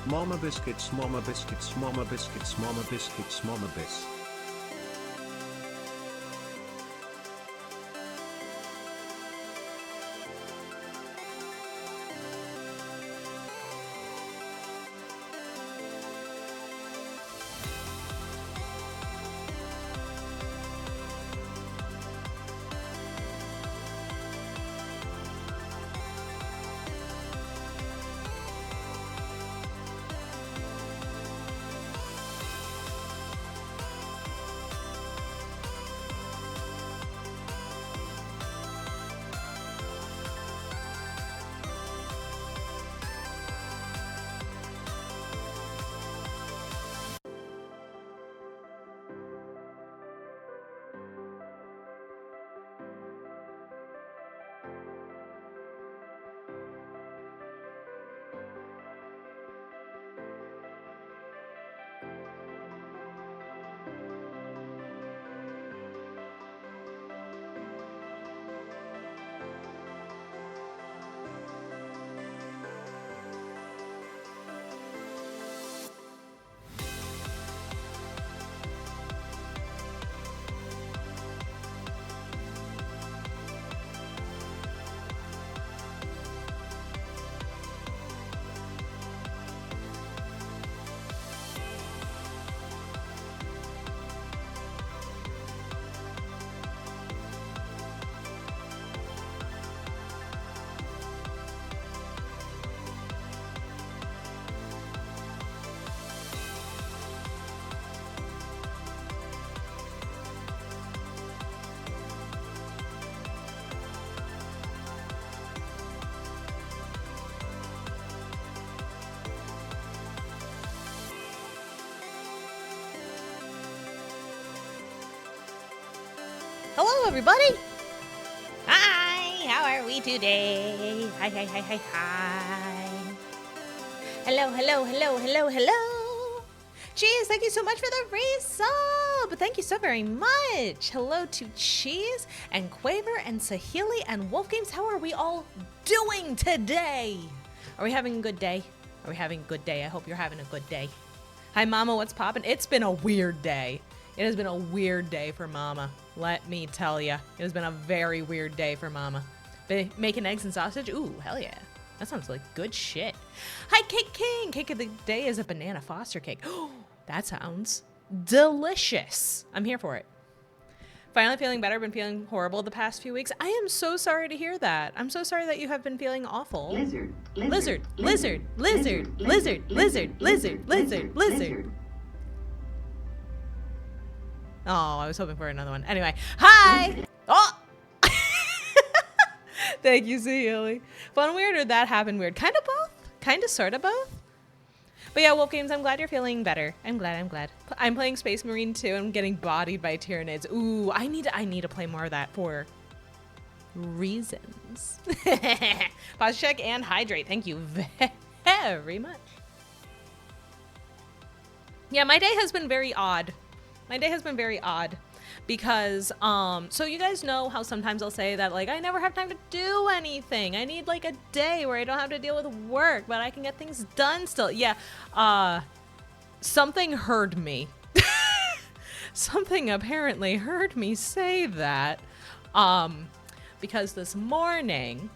mama biscuits, mama biscuits, mama biscuits, mama biscuits, mama bis. Hello, everybody. Hi, how are we today? Hi, hi, hi, hi, hi. Hello, hello, hello, hello, hello. Cheese, thank you so much for the resub. Thank you so very much. Hello to Cheese and Quaver and Sahili and Wolf Games. How are we all doing today? Are we having a good day? Are we having a good day? I hope you're having a good day. Hi, Mama, what's poppin'? It's been a weird day. It has been a weird day for Mama. Let me tell ya. It has been a very weird day for Mama. Making eggs and sausage? Ooh, hell yeah. That sounds like good shit. Hi, Cake King. Cake of the day is a banana foster cake. Oh, that sounds delicious. I'm here for it. Finally feeling better. Been feeling horrible the past few weeks. I am so sorry to hear that. I'm so sorry that you have been feeling awful. Lizard, Lizard, lizard, lizard, lizard, lizard, lizard, lizard, lizard. Oh, I was hoping for another one. Anyway, hi! Oh! Thank you, Sahili. Fun weird or that happened weird? Kind of both. Kind of, sort of both. But yeah, Wolf Games, I'm glad you're feeling better. I'm glad. I'm playing Space Marine 2. I'm getting bodied by Tyranids. Ooh, I need to play more of that for reasons. Pause check and hydrate. Thank you very much. Yeah, my day has been very odd. Because, so you guys know how sometimes I'll say that, like, I never have time to do anything. I need, like, a day where I don't have to deal with work, but I can get things done still. Yeah, something heard me. Something apparently heard me say that. Because this morning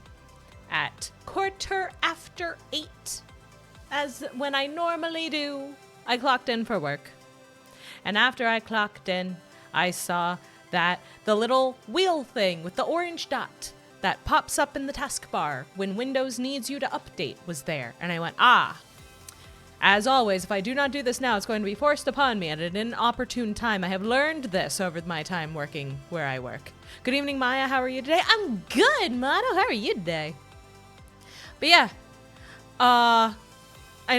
at 8:15, as when I normally do, I clocked in for work. And after I clocked in, I saw that the little wheel thing with the orange dot that pops up in the taskbar when Windows needs you to update was there. And I went, ah, as always, if I do not do this now, it's going to be forced upon me at an inopportune time. I have learned this over my time working where I work. Good evening, Maya. How are you today? I'm good, Motto. How are you today? But yeah, I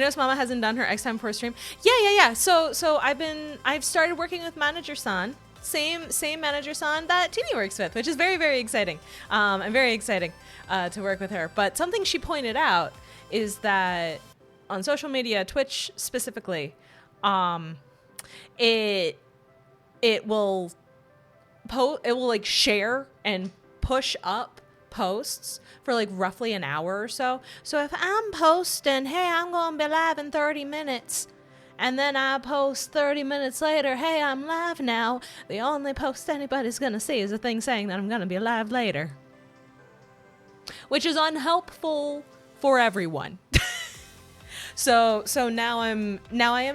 noticed Mama hasn't done her X time before stream. Yeah. So I've started working with Manager San, same Manager San that Tini works with, which is very, very exciting. I'm very exciting to work with her. But something she pointed out is that on social media, Twitch specifically, it will like share and push up posts for like roughly an hour or so. So if I'm posting, hey, I'm going to be live in 30 minutes, and then I post 30 minutes later, hey, I'm live now, the only post anybody's going to see is a thing saying that I'm going to be live later. Which is unhelpful for everyone. So now I am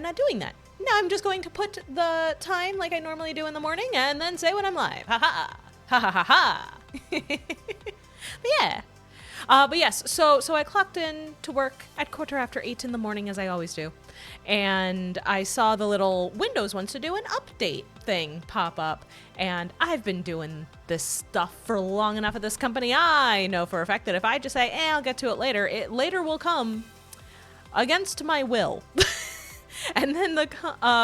not doing that. Now I'm just going to put the time like I normally do in the morning and then say when I'm live. Ha ha. Ha ha ha ha. But yeah. But yes, so I clocked in to work at 8:15 in the morning, as I always do. And I saw the little Windows wants to do an update thing pop up. And I've been doing this stuff for long enough at this company. I know for a fact that if I just say, I'll get to it later will come against my will. And then the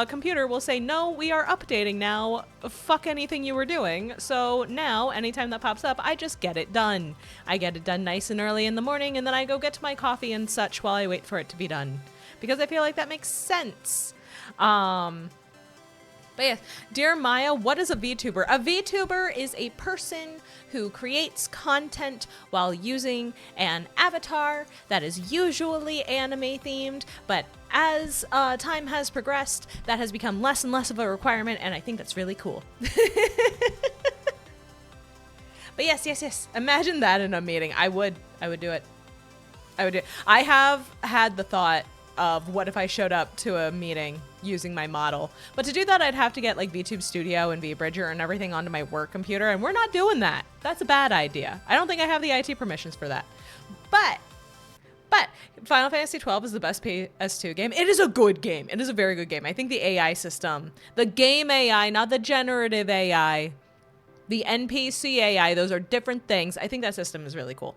computer will say, no, we are updating now. Fuck anything you were doing. So now, anytime that pops up, I just get it done. I get it done nice and early in the morning, and then I go get to my coffee and such while I wait for it to be done. Because I feel like that makes sense. But yeah, dear Maya, what is a VTuber? A VTuber is a person who creates content while using an avatar that is usually anime themed, but as time has progressed, that has become less and less of a requirement, and I think that's really cool. But yes. Imagine that in a meeting. I would do it. I have had the thought of what if I showed up to a meeting using my model. But to do that, I'd have to get like VTube Studio and VBridger and everything onto my work computer, and we're not doing that. That's a bad idea. I don't think I have the IT permissions for that. But Final Fantasy XII is the best PS2 game. It is a good game. It is a very good game. I think the AI system, the game AI, not the generative AI, the NPC AI, those are different things. I think that system is really cool.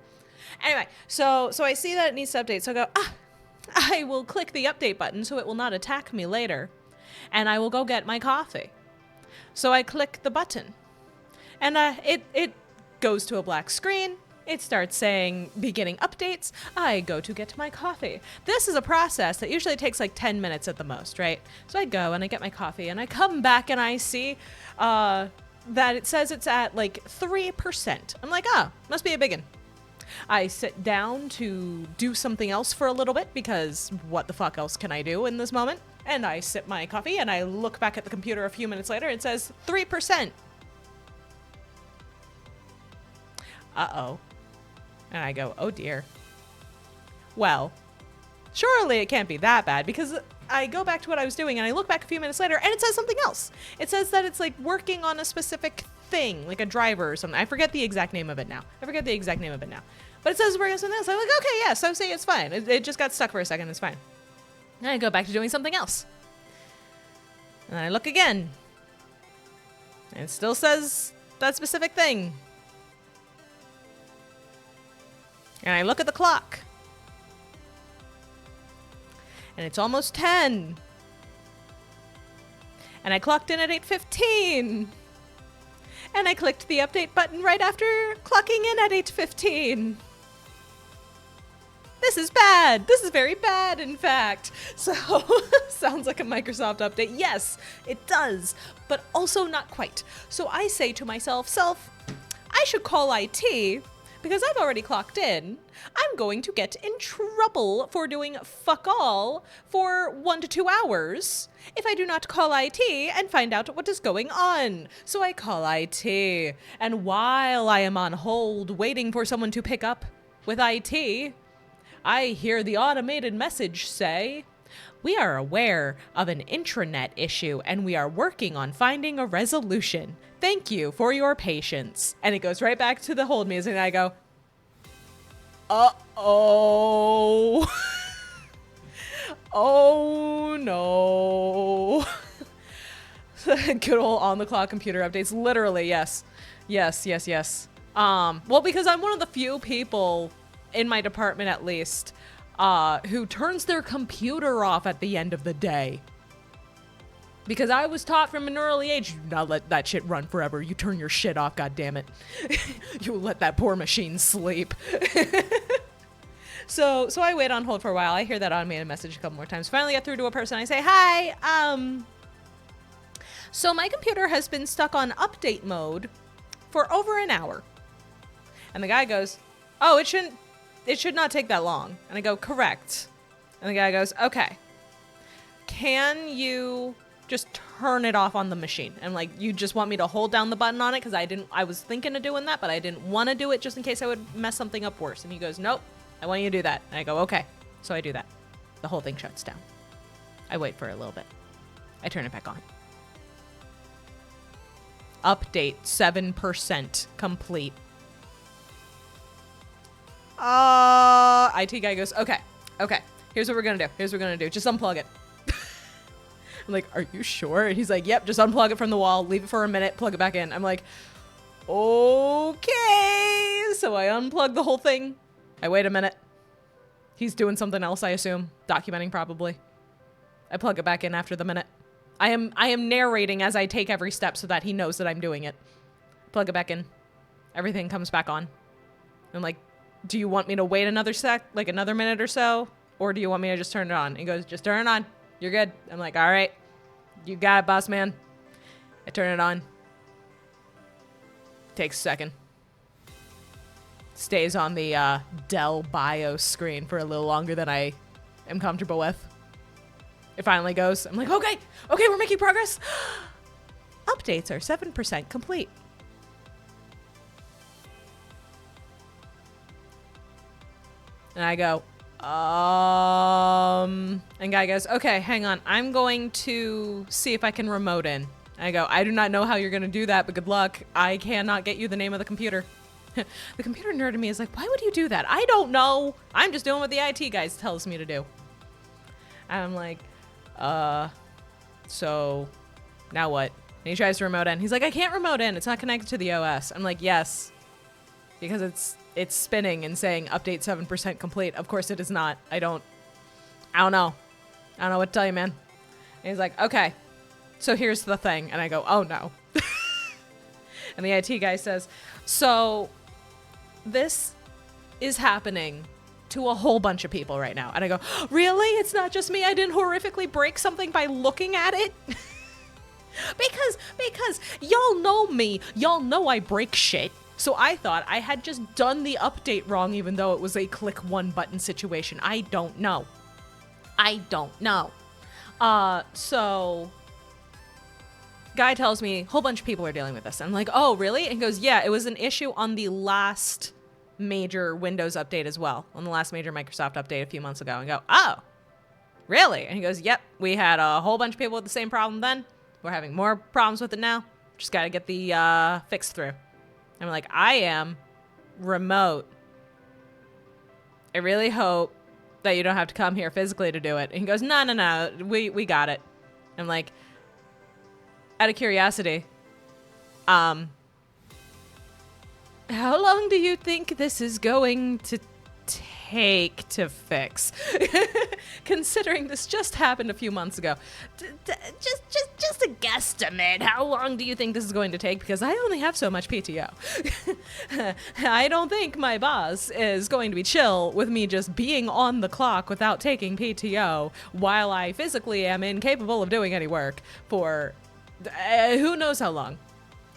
Anyway, so I see that it needs to update, so I go, I will click the update button so it will not attack me later, and I will go get my coffee. So I click the button, and it goes to a black screen. It starts saying beginning updates. I go to get my coffee. This is a process that usually takes like 10 minutes at the most, right? So I go and I get my coffee, and I come back and I see that it says it's at like 3%. I'm like, must be a biggin. I sit down to do something else for a little bit, because what the fuck else can I do in this moment? And I sip my coffee, and I look back at the computer a few minutes later, and it says 3%. Uh-oh. And I go, oh dear. Well, surely it can't be that bad, because I go back to what I was doing, and I look back a few minutes later, and it says something else. It says that it's like working on a specific thing, like a driver or something. I forget the exact name of it now. But it says working on something else. I'm like, okay, yeah, so say it's fine. It just got stuck for a second. It's fine. And I go back to doing something else. And I look again. And it still says that specific thing. And I look at the clock. And it's almost 10. And I clocked in at 8:15. And I clicked the update button right after clocking in at 8:15. This is bad. This is very bad, in fact. So, sounds like a Microsoft update. Yes, it does, but also not quite. So I say to myself, I should call IT, because I've already clocked in. I'm going to get in trouble for doing fuck all for 1 to 2 hours if I do not call IT and find out what is going on. So I call IT, and while I am on hold waiting for someone to pick up with IT, I hear the automated message say, we are aware of an intranet issue and we are working on finding a resolution. Thank you for your patience. And it goes right back to the hold music, and I go, uh-oh. Oh no. Good old on-the-clock computer updates. Literally, yes. Yes. Well, because I'm one of the few people in my department, at least, who turns their computer off at the end of the day. Because I was taught from an early age, you do not let that shit run forever. You turn your shit off, goddammit. You let that poor machine sleep. So I wait on hold for a while. I hear that automated message a couple more times. Finally get through to a person. I say, hi, so my computer has been stuck on update mode for over an hour. And the guy goes, oh, it should not take that long. And I go, correct. And the guy goes, okay. Can you just turn it off on the machine? And like, you just want me to hold down the button on it? Because I was thinking of doing that, but I didn't want to do it just in case I would mess something up worse. And he goes, nope, I want you to do that. And I go, okay. So I do that. The whole thing shuts down. I wait for a little bit. I turn it back on. Update 7% complete. IT guy goes, okay. Here's what we're gonna do. Just unplug it. I'm like, are you sure? And he's like, yep, just unplug it from the wall, leave it for a minute, plug it back in. I'm like, okay. So I unplug the whole thing. I wait a minute. He's doing something else, I assume. Documenting, probably. I plug it back in after the minute. I am narrating as I take every step so that he knows that I'm doing it. Plug it back in. Everything comes back on. I'm like, do you want me to wait another another minute or so? Or do you want me to just turn it on? He goes, just turn it on. You're good. I'm like, all right. You got it, boss man. I turn it on. Takes a second. Stays on the Dell BIOS screen for a little longer than I am comfortable with. It finally goes. I'm like, okay, we're making progress. Updates are 7% complete. And I go, and guy goes, okay, hang on. I'm going to see if I can remote in. I go, I do not know how you're going to do that, but good luck. I cannot get you the name of the computer. The computer nerd in me is like, why would you do that? I don't know. I'm just doing what the IT guy tells me to do. And I'm like, so now what? And he tries to remote in. He's like, I can't remote in. It's not connected to the OS. I'm like, yes, because it's spinning and saying update 7% complete. Of course it is not. I don't know. I don't know what to tell you, man. And he's like, okay, so here's the thing. And I go, oh no. And the IT guy says, so this is happening to a whole bunch of people right now. And I go, really? It's not just me? I didn't horrifically break something by looking at it? because y'all know me. Y'all know I break shit. So I thought I had just done the update wrong, even though it was a click one button situation. I don't know. So guy tells me a whole bunch of people are dealing with this. I'm like, oh, really? And he goes, yeah, it was an issue on the last major Windows update as well, on the last major Microsoft update a few months ago. And go, oh, really? And he goes, yep, we had a whole bunch of people with the same problem then. We're having more problems with it now. Just got to get the fix through. I'm like, I am remote. I really hope that you don't have to come here physically to do it. And he goes, no, we got it. I'm like, out of curiosity, how long do you think this is going to take to fix? Considering this just happened a few months ago. Just a guesstimate. How long do you think this is going to take? Because I only have so much PTO. I don't think my boss is going to be chill with me just being on the clock without taking PTO while I physically am incapable of doing any work for who knows how long.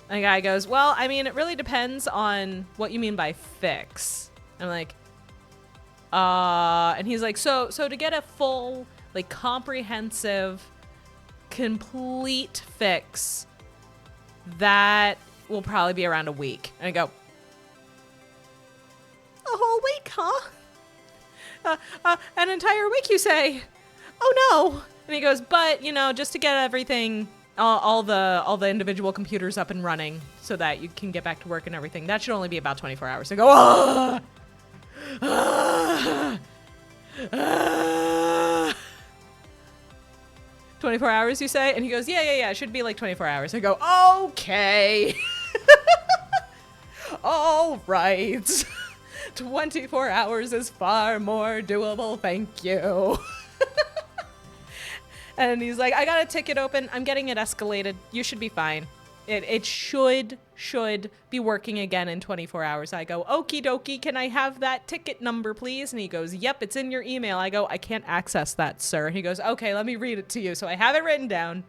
And the guy goes, well, I mean, it really depends on what you mean by fix. I'm like, and he's like, so to get a full, like, comprehensive, complete fix, that will probably be around a week. And I go, a whole week, huh? An entire week, you say? Oh no. And he goes, but, you know, just to get everything, all the individual computers up and running so that you can get back to work and everything, that should only be about 24 hours. I go, 24 hours, you say? And he goes, yeah, it should be like 24 hours. I go, okay. All right. 24 hours is far more doable, thank you. And he's like, I got a ticket open. I'm getting it escalated. You should be fine. It should be working again in 24 hours. I go, okie dokie, can I have that ticket number, please? And he goes, yep, it's in your email. I go, I can't access that, sir. And he goes, okay, let me read it to you. So I have it written down. And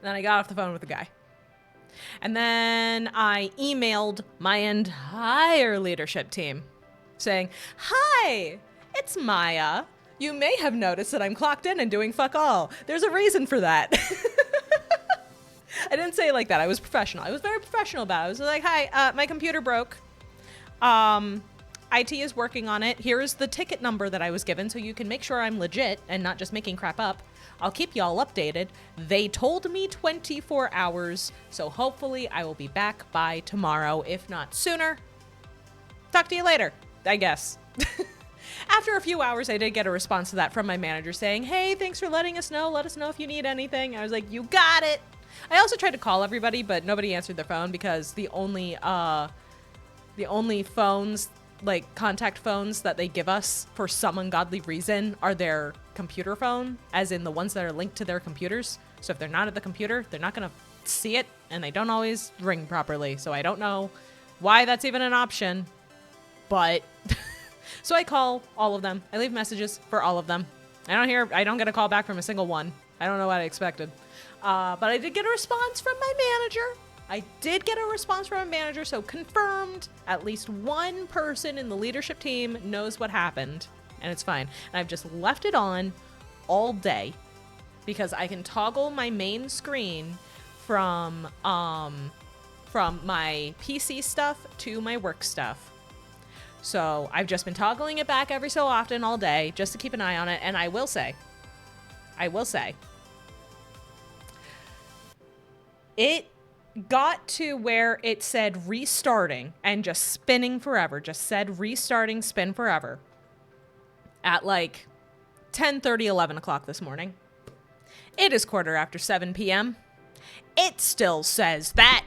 then I got off the phone with the guy. And then I emailed my entire leadership team saying, "Hi, it's Maya. You may have noticed that I'm clocked in and doing fuck all. There's a reason for that." I didn't say it like that. I was professional. I was very professional about it. I was like, "Hi, my computer broke. IT is working on it. Here's the ticket number that I was given so you can make sure I'm legit and not just making crap up. I'll keep y'all updated. They told me 24 hours, so hopefully I will be back by tomorrow, if not sooner. Talk to you later, I guess." After a few hours, I did get a response to that from my manager saying, "Hey, thanks for letting us know. Let us know if you need anything." I was like, "You got it." I also tried to call everybody, but nobody answered their phone because the only phones, like contact phones that they give us for some ungodly reason are their computer phone, as in the ones that are linked to their computers. So if they're not at the computer, they're not going to see it, and they don't always ring properly. So I don't know why that's even an option, but so I call all of them. I leave messages for all of them. I don't get a call back from a single one. I don't know what I expected. But I did get a response from my manager. So confirmed at least one person in the leadership team knows what happened, and it's fine. And I've just left it on all day because I can toggle my main screen from my PC stuff to my work stuff. So I've just been toggling it back every so often all day just to keep an eye on it. And I will say, it got to where it said restarting and just spinning forever. Just said restarting, spin forever at like 10:30, 11 o'clock this morning. It is 7:15 p.m. It still says that.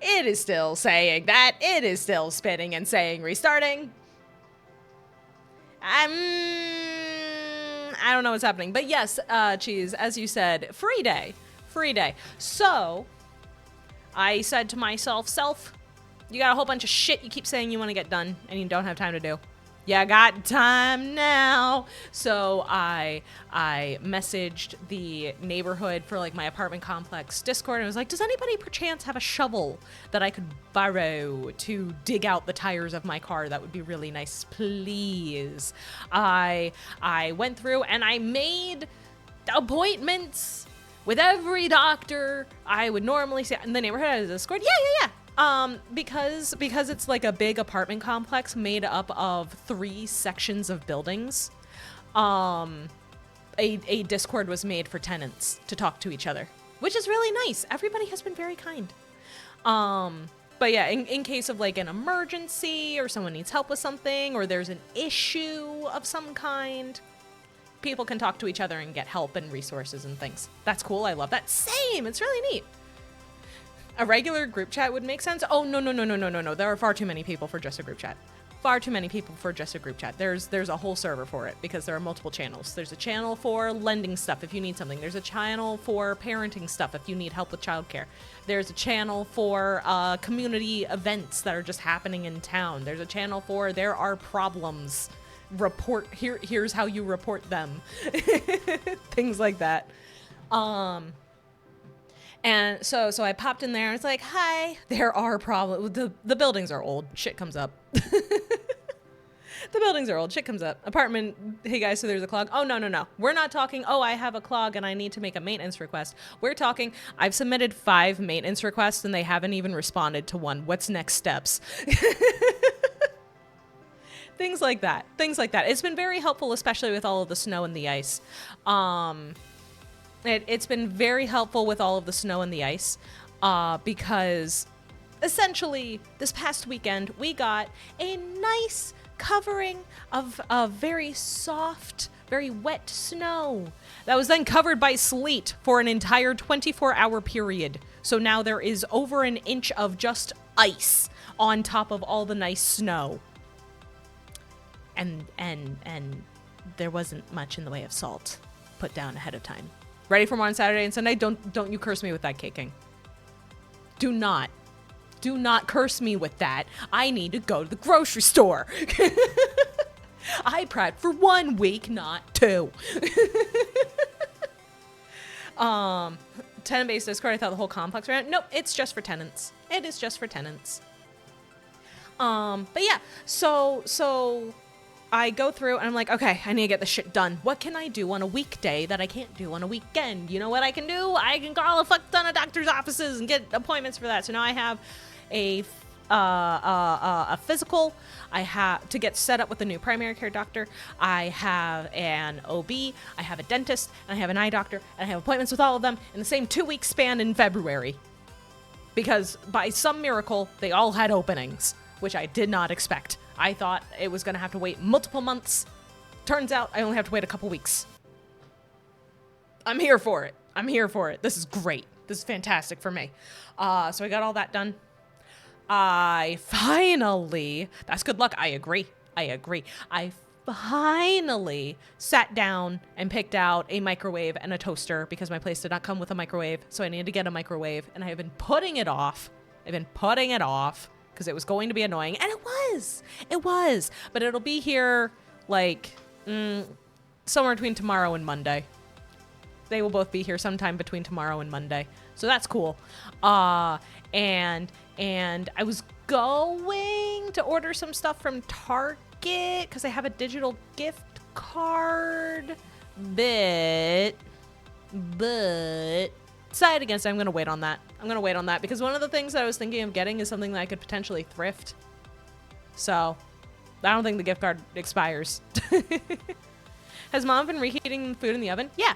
It is still saying that. It is still spinning and saying restarting. I don't know what's happening. But yes, Cheese, as you said, free day. So I said to myself, you got a whole bunch of shit you keep saying you want to get done and you don't have time to do. You got time now. So I messaged the neighborhood for like my apartment complex Discord, and I was like, does anybody perchance have a shovel that I could borrow to dig out the tires of my car? That would be really nice, please. I went through and I made appointments with every doctor I would normally see in the neighborhood. I was Discord. Yeah. Because it's like a big apartment complex made up of 3 sections of buildings, a Discord was made for tenants to talk to each other, which is really nice. Everybody has been very kind. But yeah, in case of like an emergency or someone needs help with something or there's an issue of some kind, people can talk to each other and get help and resources and things. That's cool. I love that. Same. It's really neat. A regular group chat would make sense. Oh, no. There are far too many people for just a group chat. There's a whole server for it because there are multiple channels. There's a channel for lending stuff if you need something. There's a channel for parenting stuff if you need help with childcare. There's a channel for community events that are just happening in town. There's a channel for there are problems. Here's how you report them. Things like that. And so I popped in there and it's like, hi, there are problems. The buildings are old. Shit comes up. The buildings are old. Shit comes up. Apartment, hey guys, so there's a clog. Oh, no. We're not talking, oh, I have a clog and I need to make a maintenance request. We're talking, I've submitted 5 maintenance requests and they haven't even responded to one. What's next steps? Things like that. It's been very helpful, especially with all of the snow and the ice. It's been very helpful with all of the snow and the ice because essentially this past weekend we got a nice covering of very soft, very wet snow that was then covered by sleet for an entire 24-hour period. So now there is over an inch of just ice on top of all the nice snow. And there wasn't much in the way of salt put down ahead of time. Ready for more on Saturday and Sunday? Don't you curse me with that, K-King. Do not curse me with that. I need to go to the grocery store. I prepped for 1 week, not 2. tenant-based Discord. I thought the whole complex ran. Nope, it's just for tenants. It is just for tenants. But yeah, so I go through and I'm like, okay, I need to get this shit done. What can I do on a weekday that I can't do on a weekend? You know what I can do? I can call a fuck ton of doctor's offices and get appointments for that. So now I have a physical. I have to get set up with a new primary care doctor. I have an OB. I have a dentist, and I have an eye doctor, and I have appointments with all of them in the same 2-week span in February. Because by some miracle, they all had openings, which I did not expect. I thought it was going to have to wait multiple months. Turns out I only have to wait a couple weeks. I'm here for it. I'm here for it. This is great. This is fantastic for me. So I got all that done. I finally, that's good luck. I agree. I finally sat down and picked out a microwave and a toaster because my place did not come with a microwave. So I needed to get a microwave, and I have been putting it off. Because it was going to be annoying. And it was. But it'll be here like somewhere between tomorrow and Monday. They will both be here sometime between tomorrow and Monday. So that's cool. And I was going to order some stuff from Target because I have a digital gift card. But decided against it. I'm going to wait on that. Because one of the things that I was thinking of getting is something that I could potentially thrift. So I don't think the gift card expires. Has Mom been reheating food in the oven? Yeah.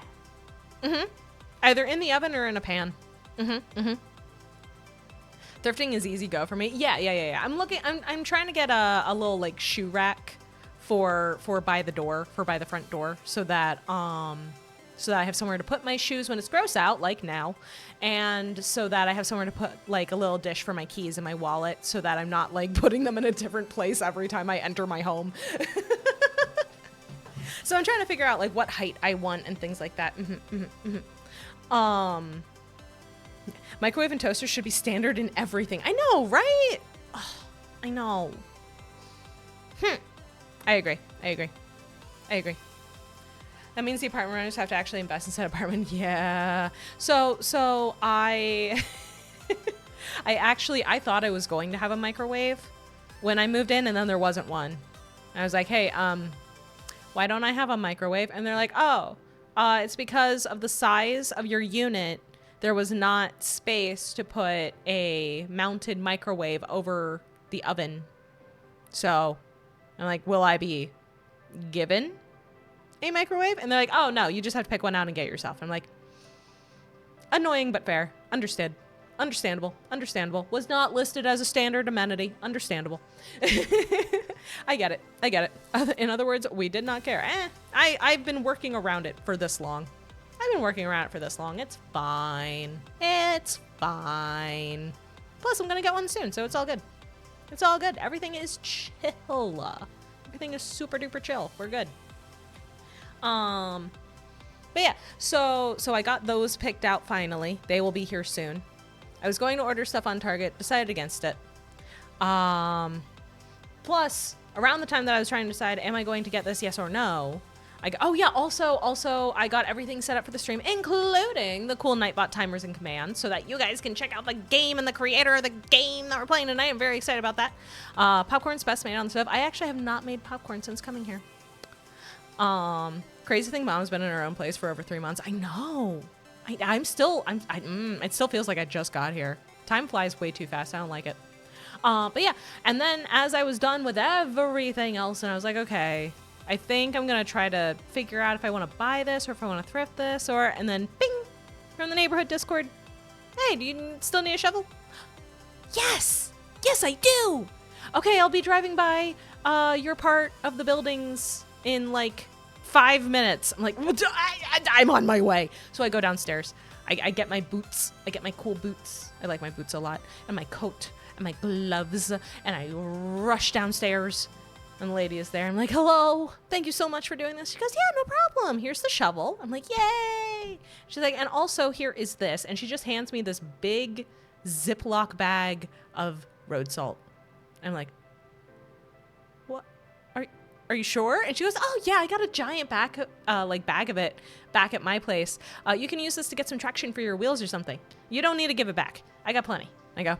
Either in the oven or in a pan. Thrifting is easy go for me. Yeah. I'm trying to get a little like shoe rack for by the front door so that I have somewhere to put my shoes when it's gross out, like now, and so that I have somewhere to put like a little dish for my keys and my wallet so that I'm not like putting them in a different place every time I enter my home. So I'm trying to figure out like what height I want and things like that. Microwave and toaster should be standard in everything. I know, right? Oh, I know. I agree. That means the apartment renters have to actually invest in said apartment. Yeah. So I I thought I was going to have a microwave when I moved in, and then there wasn't one. I was like, hey, why don't I have a microwave? And they're like, oh, it's because of the size of your unit. There was not space to put a mounted microwave over the oven. So I'm like, will I be given a microwave? And they're like, oh no, you just have to pick one out and get it yourself. I'm like, annoying but fair. Understandable. Was not listed as a standard amenity. Understandable. I get it. In other words, we did not care. I've been working around it for this long. It's fine. Plus, I'm gonna get one soon, so it's all good. Everything is chill. Everything is super duper chill. We're good. But yeah, so I got those picked out finally. They will be here soon. I was going to order stuff on Target, decided against it. Plus, around the time that I was trying to decide, am I going to get this, yes or no? Also, I got everything set up for the stream, including the cool Nightbot timers and commands, so that you guys can check out the game and the creator of the game that we're playing tonight. I'm very excited about that. Popcorn's best made on the stove. I actually have not made popcorn since coming here. Crazy thing, Mom's been in her own place for over 3 months. I know. It still feels like I just got here. Time flies way too fast. I don't like it. But yeah, and then as I was done with everything else, and I was like, okay, I think I'm gonna try to figure out if I want to buy this or if I want to thrift this, and then bing, from the neighborhood Discord. Hey, do you still need a shovel? Yes, I do. Okay, I'll be driving by your part of the buildings in like 5 minutes. I'm like, I'm on my way. So I go downstairs. I get my boots. I get my cool boots. I like my boots a lot. And my coat and my gloves. And I rush downstairs. And the lady is there. I'm like, hello. Thank you so much for doing this. She goes, yeah, no problem. Here's the shovel. I'm like, yay. She's like, and also here is this. And she just hands me this big Ziploc bag of road salt. I'm like, what? Are you sure? And she goes, oh yeah, I got a giant bag of it back at my place. You can use this to get some traction for your wheels or something. You don't need to give it back. I got plenty. I go,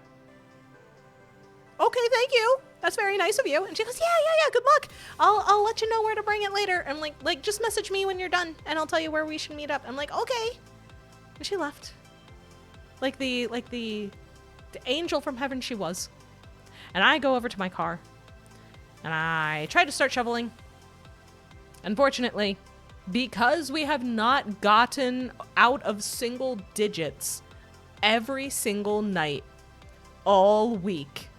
okay, thank you. That's very nice of you. And she goes, yeah, good luck. I'll let you know where to bring it later. I'm like, just message me when you're done and I'll tell you where we should meet up. I'm like, okay. And she left. Like the angel from heaven she was. And I go over to my car and I try to start shoveling. Unfortunately, because we have not gotten out of single digits every single night all week,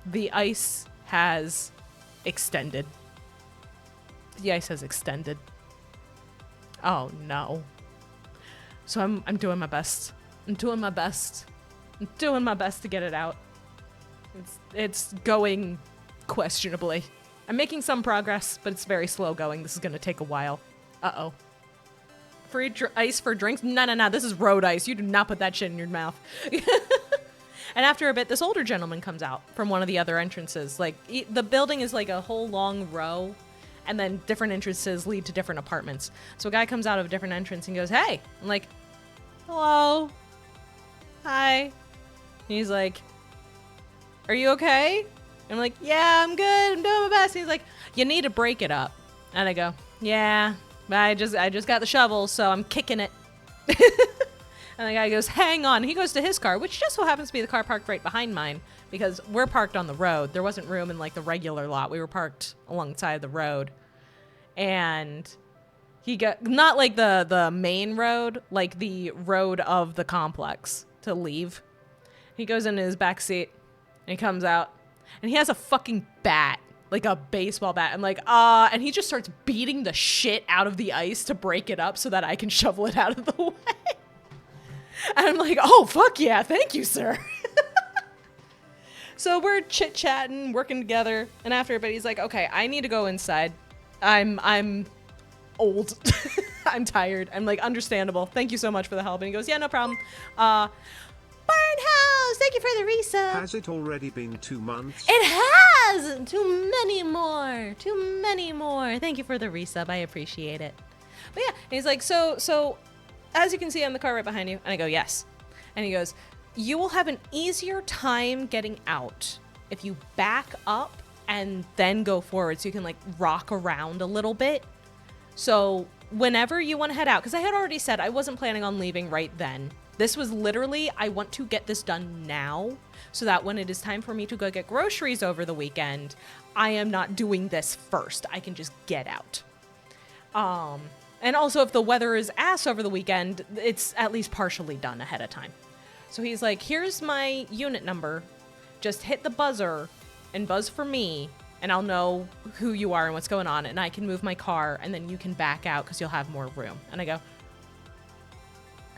the ice has extended. The ice has extended. Oh no. So I'm doing my best. I'm doing my best to get it out. It's going questionably. I'm making some progress, but it's very slow going. This is going to take a while. Uh-oh. Free ice for drinks? No. This is road ice. You do not put that shit in your mouth. And after a bit, this older gentleman comes out from one of the other entrances. Like, the building is like a whole long row, and then different entrances lead to different apartments. So a guy comes out of a different entrance and goes, hey. I'm like, hello. Hi. And he's like, are you okay? And I'm like, yeah, I'm good. I'm doing my best. And he's like, you need to break it up. And I go, yeah, I just got the shovel, so I'm kicking it. And the guy goes, hang on. He goes to his car, which just so happens to be the car parked right behind mine, because we're parked on the road. There wasn't room in like the regular lot. We were parked alongside the road. And he got, not like the main road, like the road of the complex to leave. He goes into his back seat and he comes out and he has a fucking bat, like a baseball bat. I'm like, and he just starts beating the shit out of the ice to break it up so that I can shovel it out of the way. And I'm like, oh, fuck yeah, thank you, sir. So we're chit-chatting, working together, and after a bit, he's like, okay, I need to go inside. I'm old. I'm tired. I'm like, understandable. Thank you so much for the help. And he goes, yeah, no problem. Barnhouse, thank you for the resub. Has it already been 2 months? It has! Too many more. Thank you for the resub. I appreciate it. But yeah, and he's like, so, as you can see on the car right behind you. And I go, yes. And he goes, you will have an easier time getting out if you back up and then go forward so you can like rock around a little bit. So whenever you want to head out, because I had already said I wasn't planning on leaving right then. This was literally, I want to get this done now so that when it is time for me to go get groceries over the weekend, I am not doing this first. I can just get out. And also, if the weather is ass over the weekend, it's at least partially done ahead of time. So he's like, here's my unit number. Just hit the buzzer and buzz for me, and I'll know who you are and what's going on, and I can move my car, and then you can back out because you'll have more room. And I go,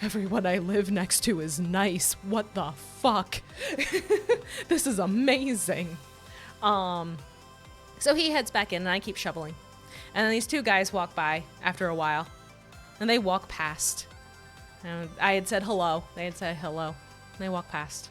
everyone I live next to is nice. What the fuck? This is amazing. So he heads back in, and I keep shoveling. And then these two guys walk by after a while, and they walk past. And I had said hello. They had said hello. And they walk past.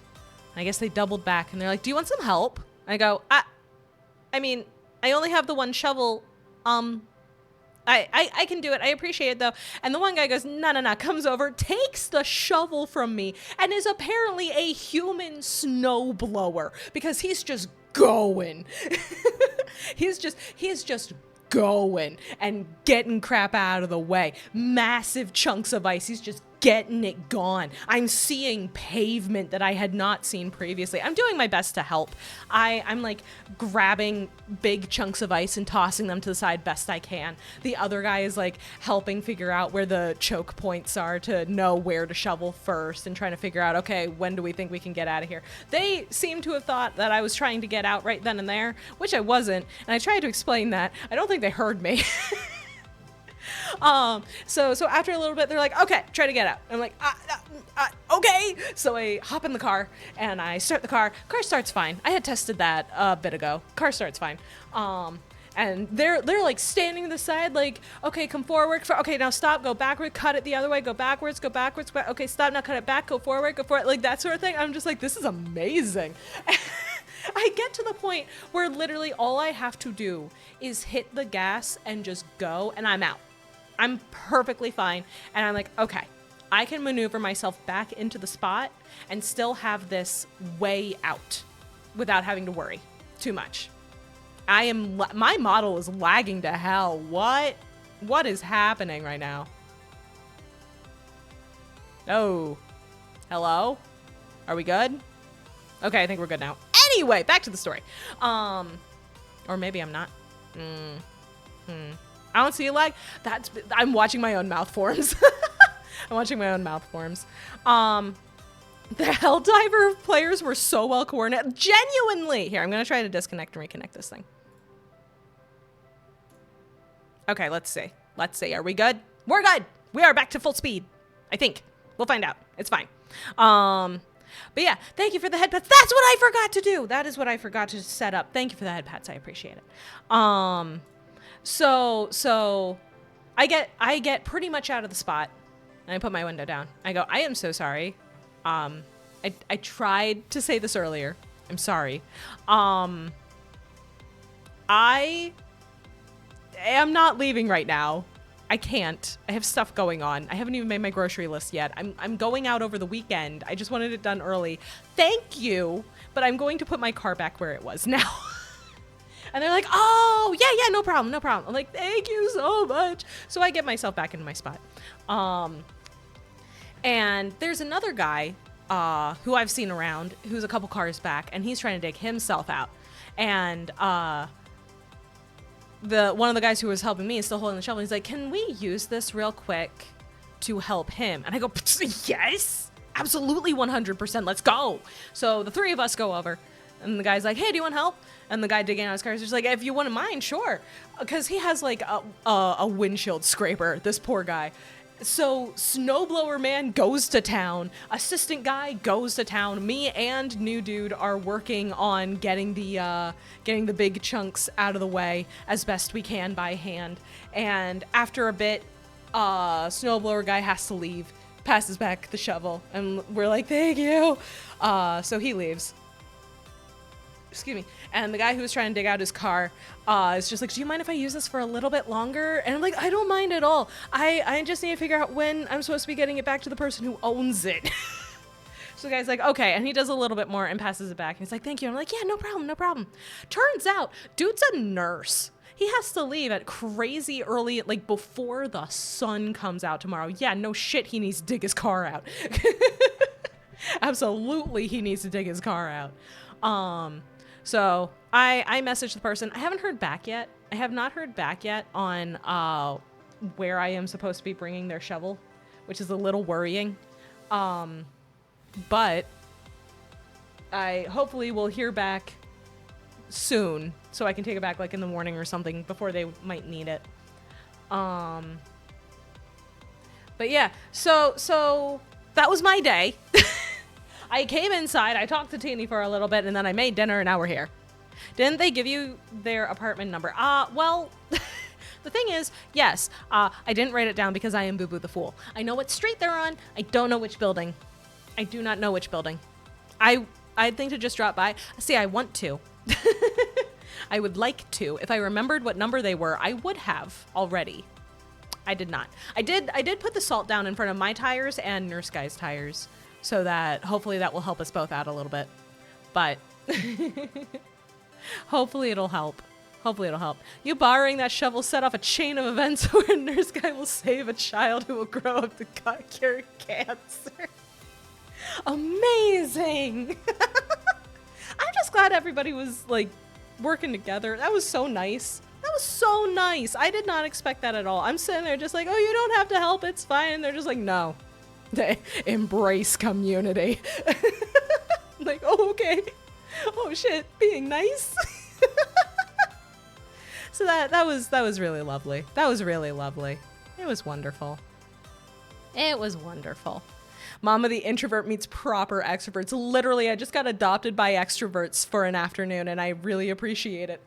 I guess they doubled back, and they're like, do you want some help? I go, I mean, I only have the one shovel. I can do it. I appreciate it, though. And the one guy goes, no, comes over, takes the shovel from me, and is apparently a human snow blower, because he's just going. He's just going and getting crap out of the way. Massive chunks of ice. He's just getting it gone. I'm seeing pavement that I had not seen previously. I'm doing my best to help. I'm like grabbing big chunks of ice and tossing them to the side best I can. The other guy is like helping figure out where the choke points are to know where to shovel first and trying to figure out, okay, when do we think we can get out of here? They seem to have thought that I was trying to get out right then and there, which I wasn't. And I tried to explain that. I don't think they heard me. So after a little bit, they're like, okay, try to get out. I'm like, okay. So I hop in the car and I start the car. Car starts fine. I had tested that a bit ago. Car starts fine. And they're like standing to the side, like, okay, come forward. Okay, now stop, go backward, cut it the other way, go backwards. Okay, stop, now cut it back, go forward, like that sort of thing. I'm just like, this is amazing. I get to the point where literally all I have to do is hit the gas and just go, and I'm out. I'm perfectly fine. And I'm like, okay, I can maneuver myself back into the spot and still have this way out without having to worry too much. My model is lagging to hell. What is happening right now? Oh, hello? Are we good? Okay, I think we're good now. Anyway, back to the story. Or maybe I'm not. I don't see a lag. I'm watching my own mouth forms. I'm watching my own mouth forms. The Helldiver players were so well coordinated. Genuinely. Here, I'm going to try to disconnect and reconnect this thing. Okay, let's see. Let's see. Are we good? We're good. We are back to full speed. I think. We'll find out. It's fine. But yeah, thank you for the head pats. That's what I forgot to do. That is what I forgot to set up. Thank you for the head pats. I appreciate it. So I get pretty much out of the spot and I put my window down. I go, I am so sorry. I tried to say this earlier. I'm sorry. I am not leaving right now. I can't. I have stuff going on. I haven't even made my grocery list yet. I'm going out over the weekend. I just wanted it done early. Thank you, but I'm going to put my car back where it was now. And they're like, oh, yeah, no problem, no problem. I'm like, thank you so much. So I get myself back into my spot. And there's another guy who I've seen around who's a couple cars back, and he's trying to dig himself out. And one of the guys who was helping me is still holding the shovel. He's like, can we use this real quick to help him? And I go, yes, absolutely, 100%. Let's go. So the three of us go over, and the guy's like, hey, do you want help? And the guy digging out his car is just like, if you wouldn't mind, sure. Because he has like a windshield scraper, this poor guy. So snowblower man goes to town, assistant guy goes to town. Me and new dude are working on getting the big chunks out of the way as best we can by hand. And after a bit, snowblower guy has to leave, passes back the shovel, and we're like, thank you. So he leaves. Excuse me. And the guy who was trying to dig out his car is just like, do you mind if I use this for a little bit longer? And I'm like, I don't mind at all. I just need to figure out when I'm supposed to be getting it back to the person who owns it. So the guy's like, okay. And he does a little bit more and passes it back. And he's like, thank you. I'm like, yeah, no problem, no problem. Turns out, dude's a nurse. He has to leave at crazy early, like before the sun comes out tomorrow. Yeah, no shit, he needs to dig his car out. Absolutely, he needs to dig his car out. So I messaged the person. I haven't heard back yet. I have not heard back yet on where I am supposed to be bringing their shovel, which is a little worrying. But I hopefully will hear back soon so I can take it back like in the morning or something before they might need it. But yeah, so that was my day. I came inside, I talked to Teeny for a little bit, and then I made dinner, and now we're here. Didn't they give you their apartment number? Well, the thing is, yes, I didn't write it down because I am Boo Boo the Fool. I know what street they're on. I don't know which building. I do not know which building. I think to just drop by. See, I want to. I would like to. If I remembered what number they were, I would have already. I did not. I did put the salt down in front of my tires and Nurse Guy's tires, so that hopefully that will help us both out a little bit. But hopefully it'll help. Hopefully it'll help. You borrowing that shovel set off a chain of events where Nurse Guy will save a child who will grow up to cure cancer. Amazing! I'm just glad everybody was like working together. That was so nice. That was so nice. I did not expect that at all. I'm sitting there just like, oh, you don't have to help. It's fine. And they're just like, no. They embrace community. I'm like, oh, okay. Oh shit, being nice. So that was really lovely. That was really lovely. It was wonderful. It was wonderful. Mama the introvert meets proper extroverts. Literally, I just got adopted by extroverts for an afternoon, and I really appreciate it.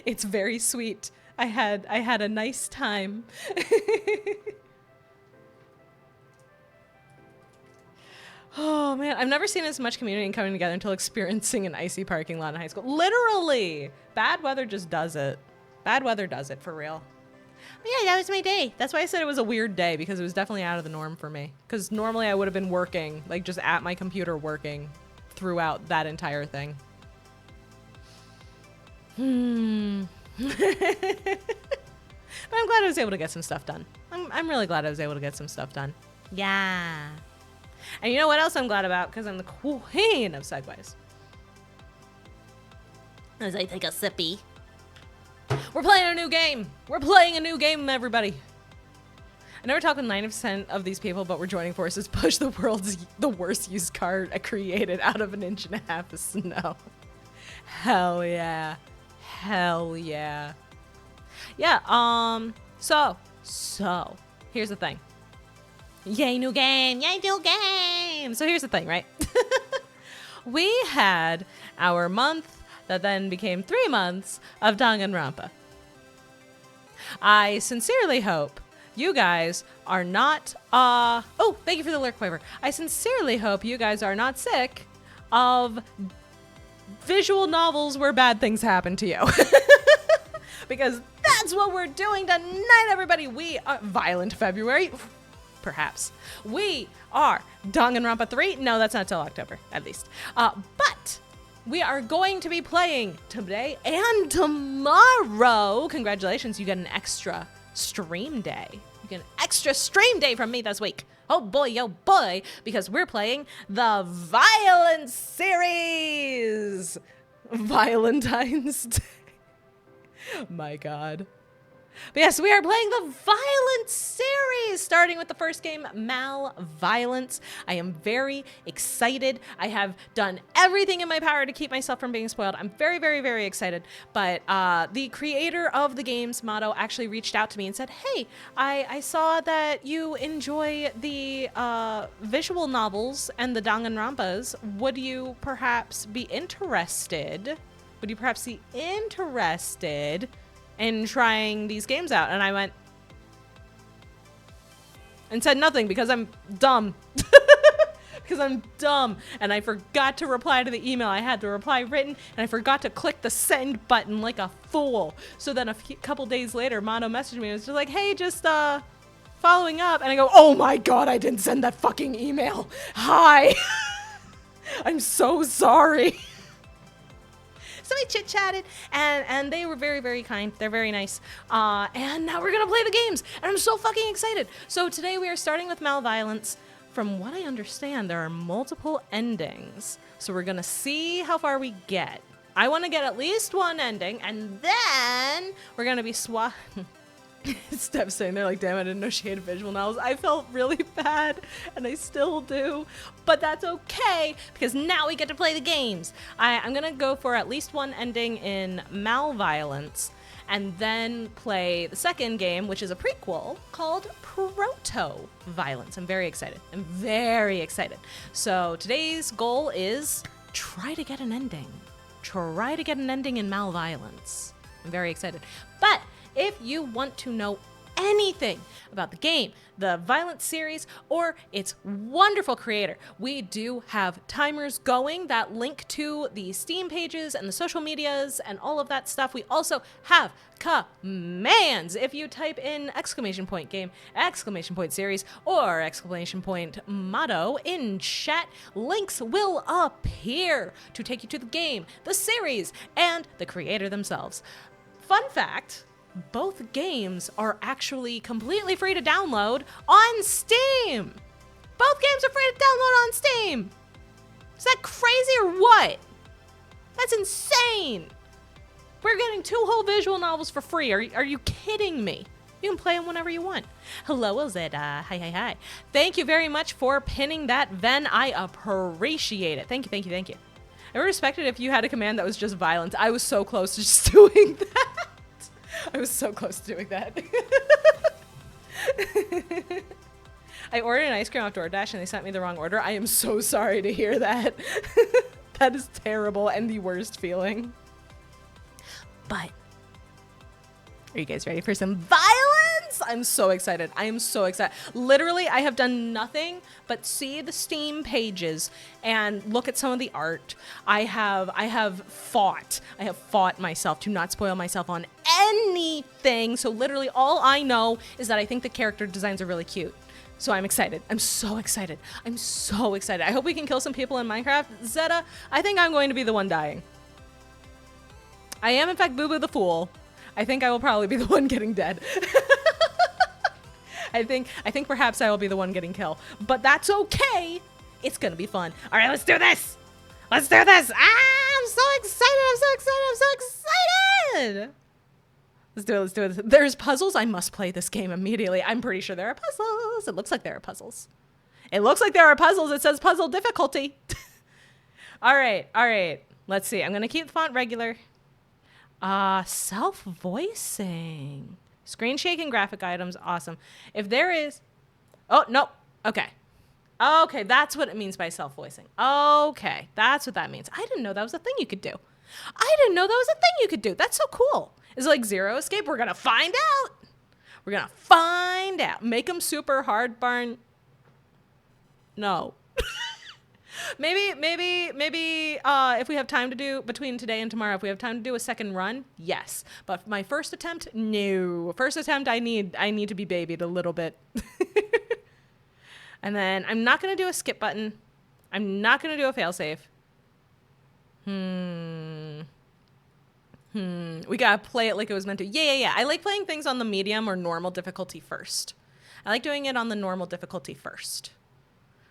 It's very sweet. I had a nice time. Oh man, I've never seen as much community coming together until experiencing an icy parking lot in high school. Literally! Bad weather just does it. Bad weather does it for real. But yeah, that was my day. That's why I said it was a weird day, because it was definitely out of the norm for me. Because normally I would have been working, like just at my computer working throughout that entire thing. But I'm glad I was able to get some stuff done. I'm really glad I was able to get some stuff done. Yeah. And you know what else I'm glad about? Because I'm the queen of segues. As I take a sippy. We're playing a new game. We're playing a new game, everybody. I never talk with 90% of these people, but we're joining forces. Push the worst used car created out of 1.5 inches of snow. Hell yeah. Hell yeah. Yeah, so, here's the thing. Yay, new game! Yay, new game! So here's the thing, right? We had our month that then became 3 months of Danganronpa. I sincerely hope you guys are not, oh, thank you for the lurk waiver. I sincerely hope you guys are not sick of visual novels where bad things happen to you. Because that's what we're doing tonight, everybody. We are Violent February. Perhaps. We are Danganronpa 3. No, that's not till October, at least. But we are going to be playing today and tomorrow. Congratulations, you get an extra stream day. You get an extra stream day from me this week. Oh boy, because we're playing the Violence series. Valentine's Day. My God. But yes, we are playing the Violence series, starting with the first game, malViolence. I am very excited. I have done everything in my power to keep myself from being spoiled. I'm very, very, very excited. But the creator of the game's motto actually reached out to me and said, hey, I saw that you enjoy the visual novels and the Danganronpas. Would you perhaps be interested? Would you perhaps be interested in trying these games out? And I went and said nothing because I'm dumb. Because I'm dumb and I forgot to reply to the email. I had the reply written and I forgot to click the send button like a fool. So then couple days later, Mono messaged me and was just like, hey, just following up. And I go, oh my God, I didn't send that fucking email. Hi. I'm so sorry. So we chit-chatted, and they were very, very kind. They're very nice. And now we're going to play the games, and I'm so fucking excited. So today we are starting with malViolence. From what I understand, there are multiple endings. So we're going to see how far we get. I want to get at least one ending, and then we're going to be Steph saying there like, damn, I didn't know she hated visual novels. I felt really bad, and I still do, but that's okay, because now we get to play the games. I'm gonna go for at least one ending in malViolence, and then play the second game, which is a prequel, called Proto-Violence. I'm very excited. I'm very excited. So today's goal is try to get an ending. Try to get an ending in malViolence. I'm very excited. But if you want to know anything about the game, the Violence series, or its wonderful creator, we do have timers going that link to the Steam pages and the social medias and all of that stuff. We also have commands. If you type in !game, !series, or !motto in chat, links will appear to take you to the game, the series, and the creator themselves. Fun fact, both games are actually completely free to download on Steam. Both games are free to download on Steam. Is that crazy or what? That's insane. We're getting 2 whole visual novels for free. Are you kidding me? You can play them whenever you want. Hello, Ilzed. Hi. Thank you very much for pinning that, Ven. I appreciate it. Thank you. I would respect it if you had a command that was just violence. I was so close to just doing that. I was so close to doing that. I ordered an ice cream off DoorDash and they sent me the wrong order. I am so sorry to hear that. That is terrible and the worst feeling. But are you guys ready for some violence? I'm so excited. I am so excited. Literally, I have done nothing but see the Steam pages and look at some of the art. I have fought myself to not spoil myself on anything. So literally all I know is that I think the character designs are really cute. So I'm excited. I'm so excited. I'm so excited. I hope we can kill some people in Minecraft. Zeta, I think I'm going to be the one dying. I am in fact Boo Boo the Fool. I think I will probably be the one getting dead. I think perhaps I will be the one getting killed. But that's okay. It's gonna be fun. All right, let's do this. Let's do this. I'm so excited. I'm so excited. I'm so excited. Let's do it. Let's do it. There's puzzles. I must play this game immediately. I'm pretty sure there are puzzles. It looks like there are puzzles. It looks like there are puzzles. It says puzzle difficulty. All right. All right. Let's see. I'm gonna keep the font regular. Self-voicing. Screen shaking graphic items. Awesome. If there is... Oh, no. Okay. Okay, that's what it means by self-voicing. Okay, that's what that means. I didn't know that was a thing you could do. I didn't know that was a thing you could do. That's so cool. Is it like Zero Escape? We're going to find out. We're going to find out. Make them super hard, Barn. No. Maybe if we have time to do between today and tomorrow, if we have time to do a second run, yes. But my first attempt, no. First attempt, I need to be babied a little bit. And then I'm not going to do a skip button. I'm not going to do a failsafe. We got to play it like it was meant to. Yeah. I like playing things on the medium or normal difficulty first. I like doing it on the normal difficulty first.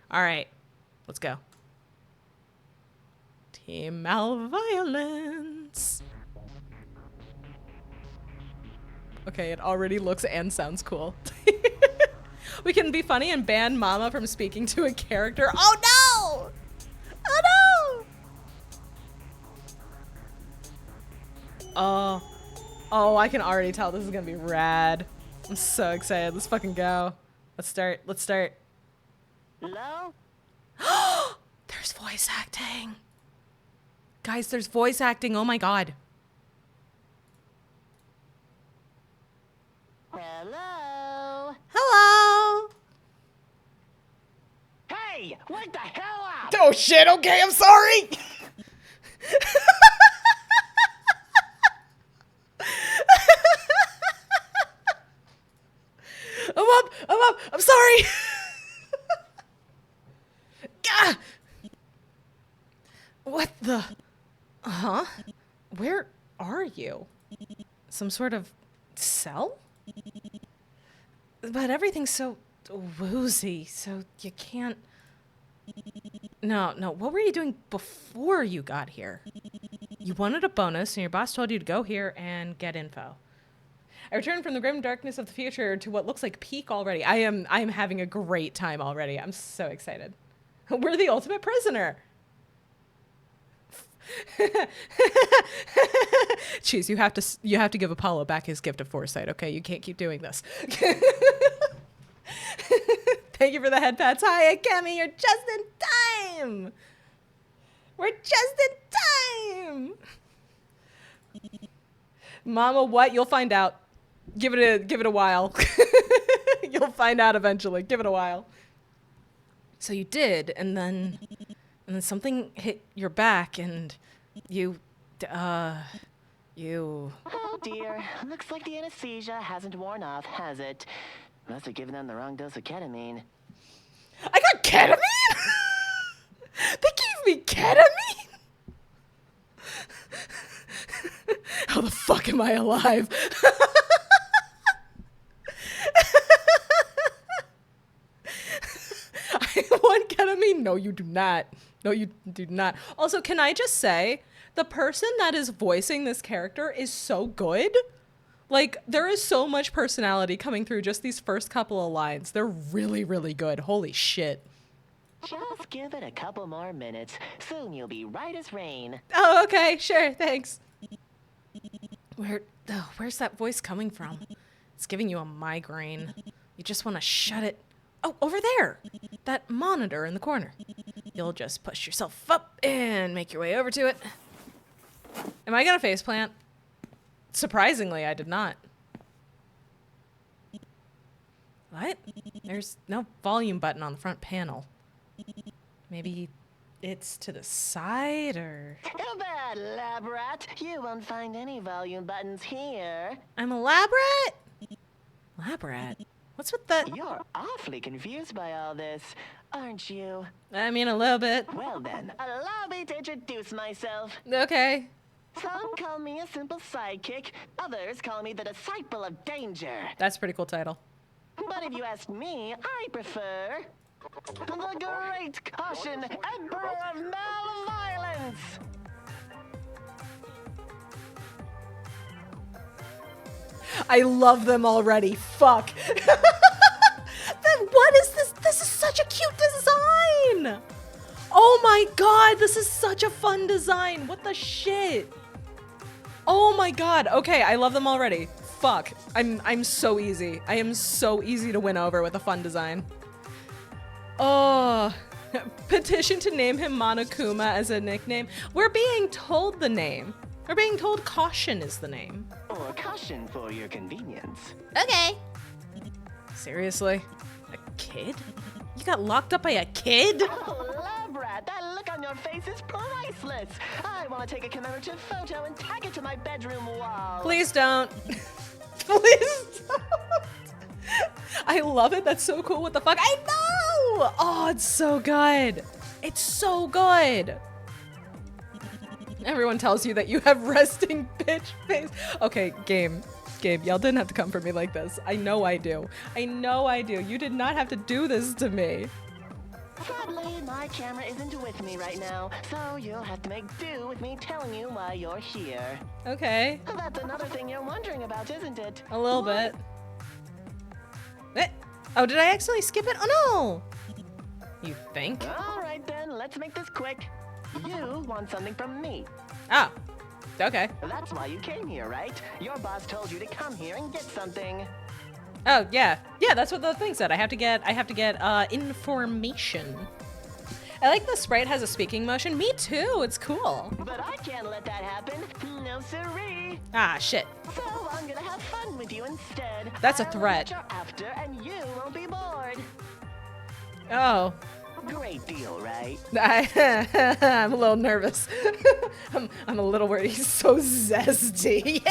All right, let's go. Team malViolence. Okay, it already looks and sounds cool. We can be funny and ban Mama from speaking to a character. Oh no! Oh no! Oh, I can already tell this is gonna be rad. I'm so excited. Let's fucking go. Let's start. Let's start. Hello? There's voice acting. Guys, there's voice acting. Oh my god. Hello? Hello. Hey, wake the hell up! Oh shit, okay, I'm sorry. I'm up, I'm sorry. Gah! What the? Huh? Where are you? Some sort of cell? But everything's so woozy, so you can't... No, what were you doing before you got here? You wanted a bonus, and your boss told you to go here and get info. I returned from the grim darkness of the future to what looks like peak already. I am having a great time already. I'm so excited. We're the ultimate prisoner. Jeez, you have to give Apollo back his gift of foresight, okay? You can't keep doing this. Thank you for the head pats. Hi, Kemi, you're just in time. We're just in time. Mama, what? You'll find out. Give it a while. You'll find out eventually. Give it a while. So you did, and then something hit your back, and you. Oh dear, looks like the anesthesia hasn't worn off, has it? Must have given them the wrong dose of ketamine. I got ketamine? They gave me ketamine? How the fuck am I alive? I want ketamine? No, you do not. No, you do not. Also, can I just say, the person that is voicing this character is so good. Like, there is so much personality coming through just these first couple of lines. They're really, really good. Holy shit. Just give it a couple more minutes. Soon you'll be right as rain. Oh, okay. Sure. Thanks. Where's that voice coming from? It's giving you a migraine. You just want to shut it. Oh, over there. That monitor in the corner. You'll just push yourself up and make your way over to it. Am I gonna faceplant? Surprisingly, I did not. What? There's no volume button on the front panel. Maybe it's to the side, or... Too bad, lab rat. You won't find any volume buttons here. I'm a lab rat? Lab rat? What's with the... You're awfully confused by all this, aren't you? I mean, a little bit. Well then, allow me to introduce myself. Okay. Some call me a simple sidekick, others call me the disciple of danger. That's a pretty cool title. But if you ask me, I prefer the Great Caution, Emperor of Malviolence. I love them already. Fuck. What is this? This is such a cute design. Oh my god, this is such a fun design. What the shit? Oh my god. Okay, I love them already. Fuck. I'm so easy. I am so easy to win over with a fun design. Oh. Petition to name him Monokuma as a nickname. We're being told the name. We're being told Caution is the name. Or caution for your convenience. Okay. Seriously? A kid? You got locked up by a kid? Oh, lab rat, that look on your face is priceless. I want to take a commemorative photo and tag it to my bedroom wall. Please don't. Please don't. I love it. That's so cool. What the fuck? I know! Oh, it's so good. It's so good. Everyone tells you that you have resting bitch face. Okay, game, y'all didn't have to come for me like this. I know I do. I know I do. You did not have to do this to me. Sadly, my camera isn't with me right now, so you'll have to make do with me telling you why you're here. Okay. That's another thing you're wondering about, isn't it? A little bit. Oh, did I accidentally skip it? Oh no! You think? All right then, let's make this quick. You want something from me. Oh, okay. That's why you came here, right? Your boss told you to come here and get something. Oh yeah, yeah. That's what the thing said. I have to get information. I like the sprite has a speaking motion. Me too. It's cool. But I can't let that happen. No siree. Ah, shit. So I'm gonna have fun with you instead. That's a I'll threat. let you after, and you won't be bored. Oh. Great deal, right? I'm a little nervous. I'm a little worried. He's so zesty.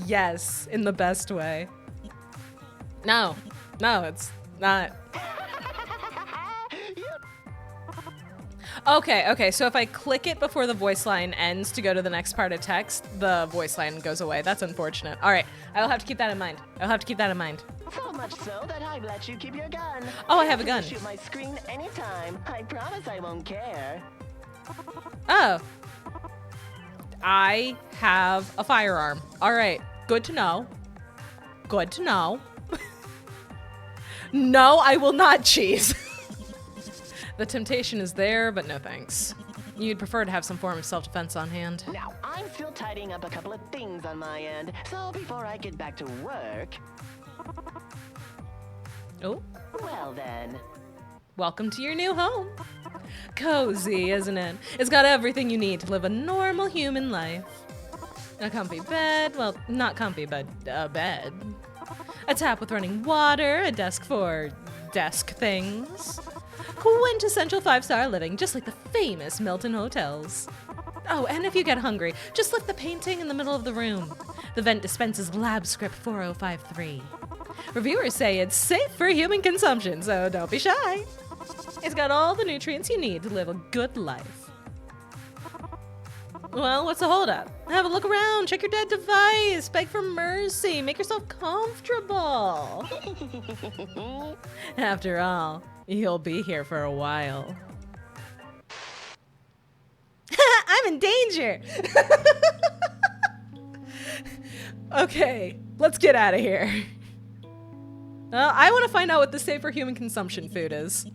Yes, in the best way. No, it's not. Okay, so if I click it before the voice line ends to go to the next part of text, the voice line goes away. That's unfortunate. All right, I'll have to keep that in mind. So much so that I've let you keep your gun. Oh, I have a gun. Shoot my screen anytime. I promise I won't care. Oh. I have a firearm. All right, good to know. Good to know. No, I will not cheese. The temptation is there, but no thanks. You'd prefer to have some form of self-defense on hand. Now, I'm still tidying up a couple of things on my end, so before I get back to work... Oh. Well then. Welcome to your new home. Cozy, isn't it? It's got everything you need to live a normal human life. A comfy bed, well, not comfy, but a bed. A tap with running water, a desk for desk things. Quintessential 5-star living, just like the famous Milton hotels. Oh, and if you get hungry, just lift the painting in the middle of the room. The vent dispenses lab script 4053. Reviewers say it's safe for human consumption, so don't be shy. It's got all the nutrients you need to live a good life. Well, what's the holdup? Have a look around, check your dead device, beg for mercy, make yourself comfortable. After all, you'll be here for a while. I'm in danger. Okay, let's get out of here. I want to find out what the safe for human consumption food is.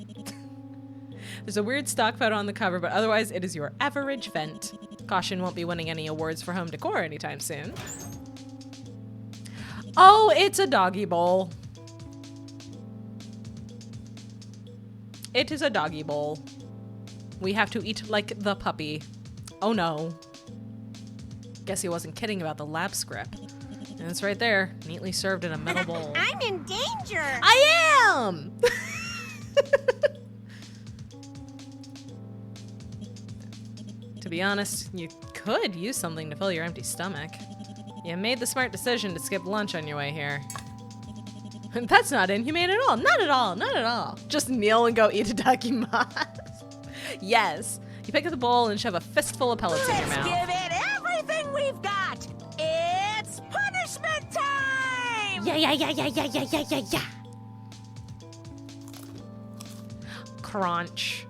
There's a weird stock photo on the cover, but otherwise it is your average vent. Caution won't be winning any awards for home decor anytime soon. Oh, it's a doggy bowl. It is a doggy bowl. We have to eat like the puppy. Oh no. Guess he wasn't kidding about the lab script. And it's right there, neatly served in a metal bowl. I'm in danger. I am! To be honest, you could use something to fill your empty stomach. You made the smart decision to skip lunch on your way here. That's not inhumane at all. Not at all. Not at all. Just kneel and go eat a dakimasu. Yes. You pick up the bowl and shove a fistful of pellets in your mouth. Give it everything we've got. It's punishment time. Yeah. Crunch.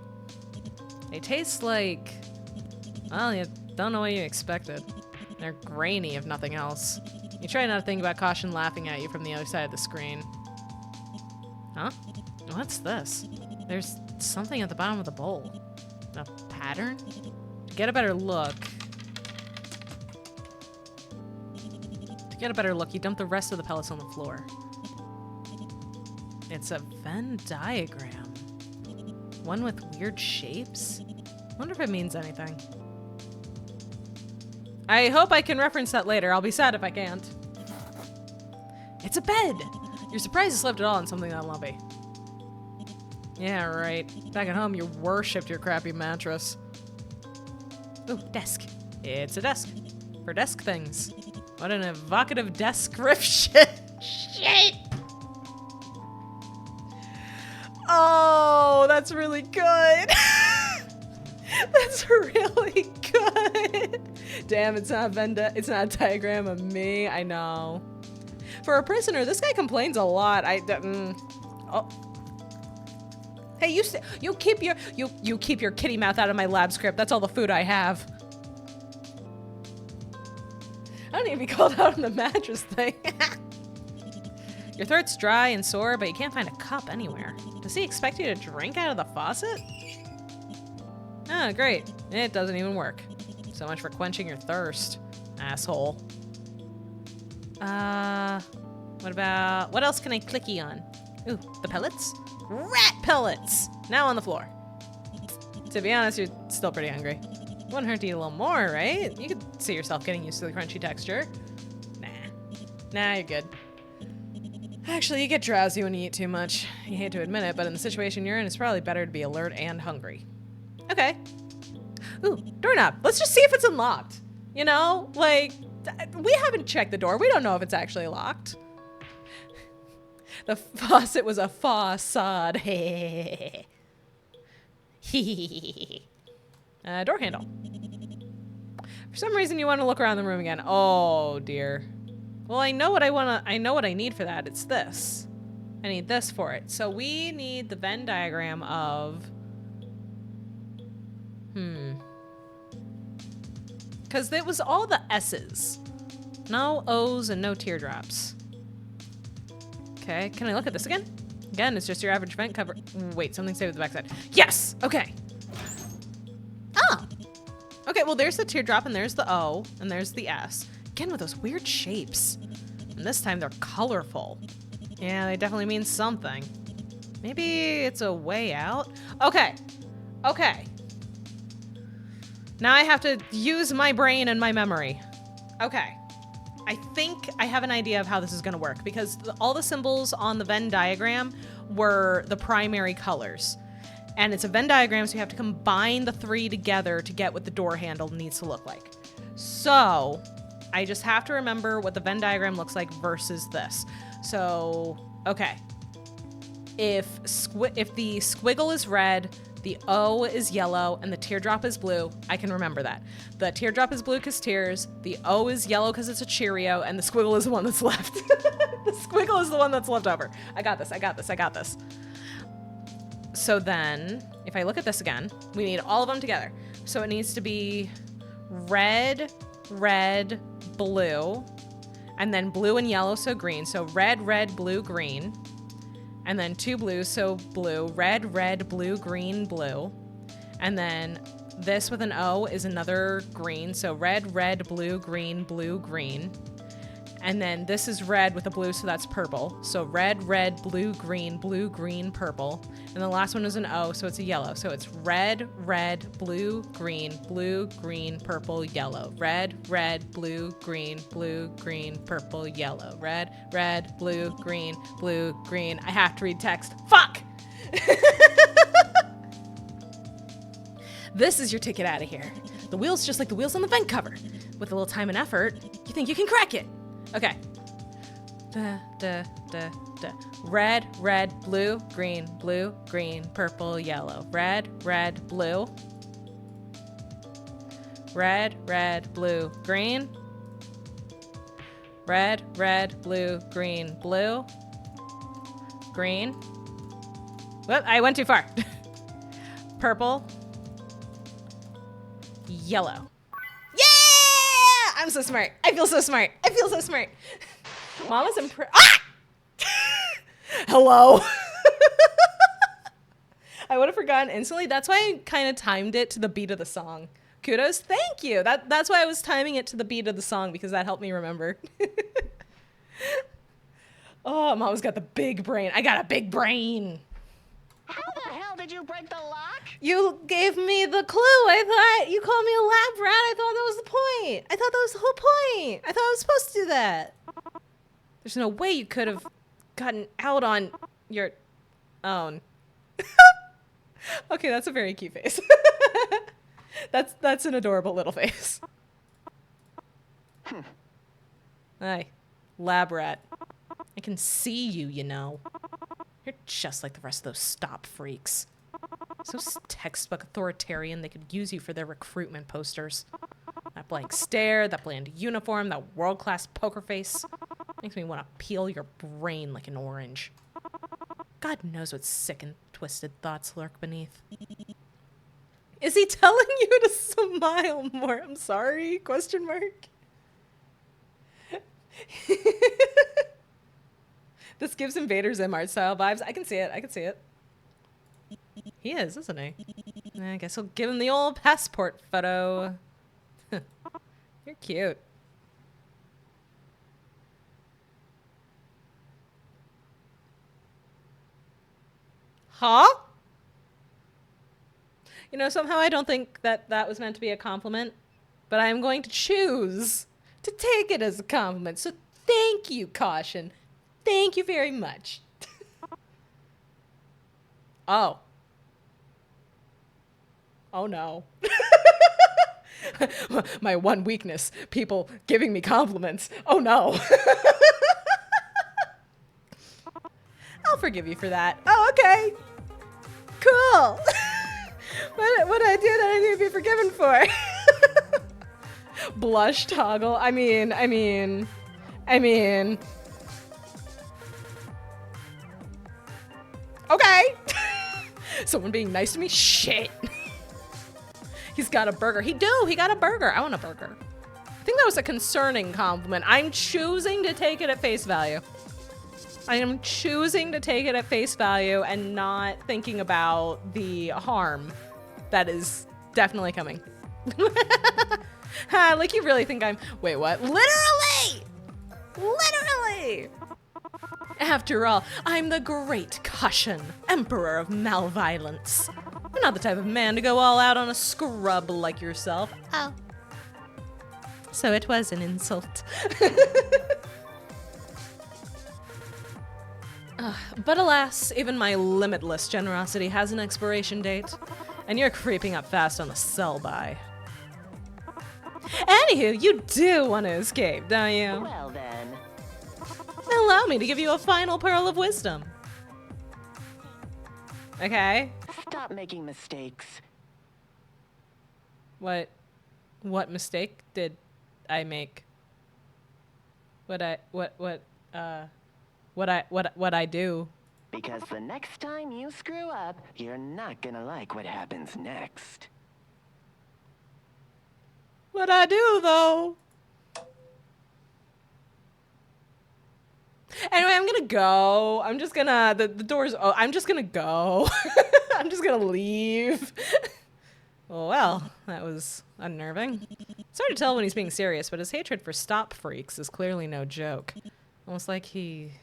They taste like... Well, you don't know what you expected. They're grainy, if nothing else. You try not to think about caution laughing at you from the other side of the screen. Huh? What's this? There's something at the bottom of the bowl. A pattern? To get a better look, you dump the rest of the pellets on the floor. It's a Venn diagram. One with weird shapes? Wonder if it means anything. I hope I can reference that later. I'll be sad if I can't. It's a bed! You're surprised you slept at all in something that lumpy. Yeah, right. Back at home, you worshipped your crappy mattress. Ooh, desk. It's a desk. For desk things. What an evocative description. Shit! Oh, that's really good. That's really good. Damn, it's not it's not a diagram of me. I know. For a prisoner, this guy complains a lot. Oh. Hey, you keep your kitty mouth out of my lab script. That's all the food I have. I don't need to be called out on the mattress thing. Your throat's dry and sore, but you can't find a cup anywhere. Does he expect you to drink out of the faucet? Oh, great. It doesn't even work. So much for quenching your thirst, asshole. What else can I clicky on? Ooh, the pellets? Rat pellets! Now on the floor. To be honest, you're still pretty hungry. Wouldn't hurt to eat a little more, right? You could see yourself getting used to the crunchy texture. Nah, you're good. Actually, you get drowsy when you eat too much. You hate to admit it, but in the situation you're in, it's probably better to be alert and hungry. Okay. Ooh, doorknob. Let's just see if it's unlocked. You know, like, we haven't checked the door. We don't know if it's actually locked. The faucet was a facade. Door handle. For some reason, you want to look around the room again. Oh dear. Well, I know what I need for that. It's this. I need this for it. So we need the Venn diagram of. Because it was all the S's. No O's and no teardrops. Okay, can I look at this again? Again, it's just your average vent cover. Wait, something saved with the backside. Yes! Okay. Oh! Okay, well there's the teardrop and there's the O and there's the S. Again with those weird shapes. And this time they're colorful. Yeah, they definitely mean something. Maybe it's a way out? Okay. Okay. Now I have to use my brain and my memory. Okay. I think I have an idea of how this is going to work because all the symbols on the Venn diagram were the primary colors. And it's a Venn diagram, so you have to combine the three together to get what the door handle needs to look like. So I just have to remember what the Venn diagram looks like versus this. So, okay. If the squiggle is red, the O is yellow, and the teardrop is blue, I can remember that. The teardrop is blue because tears, the O is yellow because it's a Cheerio, and the squiggle is the one that's left. The squiggle is the one that's left over. I got this. So then, if I look at this again, we need all of them together. So it needs to be red, red, blue, and then blue and yellow, so green. So red, red, blue, green. And then two blues, so blue, red, red, blue, green, blue. And then this with an O is another green, so red, red, blue, green, blue, green. And then this is red with a blue, so that's purple. So red, red, blue, green, purple. And the last one is an O, so it's a yellow. So it's red, red, blue, green, purple, yellow. Red, red, blue, green, purple, yellow. Red, red, blue, green. I have to read text. Fuck! This is your ticket out of here. The wheel's just like the wheels on the vent cover. With a little time and effort, you think you can crack it. Okay. Red, red, blue, green, purple, yellow. Red, red, blue. Red, red, blue, green. Red, red, blue, green. Green. Whoop, I went too far. Purple. Yellow. Yeah! I'm so smart. I feel so smart. Mama's impressed. Ah! Hello. I would have forgotten instantly. That's why I kind of timed it to the beat of the song. Kudos. Thank you. That's why I was timing it to the beat of the song, because that helped me remember. Oh, Mama's got the big brain. I got a big brain. How the hell did you break the lock? You gave me the clue. I thought you called me a lab rat. I thought that was the point. I thought that was the whole point. I thought I was supposed to do that. There's no way you could have gotten out on your own. Okay, that's a very cute face. That's an adorable little face. Hi, lab rat. I can see you, you know. You're just like the rest of those stop freaks. So textbook authoritarian, they could use you for their recruitment posters. That blank stare, that bland uniform, that world-class poker face. Makes me want to peel your brain like an orange. God knows what sick and twisted thoughts lurk beneath. Is he telling you to smile more? I'm sorry? Question mark. This gives Invader Zim art style vibes. I can see it. He is, isn't he? I guess we'll give him the old passport photo. You're cute. Huh? You know, somehow I don't think that was meant to be a compliment, but I'm going to choose to take it as a compliment. So thank you, Caution. Thank you very much. Oh. Oh no. My one weakness, people giving me compliments. Oh no. I'll forgive you for that. Oh, okay. Cool. What did I do that I need to be forgiven for? Blush toggle. I mean. Okay. Someone being nice to me? Shit. He's got a burger. He got a burger. I want a burger. I think that was a concerning compliment. I'm choosing to take it at face value. I am choosing to take it at face value and not thinking about the harm that is definitely coming. Like you really think I'm... Wait, what? Literally! Literally! After all, I'm the great Caution, Emperor of malViolence. I'm not the type of man to go all out on a scrub like yourself. Oh. So it was an insult. But alas, even my limitless generosity has an expiration date, and you're creeping up fast on the sell-by. Anywho, you do want to escape, don't you? Well then. Allow me to give you a final pearl of wisdom. Okay? Stop making mistakes. What mistake did I make? What I do? Because the next time you screw up, you're not gonna like what happens next. What I do, though? Anyway, I'm gonna go. I'm just gonna, the door's, oh, I'm just gonna go. I'm just gonna leave. Well, that was unnerving. It's hard to tell when he's being serious, but his hatred for stop freaks is clearly no joke. Almost like he...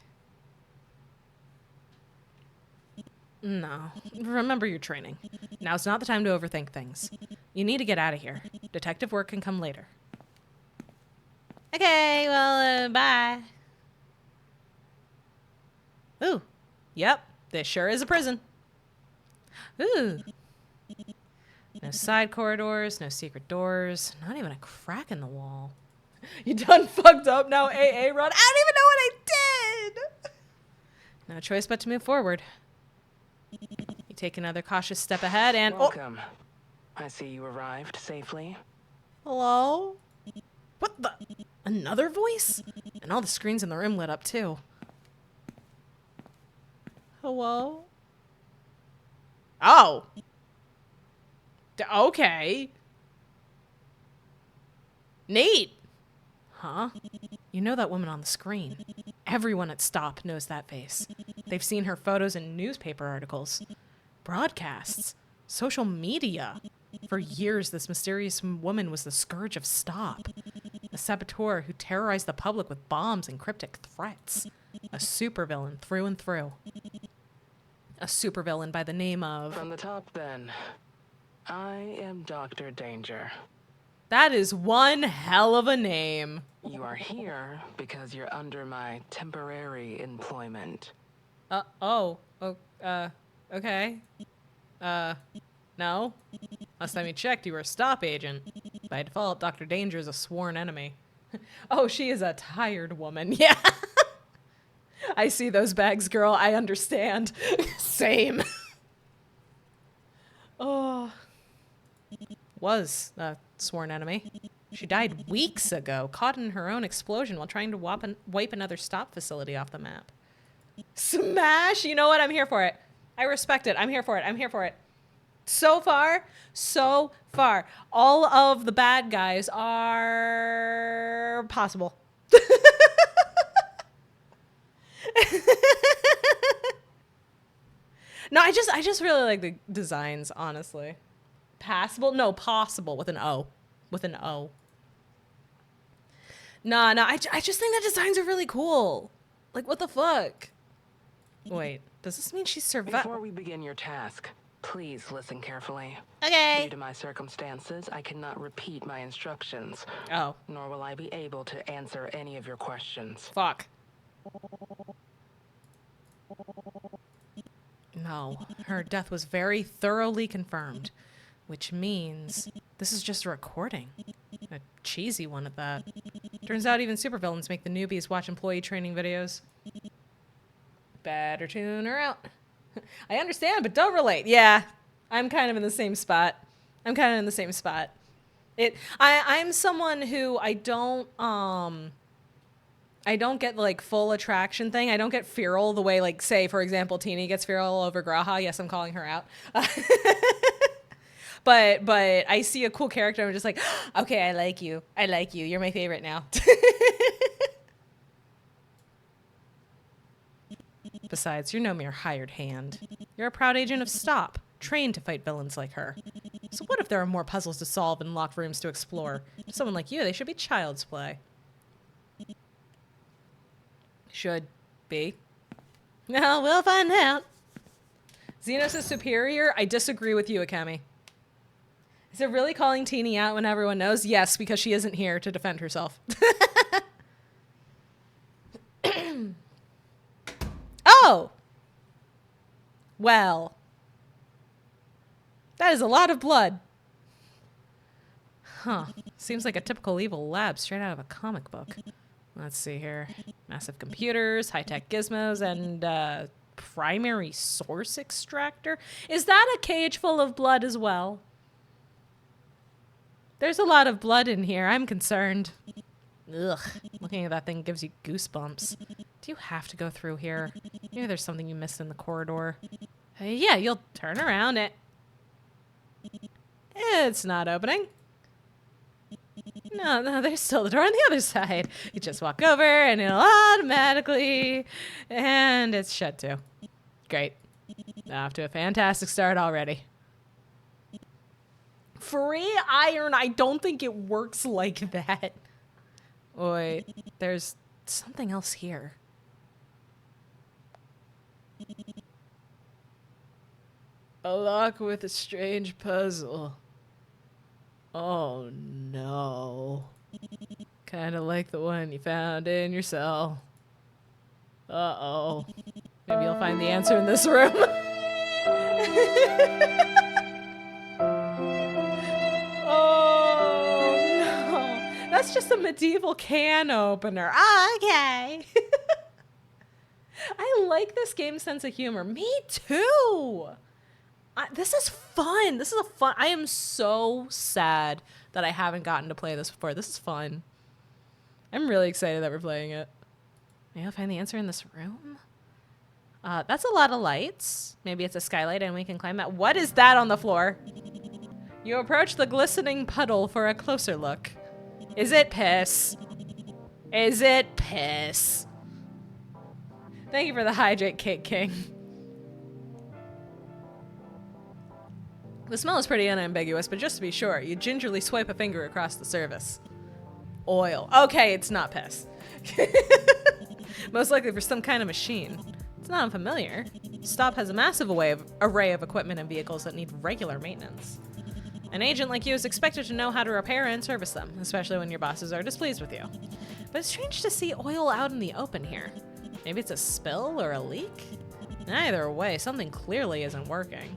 No. Remember your training. Now's not the time to overthink things. You need to get out of here. Detective work can come later. Okay, well, bye. Ooh. Yep, this sure is a prison. Ooh. No side corridors, no secret doors, not even a crack in the wall. You done fucked up now, AA run. I don't even know what I did! No choice but to move forward. You take another cautious step ahead and... Welcome. I see you arrived safely. Hello? What the? Another voice? And all the screens in the room lit up too. Hello? Oh. Okay. Neat. Huh? You know that woman on the screen. Everyone at Stop knows that face. They've seen her photos in newspaper articles, broadcasts, social media. For years, this mysterious woman was the scourge of Stop. A saboteur who terrorized the public with bombs and cryptic threats. A supervillain through and through. A supervillain by the name of... From the top, then. I am Dr. Danger. That is one hell of a name. You are here because you're under my temporary employment. Okay. No. Last time you checked, you were a Stop agent. By default, Dr. Danger is a sworn enemy. Oh, she is a tired woman. Yeah. I see those bags, girl. I understand. Same. Oh. Was a sworn enemy. She died weeks ago, caught in her own explosion while trying to wipe another Stop facility off the map. Smash! You know what? I'm here for it. I respect it. I'm here for it. I'm here for it. So far, all of the bad guys are possible. No, I just really like the designs, honestly. Passable? No, possible with an O. With an O. Nah, I just think the designs are really cool. Like, what the fuck? Wait, does this mean she's survived? Before we begin your task, please listen carefully. Okay. Due to my circumstances, I cannot repeat my instructions. Oh. Nor will I be able to answer any of your questions. Fuck. No, her death was very thoroughly confirmed, which means this is just a recording. A cheesy one at that. Turns out even supervillains make the newbies watch employee training videos. Better tune her out. I understand, but don't relate. Yeah, I'm kind of in the same spot. I'm someone who I don't get like full attraction thing. I don't get feral the way, like, say, for example, Teeny gets feral over Graha. Yes, I'm calling her out. But I see a cool character. I'm just like, okay, I like you. You're my favorite now. Besides, you're no mere hired hand. You're a proud agent of Stop, trained to fight villains like her. So what if there are more puzzles to solve and locked rooms to explore? For someone like you, they should be child's play. Should be. Well, we'll find out. Xenos is superior? I disagree with you, Akemi. Is it really calling Teeny out when everyone knows? Yes, because she isn't here to defend herself. Oh! Well. That is a lot of blood. Huh. Seems like a typical evil lab straight out of a comic book. Let's see here. Massive computers, high-tech gizmos, and primary source extractor. Is that a cage full of blood as well? There's a lot of blood in here. I'm concerned. Ugh. Looking at that thing gives you goosebumps. Do you have to go through here? Maybe there's something you missed in the corridor. Yeah, you'll turn around it. It's not opening. No, there's still the door on the other side. You just walk over and it'll automatically... And it's shut too. Great. Off to a fantastic start already. Free iron, I don't think it works like that. Wait, there's something else here. A lock with a strange puzzle. Oh no. Kinda like the one you found in your cell. Uh-oh. Maybe you'll find the answer in this room. Oh no. That's just a medieval can opener. Ah, okay. I like this game's sense of humor. Me too. This is fun. This is a fun. I am so sad that I haven't gotten to play this before. This is fun. I'm really excited that we're playing it. Maybe I'll find the answer in this room. That's a lot of lights. Maybe it's a skylight and we can climb that. What is that on the floor? You approach the glistening puddle for a closer look. Is it piss? Is it piss? Thank you for the hydrate cake, King. The smell is pretty unambiguous, but just to be sure, you gingerly swipe a finger across the surface. Oil. Okay, it's not piss. Most likely for some kind of machine. It's not unfamiliar. Stop has a massive array of equipment and vehicles that need regular maintenance. An agent like you is expected to know how to repair and service them, especially when your bosses are displeased with you. But it's strange to see oil out in the open here. Maybe it's a spill or a leak? Either way, something clearly isn't working.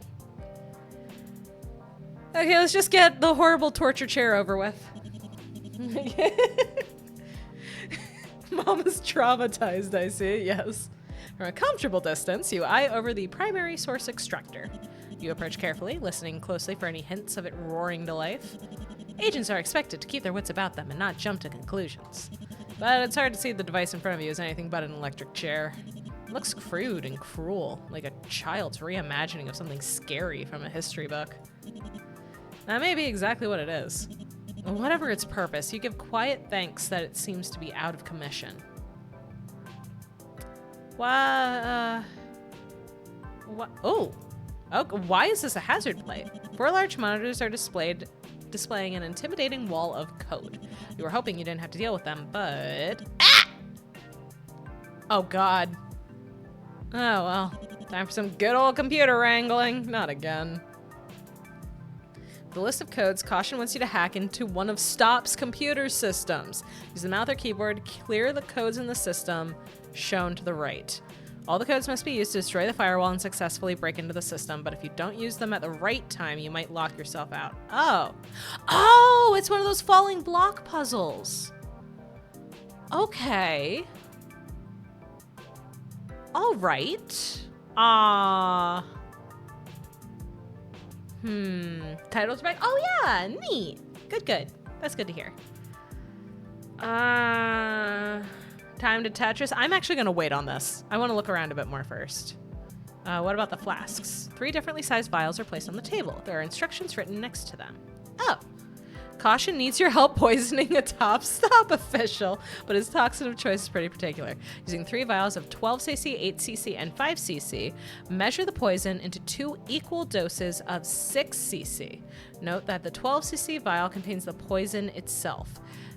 Okay, let's just get the horrible torture chair over with. Mama's traumatized, I see, yes. From a comfortable distance, you eye over the primary source extractor. You approach carefully, listening closely for any hints of it roaring to life. Agents are expected to keep their wits about them and not jump to conclusions. But it's hard to see the device in front of you as anything but an electric chair. It looks crude and cruel, like a child's reimagining of something scary from a history book. That may be exactly what it is. Whatever its purpose, you give quiet thanks that it seems to be out of commission. Why, oh, why is this a hazard plate? 4 large monitors are displaying an intimidating wall of code. You were hoping you didn't have to deal with them, but... Ah! Oh, God. Oh, well. Time for some good old computer wrangling. Not again. The list of codes, caution wants you to hack into one of Stop's computer systems. Use the mouse or keyboard, clear the codes in the system shown to the right. All the codes must be used to destroy the firewall and successfully break into the system, but if you don't use them at the right time, you might lock yourself out. Oh. Oh, it's one of those falling block puzzles. Okay. All right. Titles back. Oh yeah, neat. Good. That's good to hear. Time to Tetris. I'm actually gonna wait on this. I want to look around a bit more first. What about the flasks? 3 differently sized vials are placed on the table. There are instructions written next to them. Oh. Caution needs your help poisoning a top stop official, but his toxin of choice is pretty particular. Using 3 vials of 12cc, 8cc, and 5cc, measure the poison into 2 equal doses of 6cc. Note that the 12cc vial contains the poison itself.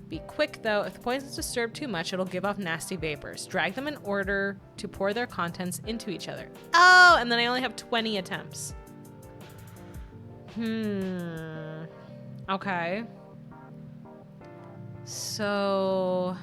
Be quick though, if the poison is disturbed too much, it'll give off nasty vapors. Drag them in order to pour their contents into each other. Oh, and then I only have 20 attempts. Okay. So...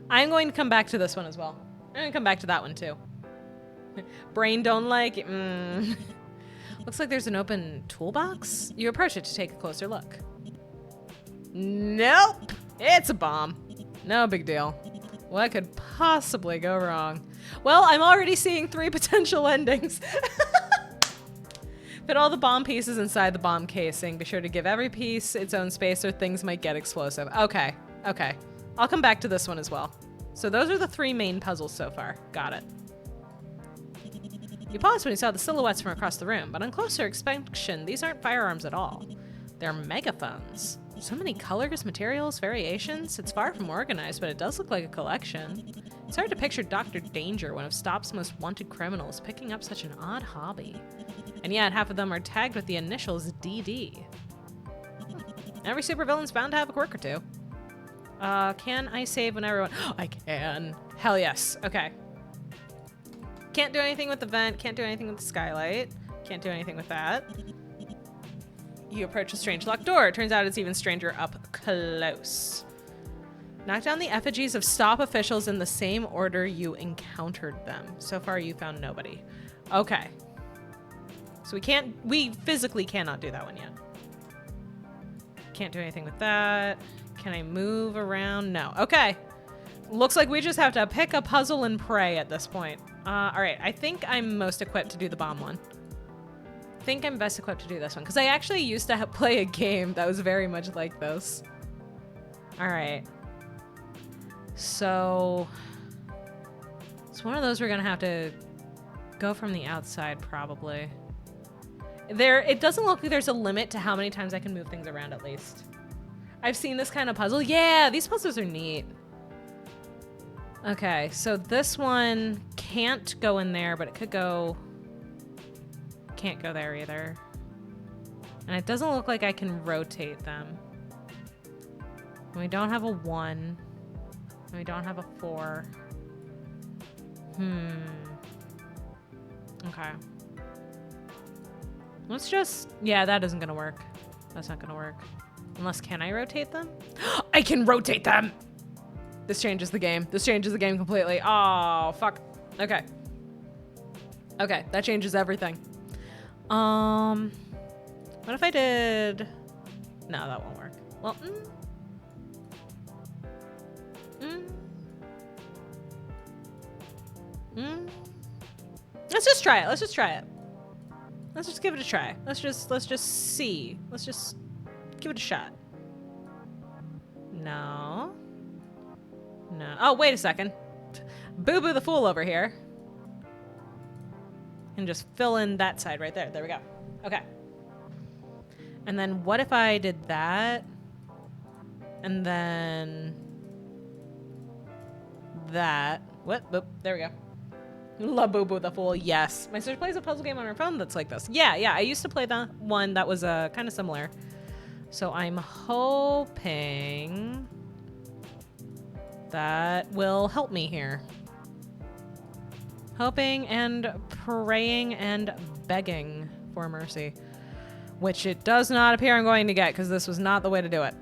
I'm going to come back to this one as well. I'm going to come back to that one too. Brain don't like it. Looks like there's an open toolbox. You approach it to take a closer look. Nope. It's a bomb. No big deal. What could possibly go wrong? Well, I'm already seeing 3 potential endings. Fit all the bomb pieces inside the bomb casing. Be sure to give every piece its own space or things might get explosive. Okay. I'll come back to this one as well. So those are the 3 main puzzles so far. Got it. You paused when you saw the silhouettes from across the room, but on closer inspection, these aren't firearms at all. They're megaphones. So many colors, materials, variations. It's far from organized, but it does look like a collection. It's hard to picture Dr. Danger, one of Stop's most wanted criminals, picking up such an odd hobby. And yet, half of them are tagged with the initials DD. Every supervillain's bound to have a quirk or two. Can I save when everyone... I can. Hell yes. Okay. Can't do anything with the vent. Can't do anything with the skylight. Can't do anything with that. You approach a strange locked door. It turns out it's even stranger up close. Knock down the effigies of Stop officials in the same order you encountered them. So far, you found nobody. Okay. So we physically cannot do that one yet. Can't do anything with that. Can I move around? No. Okay. Looks like we just have to pick a puzzle and pray at this point. All right. I think I'm most equipped to do the bomb one. I think I'm best equipped to do this one because I actually used to play a game that was very much like this. All right. So it's one of those we're gonna have to go from the outside probably. It doesn't look like there's a limit to how many times I can move things around at least. I've seen this kind of puzzle. Yeah, these puzzles are neat. Okay, so this one can't go in there, but it could go... Can't go there either. And it doesn't look like I can rotate them. And we don't have a 1. And we don't have a 4. Okay. Let's just... Yeah, that isn't gonna work. That's not gonna work. Unless, can I rotate them? I can rotate them! This changes the game. This changes the game completely. Oh, fuck. Okay. Okay, that changes everything. What if I did... No, that won't work. Well, Let's just try it. Let's just try it. Let's just give it a try. Let's just see. Let's just give it a shot. No. No. Oh, wait a second. Boo-boo the fool over here. And just fill in that side right there. There we go. Okay. And then what if I did that? And then... that. What? Boop. There we go. La Boo-boo the fool. Yes. My sister plays a puzzle game on her phone that's like this. Yeah, yeah. I used to play the one that was kind of similar. So I'm hoping that will help me here. Hoping and praying and begging for mercy. Which it does not appear I'm going to get, because this was not the way to do it.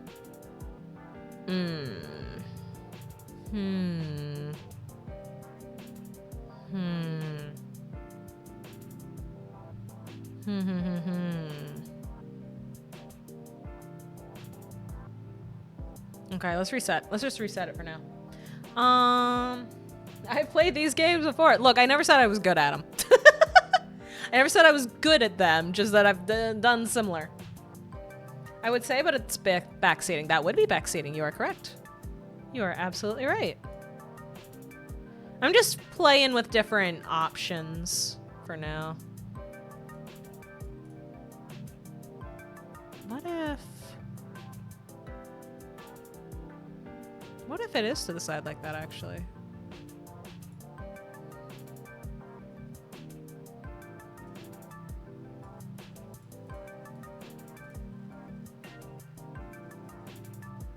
Okay, let's reset. Let's just reset it for now. I've played these games before. Look, I never said I was good at them. I never said I was good at them, just that I've done similar. I would say, but it's backseating. That would be backseating. You are correct. You are absolutely right. I'm just playing with different options for now. What if it is to the side like that, actually?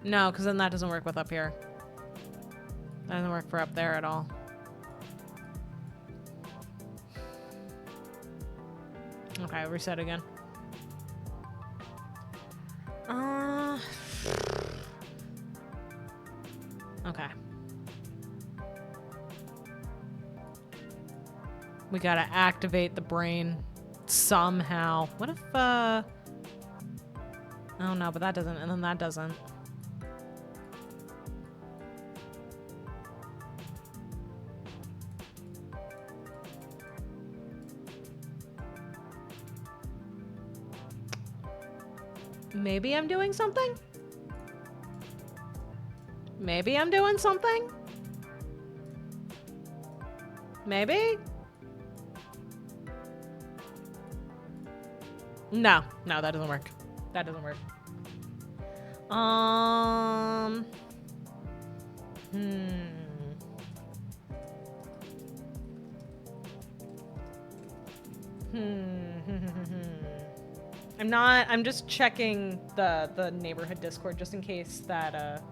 No, because then that doesn't work with up here. That doesn't work for up there at all. Okay, reset again. Okay. We gotta activate the brain somehow. What if, oh no, but that doesn't, and then that doesn't. Maybe I'm doing something? Maybe I'm doing something? Maybe? No, no, that doesn't work. That doesn't work. I'm just checking the neighborhood Discord just in case that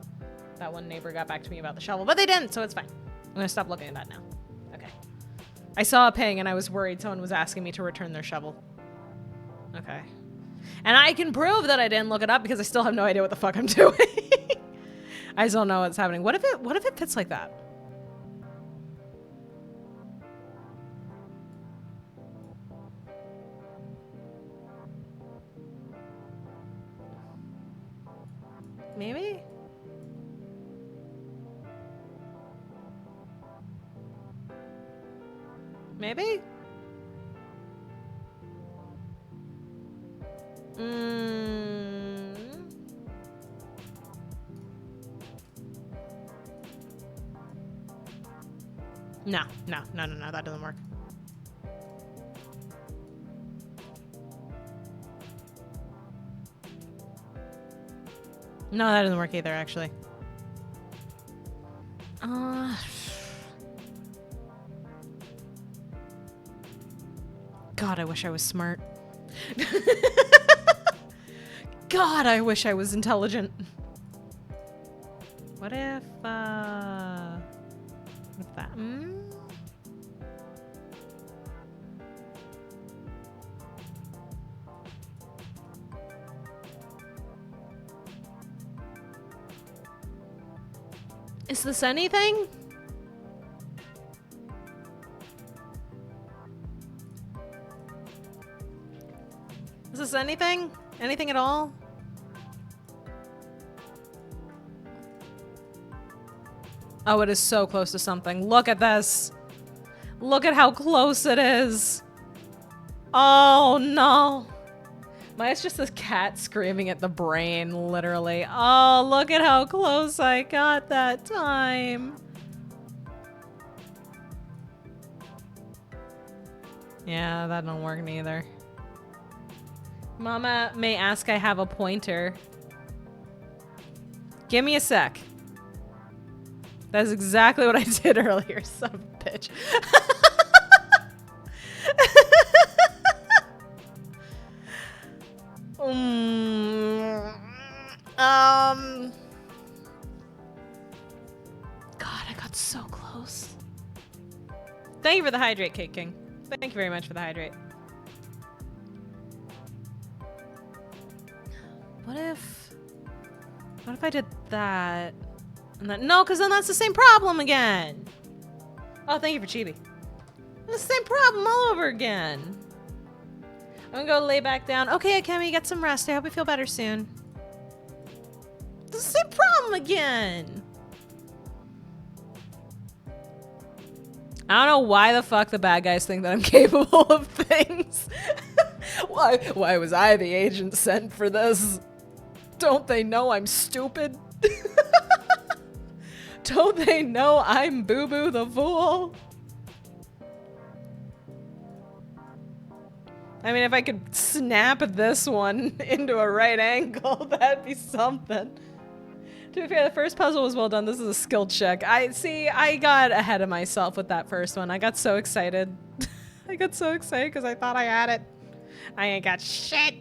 that one neighbor got back to me about the shovel, but they didn't, so it's fine. I'm gonna stop looking at that now. Okay. I saw a ping and I was worried someone was asking me to return their shovel. Okay. And I can prove that I didn't look it up because I still have no idea what the fuck I'm doing. I still don't know what's happening. What if it fits like that? Maybe? Maybe? No, that doesn't work. No, that doesn't work either, actually. God, I wish I was smart. God, I wish I was intelligent. What if that? Is this anything? Is this anything? Anything at all? Oh, it is so close to something. Look at this. Look at how close it is. Oh, no. It's just this cat screaming at the brain, literally. Oh, look at how close I got that time. Yeah, that don't work neither. Mama may ask I have a pointer. Give me a sec. That's exactly what I did earlier, son of a bitch. God, I got so close. Thank you for the hydrate, Cake King. Thank you very much for the hydrate. What if I did that? And then, no, because then that's the same problem again. Oh, thank you for Chibi. That's the same problem all over again. I'm gonna go lay back down. Okay, Akemi, get some rest. I hope you feel better soon. It's the same problem again. I don't know why the fuck the bad guys think that I'm capable of things. Why was I the agent sent for this? Don't they know I'm stupid? Don't they know I'm Boo Boo the Fool? I mean, if I could snap this one into a right angle, that'd be something. To be fair, the first puzzle was well done. This is a skill check. I got ahead of myself with that first one. I got so excited. I got so excited because I thought I had it. I ain't got shit.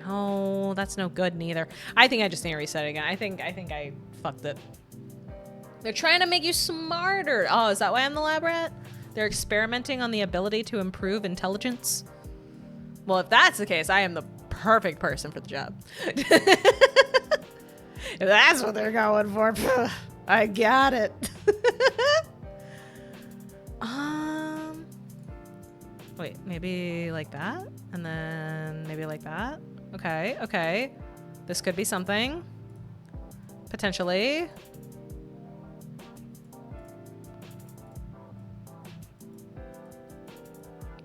No, that's no good neither. I think I just need to reset it again. I think I fucked it. They're trying to make you smarter. Oh, is that why I'm the lab rat? They're experimenting on the ability to improve intelligence. Well, if that's the case, I am the perfect person for the job. If that's what they're going for, I got it. Wait, maybe like that? And then maybe like that? Okay, okay. This could be something. Potentially.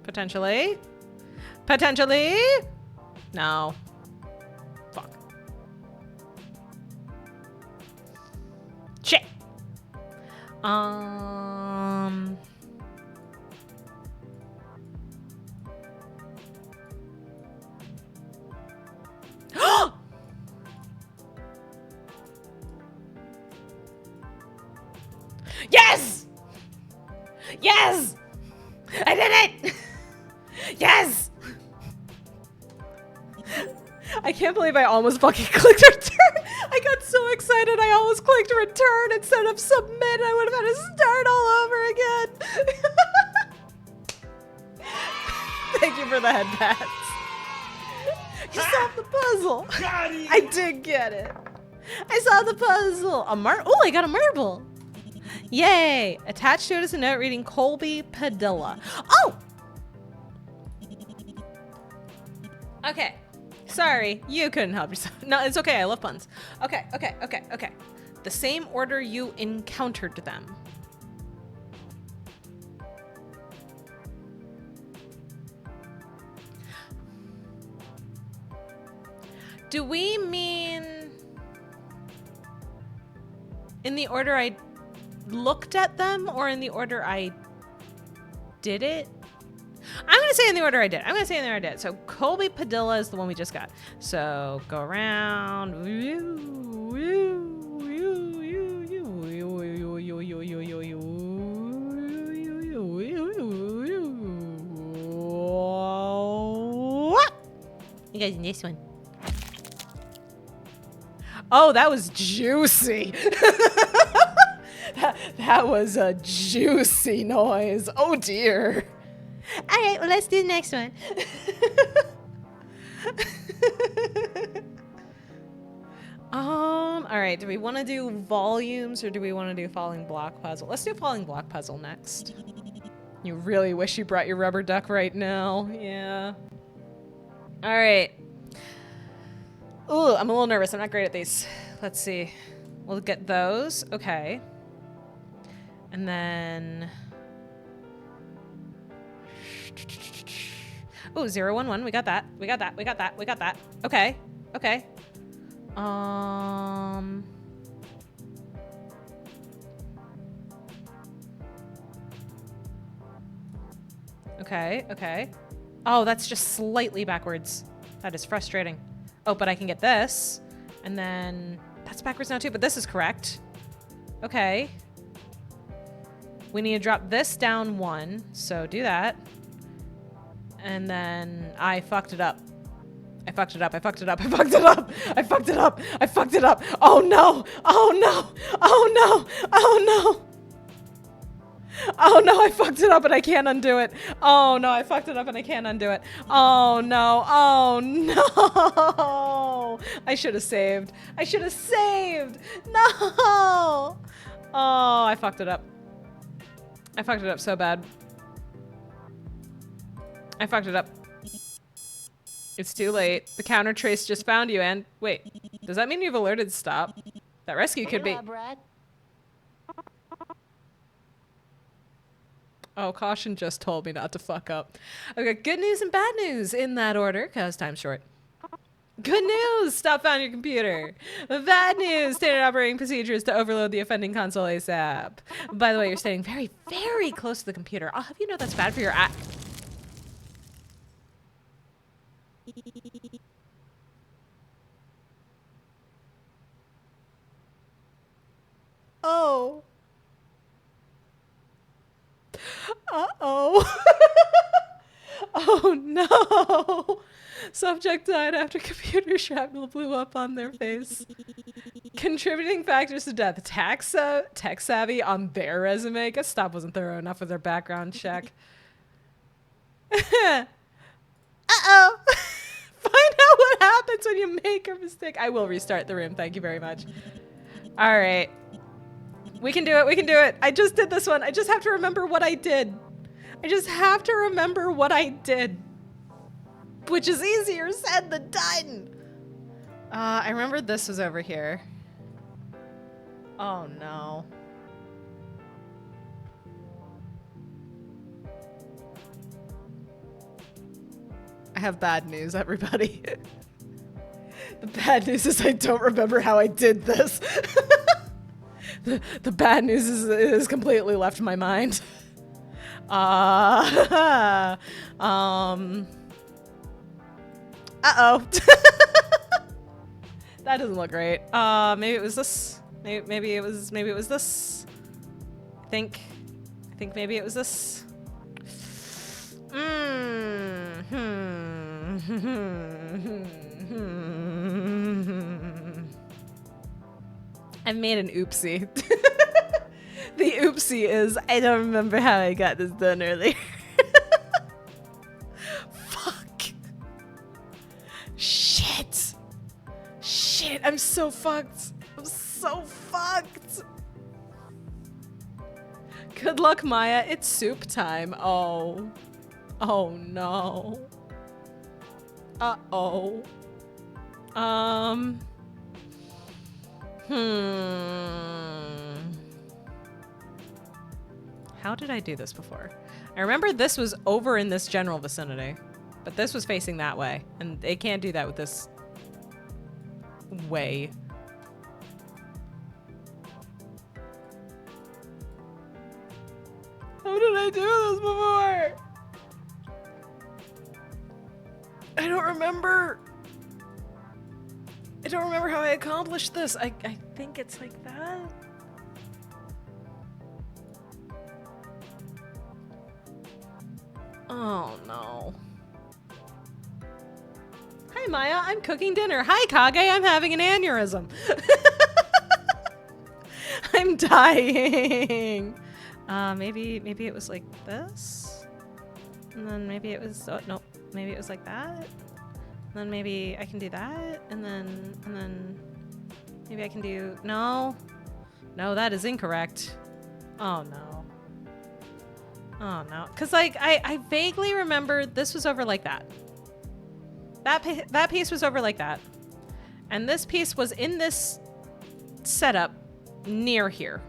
Potentially. Potentially? No. Yes! Yes! I did it! Yes! I can't believe I almost fucking clicked return. I got so excited I almost clicked return instead of submit. I would have had to start all over again. Thank you for the head pats. You solved the puzzle. I did get it. I solved the puzzle. Oh, I got a marble. Yay! Attached to it is a note reading Colby Padilla. Oh! Okay. Sorry, you couldn't help yourself. No, it's okay. I love puns. Okay. The same order you encountered them. Do we mean in the order I looked at them or in the order I did it? I'm going to say in the order I did. So Colby Padilla is the one we just got. So go around. You guys in this one. Oh, that was juicy. that was a juicy noise. Oh dear. All right, well, let's do the next one. All right, do we want to do volumes or do we want to do falling block puzzle? Let's do falling block puzzle next. You really wish you brought your rubber duck right now. Yeah. All right. Ooh, I'm a little nervous. I'm not great at these. Let's see. We'll get those. Okay. And then... Ooh, 0, 1, 1. We got that. We got that. Okay. Okay. Okay. Oh, that's just slightly backwards. That is frustrating. Oh, but I can get this. And then that's backwards now too, but this is correct. Okay. We need to drop this down 1, so do that. And then I fucked it up. I fucked it up. Oh no! Oh no, I fucked it up and I can't undo it. Oh no, I fucked it up and I can't undo it. Oh no. I should have saved. No! Oh, I fucked it up. I fucked it up so bad. I fucked it up. It's too late. The counter trace just found you and... Wait, does that mean you've alerted stop? That rescue could be... Oh, caution just told me not to fuck up. Okay, good news and bad news in that order, because time's short. Good news! Stop found your computer. Bad news! Standard operating procedures to overload the offending console ASAP. By the way, you're staying very, very close to the computer. I'll have you know that's bad for your Oh. Uh-oh. Oh no. Subject died after computer shrapnel blew up on their face. Contributing factors to death. Tech savvy on their resume. Guess Stop wasn't thorough enough with their background check. Uh-oh. Find out what happens when you make a mistake. I will restart the room. Thank you very much. All right. We can do it. I just did this one. I just have to remember what I did. Which is easier said than done. I remember this was over here. Oh no. I have bad news, everybody. The bad news is I don't remember how I did this. The bad news is completely left my mind. Uh-oh. That doesn't look great. Maybe it was this. Maybe it was this. I think maybe it was this. I've made an oopsie. The oopsie is I don't remember how I got this done earlier. Fuck. Shit. Shit, I'm so fucked. I'm so fucked. Good luck, Maya. It's soup time. Oh. Oh no. Uh-oh. How did I do this before? I remember this was over in this general vicinity, but this was facing that way, and they can't do that with this way. How did I do this before? I don't remember. I don't remember how I accomplished this. I think it's like that. Oh no. Hi Maya, I'm cooking dinner. Hi Kage, I'm having an aneurysm. I'm dying. Maybe it was like this. And then maybe it was, oh no, maybe it was like that. And then maybe I can do that. And then maybe I can do, no, that is incorrect. Oh no. Oh no, cause like I vaguely remember this was over like that. That piece was over like that, and this piece was in this setup near here.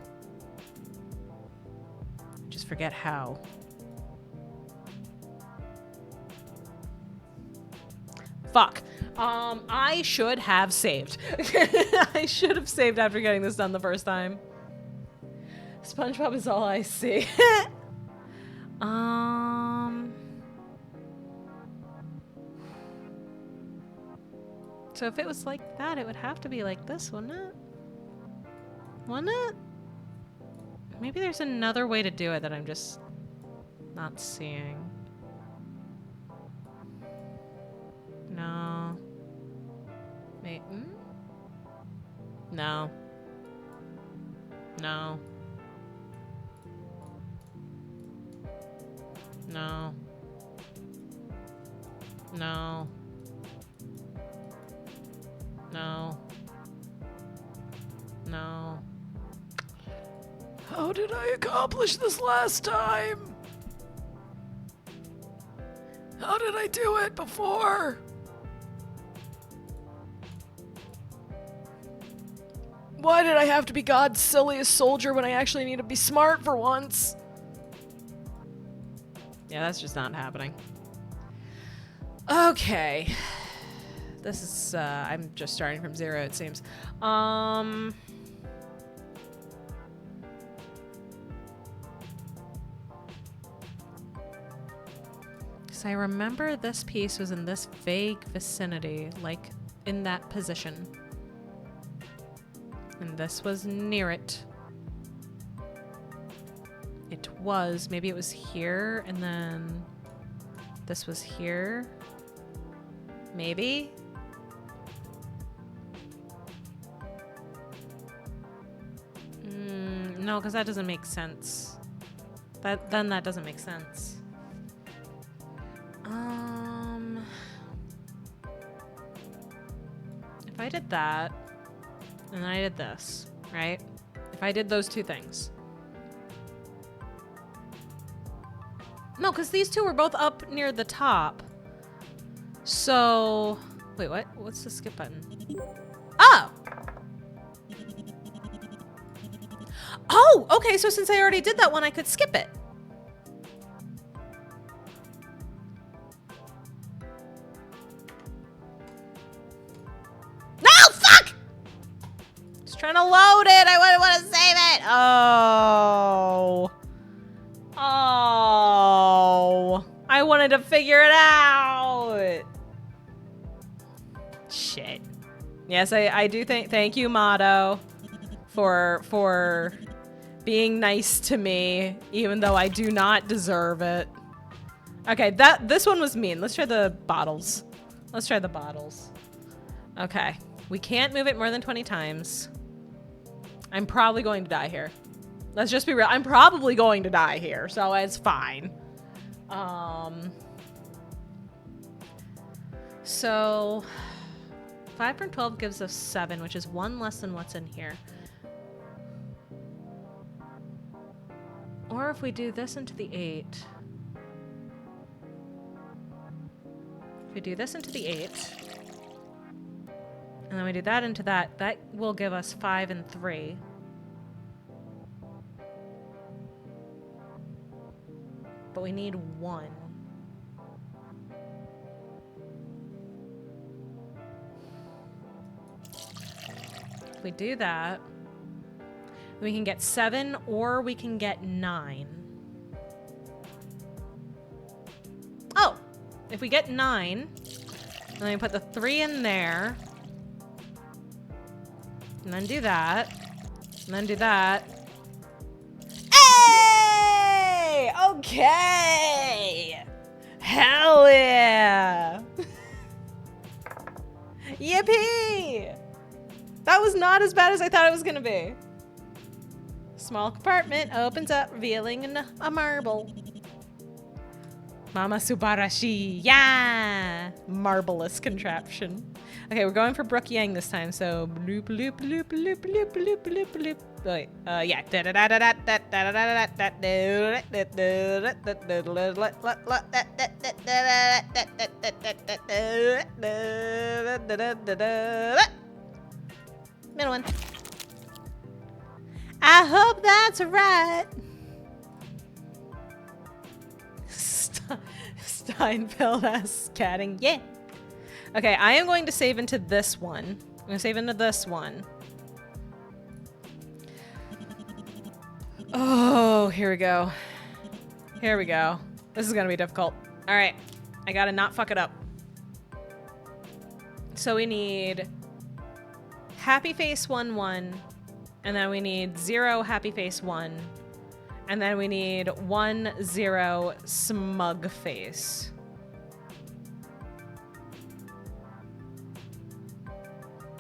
Just forget how. Fuck. I should have saved. I should have saved after getting this done the first time. SpongeBob is all I see. So if it was like that, it would have to be like this, wouldn't it? Wouldn't it? Maybe there's another way to do it that I'm just not seeing. No. Wait. No. No. No. No. No. No. How did I accomplish this last time? How did I do it before? Why did I have to be God's silliest soldier when I actually need to be smart for once? Yeah, that's just not happening. Okay. This is, I'm just starting from zero, it seems. So I remember this piece was in this vague vicinity, like in that position. And this was near it. It was, maybe it was here, and then this was here. Maybe? No, because that doesn't make sense. Then that doesn't make sense. If I did that, and then I did this, right? If I did those two things. No, because these two were both up near the top. So, wait, what? What's the skip button? Oh! Oh, okay, so since I already did that one, I could skip it. No, fuck! Just trying to load it. I want to save Oh. Oh. I wanted to figure it out. Shit. Yes, I do thank you, Motto, for being nice to me, even though I do not deserve it. Okay, this one was mean. Let's try the bottles. Let's try the bottles. Okay. We can't move it more than 20 times. I'm probably going to die here. Let's just be real. I'm probably going to die here, so it's fine. So 5 from 12 gives us 7, which is 1 less than what's in here. Or if we do this into the 8. If we do this into the 8, and then we do that into that, that will give us 5 and 3. But we need 1. If we do that, we can get 7 or we can get 9. Oh! If we get 9, and then we put the 3 in there, and then do that, and then do that. Hey! Okay! Hell yeah! Yippee! That was not as bad as I thought it was gonna be. Small compartment opens up, revealing a marble. Mama Subarashi, yeah! Marvelous contraption. Okay, we're going for Brooke Yang this time, so bloop bloop bloop bloop bloop bloop bloop bloop. Wait, yeah. Middle one. I hope that's right. Steinfeld-ass catting, yeah. Okay, I am going to save into this one. I'm going to save into this one. Oh, here we go. Here we go. This is going to be difficult. All right, I got to not fuck it up. So we need happy face 1 1, and then we need 0 happy face 1. And then we need 1 0 smug face.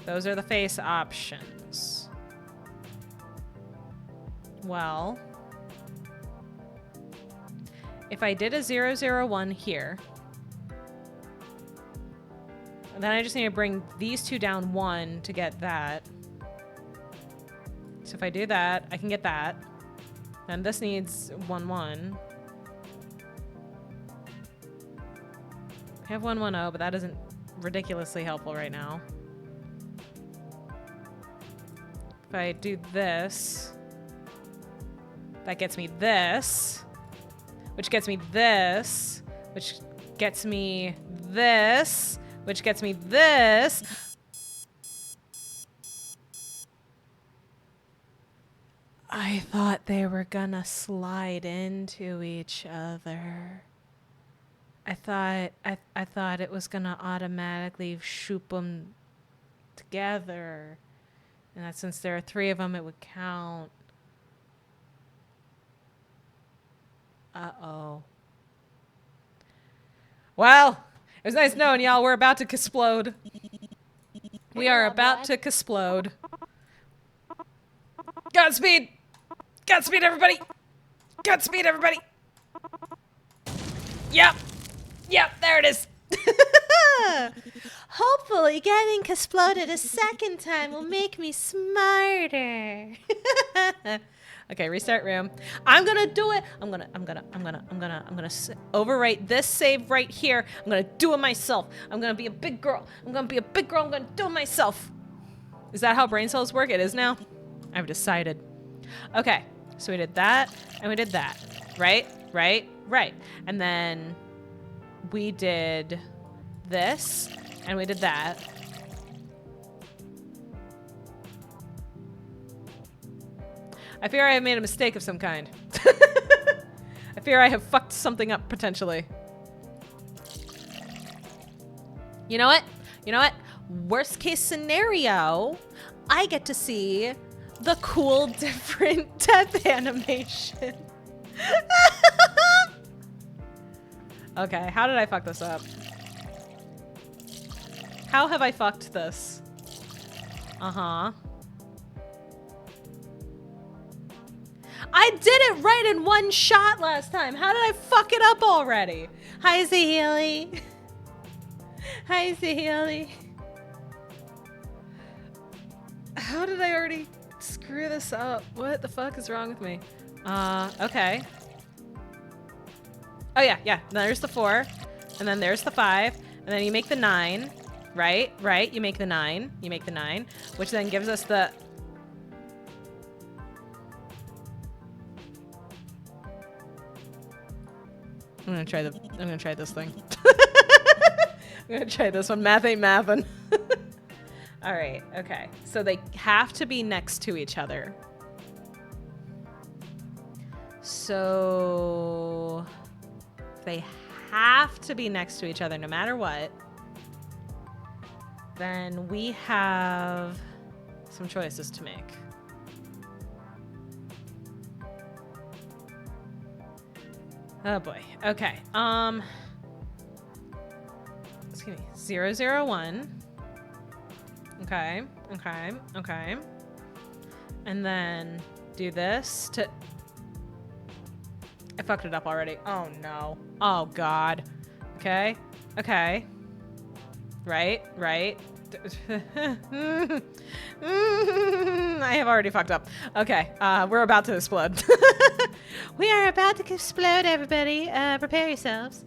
Those are the face options. Well, if I did a 0 0 1 here, then I just need to bring these two down 1 to get that. So if I do that, I can get that. And this needs 1 1. I have 1 1 0, but that isn't ridiculously helpful right now. If I do this, that gets me this, which gets me this, which gets me this, which gets me this. I thought they were gonna slide into each other. I thought it was gonna automatically shoop them together, and that since there are 3 of them, it would count. Uh-oh. Well, it was nice knowing y'all. We're about to explode. We are about to explode. Godspeed! Godspeed, everybody! Godspeed, everybody! Yep! Yep, there it is! Hopefully getting exploded a second time will make me smarter. Okay, restart room. I'm gonna do it. I'm gonna overwrite this save right here. I'm gonna do it myself. I'm gonna be a big girl. I'm gonna be a big girl. I'm gonna do it myself. Is that how brain cells work? It is now? I've decided. Okay, so we did that and we did that. Right, right, right. And then we did this and we did that. I fear I have made a mistake of some kind. I fear I have fucked something up, potentially. You know what? You know what? Worst case scenario, I get to see the cool, different death animation. Okay, how did I fuck this up? How have I fucked this? Uh-huh. I did it right in one shot last time. How did I fuck it up already? Hi, Zahili. Hi, Zahili. How did I already screw this up? What the fuck is wrong with me? Okay. Oh yeah, yeah. There's the 4, and then there's the 5, and then you make the 9, right? Right. You make the 9. You make the 9, which then gives us the. I'm gonna try this thing. I'm gonna try this one. Math ain't mathin'. All right. Okay. So they have to be next to each other. So they have to be next to each other no matter what. Then we have some choices to make. Oh boy. Okay. Excuse me. 0, 0, 1. Okay. Okay. Okay. And then do this to. I fucked it up already. Oh no. Oh god. Okay. Okay. Right. Right. I have already fucked up. Okay. We're about to explode. We are about to explode, everybody. Prepare yourselves.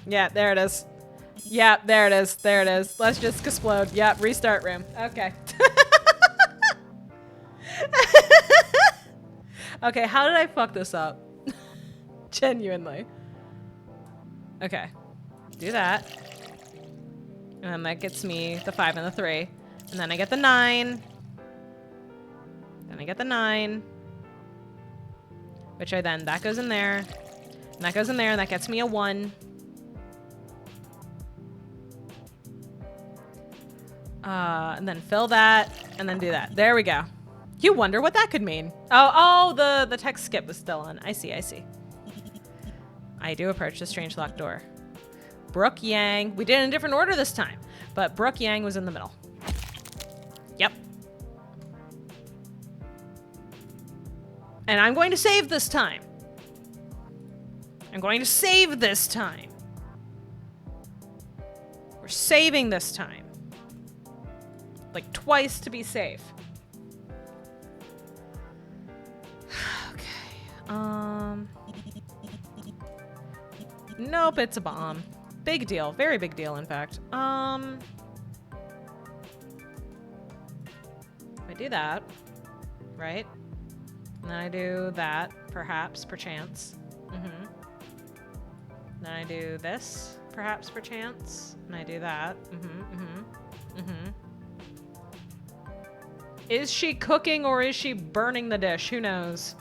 Yeah, there it is. Yeah, there it is. There it is. Let's just explode. Yep, restart room. Okay. Okay, how did I fuck this up? Genuinely. Okay. Do that. And then that gets me the 5 and the 3. And then I get the 9. Then I get the 9. Which that goes in there. And that goes in there, and that gets me a 1. And then fill that, and then do that. There we go. You wonder what that could mean. Oh, the text skip was still on. I see, I see. I do approach the strange locked door. Brooke Yang. We did it in a different order this time, but Brooke Yang was in the middle. Yep. And I'm going to save this time. I'm going to save this time. We're saving this time. Like twice to be safe. Okay. Nope, it's a bomb. Big deal. Very big deal, in fact. I do that, right? And then I do that, perhaps, perchance. Then I do this, perhaps, perchance. And I do that. Is she cooking or is she burning the dish? Who knows?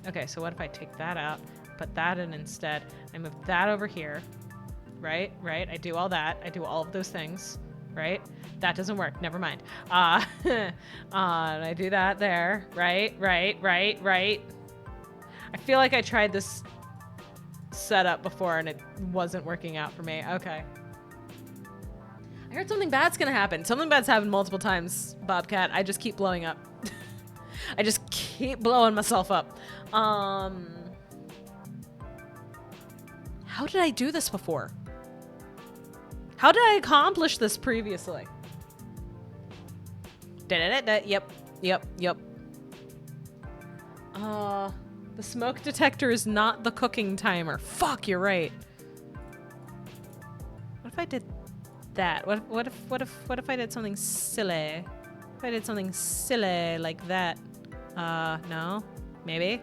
Okay, so what if I take that out, put that in instead? I move that over here, right? Right, I do all that. I do all of those things, right? That doesn't work, never mind. I do that there, right? Right, right, right. I feel like I tried this setup before and it wasn't working out for me. Okay. I heard something bad's gonna happen. Something bad's happened multiple times, Bobcat. I just keep blowing up. I just keep blowing myself up. How did I do this before? How did I accomplish this previously? Yep. The smoke detector is not the cooking timer. Fuck, you're right. What if I did that? What if I did something silly? If I did something silly like that? No? Maybe?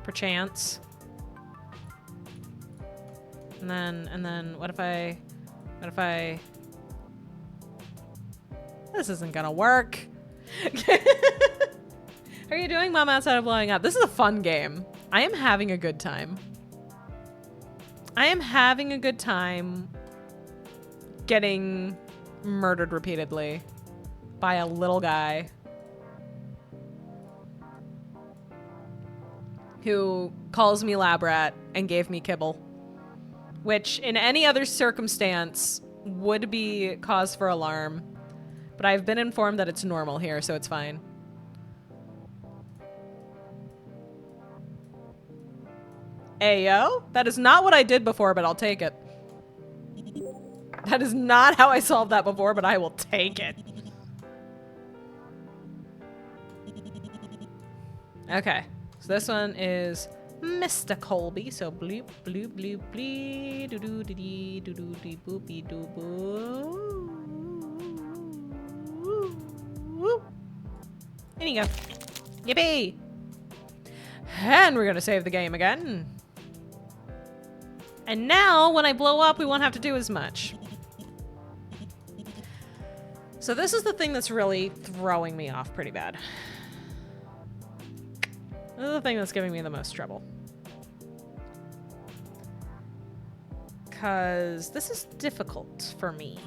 Perchance? And then what if I... This isn't gonna work. How are you doing, Mom, outside of blowing up? This is a fun game. I am having a good time. I am having a good time getting murdered repeatedly by a little guy who calls me lab rat and gave me kibble, which in any other circumstance would be cause for alarm. But I've been informed that it's normal here, so it's fine. Ayo? That is not what I did before, but I'll take it. That is not how I solved that before, but I will take it. Okay, so this one is Mr. Colby. So bloop, bloop, bloop, bleep, doo doo dee dee, doo doo dee boopy doo boo. In you go. Yippee! And we're gonna save the game again. And now, when I blow up, we won't have to do as much. So this is the thing that's really throwing me off pretty bad. This is the thing that's giving me the most trouble. Because this is difficult for me.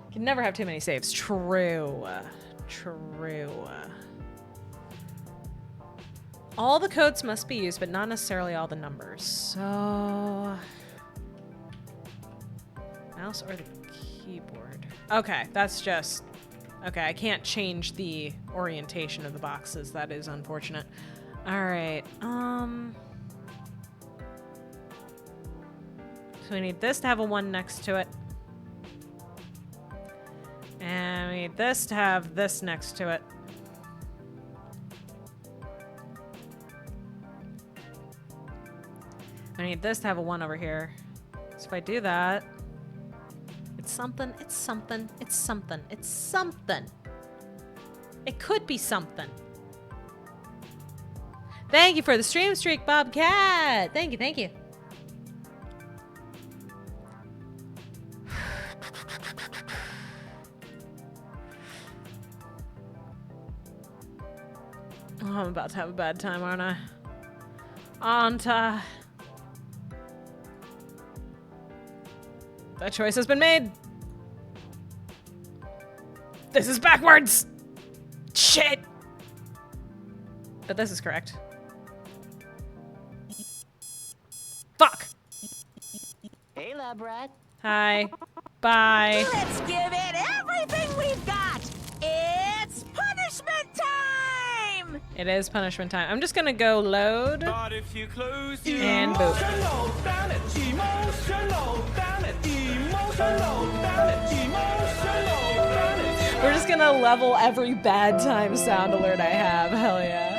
You can never have too many saves. True. True. All the codes must be used, but not necessarily all the numbers. So... mouse or the keyboard? Okay, that's just... okay, I can't change the orientation of the boxes. That is unfortunate. Alright, so we need this to have a 1 next to it. And we need this to have this next to it. I need this to have a 1 over here. So if I do that, it's something, it's something, it's something, it's something. It could be something. Thank you for the stream streak, Bobcat. Thank you, thank you. Oh, I'm about to have a bad time, aren't I? Aren't I? That choice has been made. This is backwards. Shit. But this is correct. Fuck. Hey, lab rat. Hi. Bye. Let's give it everything we've got. It's punishment time. It is punishment time. I'm just gonna go load and boop. We're just gonna level every bad time sound alert I have. Hell yeah.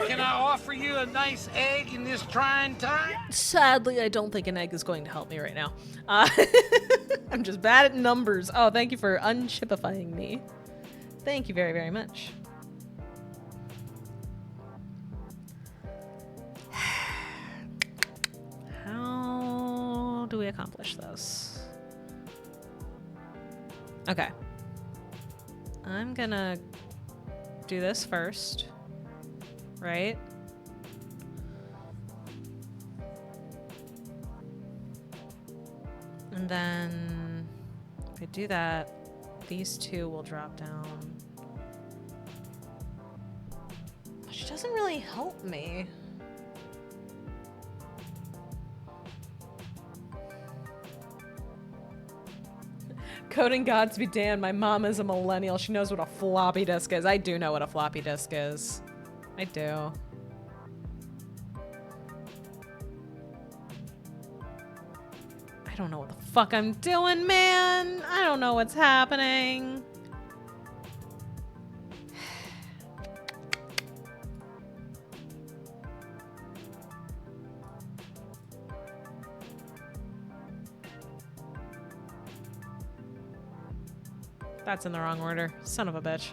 Can I offer you a nice egg in this trying time? Sadly, I don't think an egg is going to help me right now. I'm just bad at numbers. Oh, thank you for unchipifying me. Thank you very, very much. How do we accomplish this? Okay. I'm gonna do this first. Right? And then if I do that, these two will drop down. Which doesn't really help me. Coding gods be damned, my mom is a millennial. She knows what a floppy disk is. I do know what a floppy disk is. I do. I don't know what the fuck I'm doing, man. I don't know what's happening. That's in the wrong order. Son of a bitch.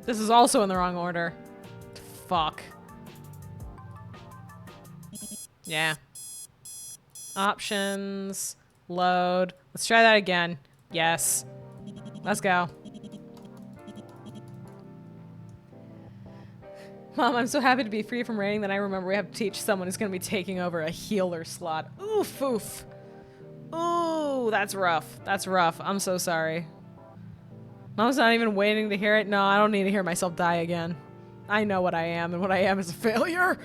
This is also in the wrong order. Fuck. Yeah. Options. Load. Let's try that again. Yes. Let's go. Mom, I'm so happy to be free from raining that I remember we have to teach someone who's going to be taking over a healer slot. Oof, oof. Ooh, that's rough. That's rough. I'm so sorry. Mom's not even waiting to hear it. No, I don't need to hear myself die again. I know what I am, and what I am is a failure.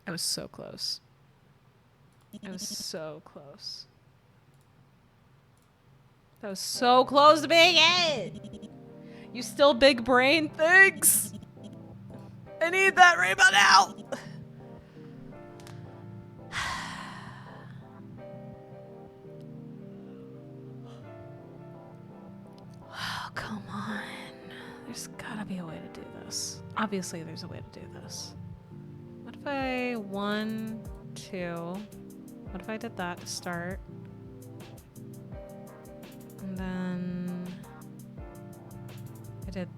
I was so close. I was so close. That was so close to being it! You still big brain? Thanks! I need that rainbow now! Oh, come on. There's gotta be a way to do this. Obviously, there's a way to do this. What if I 1, 2? What if I did that to start? And then I did,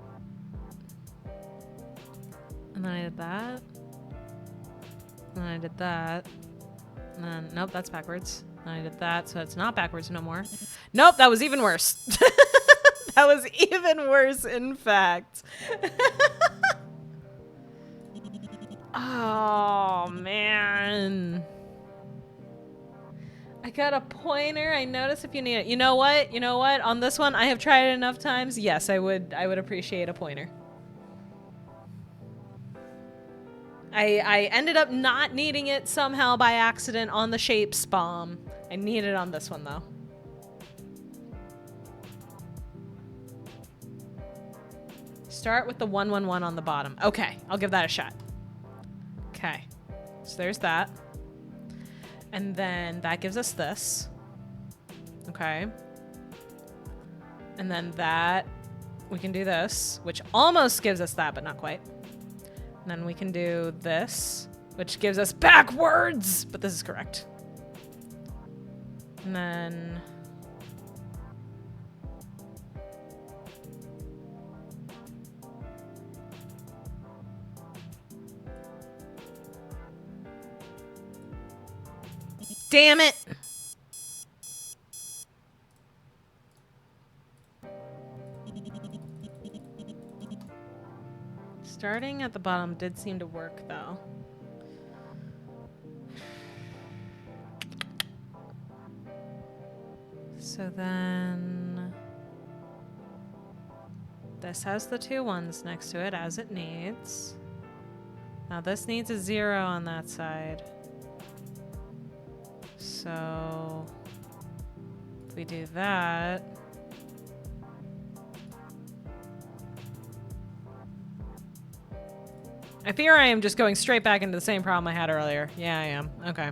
and then I did that, and then I did that, and then nope, that's backwards. And I did that, so it's not backwards no more. Nope, that was even worse. That was even worse, in fact. Oh, man. I got a pointer. I notice if you need it. You know what? You know what? On this one, I have tried it enough times. Yes, I would appreciate a pointer. I ended up not needing it somehow by accident on the shapes bomb. I need it on this one, though. Start with the 1, 1, 1 on the bottom. Okay, I'll give that a shot. Okay, so there's that. And then that gives us this. Okay. And then that, we can do this, which almost gives us that, but not quite. And then we can do this, which gives us backwards, but this is correct. And then... Damn it! Starting at the bottom did seem to work, though. So then... this has the 2 1s next to it, as it needs. Now this needs a 0 on that side. So if we do that, I fear I am just going straight back into the same problem I had earlier. Yeah, I am. Okay.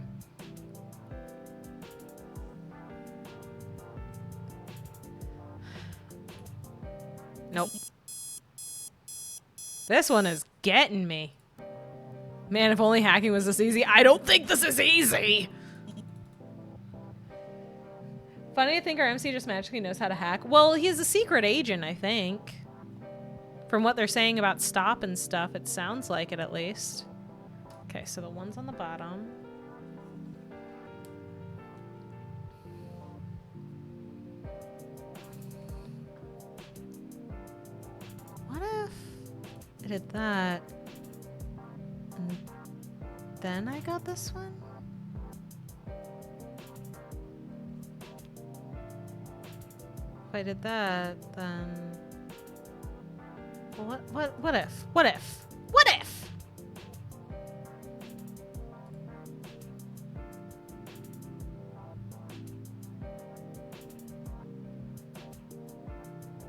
Nope. This one is getting me. Man, if only hacking was this easy. I don't think this is easy! Funny to think our MC just magically knows how to hack. Well, he's a secret agent, I think. From what they're saying about stop and stuff, it sounds like it at least. Okay, so the one's on the bottom. What if I did that and then I got this one? If I did that, then... Well, what if? What if? What if?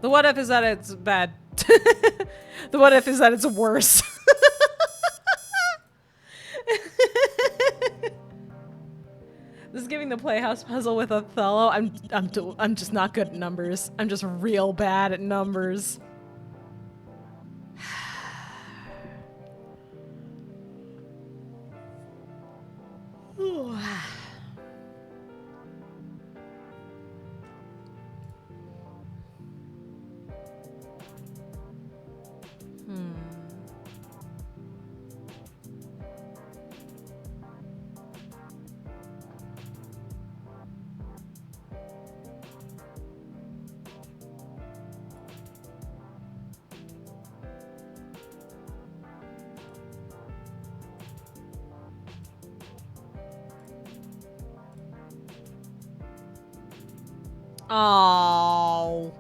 The what if is that it's bad. The what if is that it's worse. This is giving the Playhouse puzzle with Othello. I'm just not good at numbers. I'm just real bad at numbers. Ooh. Oh.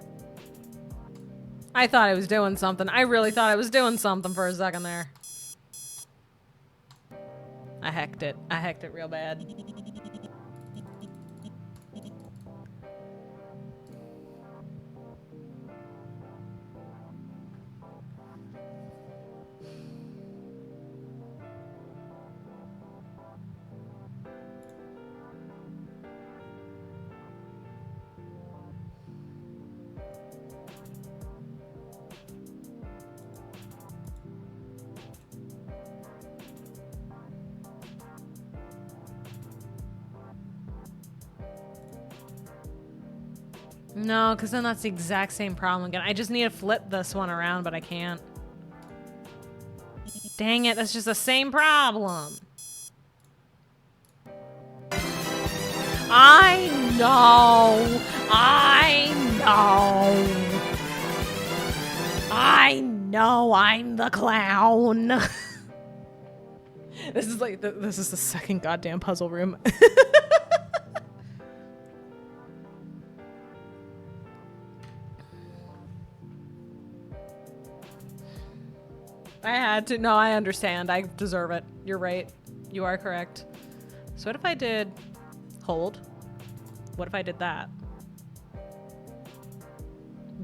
I thought I was doing something. I really thought I was doing something for a second there. I hacked it. I hacked it real bad. No, because then that's the exact same problem again. I just need to flip this one around, but I can't. Dang it, that's just the same problem. I know. I know. I know I'm the clown. This is like, this is the second goddamn puzzle room. I had to. No, I understand. I deserve it. You're right. You are correct. So what if I did hold? What if I did that?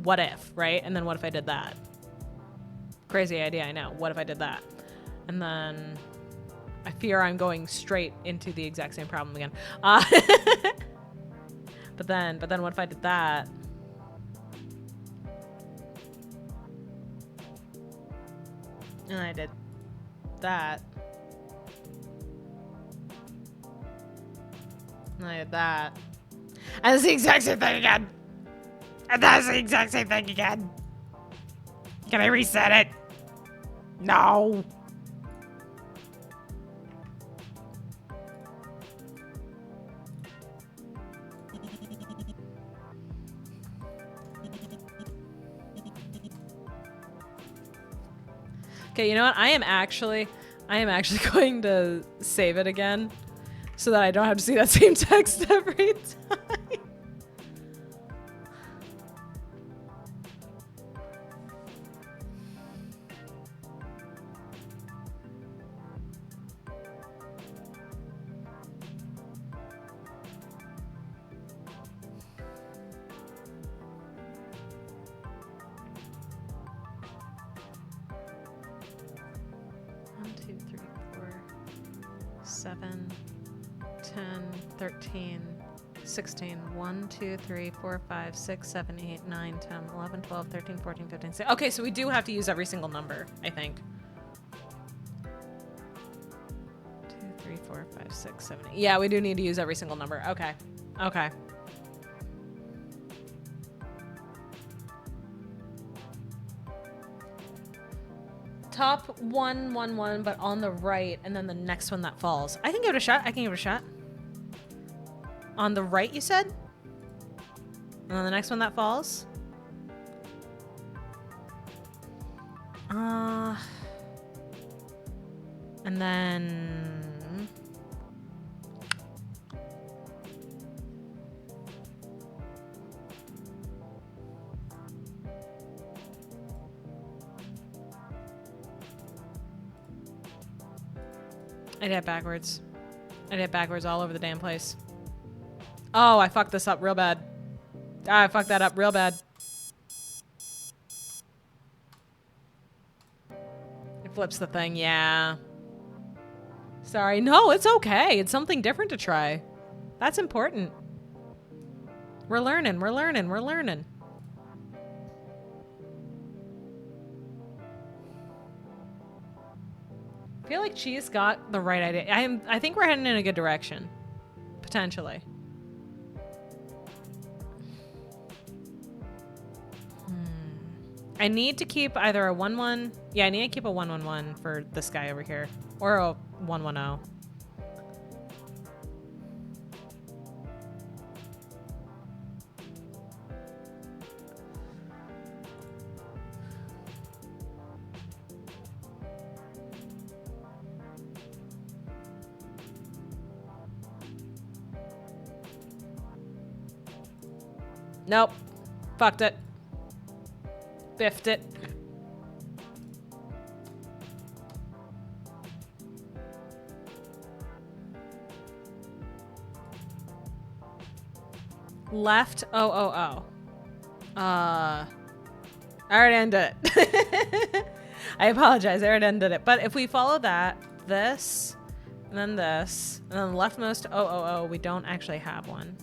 What if, right? And then what if I did that? Crazy idea, I know. What if I did that? And then I fear I'm going straight into the exact same problem again. But then what if I did that? And I did that. And I did that. And it's the exact same thing again. And that's the exact same thing again. Can I reset it? No. Okay, you know what? I am actually going to save it again so that I don't have to see that same text every time. Seven, 10, 13, 16, 1, 2, 3, 4, 5, 6, 7, 8, 9, 10, 11, 12, 13, 14, 15, 16. Okay, so we do have to use every single number, I think. 2, 3, 4, 5, 6, 7, 8. Yeah, we do need to use every single number. Okay. Okay. Top 1, 1, 1, but on the right, and then the next one that falls. I can give it a shot. I can give it a shot. On the right, you said? And then the next one that falls? And then... I did it backwards. I did it backwards all over the damn place. Oh, I fucked this up real bad. I fucked that up real bad. flips the thing, yeah. Sorry. No, it's okay. It's something different to try. That's important. We're learning, we're learning, we're learning. I feel like she's got the right idea. I think we're heading in a good direction. Potentially. I need to keep either a 1-1. Yeah, I need to keep a 1-1-1 for this guy over here. Or a 1-1-0. Nope. Fucked it. Biffed it. Left. Oh. I already ended it. I apologize. I already ended it. But if we follow that, this, and then this, and then the leftmost we don't actually have one.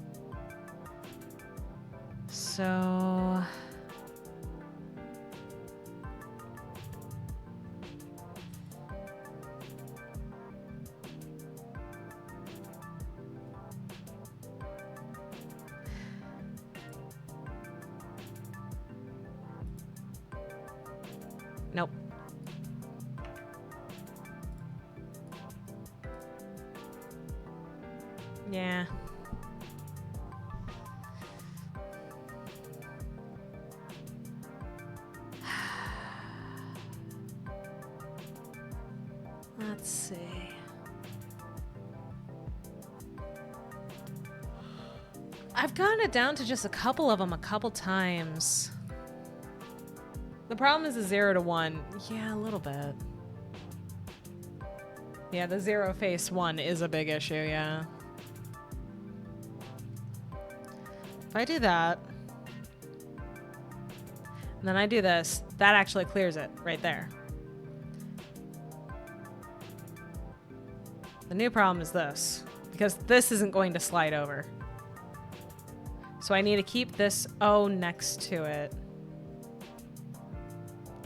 So... Nope. Yeah. Let's see. I've gotten it down to just a couple of them a couple times. The problem is the 0 to 1. Yeah, a little bit. Yeah, the 0 face 1 is a big issue, yeah. If I do that, and then I do this, that actually clears it right there. The new problem is this, because this isn't going to slide over. So I need to keep this O next to it.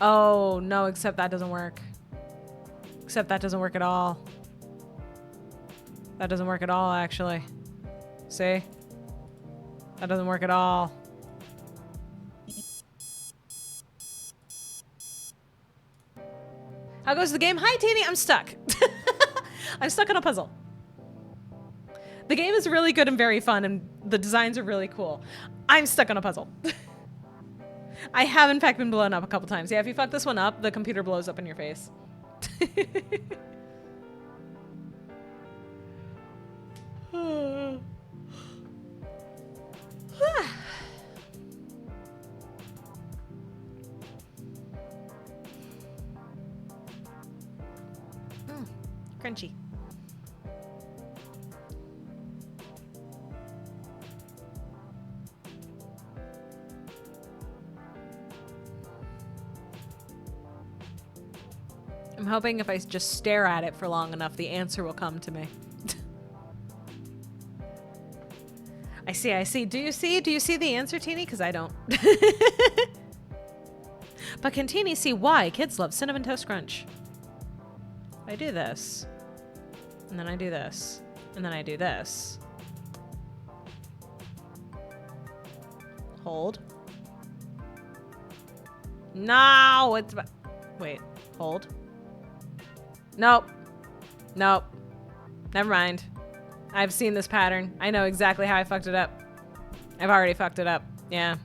Oh, no, except that doesn't work. Except that doesn't work at all. That doesn't work at all, actually. See? That doesn't work at all. How goes the game? Hi, Teeny. I'm stuck. I'm stuck on a puzzle. The game is really good and very fun, and the designs are really cool. I'm stuck on a puzzle. I have, in fact, been blown up a couple times. Yeah, if you fuck this one up, the computer blows up in your face. Crunchy. I'm hoping if I just stare at it for long enough, the answer will come to me. I see. Do you see the answer, Teeny? Because I don't. But can Teeny see why kids love Cinnamon Toast Crunch? I do this. And then I do this. And then I do this. Hold. No, it's... Wait, hold. Nope. Nope. Never mind. I've seen this pattern. I know exactly how I fucked it up. I've already fucked it up. Yeah.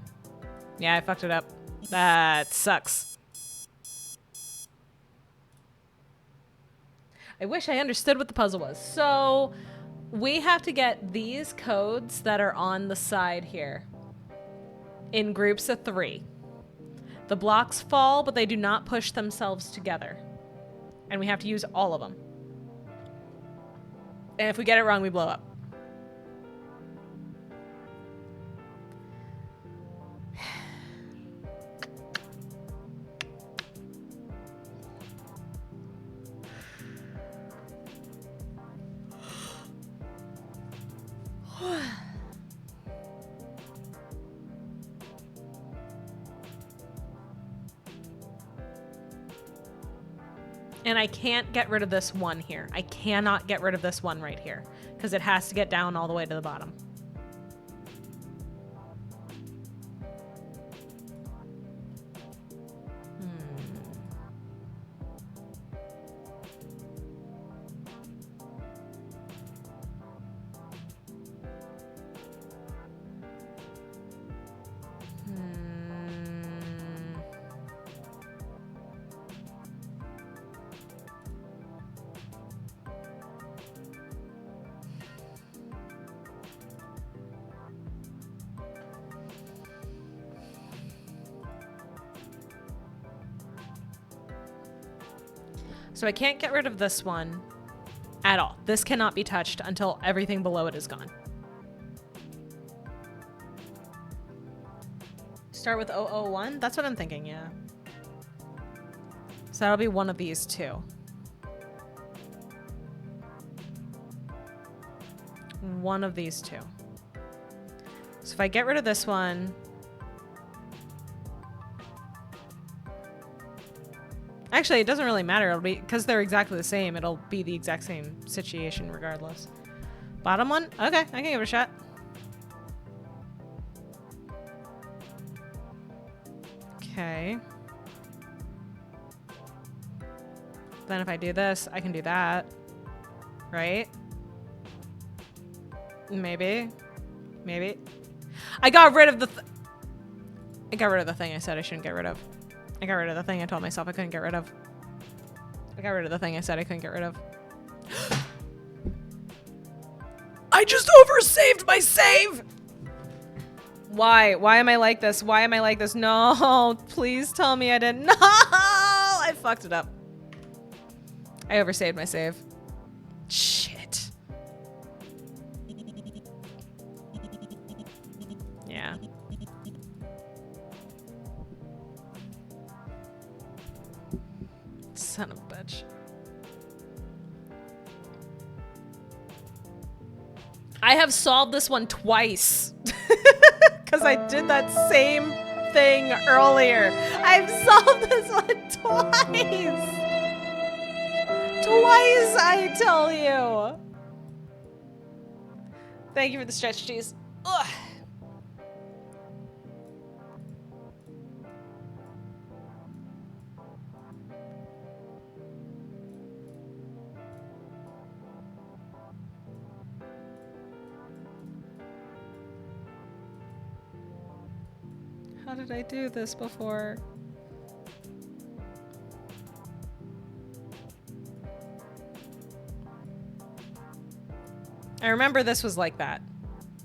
Yeah, I fucked it up. That sucks. I wish I understood what the puzzle was. So we have to get these codes that are on the side here in groups of 3. The blocks fall, but they do not push themselves together. And we have to use all of them. And if we get it wrong, we blow up. And I can't get rid of this one here. I cannot get rid of this one right here because it has to get down all the way to the bottom. So I can't get rid of this one at all. This cannot be touched until everything below it is gone. Start with 001? That's what I'm thinking, yeah. So that'll be one of these two. One of these two. So if I get rid of this one... Actually, it doesn't really matter. It'll be, because they're exactly the same, it'll be the exact same situation regardless. Bottom one? Okay, I can give it a shot. Okay. Then if I do this, I can do that. Right? Maybe. Maybe. I got rid of the I got rid of the thing I said I shouldn't get rid of. I got rid of the thing I told myself I couldn't get rid of. I got rid of the thing I said I couldn't get rid of. I just oversaved my save! Why? Why am I like this? Why am I like this? No, please tell me I didn't. No! I fucked it up. I oversaved my save. Shit. Yeah. Son of a bitch. I have solved this one twice. Because I did that same thing earlier. I've solved this one twice. Twice, I tell you. Thank you for the stretch cheese. Ugh. How did I do this before? I remember this was like that.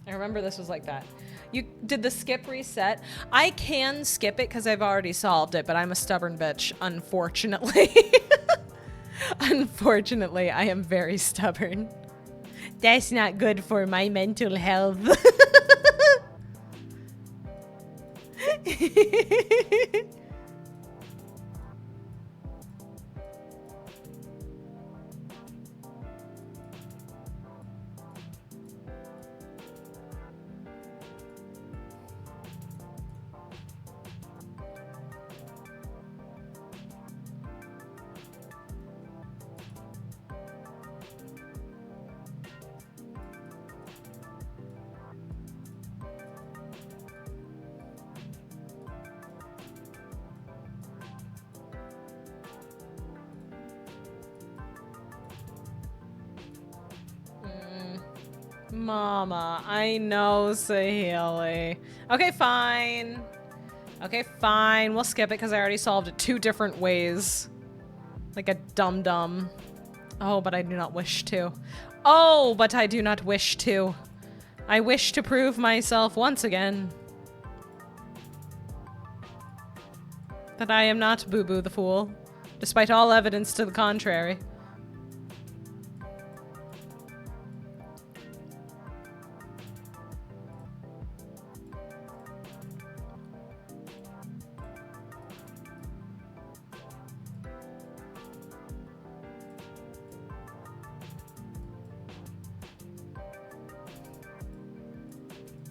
I remember this was like that. You did the skip reset? I can skip it because I've already solved it, but I'm a stubborn bitch, unfortunately. Unfortunately, I am very stubborn. That's not good for my mental health. Mama, I know, Sahili. Okay, fine. Okay, fine. We'll skip it because I already solved it 2 different ways. Like a dum-dum. Oh, but I do not wish to. Oh, but I do not wish to. I wish to prove myself once again. That I am not Boo Boo the Fool. Despite all evidence to the contrary.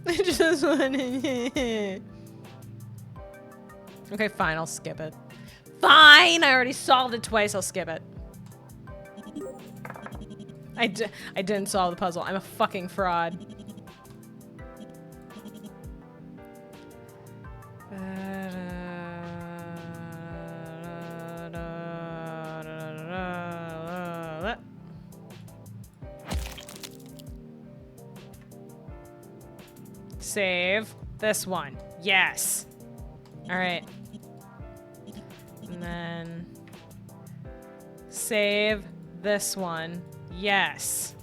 I just want to. Okay, fine, I'll skip it. Fine, I already solved it twice, I'll skip it. I didn't solve the puzzle. I'm a fucking fraud. Save this one. Yes. All right. And then save this one. Yes.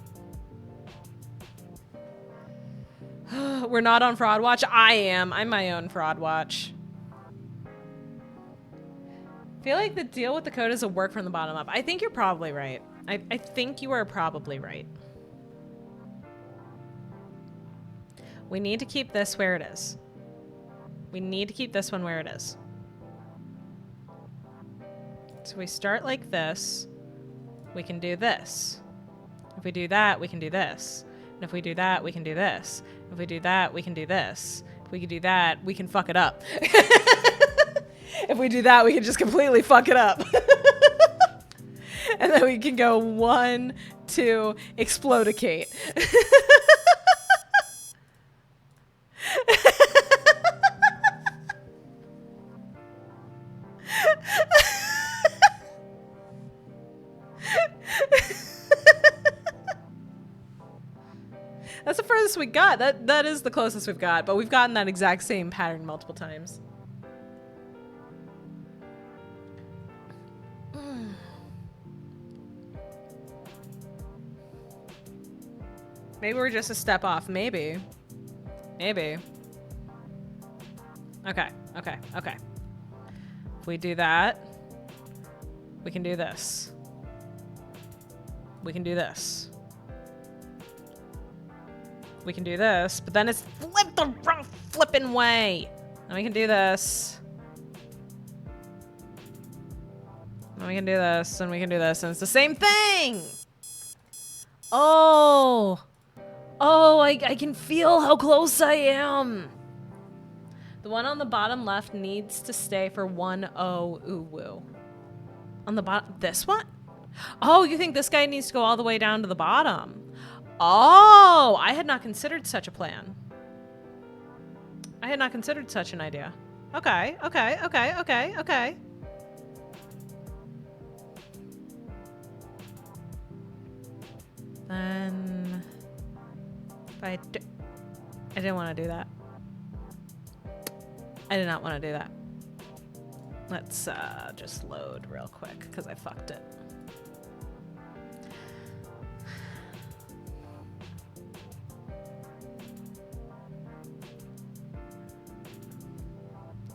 We're not on Fraud Watch. I am. I'm my own Fraud Watch. I feel like the deal with the code is a work from the bottom up. I think you're probably right. I think you are probably right. We need to keep this where it is. We need to keep this one where it is. So we start like this. We can do this. If we do that, we can do this. And if we do that, we can do this. If we do that, we can do this. If we can do that, we can fuck it up. If we do that, we can just completely fuck it up. And then we can go 1, 2, explodicate. That's the furthest we got. That is the closest we've got, but we've gotten that exact same pattern multiple times. Maybe we're just a step off. Maybe. Maybe. Okay, okay, okay. If we do that, we can do this. We can do this. We can do this, but then it's flipped the wrong flipping way. And we can do this. And we can do this, and we can do this, and it's the same thing! Oh! Oh, I can feel how close I am! The one on the bottom left needs to stay for 1 O ooh woo. On the bottom, this one? Oh, you think this guy needs to go all the way down to the bottom? Oh, I had not considered such a plan. I had not considered such an idea. Okay, okay, okay, okay, okay. Then, if I didn't want to do that. I did not want to do that. Let's just load real quick because I fucked it.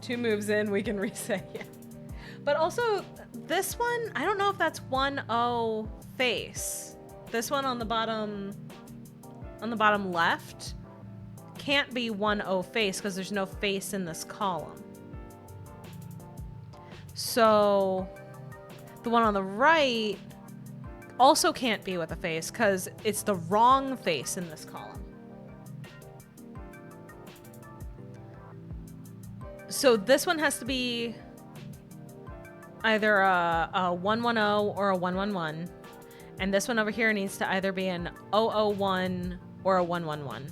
Two moves in, we can reset, yeah. But also, this one, I don't know if that's 1 O face. This one on the bottom left can't be 1 O face because there's no face in this column. So the one on the right also can't be with a face because it's the wrong face in this column. So this one has to be either a 110 or a 111. And this one over here needs to either be an 001 or a 111.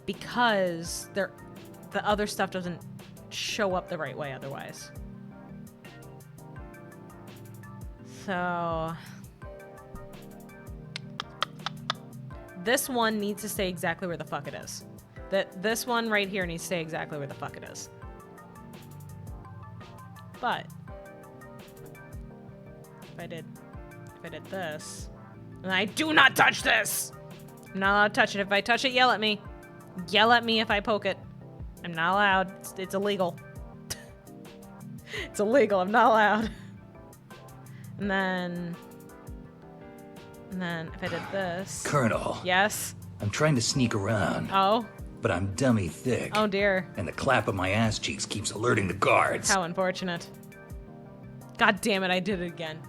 Because the other stuff doesn't show up the right way otherwise. So this one needs to stay exactly where the fuck it is. This one right here needs to stay exactly where the fuck it is. But if I did this, and I do not touch this. I'm not allowed to touch it. If I touch it, yell at me. Yell at me if I poke it. I'm not allowed. It's illegal. It's illegal. I'm not allowed. And then if I did this. Colonel. Yes? I'm trying to sneak around. Oh? But I'm dummy thick. Oh dear. And the clap of my ass cheeks keeps alerting the guards. How unfortunate. God damn it, I did it again.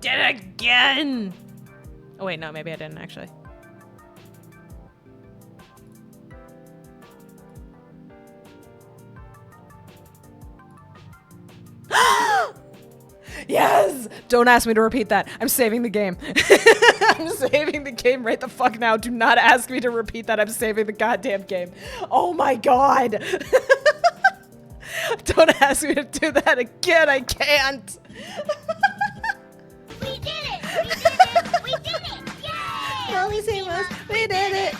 Did it again! Oh wait, no, maybe I didn't actually. is. Don't ask me to repeat that. I'm saving the game. I'm saving the game right the fuck now. Do not ask me to repeat that. I'm saving the goddamn game. Oh my god. Don't ask me to do that again. I can't. We did it! We did it! We did it! Yay! VLYSIUM, we did it.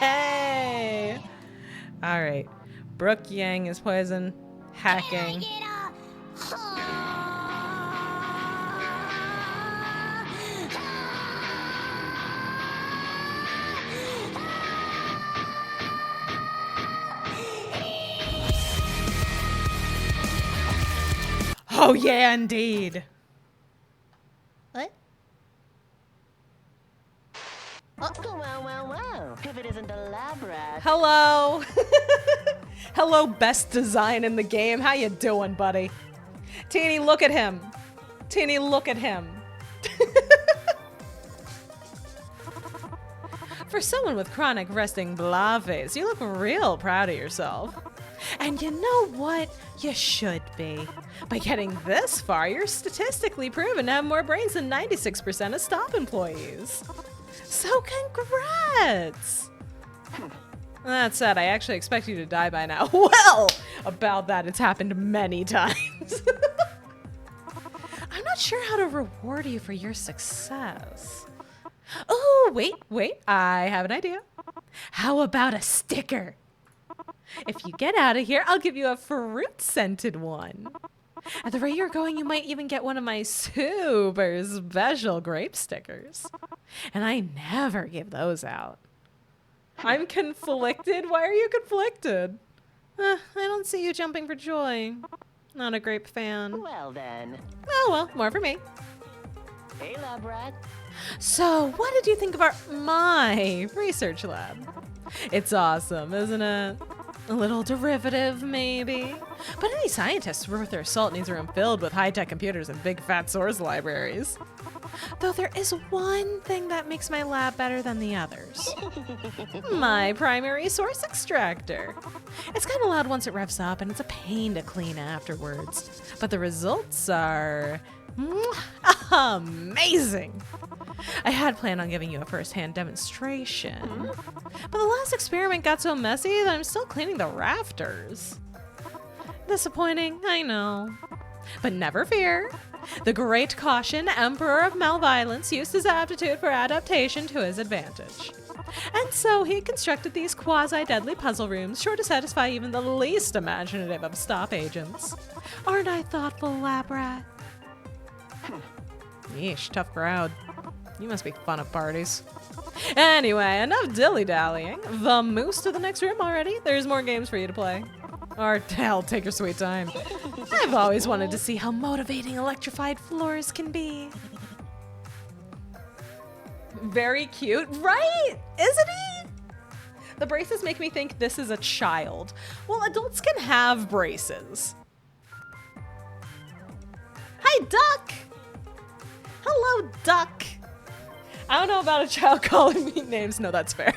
Yay! All right. Brooke Yang is poison. Hacking. Oh yeah, indeed. What? Well. If it isn't a lab rat. Hello. Hello, best design in the game. How you doing, buddy? Teeny, look at him. Teeny, look at him. For someone with chronic resting blah face, you look real proud of yourself. And you know what? You should be. By getting this far, you're statistically proven to have more brains than 96% of stop employees. So congrats! That said, I actually expect you to die by now. Well, about that, it's happened many times. I'm not sure how to reward you for your success. Oh, wait, I have an idea. How about a sticker? If you get out of here, I'll give you a fruit-scented one. At the rate you're going, you might even get one of my super special grape stickers. And I never give those out. I'm conflicted? Why are you conflicted? I don't see you jumping for joy. Not a grape fan. Well then. Oh well, more for me. Hey, lab rat. So, what did you think of my research lab? It's awesome, isn't it? A little derivative, maybe. But any scientist worth their salt needs a room filled with high-tech computers and big fat source libraries. Though there is one thing that makes my lab better than the others. My primary source extractor. It's kind of loud once it revs up, and it's a pain to clean afterwards. But the results are amazing. I had planned on giving you a first-hand demonstration, but the last experiment got so messy that I'm still cleaning the rafters. Disappointing, I know. But never fear. The great caution, Emperor of malViolence, used his aptitude for adaptation to his advantage. And so he constructed these quasi-deadly puzzle rooms, sure to satisfy even the least imaginative of stop agents. Aren't I thoughtful, lab rat? Yeesh, tough crowd. You must be fun at parties. Anyway, enough dilly-dallying. The moose to the next room already? There's more games for you to play. Or, hell, take your sweet time. I've always wanted to see how motivating electrified floors can be. Very cute, right? Isn't he? The braces make me think this is a child. Well, adults can have braces. Hi, duck! Hello, duck! I don't know about a child calling me names. No, that's fair.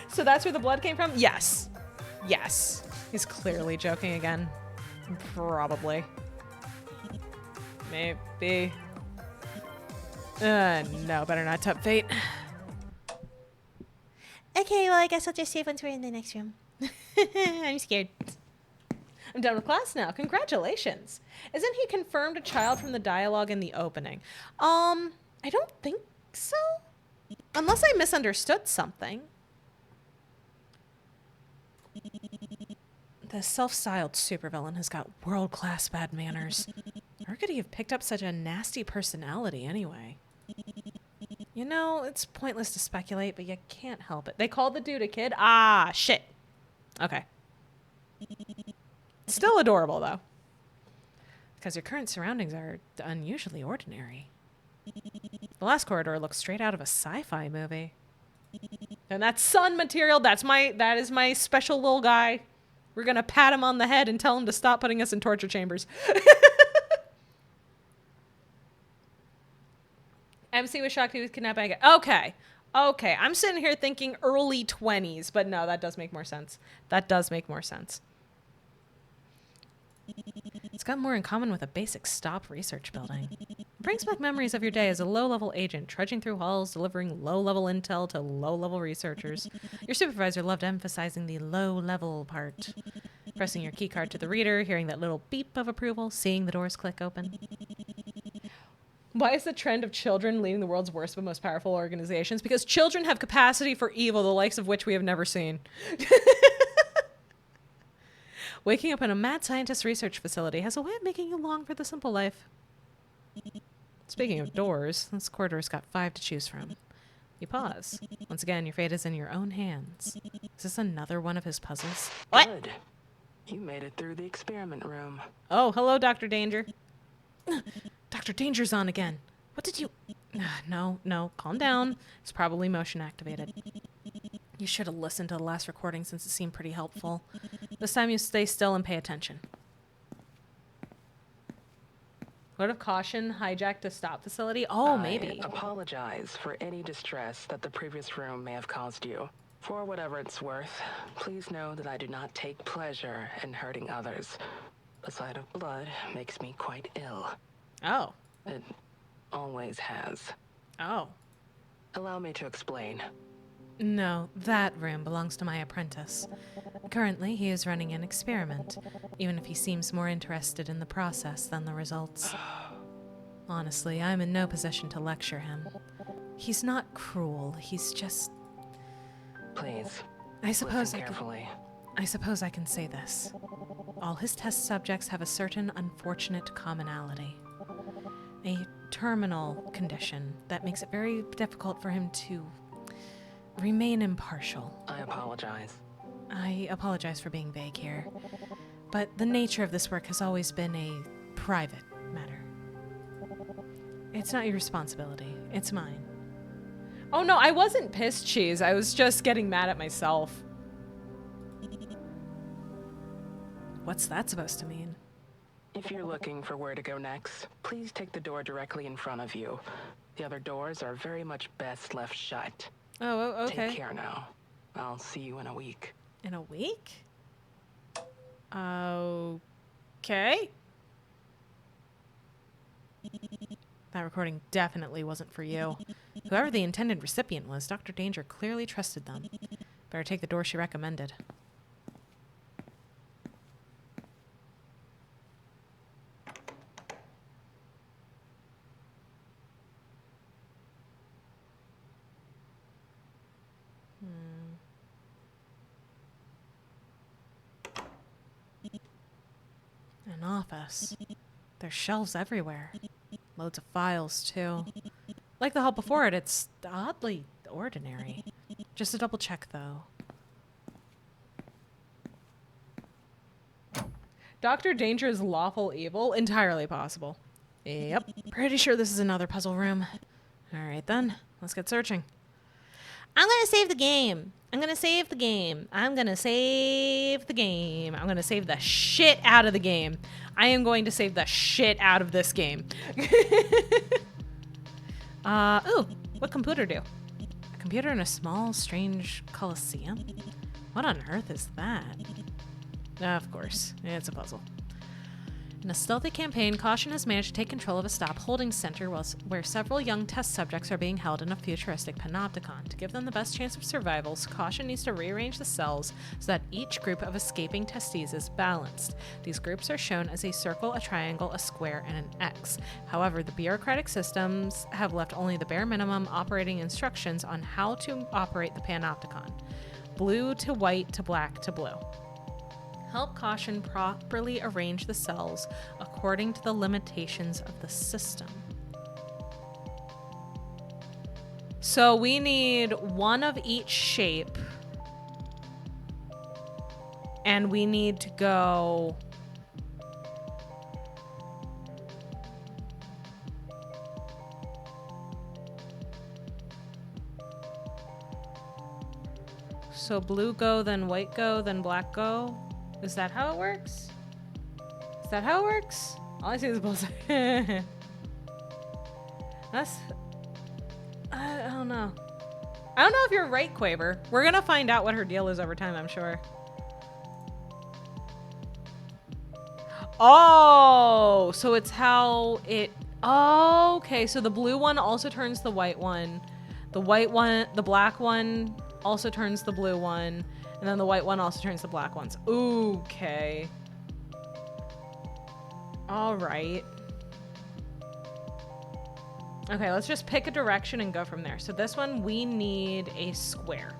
So that's where the blood came from? Yes. Yes. He's clearly joking again. Probably. Maybe. No, better not tempt fate. Okay, well, I guess I'll just save once we're in the next room. I'm scared. I'm done with class now. Congratulations. Isn't he confirmed a child from the dialogue in the opening? I don't think so. Unless I misunderstood something. The self-styled supervillain has got world-class bad manners. Or could he have picked up such a nasty personality anyway? You know, it's pointless to speculate, but you can't help it. They called the dude a kid? Ah, shit. Okay. Still adorable, though. Because your current surroundings are unusually ordinary. The last corridor looks straight out of a sci-fi movie. And that's sun material. That is my special little guy. We're gonna pat him on the head and tell him to stop putting us in torture chambers. MC was shocked he was kidnapped by a guy. Okay. Okay. I'm sitting here thinking early 20s, but no, that does make more sense. That does make more sense. It's got more in common with a basic stop research building. It brings back memories of your day as a low-level agent, trudging through halls, delivering low-level intel to low-level researchers. Your supervisor loved emphasizing the low-level part. Pressing your keycard to the reader, hearing that little beep of approval, seeing the doors click open. Why is the trend of children leading the world's worst but most powerful organizations? Because children have capacity for evil, the likes of which we have never seen. Waking up in a mad scientist research facility has a way of making you long for the simple life. Speaking of doors, this corridor's got 5 to choose from. You pause. Once again, your fate is in your own hands. Is this another one of his puzzles? What? Good. You made it through the experiment room. Oh, hello, Dr. Danger. Dr. Danger's on again. What did you... No, calm down. It's probably motion activated. You should have listened to the last recording since it seemed pretty helpful. This time you stay still and pay attention. Word of caution, hijacked a stop facility? Oh, maybe. I apologize for any distress that the previous room may have caused you. For whatever it's worth, please know that I do not take pleasure in hurting others. The sight of blood makes me quite ill. Oh. It always has. Oh. Allow me to explain. No, that room belongs to my apprentice. Currently, he is running an experiment, even if he seems more interested in the process than the results. Honestly, I'm in no position to lecture him. He's not cruel, he's just... Please, I suppose listen carefully. I suppose I can say this. All his test subjects have a certain unfortunate commonality. A terminal condition that makes it very difficult for him to remain impartial. I apologize. I apologize for being vague here, but the nature of this work has always been a private matter. It's not your responsibility, it's mine. Oh no, I wasn't pissed, Cheese. I was just getting mad at myself. What's that supposed to mean? If you're looking for where to go next, please take the door directly in front of you. The other doors are very much best left shut. Oh, okay. Take care now. I'll see you in a week. In a week? Okay. That recording definitely wasn't for you. Whoever the intended recipient was, Dr. Danger clearly trusted them. Better take the door she recommended. An office. There's shelves everywhere. Loads of files, too. Like the hall before it, it's oddly ordinary. Just to double check, though. Dr. Danger's lawful evil? Entirely possible. Yep. Pretty sure this is another puzzle room. Alright then, let's get searching. I'm gonna save the game. I'm gonna save the game. I'm gonna save the game. I'm gonna save the shit out of the game. I am going to save the shit out of this game. Ooh, what computer do? A computer in a small, strange coliseum? What on earth is that? Of course, it's a puzzle. In a stealthy campaign, Caution has managed to take control of a stop holding center where several young test subjects are being held in a futuristic panopticon. To give them the best chance of survival, Caution needs to rearrange the cells so that each group of escaping testees is balanced. These groups are shown as a circle, a triangle, a square, and an X. However, the bureaucratic systems have left only the bare minimum operating instructions on how to operate the panopticon. Blue to white to black to blue. Help Caution properly arrange the cells according to the limitations of the system. So we need one of each shape. And we need to go... So blue go, then white go, then black go. Is that how it works? Is that how it works? All I see is bullseye. That's... I don't know. I don't know if you're right, Quaver. We're gonna find out what her deal is over time, I'm sure. Oh, so it's how it... Oh, okay, so the blue one also turns the white one. The black one also turns the blue one. And then the white one also turns the black ones. Okay. All right. Okay, let's just pick a direction and go from there. So this one, we need a square.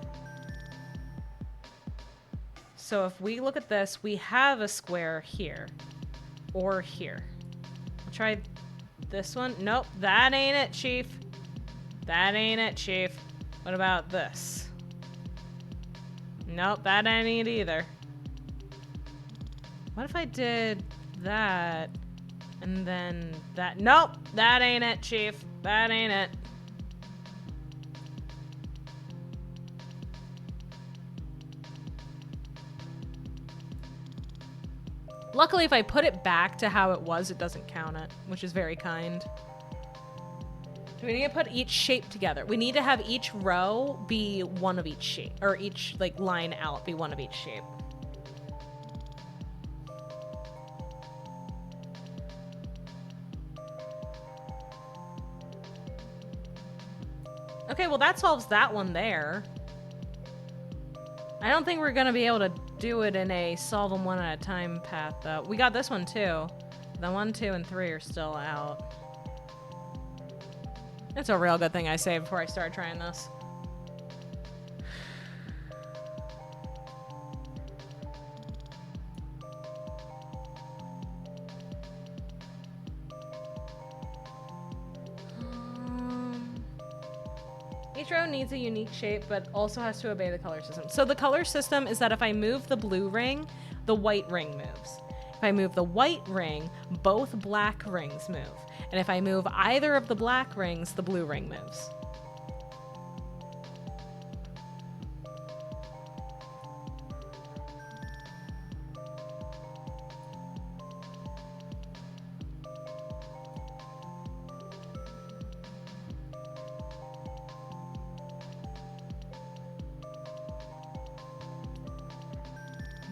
So if we look at this, we have a square here or here. I'll try this one. Nope, that ain't it, Chief. That ain't it, Chief. What about this? Nope, that ain't it either. What if I did that and then that? Nope, that ain't it, Chief. That ain't it. Luckily, if I put it back to how it was, it doesn't count it, which is very kind. Do we need to put each shape together? We need to have each row be one of each shape, or each like line out be one of each shape. Okay, well that solves that one there. I don't think we're gonna be able to do it in a solve them one at a time path though. We got this one too. The 1, 2, and 3 are still out. It's a real good thing I saved before I started trying this. Each row needs a unique shape, but also has to obey the color system. So the color system is that if I move the blue ring, the white ring moves. If I move the white ring, both black rings move. And if I move either of the black rings, the blue ring moves.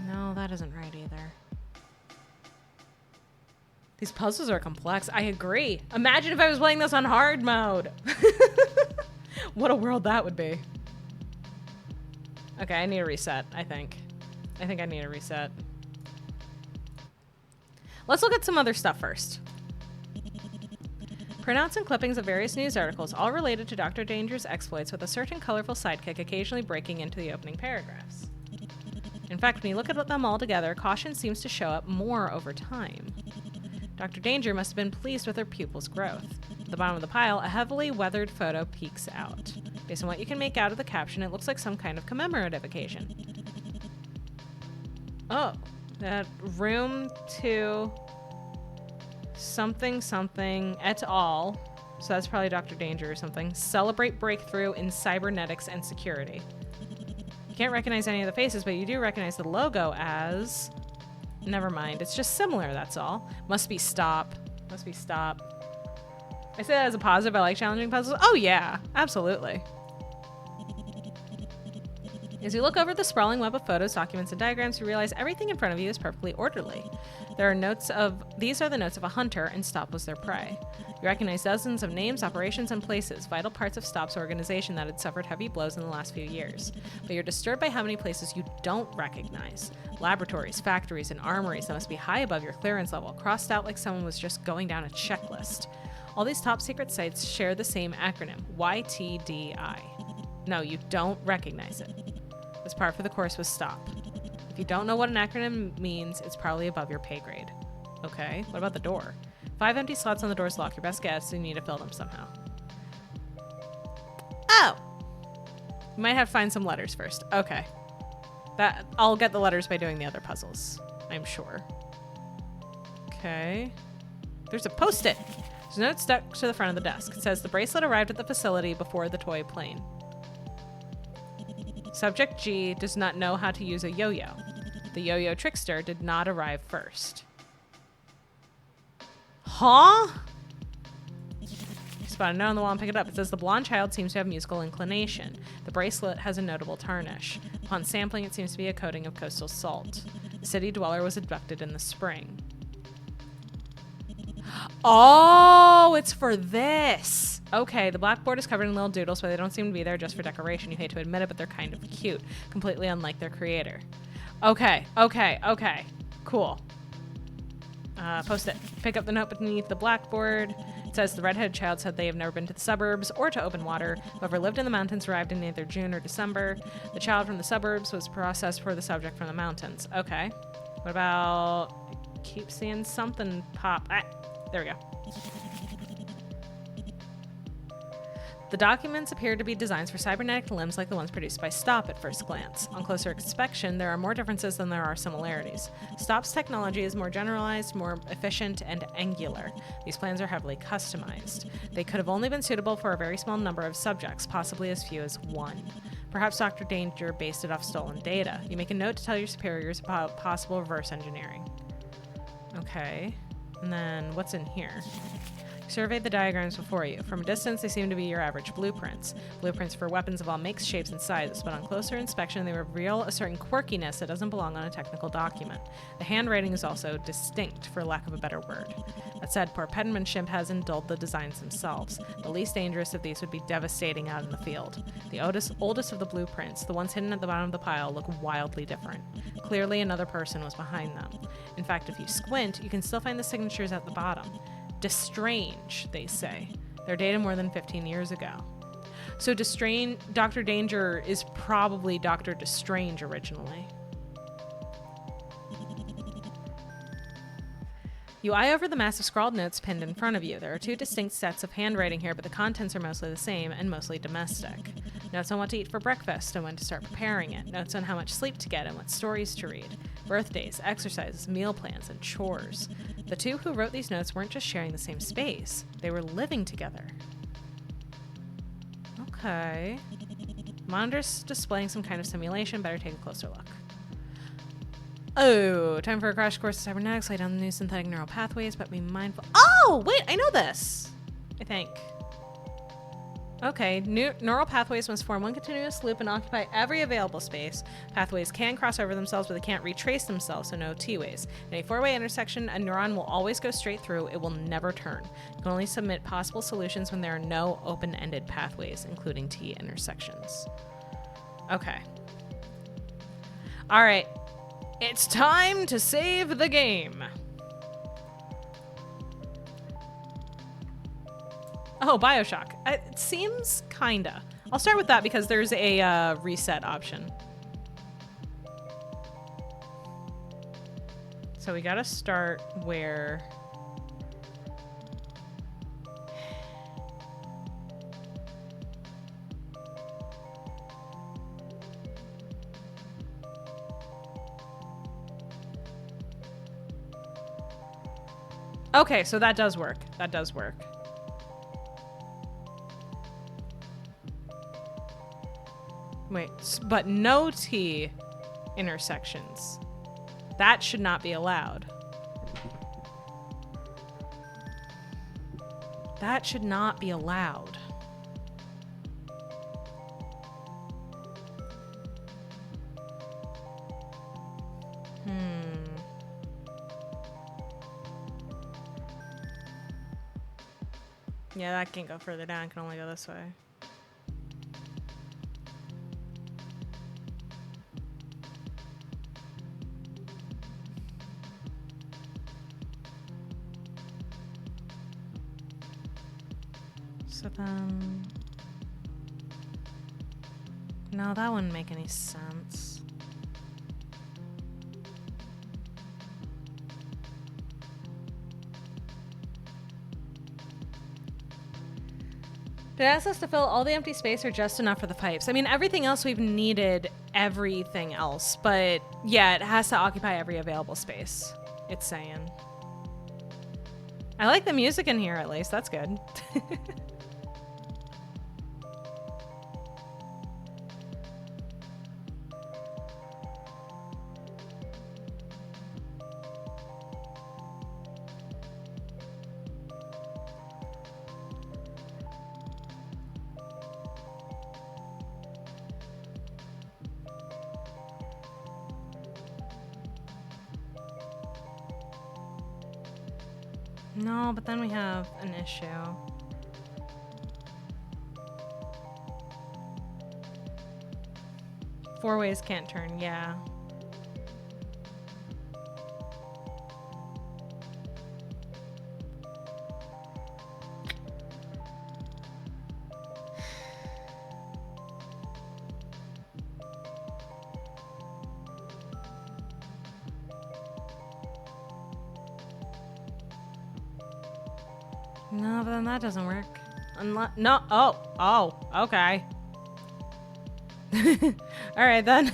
No, that isn't right either. These puzzles are complex. I agree. Imagine if I was playing this on hard mode. What a world that would be. Okay, I need a reset, I think. I think I need a reset. Let's look at some other stuff first. Printouts and clippings of various news articles, all related to Dr. Danger's exploits, with a certain colorful sidekick occasionally breaking into the opening paragraphs. In fact, when you look at them all together, caution seems to show up more over time. Dr. Danger must have been pleased with her pupil's growth. At the bottom of the pile, a heavily weathered photo peeks out. Based on what you can make out of the caption, it looks like some kind of commemorative occasion. Oh, that room 2 something something et al. So that's probably Dr. Danger or something. Celebrate breakthrough in cybernetics and security. You can't recognize any of the faces, but you do recognize the logo as... Never mind. It's just similar, that's all. Must be stop. Must be stop. I say that as a positive. I like challenging puzzles. Oh, yeah. Absolutely. As you look over the sprawling web of photos, documents, and diagrams, you realize everything in front of you is perfectly orderly. These are the notes of a hunter, and Stop was their prey. You recognize dozens of names, operations, and places, vital parts of Stop's organization that had suffered heavy blows in the last few years. But you're disturbed by how many places you don't recognize. Laboratories, factories, and armories that must be high above your clearance level, crossed out like someone was just going down a checklist. All these top secret sites share the same acronym, YTDI. No, you don't recognize it. This part for the course was Stop. If you don't know what an acronym means, it's probably above your pay grade. Okay, what about the door? 5 empty slots on the door's lock. Your best guess, so you need to fill them somehow. Oh! You might have to find some letters first. Okay. I'll get the letters by doing the other puzzles, I'm sure. Okay. There's a post-it. There's a note stuck to the front of the desk. It says, the bracelet arrived at the facility before the toy plane. Subject G does not know how to use a yo-yo. The yo-yo trickster did not arrive first. Huh? Spot a note on the wall and pick it up. It says the blonde child seems to have musical inclination. The bracelet has a notable tarnish. Upon sampling, it seems to be a coating of coastal salt. The city dweller was abducted in the spring. Oh, it's for this. Okay, the blackboard is covered in little doodles, but they don't seem to be there just for decoration. You hate to admit it, but they're kind of cute. Completely unlike their creator. Okay. Cool. Post it. Pick up the note beneath the blackboard. It says the redheaded child said they have never been to the suburbs or to open water. Whoever lived in the mountains arrived in either June or December. The child from the suburbs was processed for the subject from the mountains. Okay. What about... Keep seeing something pop. Ah, there we go. The documents appear to be designs for cybernetic limbs like the ones produced by Stop at first glance. On closer inspection, there are more differences than there are similarities. Stop's technology is more generalized, more efficient, and angular. These plans are heavily customized. They could have only been suitable for a very small number of subjects, possibly as few as 1. Perhaps Dr. Danger based it off stolen data. You make a note to tell your superiors about possible reverse engineering. Okay. And then what's in here? Surveyed the diagrams before you. From a distance, they seem to be your average blueprints. Blueprints for weapons of all makes, shapes, and sizes, but on closer inspection, they reveal a certain quirkiness that doesn't belong on a technical document. The handwriting is also distinct, for lack of a better word. That said, poor penmanship hasn't dulled the designs themselves. The least dangerous of these would be devastating out in the field. The oldest of the blueprints, the ones hidden at the bottom of the pile, look wildly different. Clearly, another person was behind them. In fact, if you squint, you can still find the signatures at the bottom. Destrange, they say. They're dated more than 15 years ago. So Dr. Danger is probably Dr. Destrange originally. You eye over the massive scrawled notes pinned in front of you. There are 2 distinct sets of handwriting here, but the contents are mostly the same and mostly domestic. Notes on what to eat for breakfast and when to start preparing it. Notes on how much sleep to get and what stories to read. Birthdays, exercises, meal plans, and chores. The 2 who wrote these notes weren't just sharing the same space. They were living together. Okay. Monitor's displaying some kind of simulation. Better take a closer look. Oh, time for a crash course in cybernetics. Lay down the new synthetic neural pathways, but be mindful. Oh, wait, I know this. I think. Okay, neural pathways must form one continuous loop and occupy every available space. Pathways can cross over themselves, but they can't retrace themselves, so no T-ways. In a 4-way intersection, a neuron will always go straight through. It will never turn. You can only submit possible solutions when there are no open-ended pathways, including T intersections. Okay. All right. It's time to save the game. Oh, Bioshock. It seems kinda. I'll start with that because there's a reset option. So we gotta start where... Okay, so that does work. That does work. Wait, but no T intersections. That should not be allowed. That should not be allowed. Yeah, that can't go further down. It can only go this way. So then... No, that wouldn't make any sense. It asks us to fill all the empty space or just enough for the pipes. I mean, everything else we've needed everything else, but yeah, it has to occupy every available space. It's saying. I like the music in here at least. That's good. No, but then we have an issue. Four ways can't turn, yeah. No, but then that doesn't work. No. Oh, okay. All right then.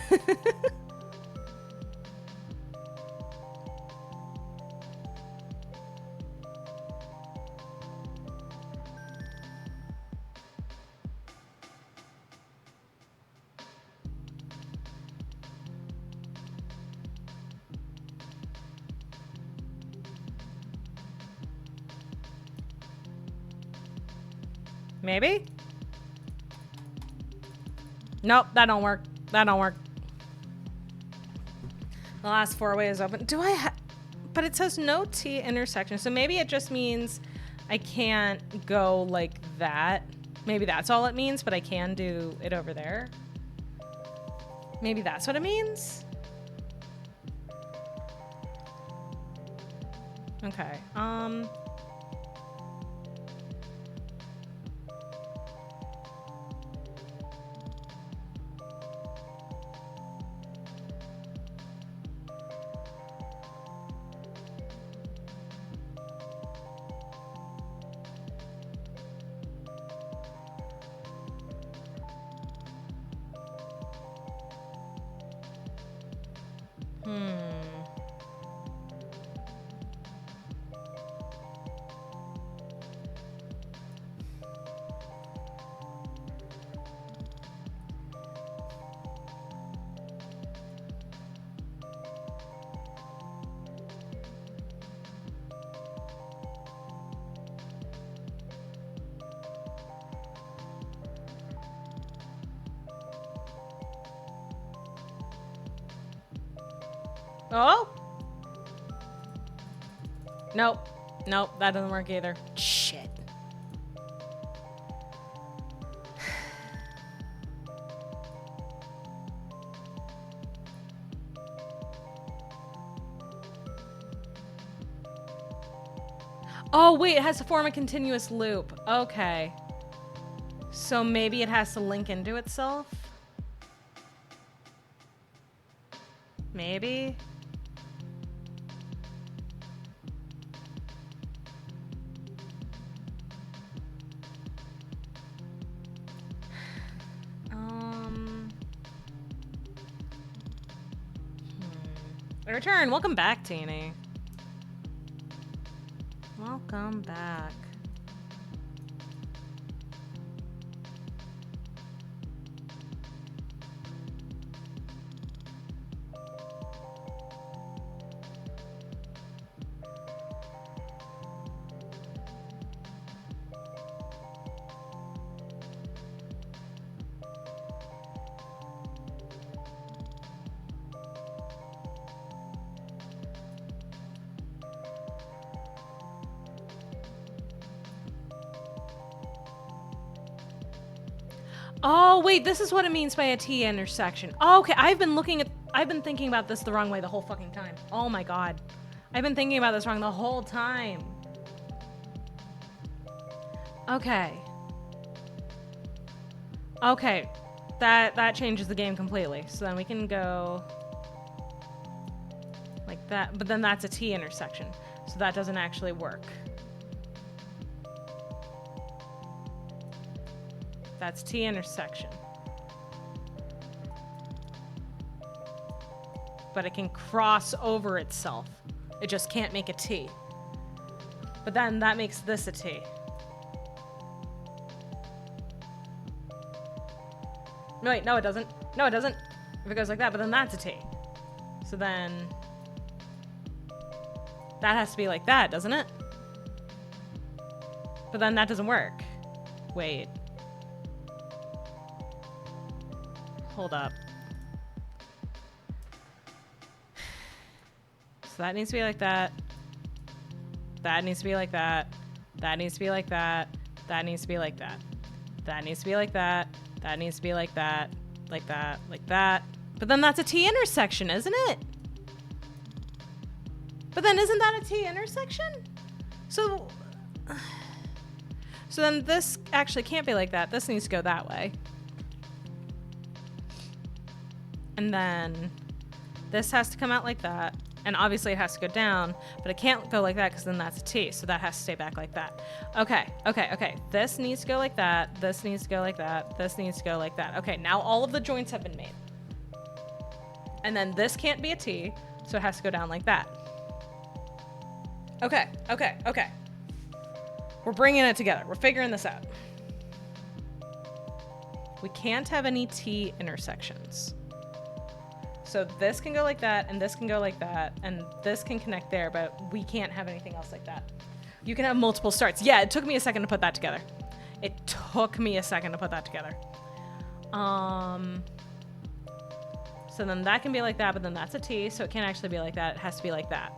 Maybe? Nope, that don't work. That don't work. The last four way is open. Do I but it says no T intersection. So maybe it just means I can't go like that. Maybe that's all it means, but I can do it over there. Maybe that's what it means? Okay. Oh? Nope. Nope, that doesn't work either. Shit. Oh, wait, it has to form a continuous loop. Okay. So maybe it has to link into itself? Maybe? Return. Welcome back, Teeny. Welcome back. Oh, wait, this is what it means by a T intersection. Oh, okay, I've been thinking about this the wrong way the whole fucking time. Oh my god. I've been thinking about this wrong the whole time. Okay. Okay. That changes the game completely. So then we can go like that, but then that's a T intersection. So that doesn't actually work. That's T intersection. But it can cross over itself. It just can't make a T. But then that makes this a T. No, wait, no, it doesn't. No, it doesn't. If it goes like that, but then that's a T. So then that has to be like that, doesn't it? But then that doesn't work. Wait. Hold up. So that needs to be like that. That needs to be like that. That needs to be like that. That needs to be like that. That needs to be like that. That needs to be like that. Like that. Like that. But then that's a T intersection, isn't it? But then isn't that a T intersection? So then this actually can't be like that. This needs to go that way. And then this has to come out like that. And obviously it has to go down, but it can't go like that because then that's a T. So that has to stay back like that. Okay, okay, okay. This needs to go like that. This needs to go like that. This needs to go like that. Okay, now all of the joints have been made. And then this can't be a T, so it has to go down like that. Okay, okay, okay. We're bringing it together. We're figuring this out. We can't have any T intersections. So this can go like that, and this can go like that, and this can connect there, but we can't have anything else like that. You can have multiple starts. Yeah, it took me a second to put that together. It took me a second to put that together. So then that can be like that, but then that's a T, so it can't actually be like that. It has to be like that,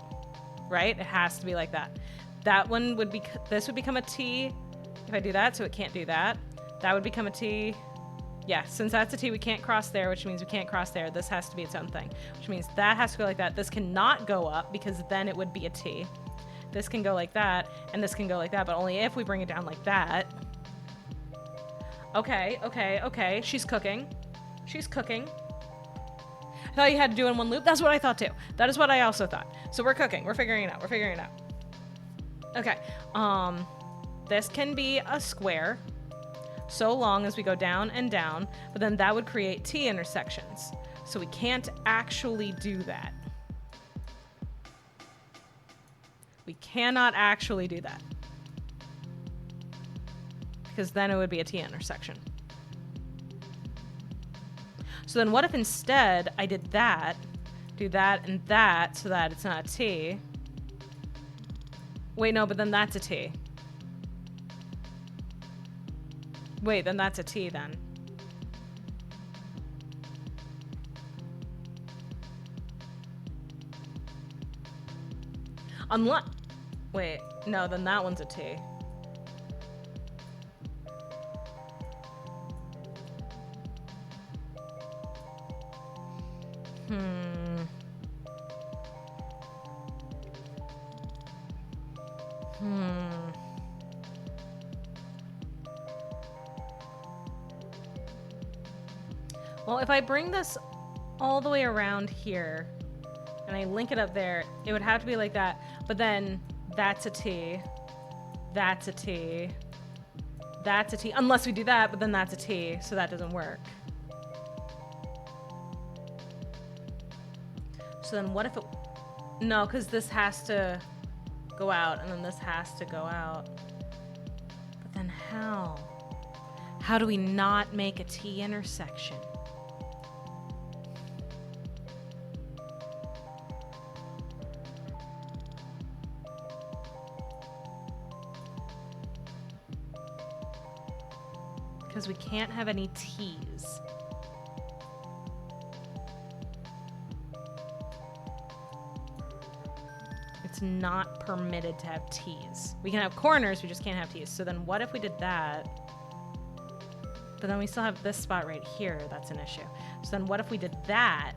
right? It has to be like that. That one would be, this would become a T if I do that, so it can't do that. That would become a T. Yeah, since that's a T, we can't cross there, which means we can't cross there. This has to be its own thing, which means that has to go like that. This cannot go up because then it would be a T. This can go like that, and this can go like that, but only if we bring it down like that. Okay, okay, okay. She's cooking. She's cooking. I thought you had to do it in one loop. That's what I thought too. That is what I also thought. So we're cooking. We're figuring it out. We're figuring it out. Okay. This can be a square so long as we go down and down, but then that would create T intersections. So we can't actually do that. We cannot actually do that. Because then it would be a T intersection. So then what if instead I did that, do that and that so that it's not a T? Wait, no, but then that's a T. Wait, then that's a T then. Unless, wait, no, then that one's a T. Well, if I bring this all the way around here and I link it up there, it would have to be like that. But then that's a T. That's a T. That's a T. Unless we do that, but then that's a T, so that doesn't work. So then what if it... No, because this has to go out, and then this has to go out. But then how? How do we not make a T intersection? Because we can't have any T's. It's not permitted to have T's. We can have corners, we just can't have T's. So then what if we did that? But then we still have this spot right here. That's an issue. So then what if we did that?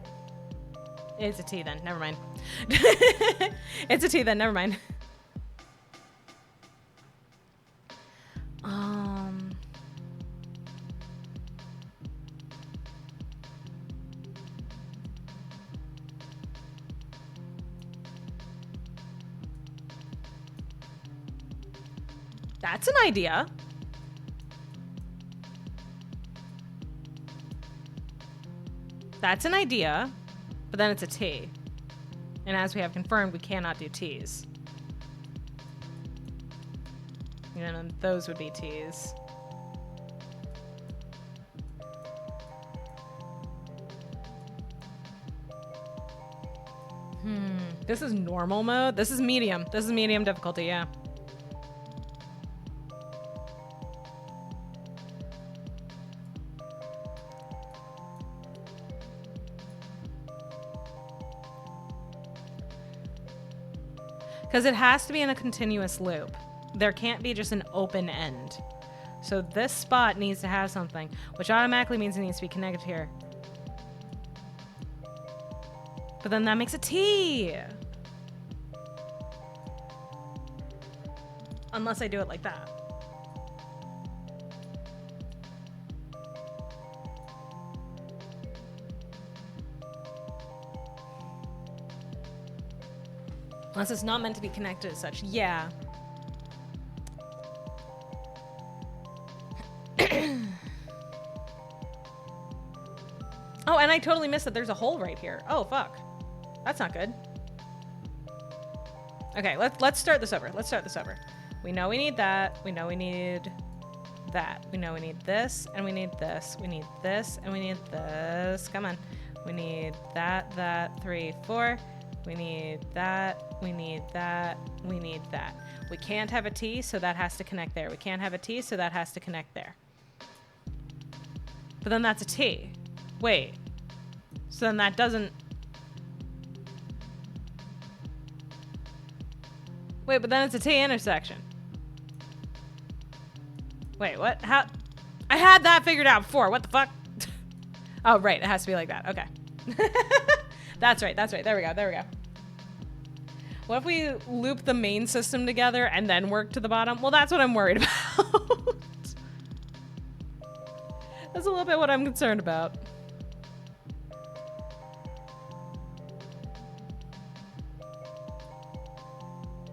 It's a T then. Never mind. It's a T then. Never mind. That's an idea. That's an idea, but then it's a T. And as we have confirmed, we cannot do T's. And those would be T's. This is normal mode? This is medium. This is medium difficulty, yeah. Because it has to be in a continuous loop. There can't be just an open end. So this spot needs to have something, which automatically means it needs to be connected here. But then that makes a T. Unless I do it like that. Unless it's not meant to be connected as such. Yeah. Oh, and I totally missed that there's a hole right here. Oh, fuck. That's not good. Okay, let's start this over. Let's start this over. We know we need that. We know we need that. We know we need this, and we need this. We need this, and we need this. Come on. We need that, 3, 4. We need that. We need that. We need that. We can't have a T, so that has to connect there. We can't have a T, so that has to connect there. But then that's a T. Wait. So then that doesn't... Wait, but then it's a T intersection. Wait, what? How? I had that figured out before. What the fuck? Oh, right. It has to be like that. Okay. That's right. That's right. There we go. There we go. What if we loop the main system together and then work to the bottom? Well, that's what I'm worried about. That's a little bit what I'm concerned about.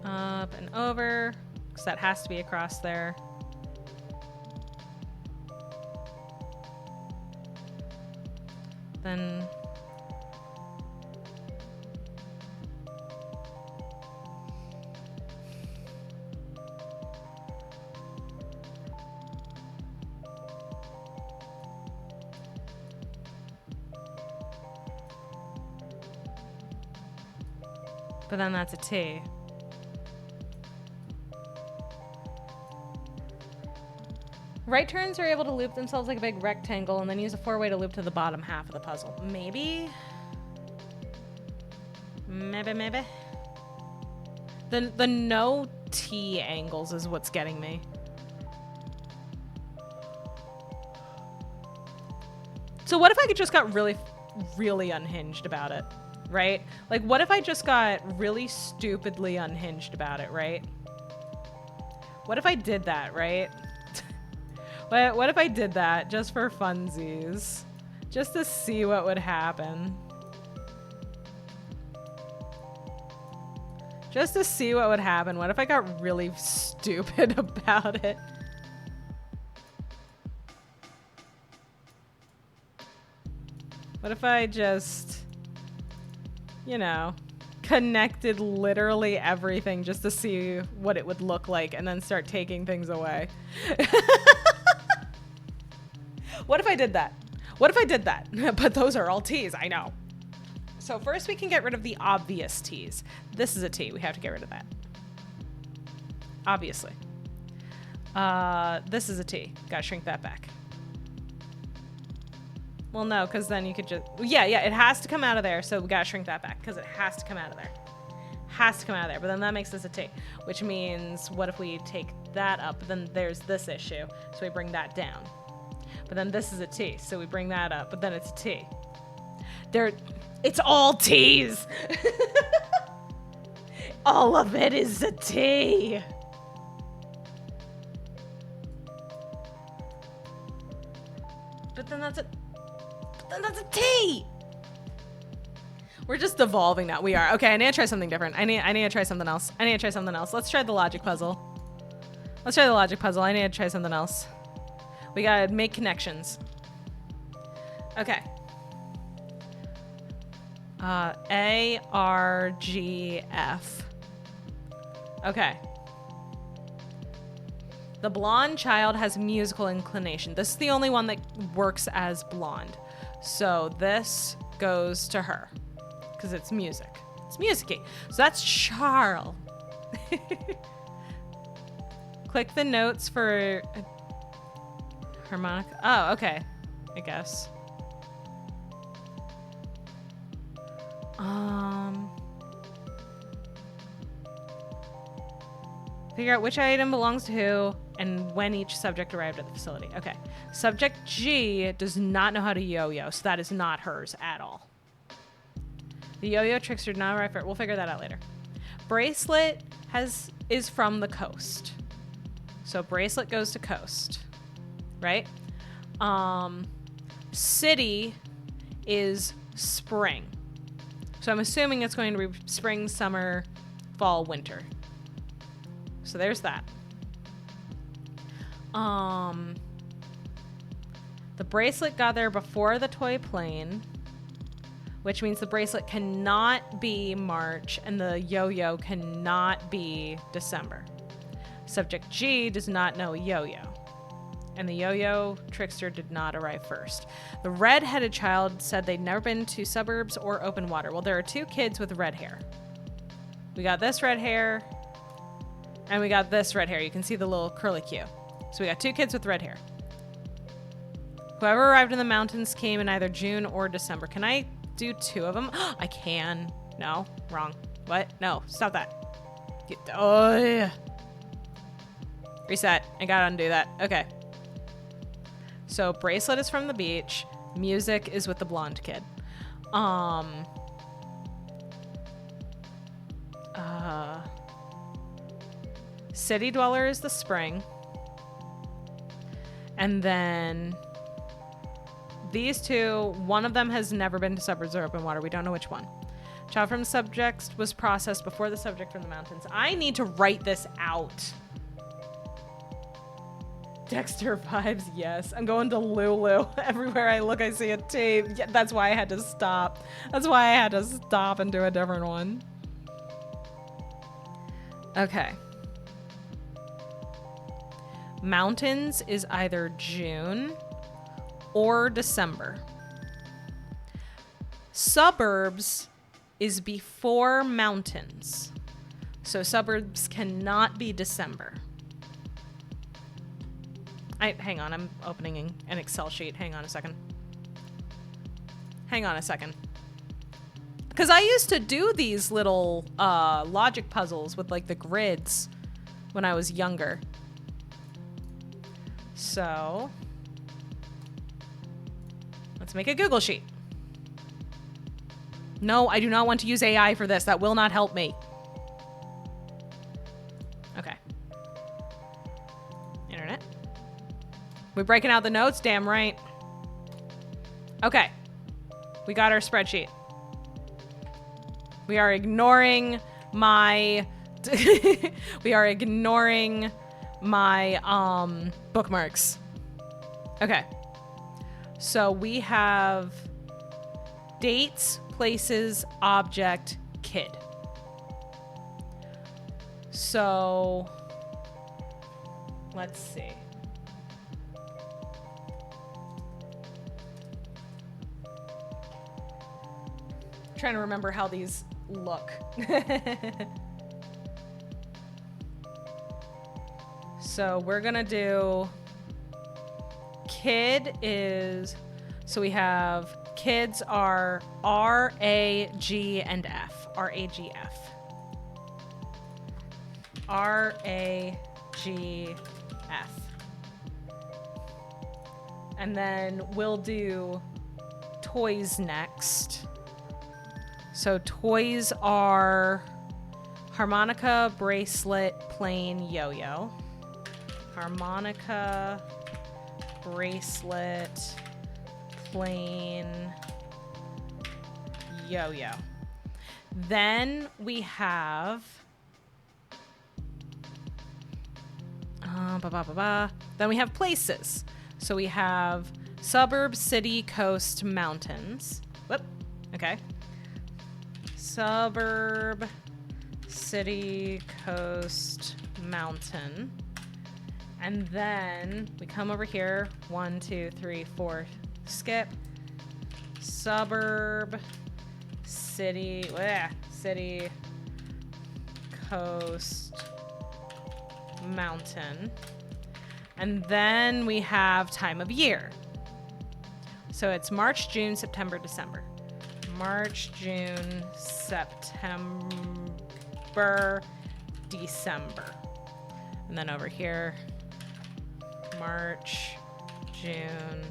Up and over, because that has to be across there. Then... But then that's a T. Right turns are able to loop themselves like a big rectangle and then use a 4-way to loop to the bottom half of the puzzle. Maybe? Maybe. The no T angles is what's getting me. So what if I just got really unhinged about it, right? Like, what if I just got really stupidly unhinged about it, right? What if I did that, right? What if I did that just for funsies? Just to see what would happen. Just to see what would happen. What if I got really stupid about it? What if I just, you know, connected literally everything just to see what it would look like and then start taking things away? What if I did that? What if I did that? But those are all T's, I know. So first we can get rid of the obvious T's. This is a T, we have to get rid of that. Obviously. This is a T, gotta shrink that back. Well, no, because then you could just... Yeah, it has to come out of there, so we gotta shrink that back, because it has to come out of there. Has to come out of there, but then that makes this a T, which means what if we take that up? Then there's this issue, so we bring that down. But then this is a T, so we bring that up, but then it's a T. It's all T's! All of it is a T! But then that's a T! We're just devolving now. We are. Okay, I need to try something different. I need to try something else. Let's try the logic puzzle. I need to try something else. We gotta make connections. Okay. A, R, G, F. Okay. The blonde child has musical inclination. This is the only one that works as blonde. So this goes to her because it's music. It's music-y. So that's Charles. Click the notes for harmonica. Oh, okay. I guess. Figure out which item belongs to who and when each subject arrived at the facility. Okay. Subject G does not know how to yo-yo, so that is not hers at all. The yo-yo trickster did not arrive first. We'll figure that out later. Bracelet is from the coast. So bracelet goes to coast, right? City is spring. So I'm assuming it's going to be spring, summer, fall, winter. So there's that. The bracelet got there before the toy plane, which means the bracelet cannot be March and the yo-yo cannot be December. Subject G does not know yo-yo. And the yo-yo trickster did not arrive first. The red-headed child said they'd never been to suburbs or open water. Well, there are 2 kids with red hair. We got this red hair, and we got this red hair. You can see the little curly Q. So we got 2 kids with red hair. Whoever arrived in the mountains came in either June or December. Can I do 2 of them? I can. No, wrong. What? No, stop that. Reset. I gotta undo that. Okay. So bracelet is from the beach. Music is with the blonde kid. City dweller is the spring. And then these 2, one of them has never been to suburbs or open water. We don't know which one. Child from the subject was processed before the subject from the mountains. I need to write this out. Dexter vibes, yes. I'm going to Lulu. Everywhere I look, I see a tape. Yeah, that's why I had to stop. That's why I had to stop and do a different one. Okay. Mountains is either June or December. Suburbs is before mountains. So suburbs cannot be December. Hang on, I'm opening an Excel sheet. Hang on a second. Because I used to do these little logic puzzles with like the grids when I was younger. So let's make a Google sheet. No, I do not want to use AI for this. That will not help me. Okay. Internet. We're breaking out the notes? Damn right. Okay. We got our spreadsheet. We are ignoring my... we are ignoring my bookmarks. Okay. So we have dates, places, object, kid. So let's see. Trying to remember how these look. So we're gonna do kid is, so we have kids are R, A, G, and F. R, A, G, F. R, A, G, F. And then we'll do toys next. So toys are harmonica, bracelet, plain, yo-yo. Harmonica, bracelet, plain, yo-yo. Then we have then we have places. So we have suburb, city, coast, mountains. Whoop. Okay. Suburb, city, coast, mountain. And then we come over here. 1, 2, 3, 4. Skip. Suburb, city, city, coast, mountain. And then we have time of year. So it's March, June, September, December. March, June, September, December. And then over here, March, June,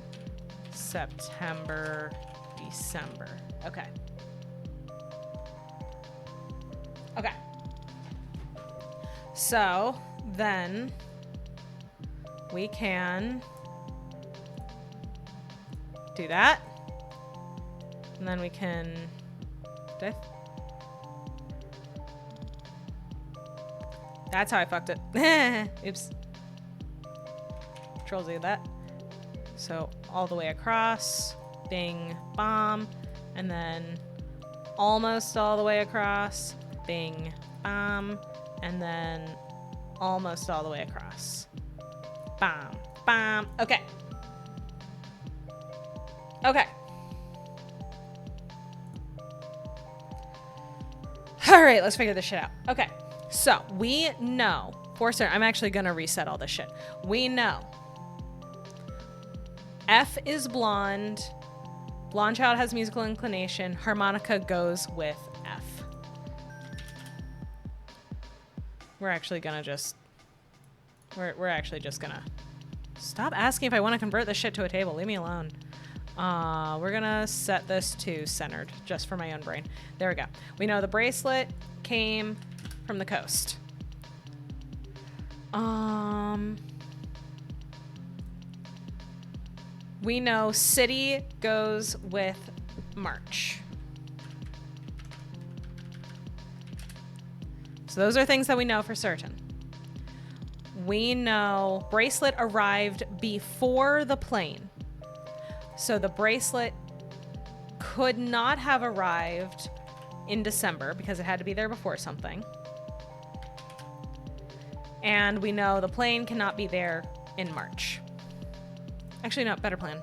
September, December. Okay. Okay. So then we can do that. And then we can... That's how I fucked it. Oops. Control Z that. So all the way across. Bing, bomb. And then almost all the way across. Bing, bomb. And then almost all the way across. Bomb, bomb. Okay. Okay. All right, let's figure this shit out. Okay. So we know for certain, I'm actually going to reset all this shit. We know F is blonde. Blonde child has musical inclination. Harmonica goes with F. We're actually going to just, we're actually just going to stop asking if I want to convert this shit to a table. Leave me alone. We're going to set this to centered just for my own brain. There we go. We know the bracelet came from the coast. We know city goes with March. So those are things that we know for certain. We know bracelet arrived before the plane. So the bracelet could not have arrived in December because it had to be there before something. And we know the plane cannot be there in March. Actually, no, better plan.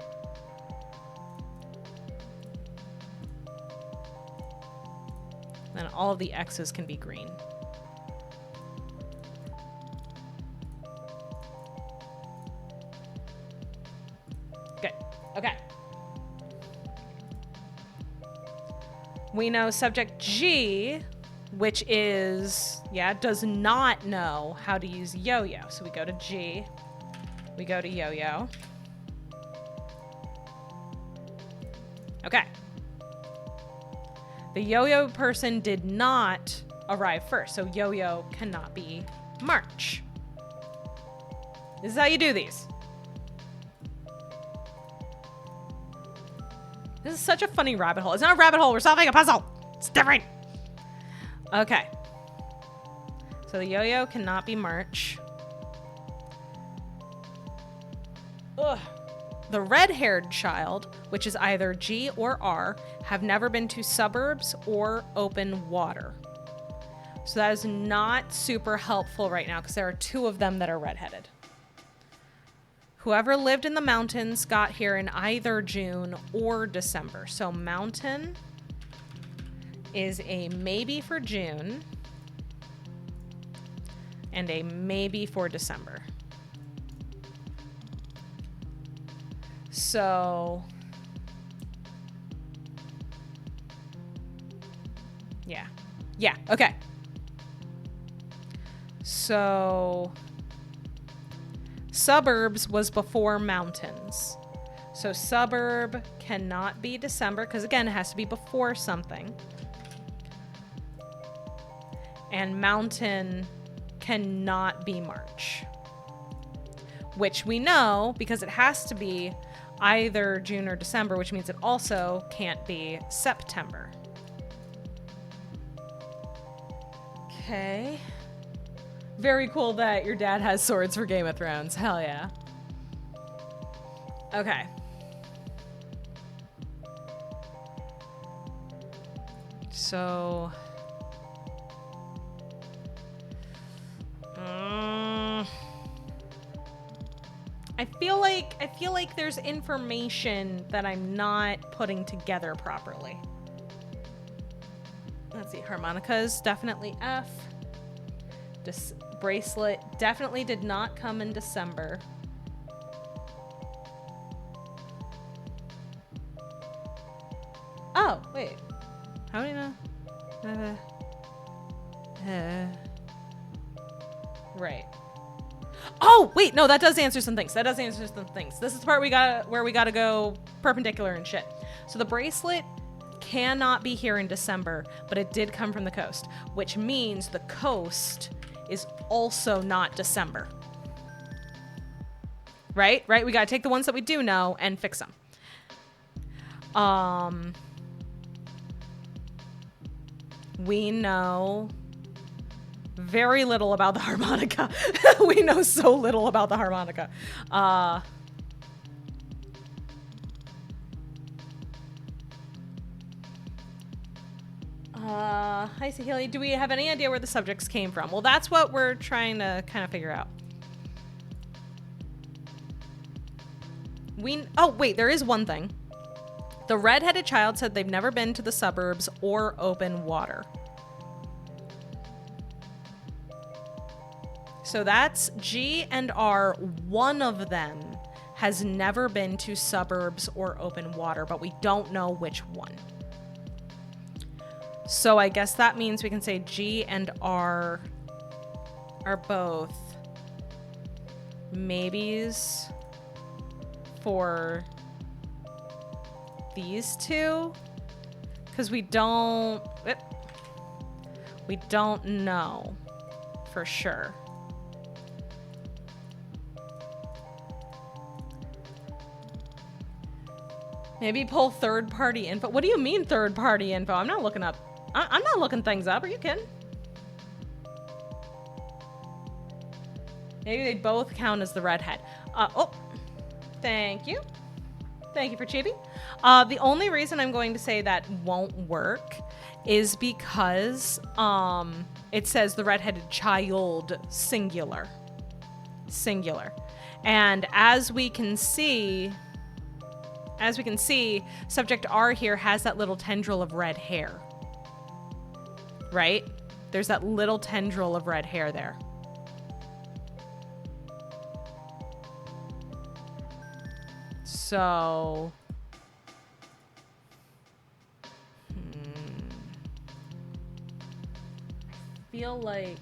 Then all of the X's can be green. Good. Okay. We know subject G, which is, does not know how to use yo-yo. So we go to G, we go to yo-yo. Okay. The yo-yo person did not arrive first, so yo-yo cannot be March. This is how you do these. This is such a funny rabbit hole. It's not a rabbit hole. We're solving a puzzle. It's different. Okay. So the yo-yo cannot be March. Ugh. The red-haired child, which is either G or R, have never been to suburbs or open water. So that is not super helpful right now because there are two of them that are redheaded. Whoever lived in the mountains got here in either June or December. So mountain is a maybe for June and a maybe for December. So yeah, okay. So suburbs was before mountains. So suburb cannot be December because again, it has to be before something. And mountain cannot be March, which we know because it has to be either June or December, which means it also can't be September. Okay. Very cool that your dad has swords for Game of Thrones. Hell yeah. Okay. So... I feel like there's information that I'm not putting together properly. Let's see, harmonica is definitely F. This bracelet definitely did not come in December. Oh, wait. How do you know? Right. Oh, wait, no, that does answer some things. That does answer some things. This is the part where we gotta go perpendicular and shit. So the bracelet cannot be here in December, but it did come from the coast, which means the coast is also not December. Right? Right? We gotta take the ones that we do know and fix them. We know very little about the harmonica. We know so little about the harmonica. Hi, Sahili. Do we have any idea where the subjects came from? Well, that's what we're trying to kind of figure out. Oh, wait, there is one thing. The red-headed child said they've never been to the suburbs or open water. So that's G and R. One of them has never been to suburbs or open water, but we don't know which one. So I guess that means we can say G and R are both maybes for these two, because we don't know for sure. Maybe pull third-party info. What do you mean third-party info? I'm not looking up. I'm not looking things up. Are you kidding? Maybe they both count as the redhead. Oh, thank you. Thank you for Chibi. The only reason I'm going to say that won't work is because it says the redheaded child singular. And as we can see, subject R here has that little tendril of red hair. Right? There's that little tendril of red hair there. So, I feel like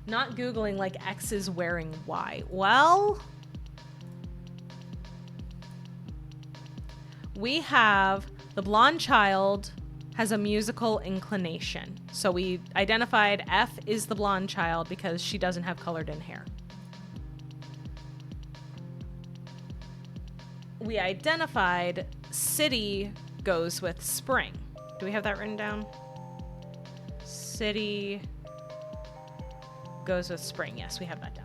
not Googling like X is wearing Y. Well, we have the blonde child has a musical inclination. So we identified F is the blonde child because she doesn't have colored in hair. We identified city goes with spring. Do we have that written down? City goes with spring. Yes, we have that down.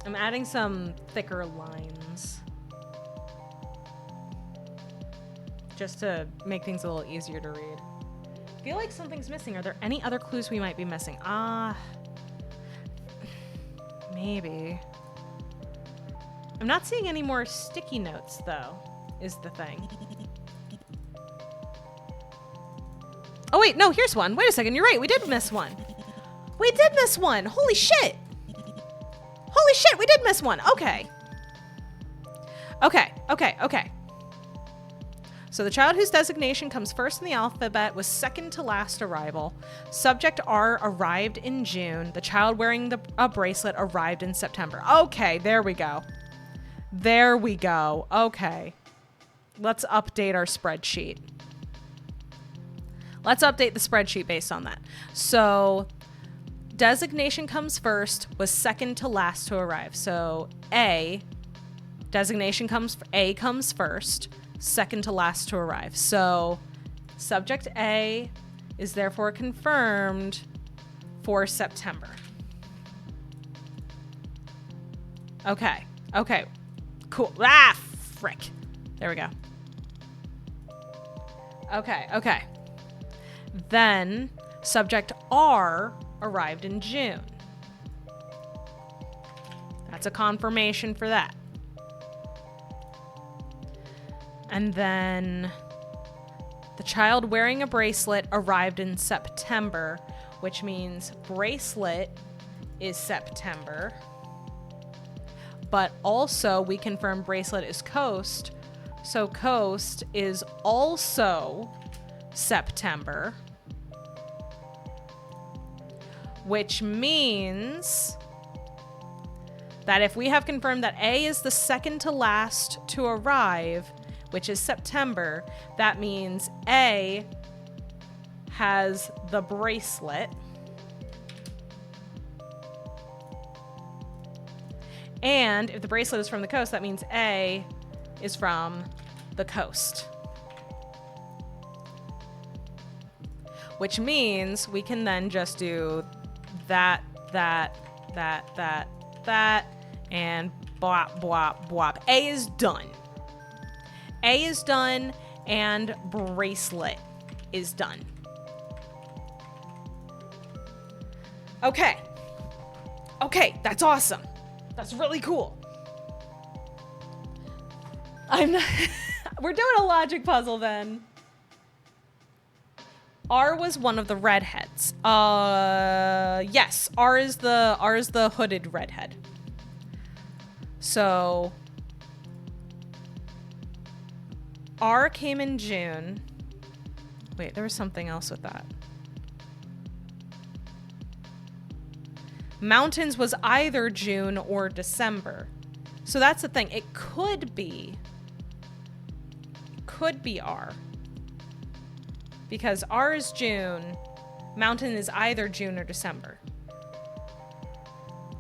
I'm adding some thicker lines just to make things a little easier to read. I feel like something's missing. Are there any other clues we might be missing? Maybe. I'm not seeing any more sticky notes, though, is the thing. Oh, wait, no, here's one. Wait a second, you're right. We did miss one. We did miss one. Holy shit. Holy shit, we did miss one. Okay. So the child whose designation comes first in the alphabet was second to last arrival. Subject R arrived in June. The child wearing a bracelet arrived in September. Okay, there we go. Okay. Let's update our spreadsheet. Let's update the spreadsheet based on that. So designation comes first, was second to last to arrive. So A comes first, second to last to arrive. So subject A is therefore confirmed for September. Okay, cool. Frick. There we go. Okay. Then Subject R arrived in June. That's a confirmation for that. And then the child wearing a bracelet arrived in September, which means bracelet is September. But also we confirm bracelet is coast, so coast is also September. Which means that if we have confirmed that A is the second to last to arrive, which is September, that means A has the bracelet. And if the bracelet is from the coast, that means A is from the coast. Which means we can then just do that, and bwop, bwop, bwop. A is done. A is done, and bracelet is done. Okay. Okay, that's awesome. That's really cool. We're doing a logic puzzle then. R was one of the redheads. Yes, R is the hooded redhead. So R came in June. Wait, there was something else with that. Mountains was either June or December. So that's the thing. It could be R. Because R is June, mountain is either June or December.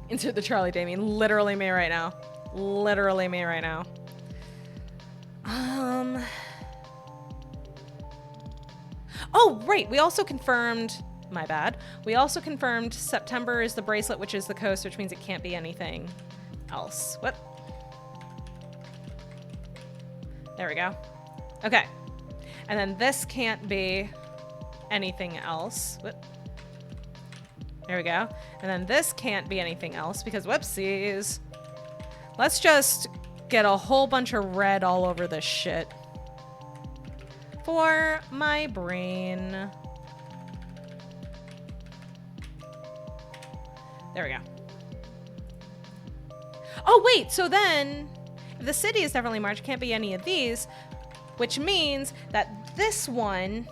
Insert the Charlie Damien. Literally me right now. Literally me right now. Oh, right. We also confirmed, my bad. We also confirmed September is the bracelet, which is the coast, which means it can't be anything else. Whoop. There we go. Okay. And then this can't be anything else. Whoop. There we go. And then this can't be anything else because whoopsies. Let's just get a whole bunch of red all over this shit. For my brain. There we go. Oh, wait. So then, if the city is definitely March, it can't be any of these, which means that this one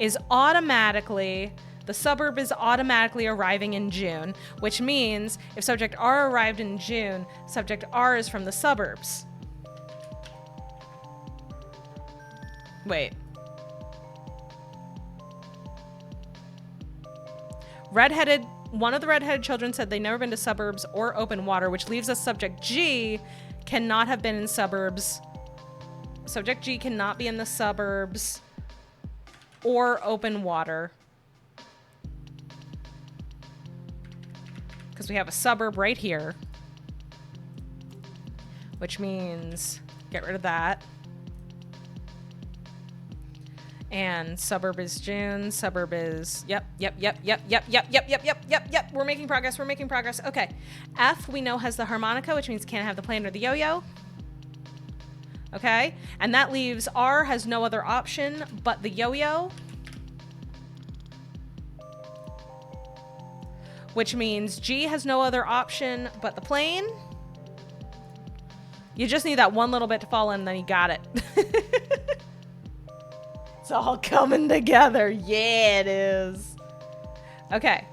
is automatically, the suburb is automatically arriving in June, which means if subject R arrived in June, subject R is from the suburbs. Wait. One of the redheaded children said they'd never been to suburbs or open water, which leaves us subject G cannot have been in suburbs. Subject G cannot be in the suburbs or open water. Because we have a suburb right here. Which means get rid of that. And suburb is June. Suburb is, yep. We're making progress. Okay. F, we know, has the harmonica, which means can't have the plane or the yo-yo. Okay. And that leaves R has no other option but the yo-yo. Which means G has no other option but the plane. You just need that one little bit to fall in, and then you got it. It's all coming together. Yeah, it is. Okay.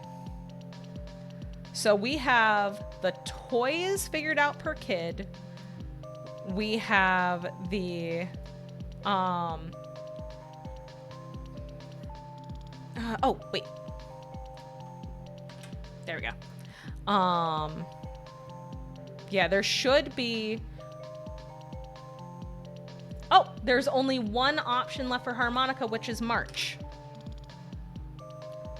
So we have the toys figured out per kid. We have the, oh, wait. There we go. Yeah, there should be, oh, there's only one option left for harmonica, which is March.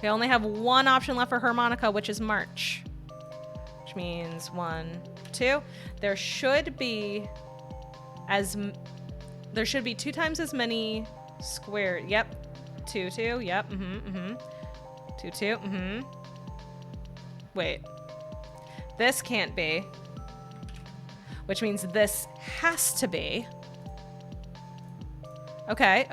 We only have one option left for harmonica, which is March. Which means 1, 2. There should be 2 times as many square. Yep. tutu. Yep. Tutu. Wait. This can't be. Which means this has to be. Okay.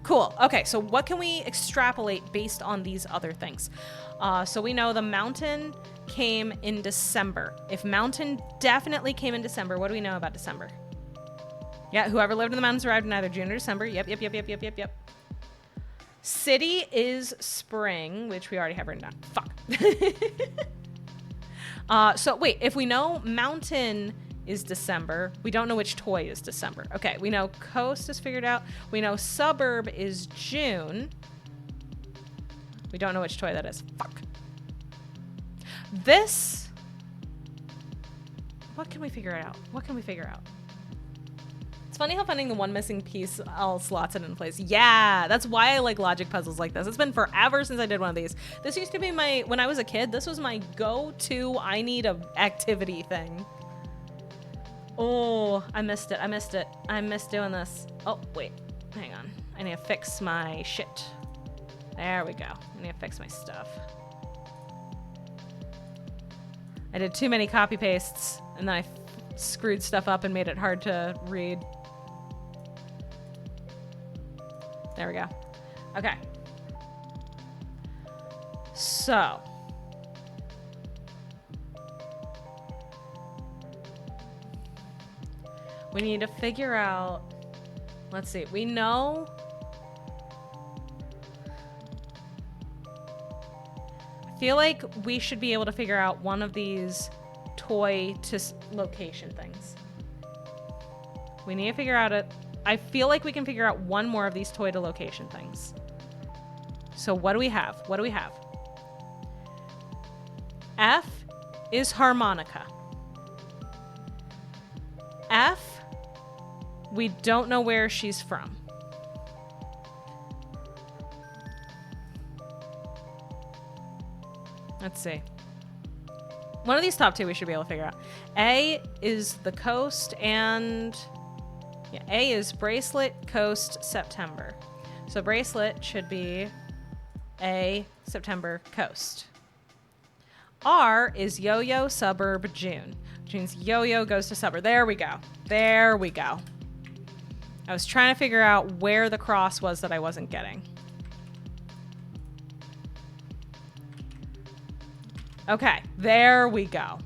Cool. Okay, so what can we extrapolate based on these other things? So we know the mountain came in December. If mountain definitely came in December, what do we know about December? Yeah, whoever lived in the mountains arrived in either June or December. Yep. City is spring, which we already have written down. Fuck. So wait, if we know mountain is December, we don't know which toy is December. Okay, we know coast is figured out. We know suburb is June. We don't know which toy that is. Fuck. This. What can we figure out? It's funny how finding the one missing piece all slots it in place. Yeah, that's why I like logic puzzles like this. It's been forever since I did one of these. This used to be when I was a kid, this was my go-to I need a activity thing. Oh, I missed it. I missed doing this. Oh, wait. Hang on. I need to fix my shit. There we go. I need to fix my stuff. I did too many copy pastes, and then I screwed stuff up and made it hard to read. There we go. Okay. So. We need to figure out, let's see, we know, I feel like we should be able to figure out one of these toy to location things. We need to figure out I feel like we can figure out one more of these toy to location things. So what do we have? F is harmonica. F, we don't know where she's from. Let's see. One of these top two we should be able to figure out. A is the coast and... yeah, A is bracelet, coast, September. So bracelet should be A, September, coast. R is yo-yo, suburb, June. Which means yo-yo goes to suburb. There we go. I was trying to figure out where the cross was that I wasn't getting. Okay, there we go.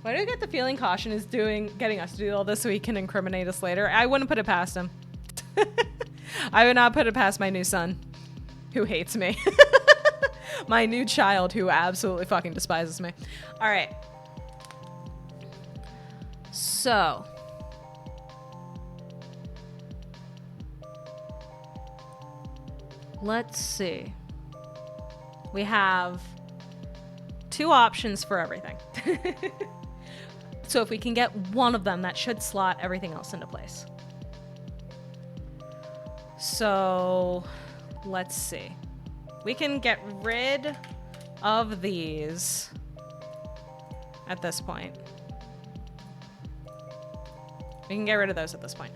Why do I get the feeling Caution is getting us to do all this so he can incriminate us later? I wouldn't put it past him. I would not put it past my new son, who hates me. My new child, who absolutely fucking despises me. All right. So. Let's see. We have two options for everything. So if we can get one of them, that should slot everything else into place. So let's see. We can get rid of these at this point. We can get rid of those at this point.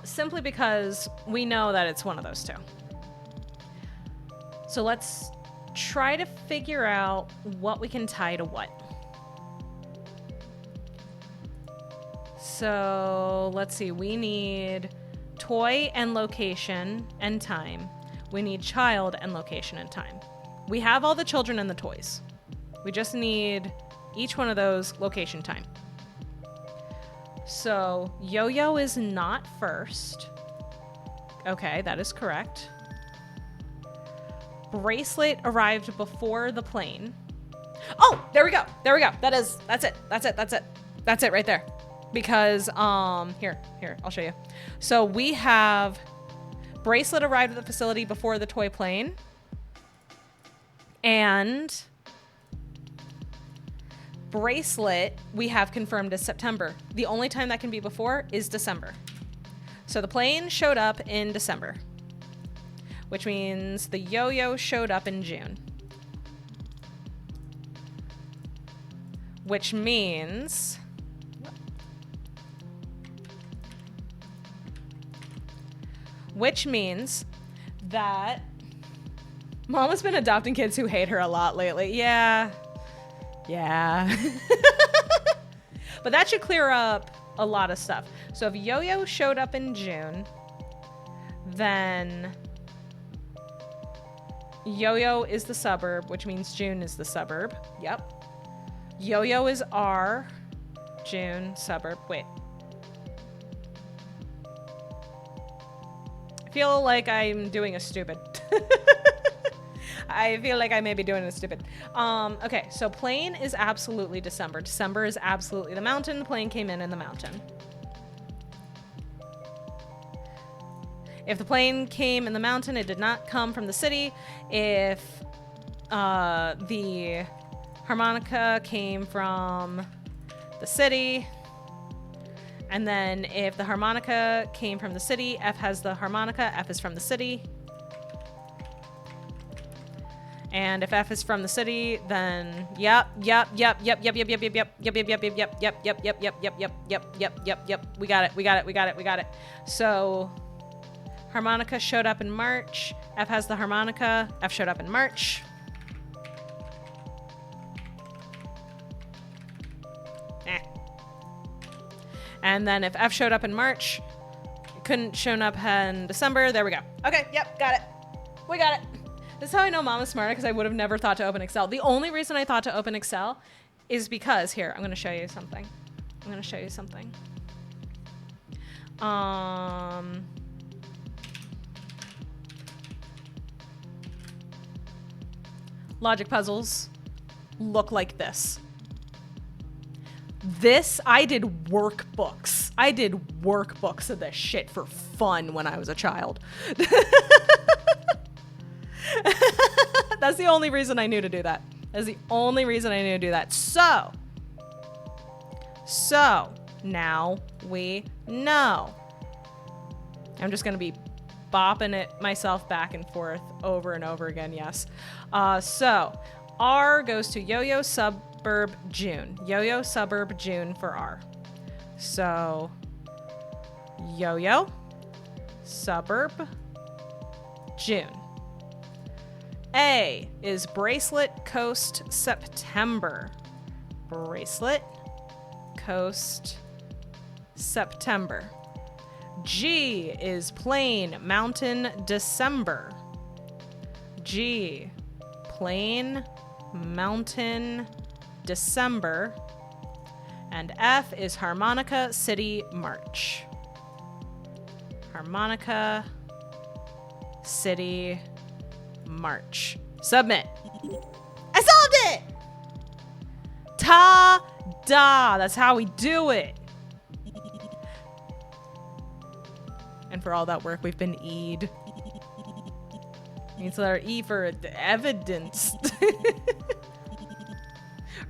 Simply because we know that it's one of those two. So let's try to figure out what we can tie to what. So let's see, we need toy and location and time. We need child and location and time. We have all the children and the toys. We just need each one of those location time. So yo-yo is not first. Okay, that is correct. Bracelet arrived before the plane. Oh, there we go. That's it right there. Because, here, I'll show you. So we have bracelet arrived at the facility before the toy plane. And bracelet we have confirmed as September. The only time that can be before is December. So the plane showed up in December, which means the yo-yo showed up in June. Which means which means that Mama's been adopting kids who hate her a lot lately. Yeah. But that should clear up a lot of stuff. So if Yo-Yo showed up in June, then Yo-Yo is the suburb, which means June is the suburb. Yep. Yo-Yo is R, June, suburb. Wait. I feel like I'm doing a stupid. I feel like I may be doing it stupid. Okay, so plane is absolutely December. December is absolutely the mountain. The plane came in the mountain. If the plane came in the mountain, it did not come from the city. If the harmonica came from the city, and then if the harmonica came from the city, F has the harmonica, F is from the city. And if F is from the city, then yep. We got it. So harmonica showed up in March. F has the harmonica. F showed up in March. And then if F showed up in March, it couldn't shown up in December. There we go. Okay, yep, got it. We got it. This is how I know Mama's smarter, because I would have never thought to open Excel. The only reason I thought to open Excel is because, here, I'm going to show you something. Logic puzzles look like this. I did workbooks. I did workbooks of this shit for fun when I was a child. That's the only reason I knew to do that. So now we know. I'm just going to be bopping it myself back and forth over and over again. Yes. So R goes to Yo-Yo suburb June. Yo-Yo suburb June for R. So Yo-Yo suburb June. A is Bracelet Coast September. Bracelet Coast September. G is Plain Mountain December. G, Plain Mountain December. And F is Harmonica City March. Harmonica City March. Submit. I solved it! Ta-da! That's how we do it. And for all that work, we've been E'd. Means letter E for evidence.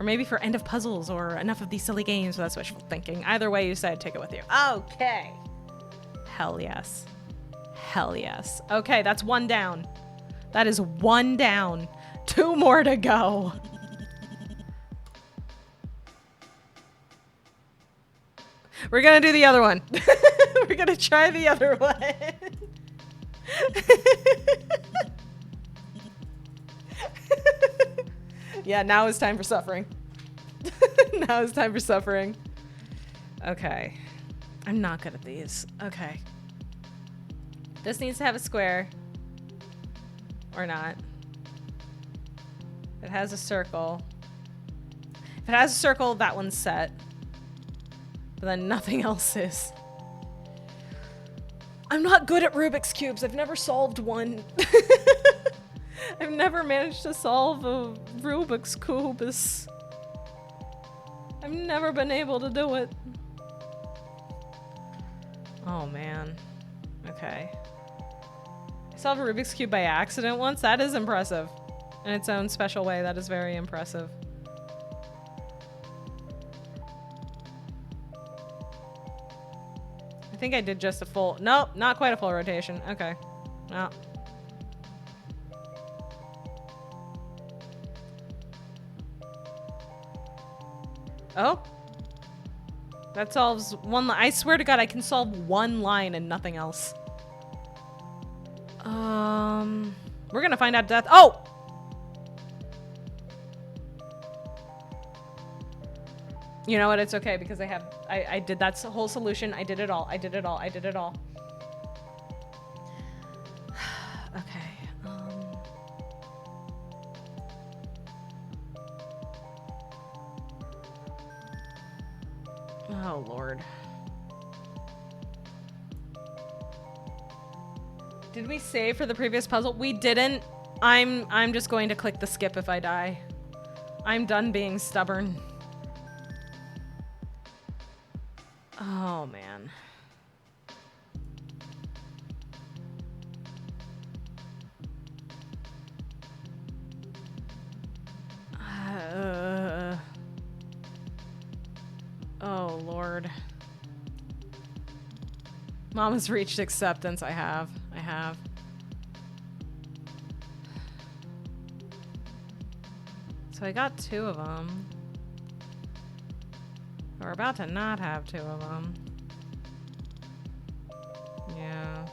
Or maybe for end of puzzles or enough of these silly games. That's wishful thinking. Either way, you decide to take it with you. Okay. Hell yes. Hell yes. Okay, that's one down. That is one down. 2 more to go. We're gonna do the other one. We're gonna try the other one. Yeah, now is time for suffering. Now is time for suffering. Okay. I'm not good at these. Okay. This needs to have a square. Or not. It has a circle. If it has a circle, that one's set. But then nothing else is. I'm not good at Rubik's Cubes. I've never solved one. I've never managed to solve a Rubik's Cube. I've never been able to do it. Oh, man. Okay. I solved a Rubik's Cube by accident once. That is impressive. In its own special way, that is very impressive. I think I did just a full... Nope, not quite a full rotation. Okay. No. Oh? That solves one line. I swear to God, I can solve one line and nothing else. We're gonna find out death. Oh! You know what? It's okay because I did that whole solution. I did it all. I did it all. I did it all. Okay. Oh, Lord. Did we save for the previous puzzle? We didn't. I'm just going to click the skip if I die. I'm done being stubborn. Oh, man. Oh, Lord. Mama's reached acceptance. I have. So I got 2 of them. We're about to not have 2 of them. Yeah.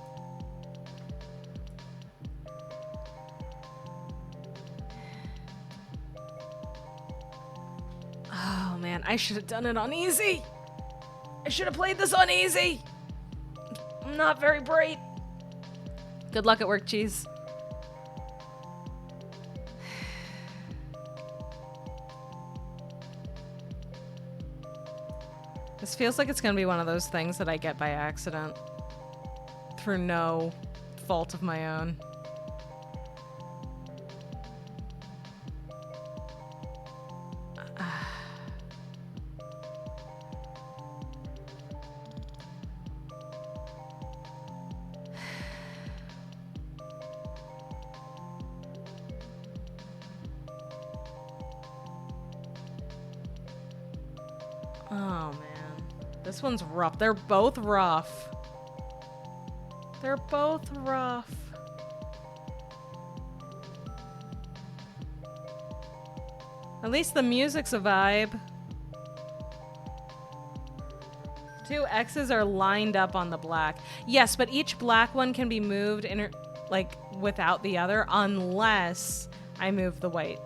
Oh man, I should have done it on easy. I should have played this on easy. I'm not very bright. Good luck at work, cheese. This feels like it's gonna be one of those things that I get by accident. Through no fault of my own. Oh man, this one's rough. They're both rough. They're both rough. At least the music's a vibe. 2 X's are lined up on the black. Yes, but each black one can be moved like without the other unless I move the white.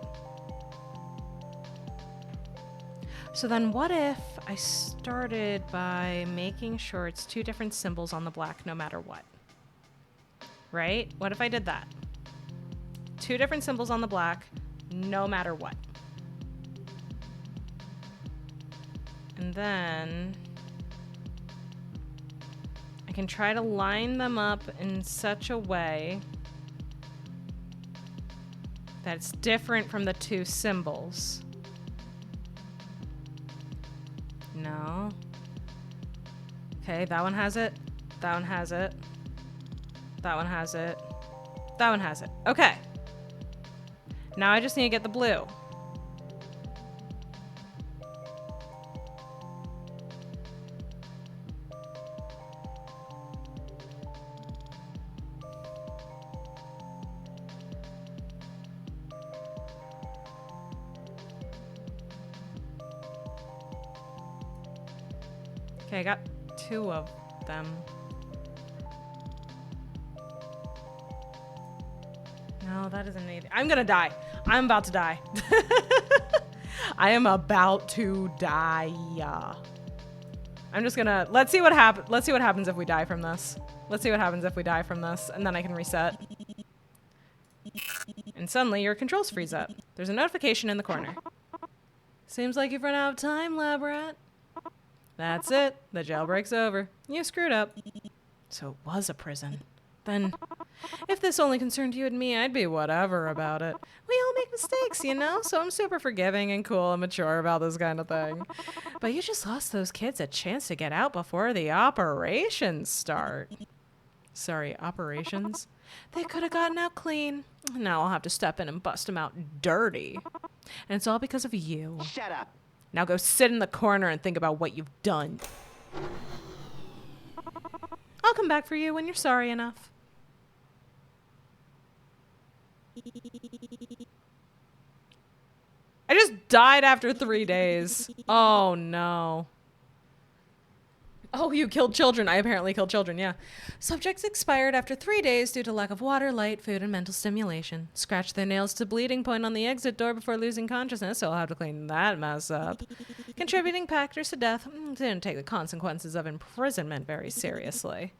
So then what if I started by making sure it's 2 different symbols on the black no matter what? Right? What if I did that? 2 different symbols on the black no matter what. And then I can try to line them up in such a way that it's different from the 2 symbols. No. Okay, that one has it. That one has it. That one has it. That one has it. Okay. Now I just need to get the blue. Okay, I got 2 of them. No, that isn't anything. I'm gonna die. I'm about to die. I am about to die. I'm just gonna, let's see what happens if we die from this. Let's see what happens if we die from this, and then I can reset. And suddenly your controls freeze up. There's a notification in the corner. Seems like you've run out of time, lab rat. That's it. The jailbreak's over. You screwed up. So it was a prison. Then, if this only concerned you and me, I'd be whatever about it. We all make mistakes, you know? So I'm super forgiving and cool and mature about this kind of thing. But you just lost those kids a chance to get out before the operations start. Sorry, operations? They could have gotten out clean. Now I'll have to step in and bust them out dirty. And it's all because of you. Shut up. Now go sit in the corner and think about what you've done. I'll come back for you when you're sorry enough. I just died after 3 days. Oh no. Oh, you killed children. I apparently killed children, yeah. Subjects expired after 3 days due to lack of water, light, food, and mental stimulation. Scratched their nails to bleeding point on the exit door before losing consciousness, so I'll have to clean that mess up. Contributing factors to death. Didn't take the consequences of imprisonment very seriously.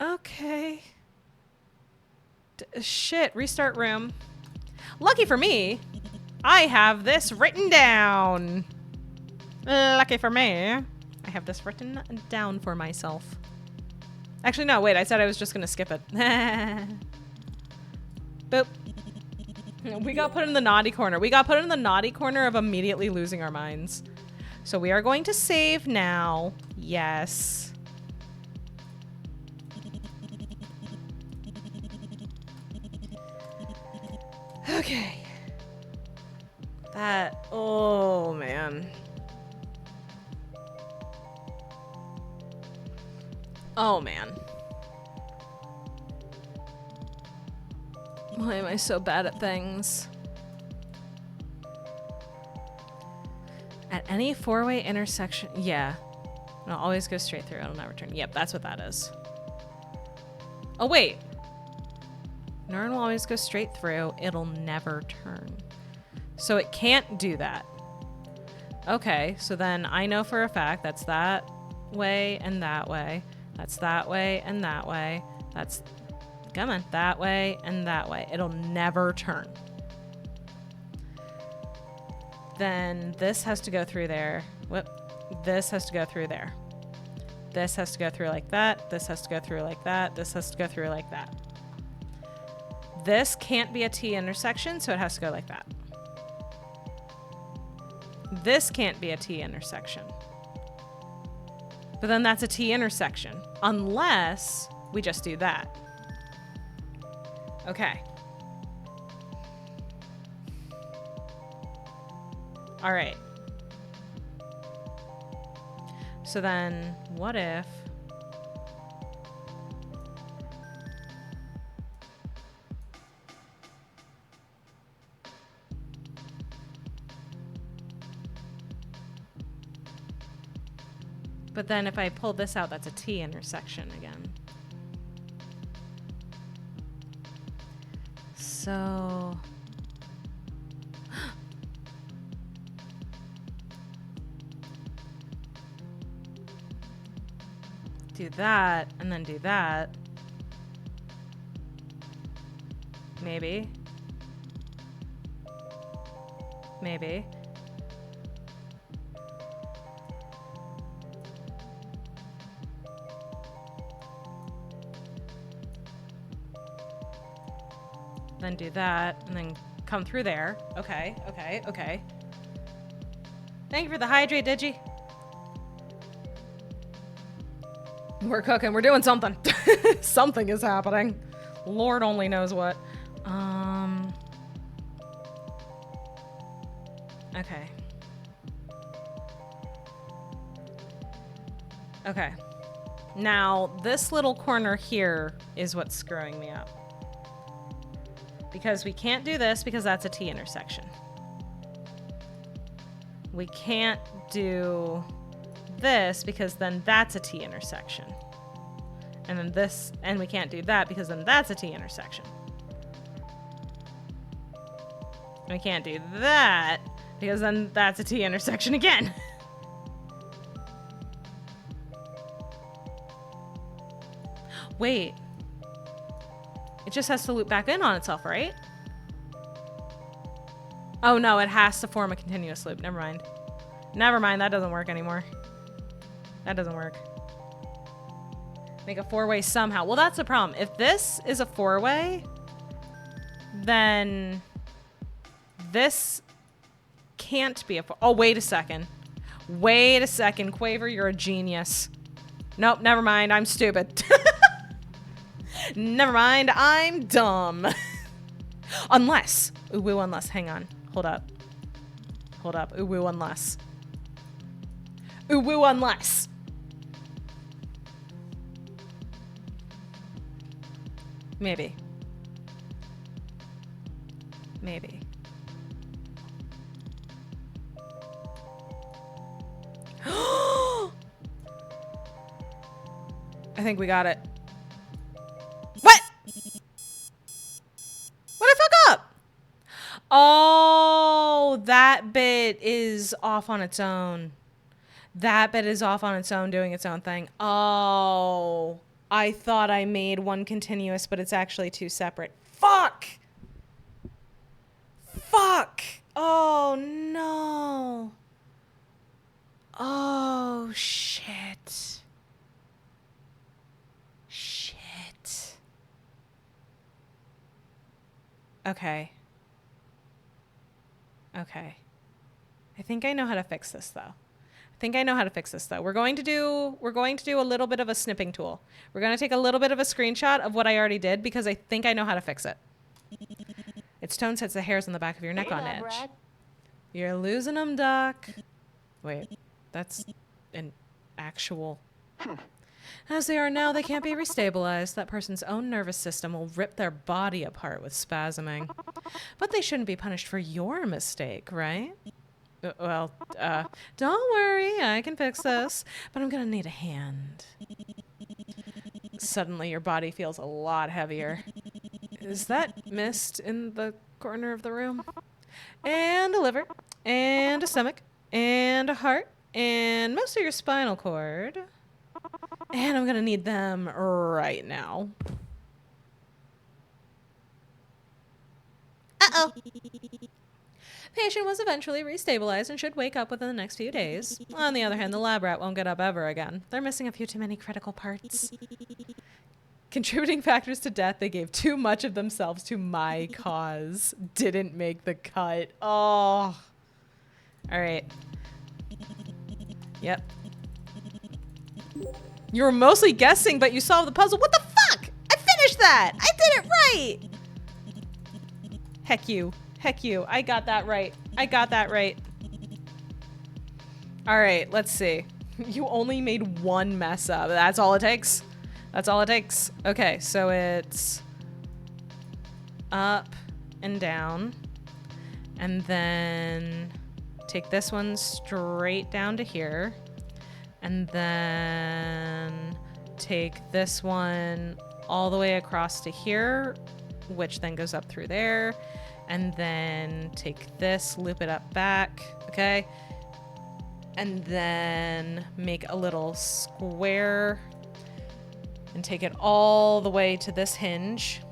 Okay. Shit, restart room. Lucky for me, I have this written down. Lucky for me. I have this written down for myself. Actually, no, wait, I said I was just gonna skip it. Boop. We got put in the naughty corner. We got put in the naughty corner of immediately losing our minds. So we are going to save now. Yes. Okay. That, oh man. Oh man. Why am I so bad at things? At any four-way intersection, yeah. It'll always go straight through, it'll never turn. Yep, that's what that is. Oh wait. Neuron will always go straight through, it'll never turn. So it can't do that. Okay, so then I know for a fact that's that way and that way. That's that way and that way. That's, come on, that way and that way. It'll never turn. Then this has to go through there. Whoop. This has to go through there. This has to go through like that. This has to go through like that. This has to go through like that. This can't be a T intersection, so it has to go like that. This can't be a T intersection. But then that's a T intersection, unless we just do that. Okay. All right. So then what if but then if I pull this out, that's a T intersection again. So do that and then do that. Maybe. Maybe. Then do that, and then come through there. Okay, okay, okay. Thank you for the hydrate, Digi. We're cooking. We're doing something. Something is happening. Lord only knows what. Okay. Okay. Now, this little corner here is what's screwing me up. Because we can't do this because that's a T intersection. We can't do this because then that's a T intersection. And then this, and we can't do that because then that's a T intersection. And we can't do that because then that's a T intersection again. Wait. It just has to loop back in on itself, right? Oh no, it has to form a continuous loop. Never mind. Never mind, that doesn't work anymore. That doesn't work. Make a four-way somehow. Well, that's the problem. If this is a four-way, then this can't be a four. Oh, wait a second. Wait a second. Quaver, you're a genius. Nope, never mind. I'm stupid. Never mind, I'm dumb. Unless. Ooh, woo, unless. Hang on. Hold up. Hold up. Ooh, woo, unless. Ooh, woo, unless. Maybe. Maybe. I think we got it. What? What did I fuck up? Oh, that bit is off on its own. That bit is off on its own, doing its own thing. Oh, I thought I made one continuous, but it's actually two separate. Fuck! Fuck! Oh, no. Oh, shit. Shit. Okay. Okay. I think I know how to fix this, though. We're going to do a little bit of a snipping tool. We're going to take a little bit of a screenshot of what I already did because I think I know how to fix it. Its tone sets the hairs on the back of your neck on edge. Brad. You're losing them, Doc. Wait, that's an actual... As they are now, they can't be restabilized. That person's own nervous system will rip their body apart with spasming. But they shouldn't be punished for your mistake, right? Well, don't worry, I can fix this, but I'm gonna need a hand. Suddenly, your body feels a lot heavier. Is that mist in the corner of the room? And a liver, and a stomach, and a heart, and most of your spinal cord. And I'm gonna need them right now. Uh-oh. Patient was eventually restabilized and should wake up within the next few days. On the other hand, the lab rat won't get up ever again. They're missing a few too many critical parts. Contributing factors to death, they gave too much of themselves to my cause. Didn't make the cut. Oh. All right. Yep. You were mostly guessing, but you solved the puzzle. What the fuck? I finished that. I did it right. Heck you. Heck you. I got that right. All right, let's see. You only made one mess up. That's all it takes. Okay, so it's up and down. And then take this one straight down to here. And then take this one all the way across to here, which then goes up through there. And then take this, loop it up back, okay? And then make a little square and take it all the way to this hinge.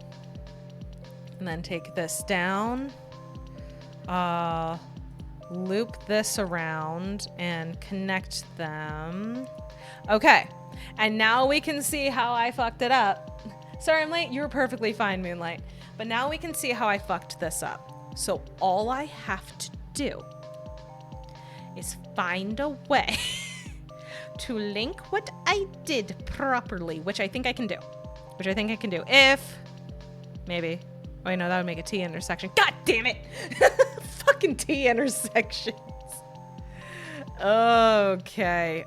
And then take this down, loop this around and connect them. Okay, and now we can see how I fucked it up. Sorry I'm late, you were perfectly fine, Moonlight. But now we can see how I fucked this up. So all I have to do is find a way to link what I did properly, which I think I can do. If, maybe. Oh, no, that would make a T intersection. God damn it! Fucking T intersections. Okay,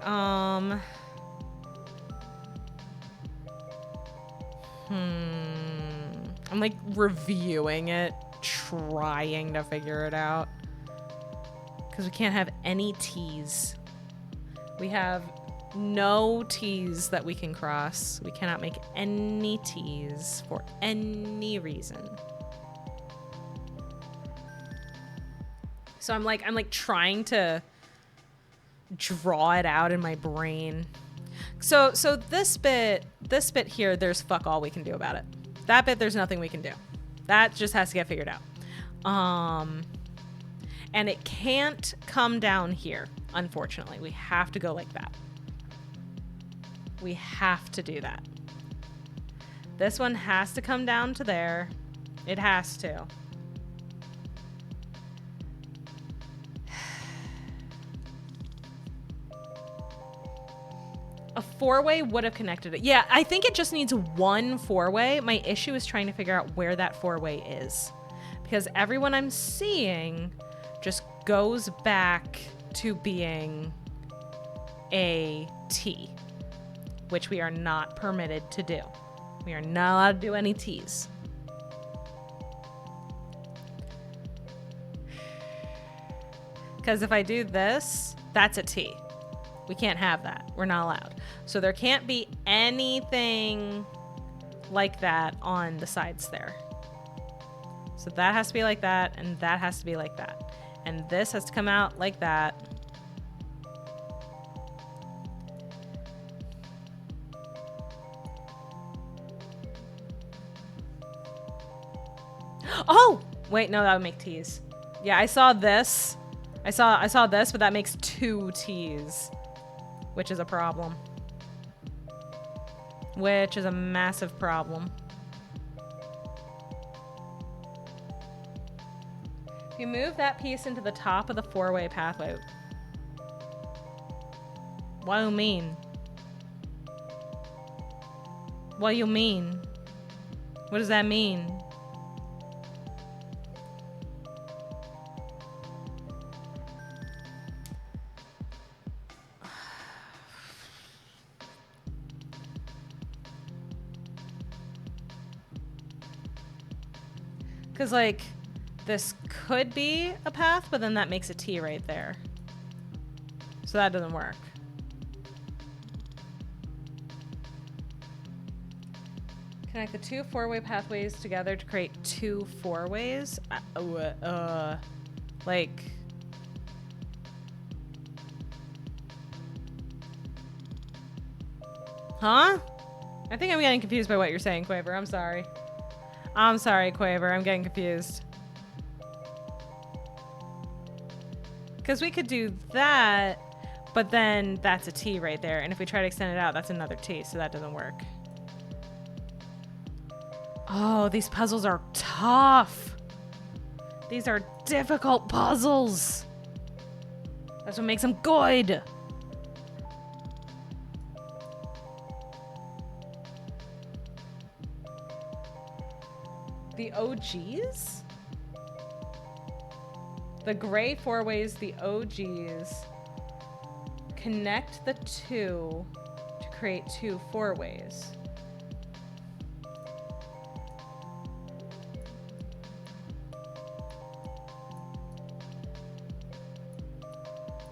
I'm like reviewing it, trying to figure it out. Because we can't have any T's. We have no T's that we can cross. We cannot make any T's for any reason. So I'm like trying to draw it out in my brain. So this bit here, there's fuck all we can do about it. That bit, there's nothing we can do. That just has to get figured out. And it can't come down here, unfortunately. We have to go like that. We have to do that. This one has to come down to there. It has to. A four-way would have connected it. Yeah, I think it just needs one four-way. My issue is trying to figure out where that four-way is. Because everyone I'm seeing just goes back to being a T, which we are not permitted to do. We are not allowed to do any T's. Because if I do this, that's a T. We can't have that. We're not allowed. So there can't be anything like that on the sides there. So that has to be like that, and that has to be like that. And this has to come out like that. Oh! Wait, no, that would make T's. Yeah, I saw this. I saw this, but that makes 2 T's. Which is a problem. Which is a massive problem. If you move that piece into the top of the 4-way pathway. What do you mean? What do you mean? What does that mean? Because, like, this could be a path, but then that makes a T right there. So that doesn't work. Connect the 2 4-way pathways together to create 2 4-ways. Like... Huh? I think I'm getting confused by what you're saying, Quaver. I'm sorry. I'm sorry, Quaver. I'm getting confused. Because we could do that, but then that's a T right there. And if we try to extend it out, that's another T, so that doesn't work. Oh, these puzzles are tough. These are difficult puzzles. That's what makes them good. The OGs? The gray 4-ways, the OGs, connect the 2 to create 2 4-ways.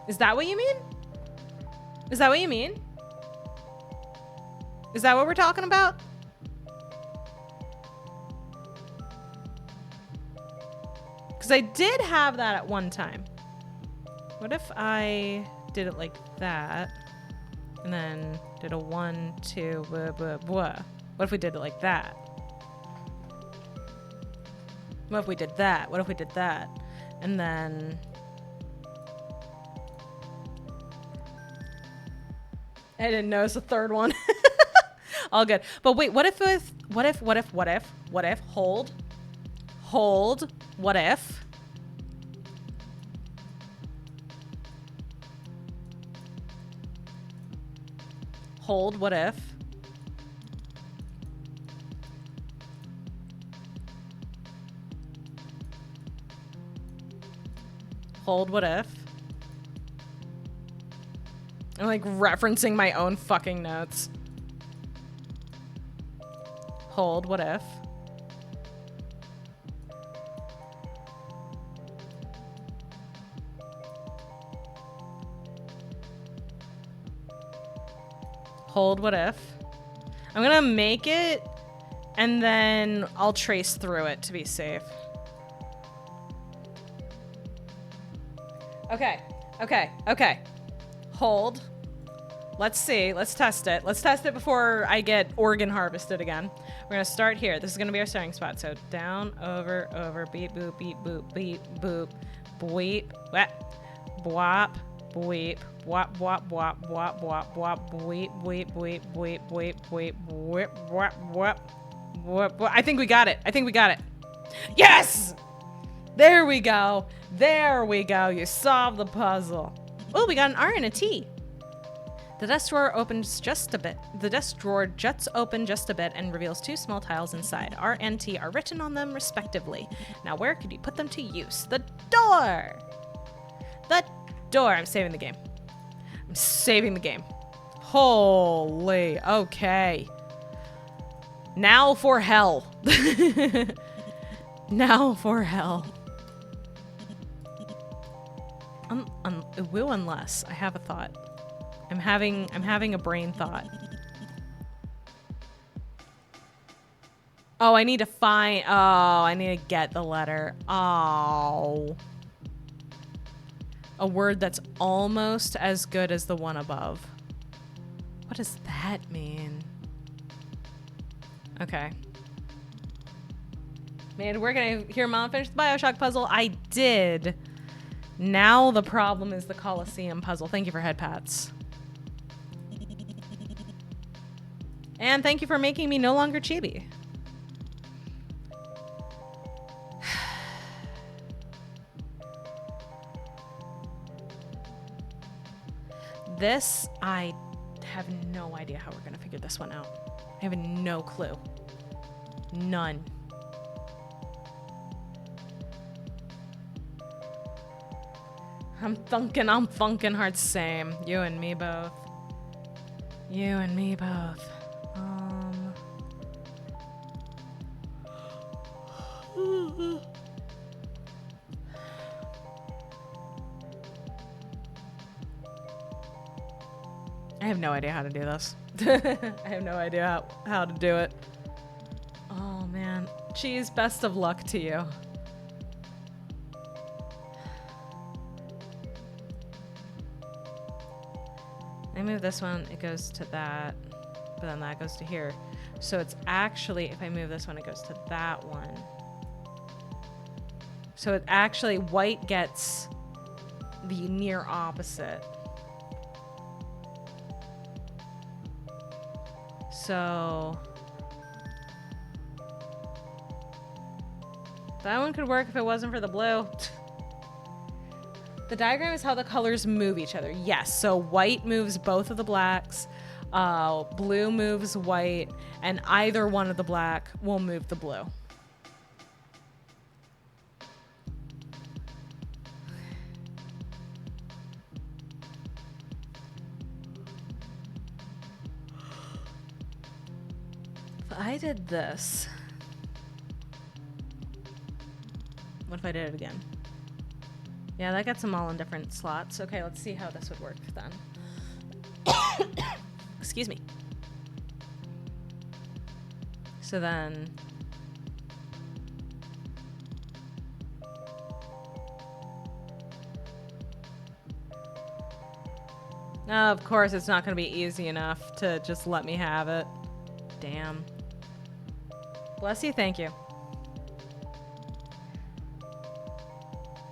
Is that what you mean? Is that what you mean? Is that what we're talking about? Because I did have that at one time. What if I did it like that? And then did a 1, 2, blah, blah, blah. What if we did it like that? What if we did that? What if we did that? And then... I didn't notice the third one. All good. But wait, what if, what if, hold, what if? Hold, what if? Hold, what if? I'm like referencing my own fucking notes. Hold, what if? Hold, what if? I'm gonna make it and then I'll trace through it to be safe. Okay, okay, okay. Hold. Let's see. Let's test it. Let's test it before I get organ harvested again. We're going to start here. This is going to be our starting spot. So down, over, beep, boop, beep, boop, beep, boop, boop, wet, bwop, boop, wop, wop, wop, wop, wop, wop, boop, boop, boop, boop, boop, boop, wop, wop, wop, wop. I think we got it. I think we got it. Yes! There we go. There we go. You solved the puzzle. Oh, we got an R and a T. The desk drawer opens just a bit. The desk drawer juts open just a bit and reveals 2 small tiles inside. R and T are written on them respectively. Now where could you put them to use? The door! The door. I'm saving the game. I'm saving the game. Holy. Okay. Now for hell. Now for hell. Unless I have a thought. I'm having a brain thought. Oh, I need to find, oh, I need to get the letter. Oh. A word that's almost as good as the one above. What does that mean? Okay. Man, we're gonna hear Mom finish the Bioshock puzzle. I did. Now the problem is the Coliseum puzzle. Thank you for head pats. And thank you for making me no longer chibi. This, I have no idea how we're gonna figure this one out. I have no clue. None. I'm funkin' hard. Same. You and me both. You and me both. I have no idea how to do this. I have no idea how to do it. Oh man. Cheese, best of luck to you. I move this one, it goes to that, but then that goes to here. So it's actually, if I move this one, it goes to that one. So it actually, white gets the near opposite. So that one could work if it wasn't for the blue. The diagram is how the colors move each other. Yes, so white moves both of the blacks, blue moves white, and either one of the black will move the blue. If I did this, what if I did it again? Yeah, that gets them all in different slots. Okay, let's see how this would work then. Excuse me. So then... of course, it's not going to be easy enough to just let me have it. Damn. Bless you, thank you.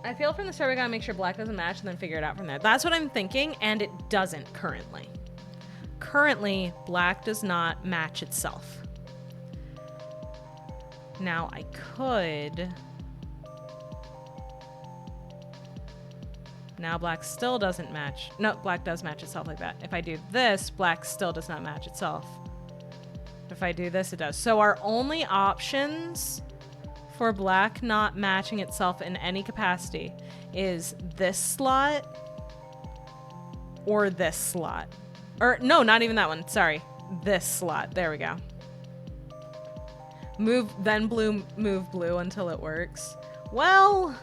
I feel from the start we gotta make sure black doesn't match and then figure it out from there. That's what I'm thinking, and it doesn't currently. Currently, black does not match itself. Now, I could... Now black still doesn't match. No, black does match itself like that. If I do this, black still does not match itself. If I do this, it does. So our only options for black not matching itself in any capacity is this slot or this slot. Or no, not even that one. Sorry. This slot. There we go. Move, then blue, move blue until it works. Well,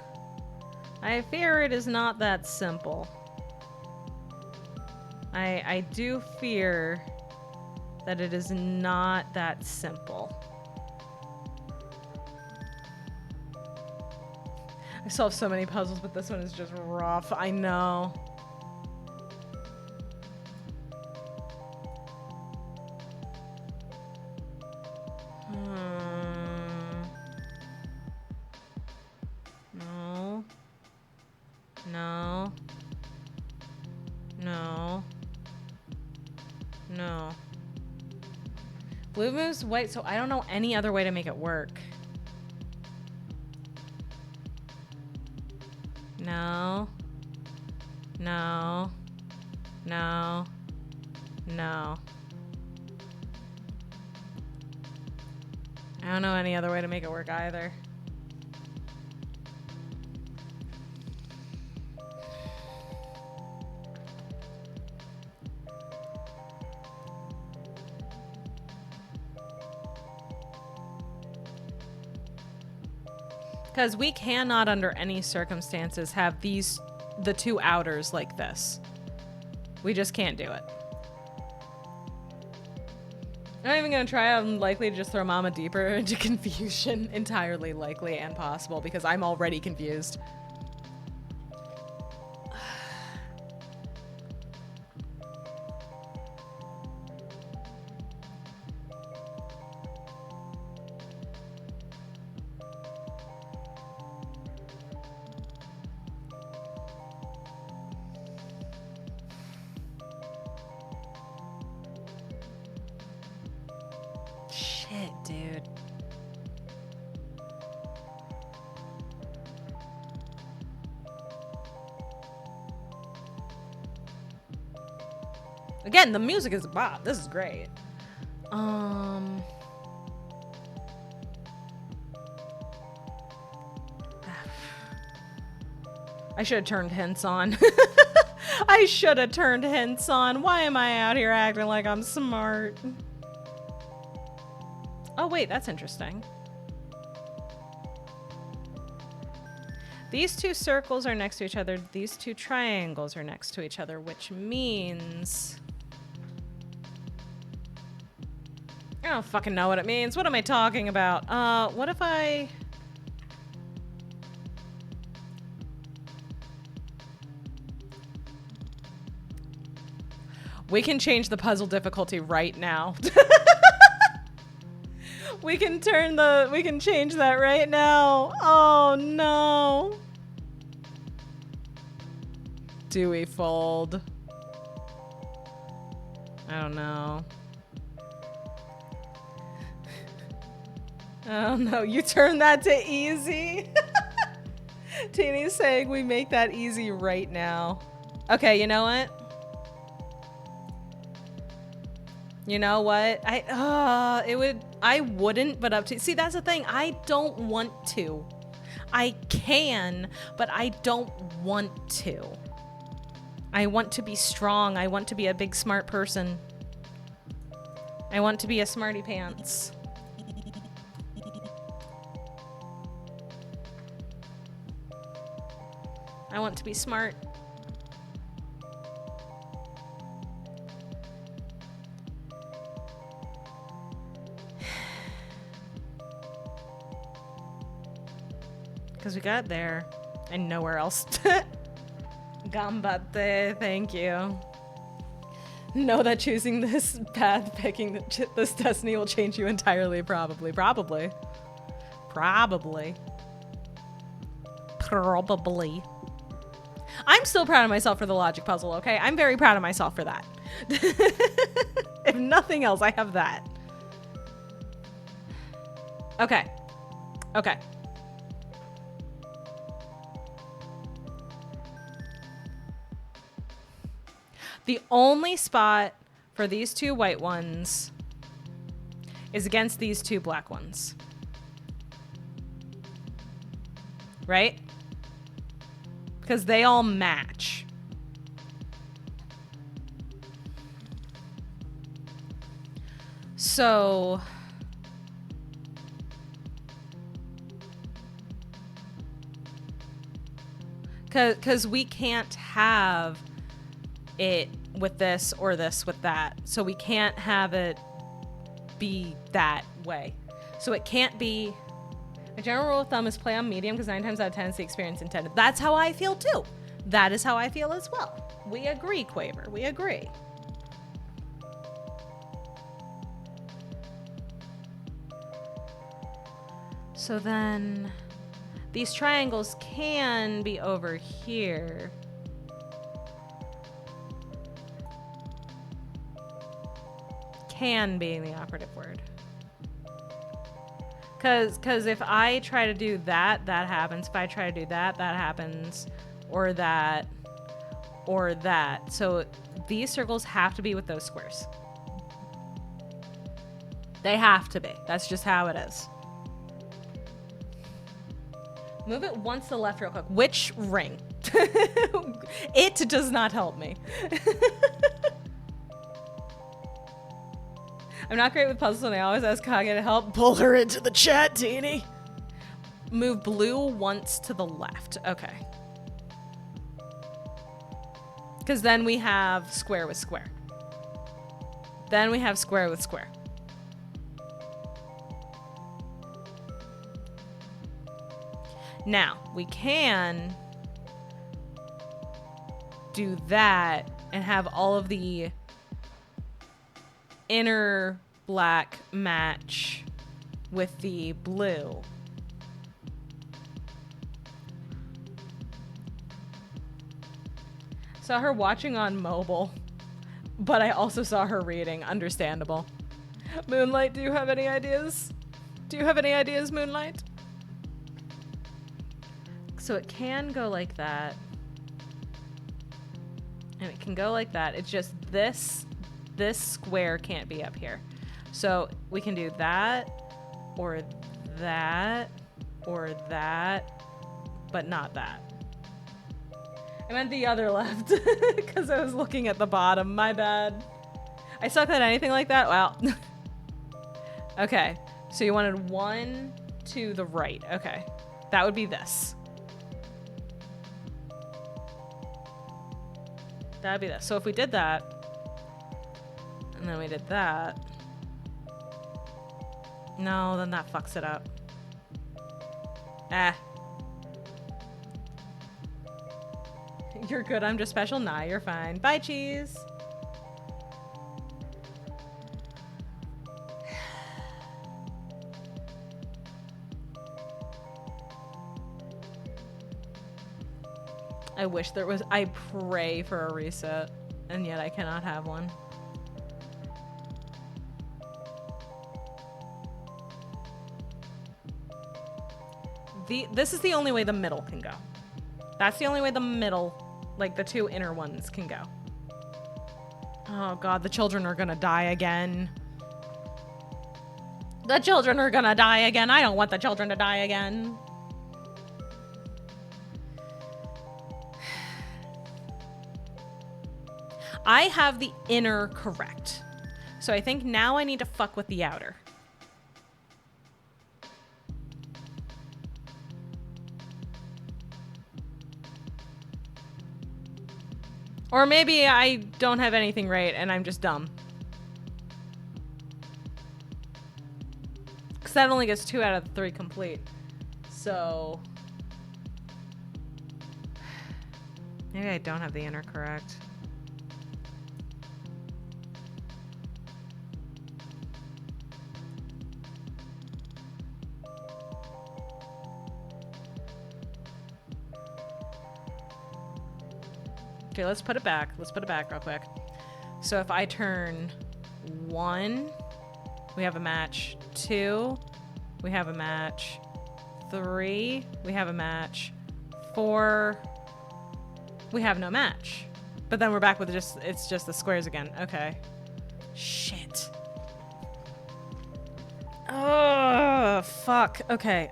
I fear it is not that simple. I do fear that it is not that simple. I still have so many puzzles, but this one is just rough. I know. No. No. No. No. Blue moves white, so I don't know any other way to make it work. No. No. No. No. I don't know any other way to make it work either. Because we cannot, under any circumstances, have the two outers like this. We just can't do it. I'm not even gonna try. I'm likely to just throw Mama deeper into confusion. Entirely likely and possible because I'm already confused. Shit, dude. Again, the music is a bop. This is great. I should have turned hints on. I should have turned hints on. Why am I out here acting like I'm smart? Oh, wait, that's interesting. These two circles are next to each other. These two triangles are next to each other, which means... I don't fucking know what it means. What am I talking about? What if I... We can change the puzzle difficulty right now. We can change that right now. Oh no. Do we fold? I don't know. Oh no, you turn that to easy. Teeny's saying we make that easy right now. Okay, you know what? You know what? I wouldn't, but up to, see, that's the thing. I don't want to. I can, but I don't want to. I want to be strong. I want to be a big smart person. I want to be a smarty pants. I want to be smart. Because we got there and nowhere else. Gambate, thank you. Know that choosing this path, picking this destiny will change you entirely, probably. Probably. I'm still proud of myself for the logic puzzle, okay? I'm very proud of myself for that. If nothing else, I have that. Okay. Okay. The only spot for these two white ones is against these two black ones. Right? Because they all match. So... Because we can't have it with this or this with that. So we can't have it be that way. So it can't be... A general rule of thumb is play on medium because 9 times out of 10 is the experience intended. That's how I feel too. That is how I feel as well. We agree, Quaver. We agree. So then these triangles can be over here. Can being the operative word. Because if I try to do that, that happens. If I try to do that, that happens. Or that. Or that. So these circles have to be with those squares. They have to be. That's just how it is. Move it once to the left real quick. Which ring? It does not help me. I'm not great with puzzles and I always ask Kage to help. Pull her into the chat, Teeny. Move blue once to the left. Okay. Because then we have square with square. Then we have square with square. Now, we can do that and have all of the inner black match with the blue. Saw her watching on mobile, but I also saw her reading. Understandable. Moonlight, do you have any ideas? Do you have any ideas, Moonlight? So it can go like that. And it can go like that. It's just this square can't be up here. So we can do that, or that, or that, but not that. I meant the other left because I was looking at the bottom. My bad. I suck at anything like that. Wow. Okay. So you wanted one to the right. Okay. That would be this. That'd be this. So if we did that, and then we did that. No, then that fucks it up. You're good, I'm just special. Nah, you're fine. Bye, cheese. I wish there was. I pray for a reset, and yet I cannot have one. This is the only way the middle can go. That's the only way the middle, like the two inner ones, can go. Oh god, the children are gonna die again. The children are gonna die again. I don't want the children to die again. I have the inner correct. So I think now I need to fuck with the outer. Or maybe I don't have anything right and I'm just dumb. Because that only gets 2 out of 3 complete. So maybe I don't have the inner correct. Okay, let's put it back. Let's put it back real quick. So if I turn 1, we have a match. 2, we have a match. 3, we have a match. 4, we have no match. But then we're back with it's just the squares again. Okay. Shit. Oh, fuck. Okay.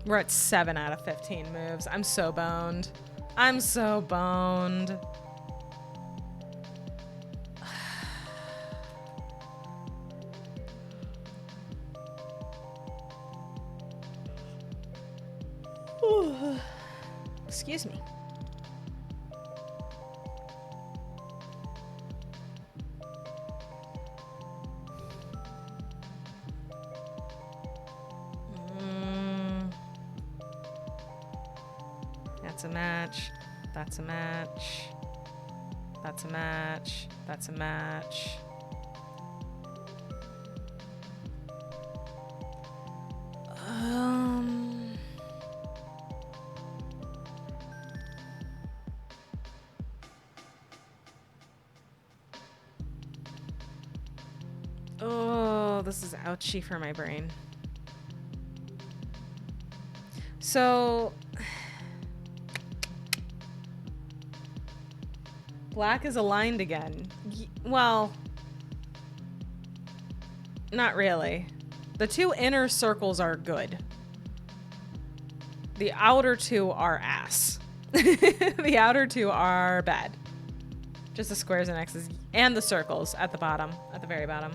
We're at 7 out of 15 moves. I'm so boned. I'm so boned. Excuse me. That's a match. That's a match. That's a match. That's a match. Oh, this is ouchy for my brain. So black is aligned again. Well, not really. The 2 inner circles are good. The outer 2 are ass. The outer 2 are bad. Just the squares and X's and the circles at the bottom, at the very bottom.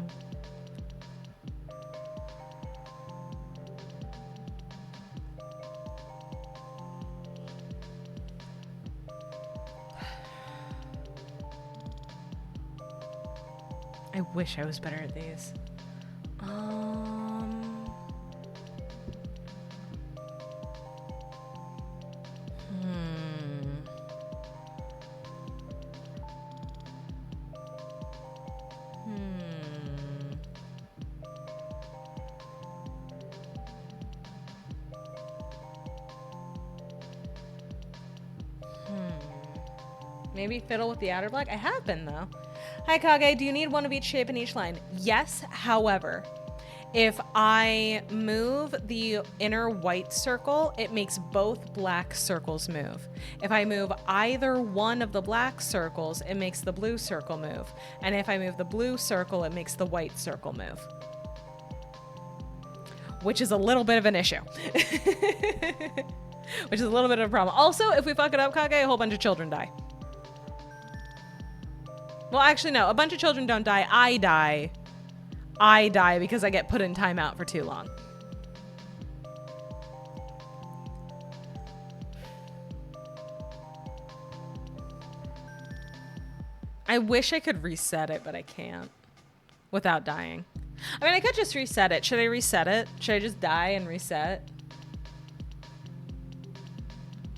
I wish I was better at these. Maybe fiddle with the outer block? I have been, though. Hi, Kage. Do you need one of each shape in each line? Yes, however, if I move the inner white circle, it makes both black circles move. If I move either one of the black circles, it makes the blue circle move. And if I move the blue circle, it makes the white circle move. Which is a little bit of an issue. Which is a little bit of a problem. Also, if we fuck it up, Kage, a whole bunch of children die. Well, actually, no. A bunch of children don't die. I die. I die because I get put in timeout for too long. I wish I could reset it, but I can't. Without dying. I mean, I could just reset it. Should I reset it? Should I just die and reset?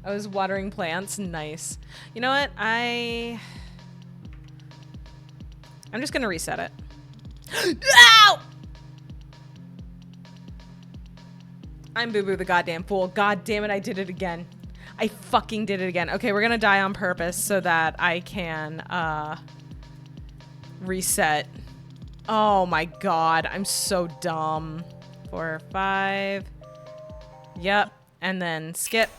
I was watering plants. Nice. You know what? I'm just gonna reset it. Ow! I'm Boo Boo the goddamn fool. God damn it, I did it again. I fucking did it again. Okay, we're gonna die on purpose so that I can reset. Oh my god, I'm so dumb. 4, 5. Yep, and then skip.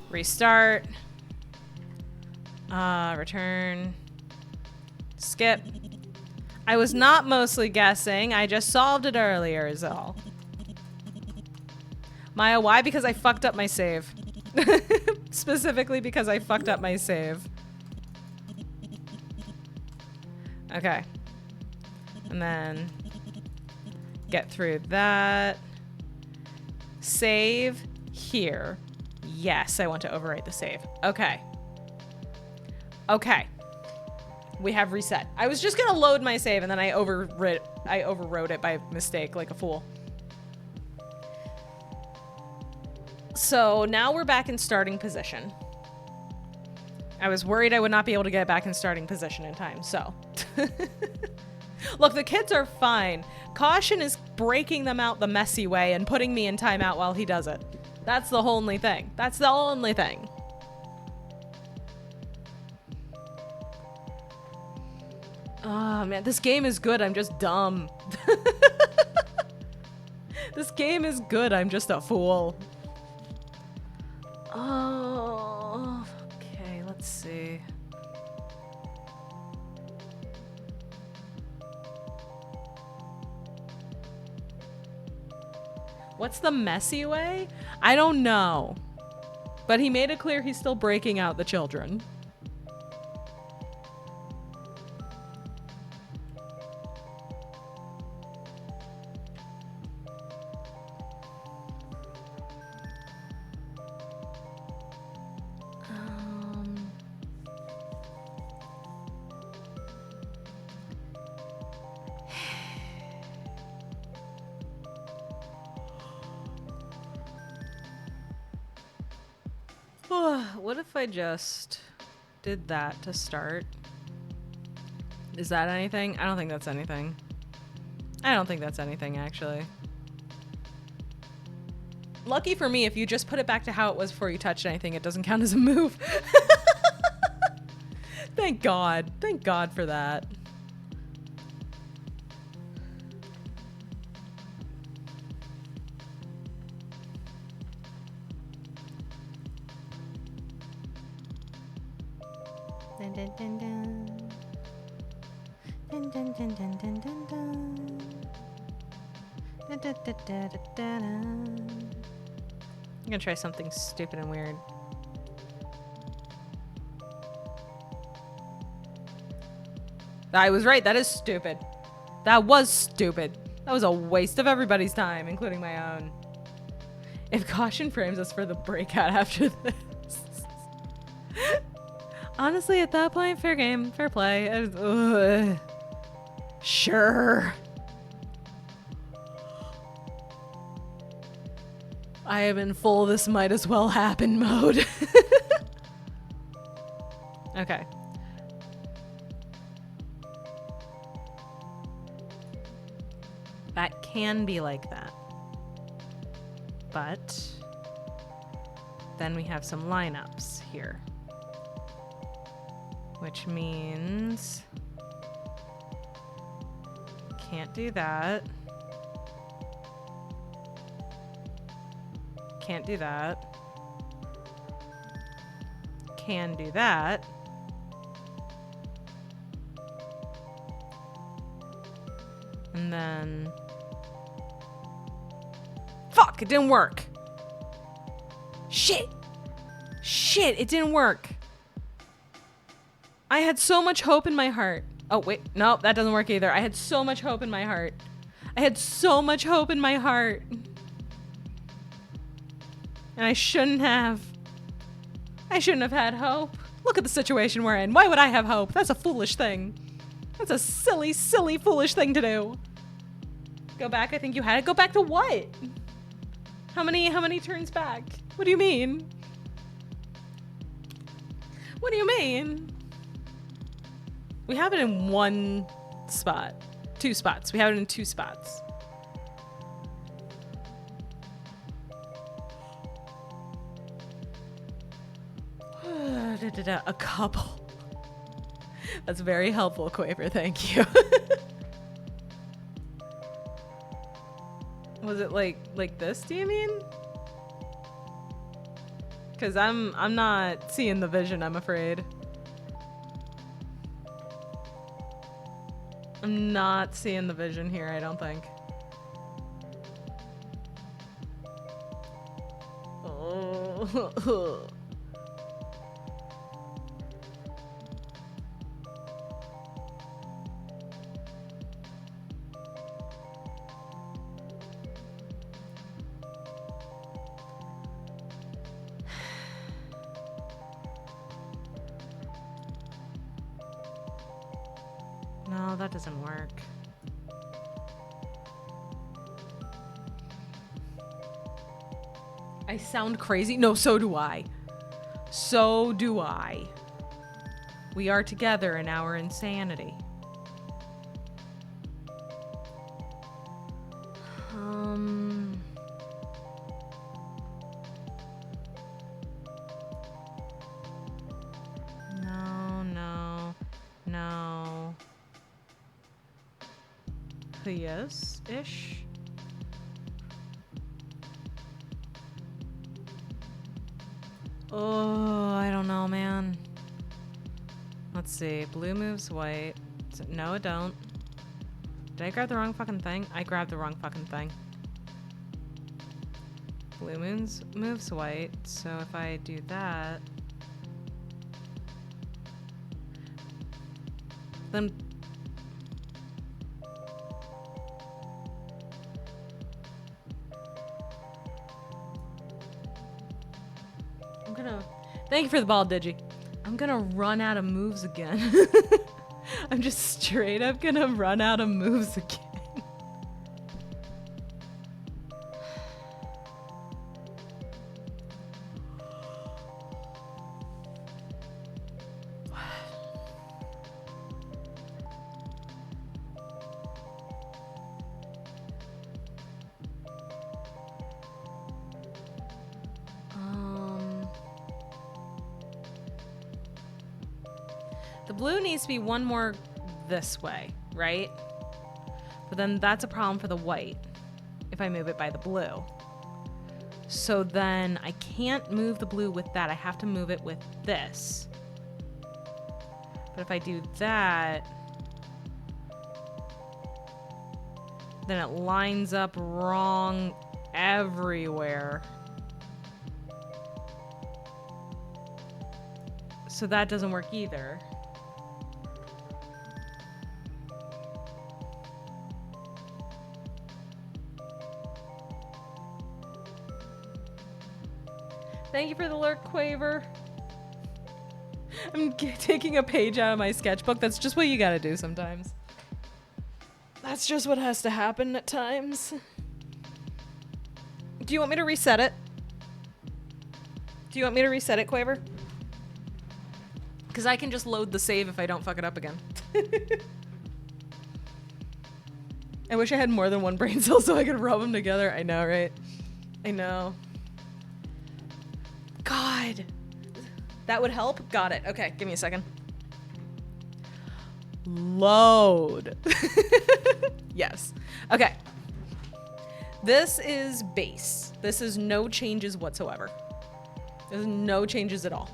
Restart. Return. Skip. I was not mostly guessing. I just solved it earlier is all. Maya, why? Because I fucked up my save. Specifically because I fucked up my save. Okay. And then get through that. Save here. Yes, I want to overwrite the save. Okay. Okay. We have reset. I was just gonna load my save and then I overwrote it by mistake like a fool. So now we're back in starting position. I was worried I would not be able to get back in starting position in time, so. Look, the kids are fine. Caution is breaking them out the messy way and putting me in timeout while he does it. That's the only thing. That's the only thing. Oh man, this game is good, I'm just dumb. This game is good, I'm just a fool. Oh, okay, let's see. What's the messy way? I don't know. But he made it clear he's still breaking out the children. What if I just did that to start? Is that anything? I don't think that's anything. I don't think that's anything, actually. Lucky for me, if you just put it back to how it was before you touched anything, it doesn't count as a move. Thank God. Thank God for that. Dun, dun, dun. Dun, dun, dun, dun, dun, dun, dun. Dun, dun, dun, dun, dun, dun. I'm gonna try something stupid and weird. I was right, that is stupid. That was stupid. That was a waste of everybody's time, including my own. If caution frames us for the breakout after this. Honestly, at that point, fair game, fair play. Sure. I am in full this might as well happen mode. Okay. That can be like that. But then we have some lineups here. Which means can't do that. Can't do that. Can do that. And then... Fuck, it didn't work. Shit. Shit, it didn't work. I had so much hope in my heart. Oh, wait. No, that doesn't work either. I had so much hope in my heart. I had so much hope in my heart. And I shouldn't have. I shouldn't have had hope. Look at the situation we're in. Why would I have hope? That's a foolish thing. That's a silly, silly, foolish thing to do. Go back, I think you had it. Go back to what? How many turns back? What do you mean? What do you mean? We have it in one spot. 2 spots. We have it in 2 spots. A couple. That's very helpful, Quaver. Thank you. Was it like this, do you mean? Cause I'm not seeing the vision, I'm afraid. I'm not seeing the vision here, I don't think. Oh. No, that doesn't work. I sound crazy? No, so do I. So do I. We are together in our insanity. No. Yes-ish. Oh, I don't know, man. Let's see. Blue moves white. No, it don't. Did I grab the wrong fucking thing? I grabbed the wrong fucking thing. Blue moves white. So if I do that, then thank you for the ball, Digi. I'm gonna run out of moves again. I'm just straight up gonna run out of moves again. The blue needs to be one more this way, right? But then that's a problem for the white if I move it by the blue. So then I can't move the blue with that. I have to move it with this. But if I do that, then it lines up wrong everywhere. So that doesn't work either. Thank you for the lurk, Quaver. I'm taking a page out of my sketchbook. That's just what you gotta do sometimes. That's just what has to happen at times. Do you want me to reset it? Do you want me to reset it, Quaver? Because I can just load the save if I don't fuck it up again. I wish I had more than one brain cell so I could rub them together. I know, right? I know. God. That would help? Got it. Okay, give me a second. Load. Yes. Okay. This is base. This is no changes whatsoever. There's no changes at all.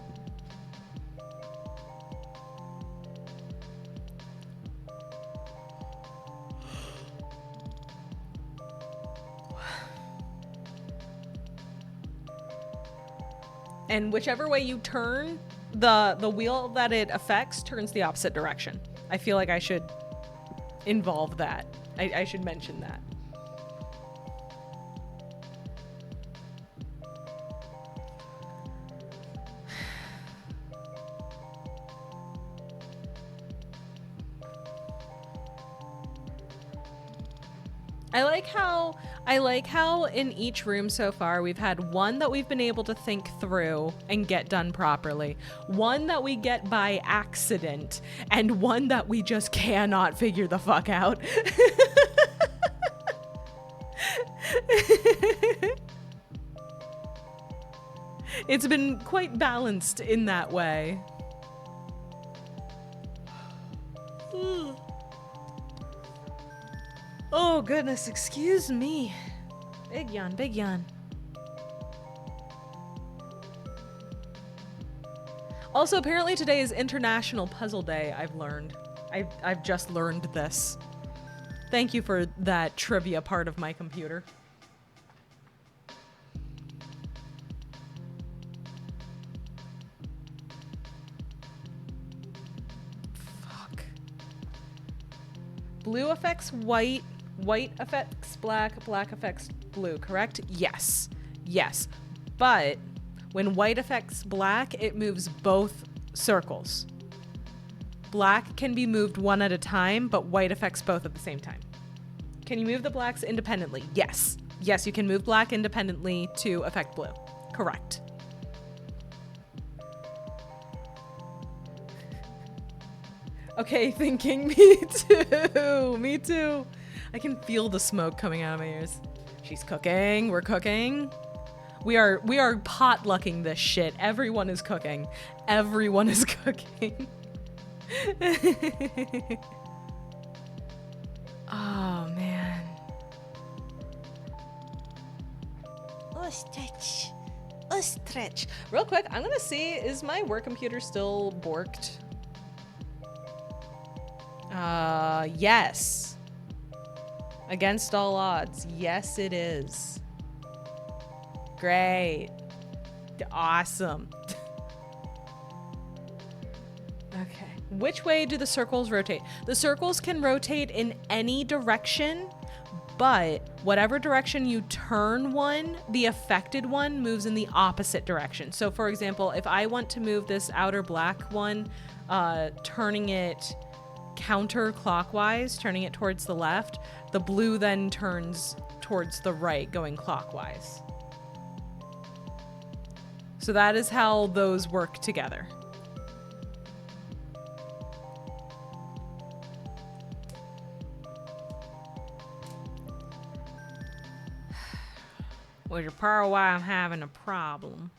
And whichever way you turn, the wheel that it affects turns the opposite direction. I feel like I should involve that. I should mention that. I like how in each room so far we've had one that we've been able to think through and get done properly, one that we get by accident, and one that we just cannot figure the fuck out. It's been quite balanced in that way. Oh goodness, excuse me. Big yawn, big yawn. Also, apparently today is International Puzzle Day, I've learned. I've just learned this. Thank you for that trivia part of my computer. Fuck. Blue affects white. White affects black, black affects blue, correct? Yes. Yes. But when white affects black, it moves both circles. Black can be moved one at a time, but white affects both at the same time. Can you move the blacks independently? Yes. Yes, you can move black independently to affect blue. Correct. Okay, thinking. Me too. Me too. I can feel the smoke coming out of my ears. She's cooking. We're cooking. We are potlucking this shit. Everyone is cooking. Everyone is cooking. Oh man. Ostrich. Ostrich. Real quick, I'm gonna see, is my work computer still borked? Yes. Against all odds, yes it is. Great. Awesome. Okay. Which way do the circles rotate? The circles can rotate in any direction, but whatever direction you turn one, the affected one moves in the opposite direction. So for example, if I want to move this outer black one, turning it counterclockwise, turning it towards the left, the blue then turns towards the right, going clockwise. So that is how those work together. Which is part of why I'm having a problem.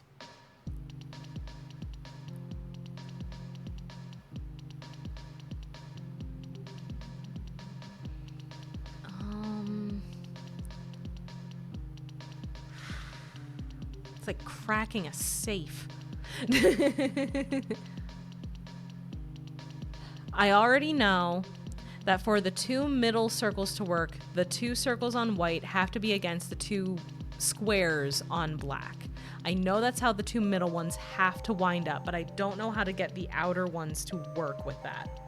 It's like cracking a safe. I already know that for the two middle circles to work, the two circles on white have to be against the two squares on black. I know that's how the two middle ones have to wind up, but I don't know how to get the outer ones to work with that.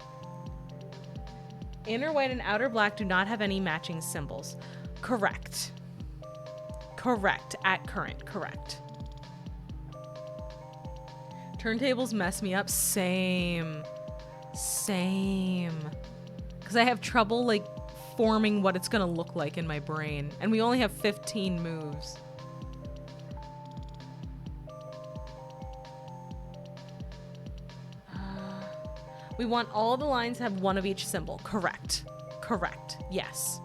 Inner white and outer black do not have any matching symbols. Correct. Correct. At current. Correct. Turntables mess me up. Same. Because I have trouble like forming what it's gonna look like in my brain. And we only have 15 moves. We want all the lines to have one of each symbol. Correct. Correct. Yes.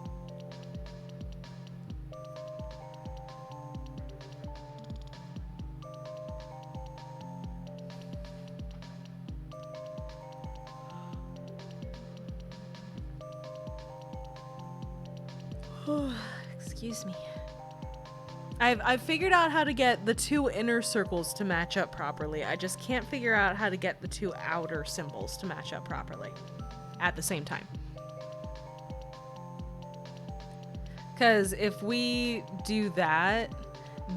Excuse me. I've figured out how to get the two inner circles to match up properly. I just can't figure out how to get the two outer symbols to match up properly at the same time. Because if we do that,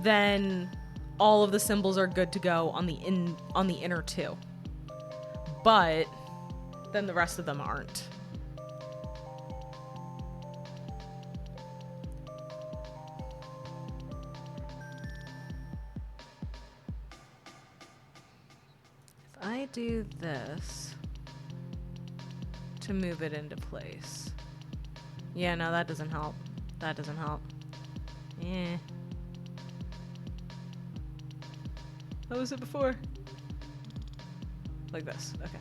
then all of the symbols are good to go on the inner two. But then the rest of them aren't. I do this to move it into place. Yeah, no, that doesn't help. That doesn't help. Eh. How was it before? Like this. Okay.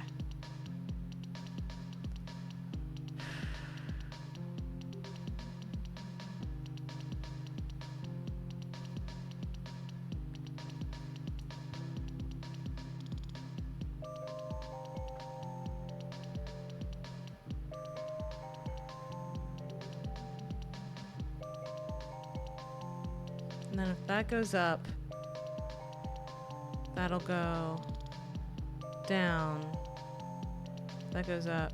And then if that goes up, that'll go down. That goes up.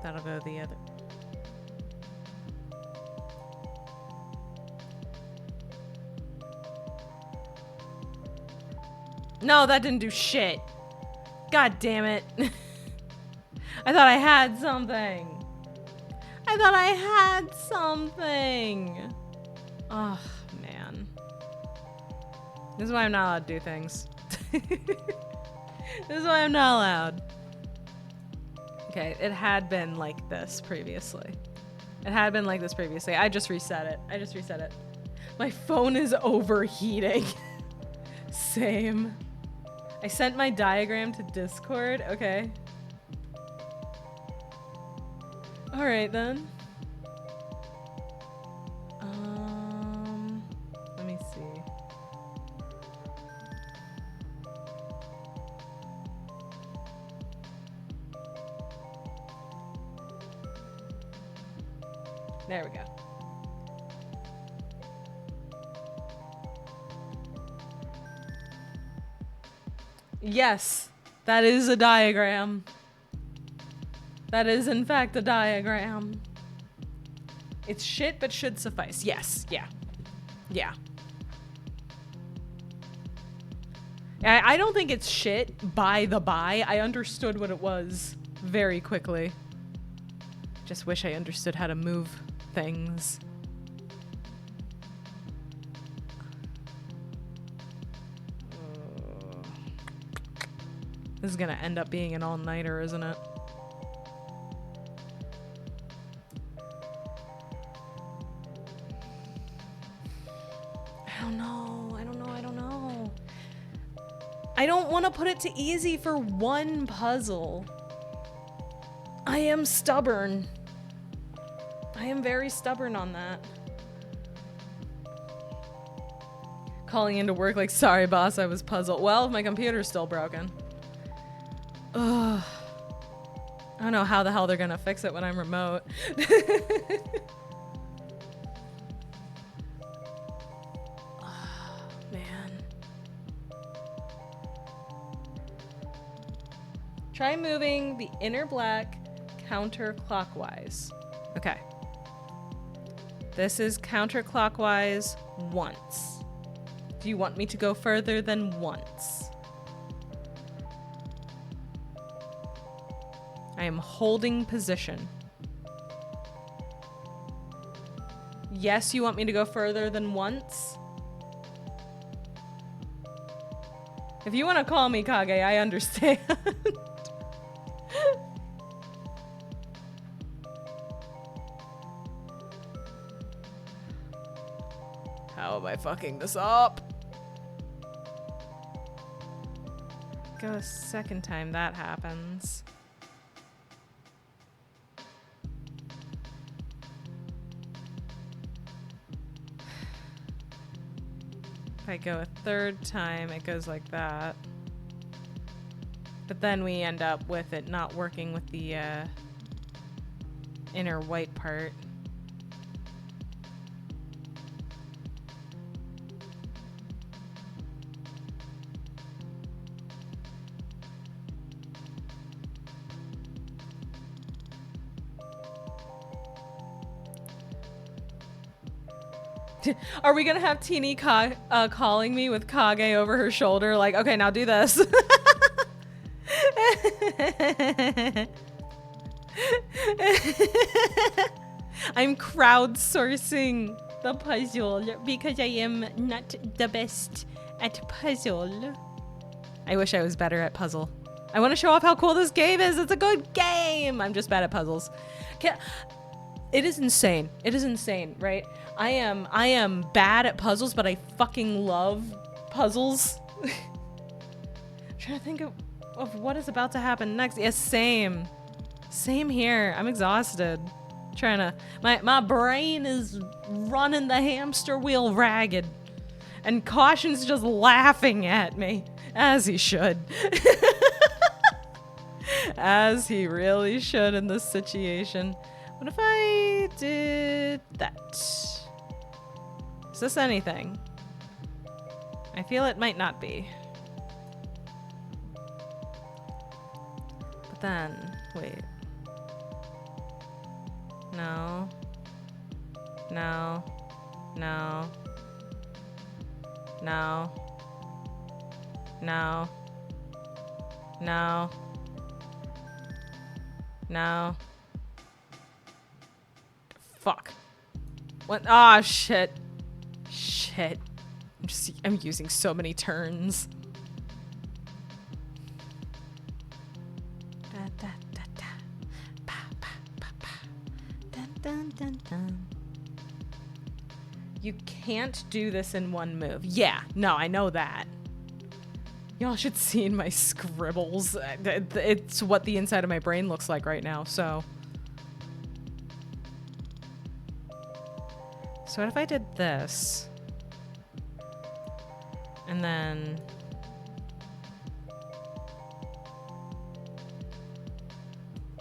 That'll go the other. No, that didn't do shit. God damn it. I thought I had something. I thought I had something. Oh, man. This is why I'm not allowed to do things. This is why I'm not allowed. Okay, it had been like this previously. It had been like this previously. I just reset it. I just reset it. My phone is overheating. Same. I sent my diagram to Discord. Okay. Alright then. Let me see. There we go. Yes, that is a diagram. That is in fact a diagram. It's shit, but should suffice. Yes, yeah. Yeah. I don't think it's shit by the by. I understood what it was very quickly. Just wish I understood how to move things. This is gonna end up being an all-nighter, isn't it? I don't know. I don't want to put it to easy for one puzzle. I am stubborn. I am very stubborn on that. Calling into work like, sorry boss, I was puzzled. Well, my computer's still broken. Ugh. I don't know how the hell they're gonna fix it when I'm remote. Oh, man. Try moving the inner black counterclockwise. Okay. This is counterclockwise once. Do you want me to go further than once? I am holding position. Yes, you want me to go further than once? If you want to call me Kage, I understand. How am I fucking this up? Go a second time that happens. If I go a third time, it goes like that. But then we end up with it not working with the inner white part. Are we gonna have Teeny calling me with Kage over her shoulder? Like, okay, now do this. I'm crowdsourcing the puzzle because I am not the best at puzzle. I wish I was better at puzzle. I want to show off how cool this game is. It's a good game. I'm just bad at puzzles. It is insane. It is insane, right? I am bad at puzzles, but I fucking love puzzles. I'm trying to think of what is about to happen next. Yes, same. Same here. I'm exhausted. Trying to my brain is running the hamster wheel ragged. And Caution's just laughing at me. As he should. As he really should in this situation. What if I did that? Is this anything? I feel it might not be. But then, wait. No. No. No. No. No. No. No. Fuck. What? Ah, shit. Shit. I'm using so many turns. Da, da, da, da. Pa, pa, pa, pa. Dun, dun, dun, dun. You can't do this in one move. Yeah, no, I know that. Y'all should see in my scribbles. It's what the inside of my brain looks like right now, so. So what if I did this? And then...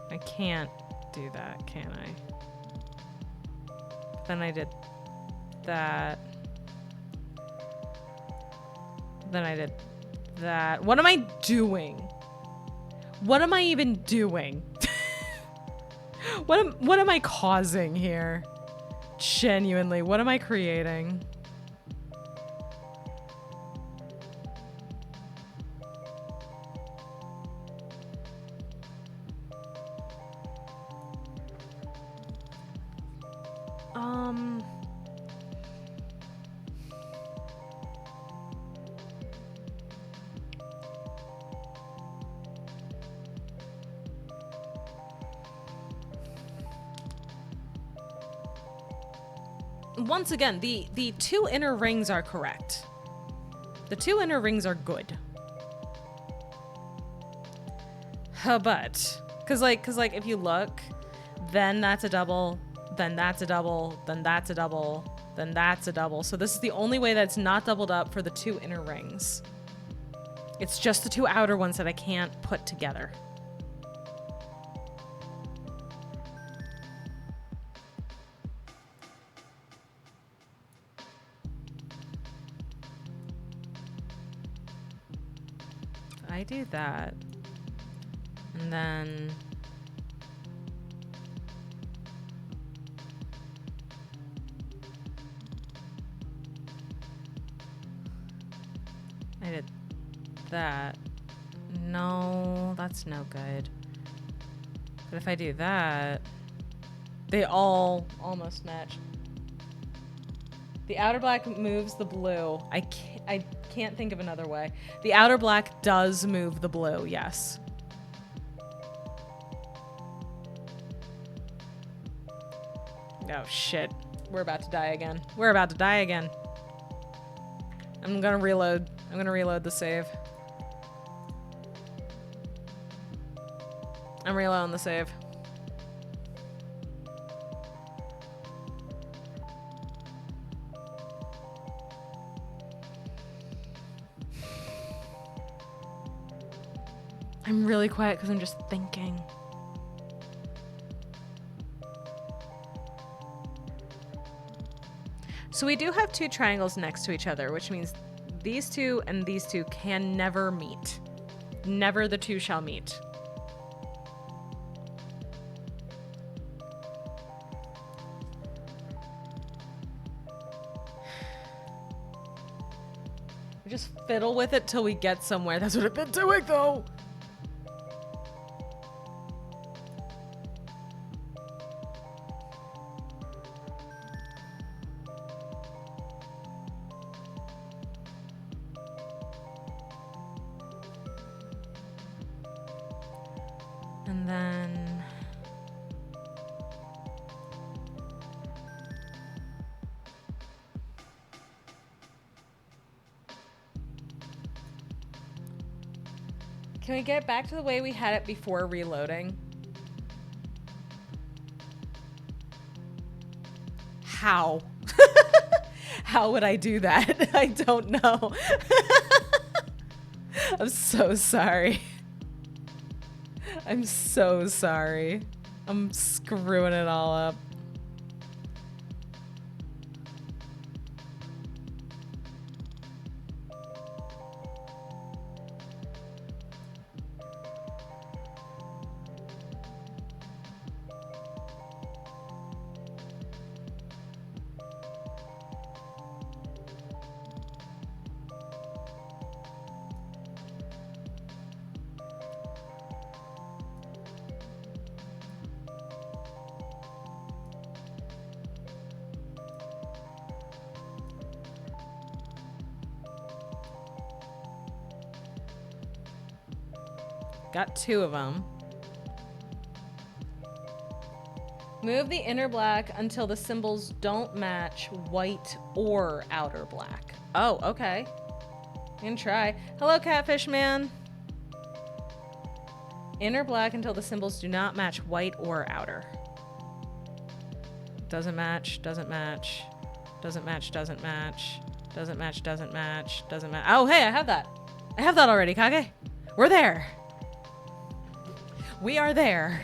I can't do that, can I? Then I did that. Then I did that. What am I doing? What am I even doing? What am I causing here? Genuinely, what am I creating? Once again, the two inner rings are correct. The two inner rings are good. But, cause like if you look, then that's a double, then that's a double, then that's a double, then that's a double. So this is the only way that's not doubled up for the two inner rings. It's just the two outer ones that I can't put together. I do that, and then I did that. No, that's no good. But if I do that, they all almost match. The outer black moves the blue. I can't think of another way. The outer black does move the blue, yes. Oh shit. We're about to die again. We're about to die again. I'm gonna reload. I'm gonna reload the save. I'm reloading the save. I'm really quiet because I'm just thinking. So we do have two triangles next to each other, which means these two and these two can never meet. Never the two shall meet. We just fiddle with it till we get somewhere. That's what I've been doing, though. And then... Can we get back to the way we had it before reloading? How? How would I do that? I don't know. I'm so sorry. I'm so sorry. I'm screwing it all up. Got two of them. Move the inner black until the symbols don't match white or outer black. Oh, okay. I can try. Hello, Catfish Man. Inner black until the symbols do not match white or outer. Doesn't match, doesn't match, doesn't match, doesn't match, doesn't match, doesn't match, doesn't match. Oh, hey, I have that. I have that already, Kage. We're there. We are there.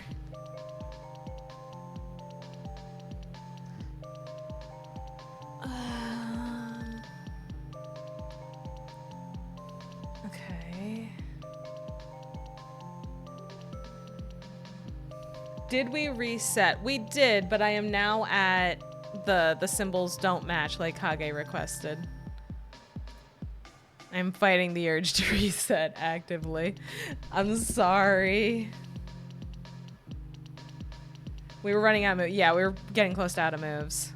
Okay. Did we reset? We did, but I am now at the symbols don't match like Kage requested. I'm fighting the urge to reset actively. I'm sorry. We were running out of moves. Yeah, we were getting close to out of moves.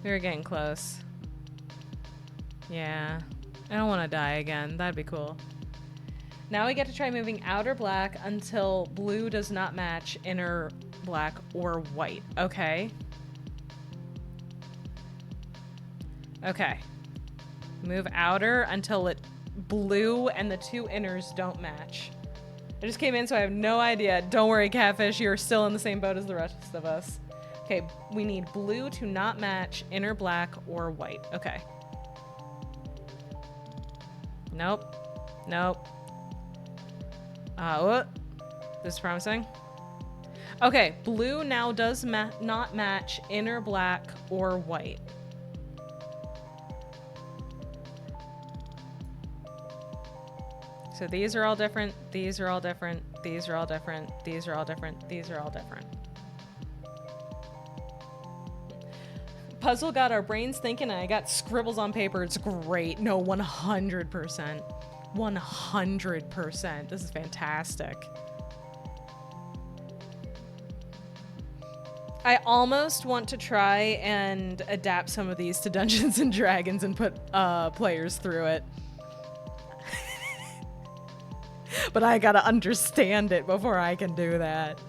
We were getting close. Yeah. I don't want to die again. That'd be cool. Now we get to try moving outer black until blue does not match inner black or white. Okay. Okay. Move outer until it blue and the two inners don't match. I just came in, so I have no idea. Don't worry, Catfish. You're still in the same boat as the rest of us. Okay, we need blue to not match inner black or white. Okay. Nope. Nope. What? This is promising. Okay, blue now does not match inner black or white. So these are all different, these are all different, these are all different, these are all different, these are all different. Puzzle got our brains thinking and I got scribbles on paper. It's great. No, 100%. 100%. This is fantastic. I almost want to try and adapt some of these to Dungeons and Dragons and put players through it. But I gotta understand it before I can do that.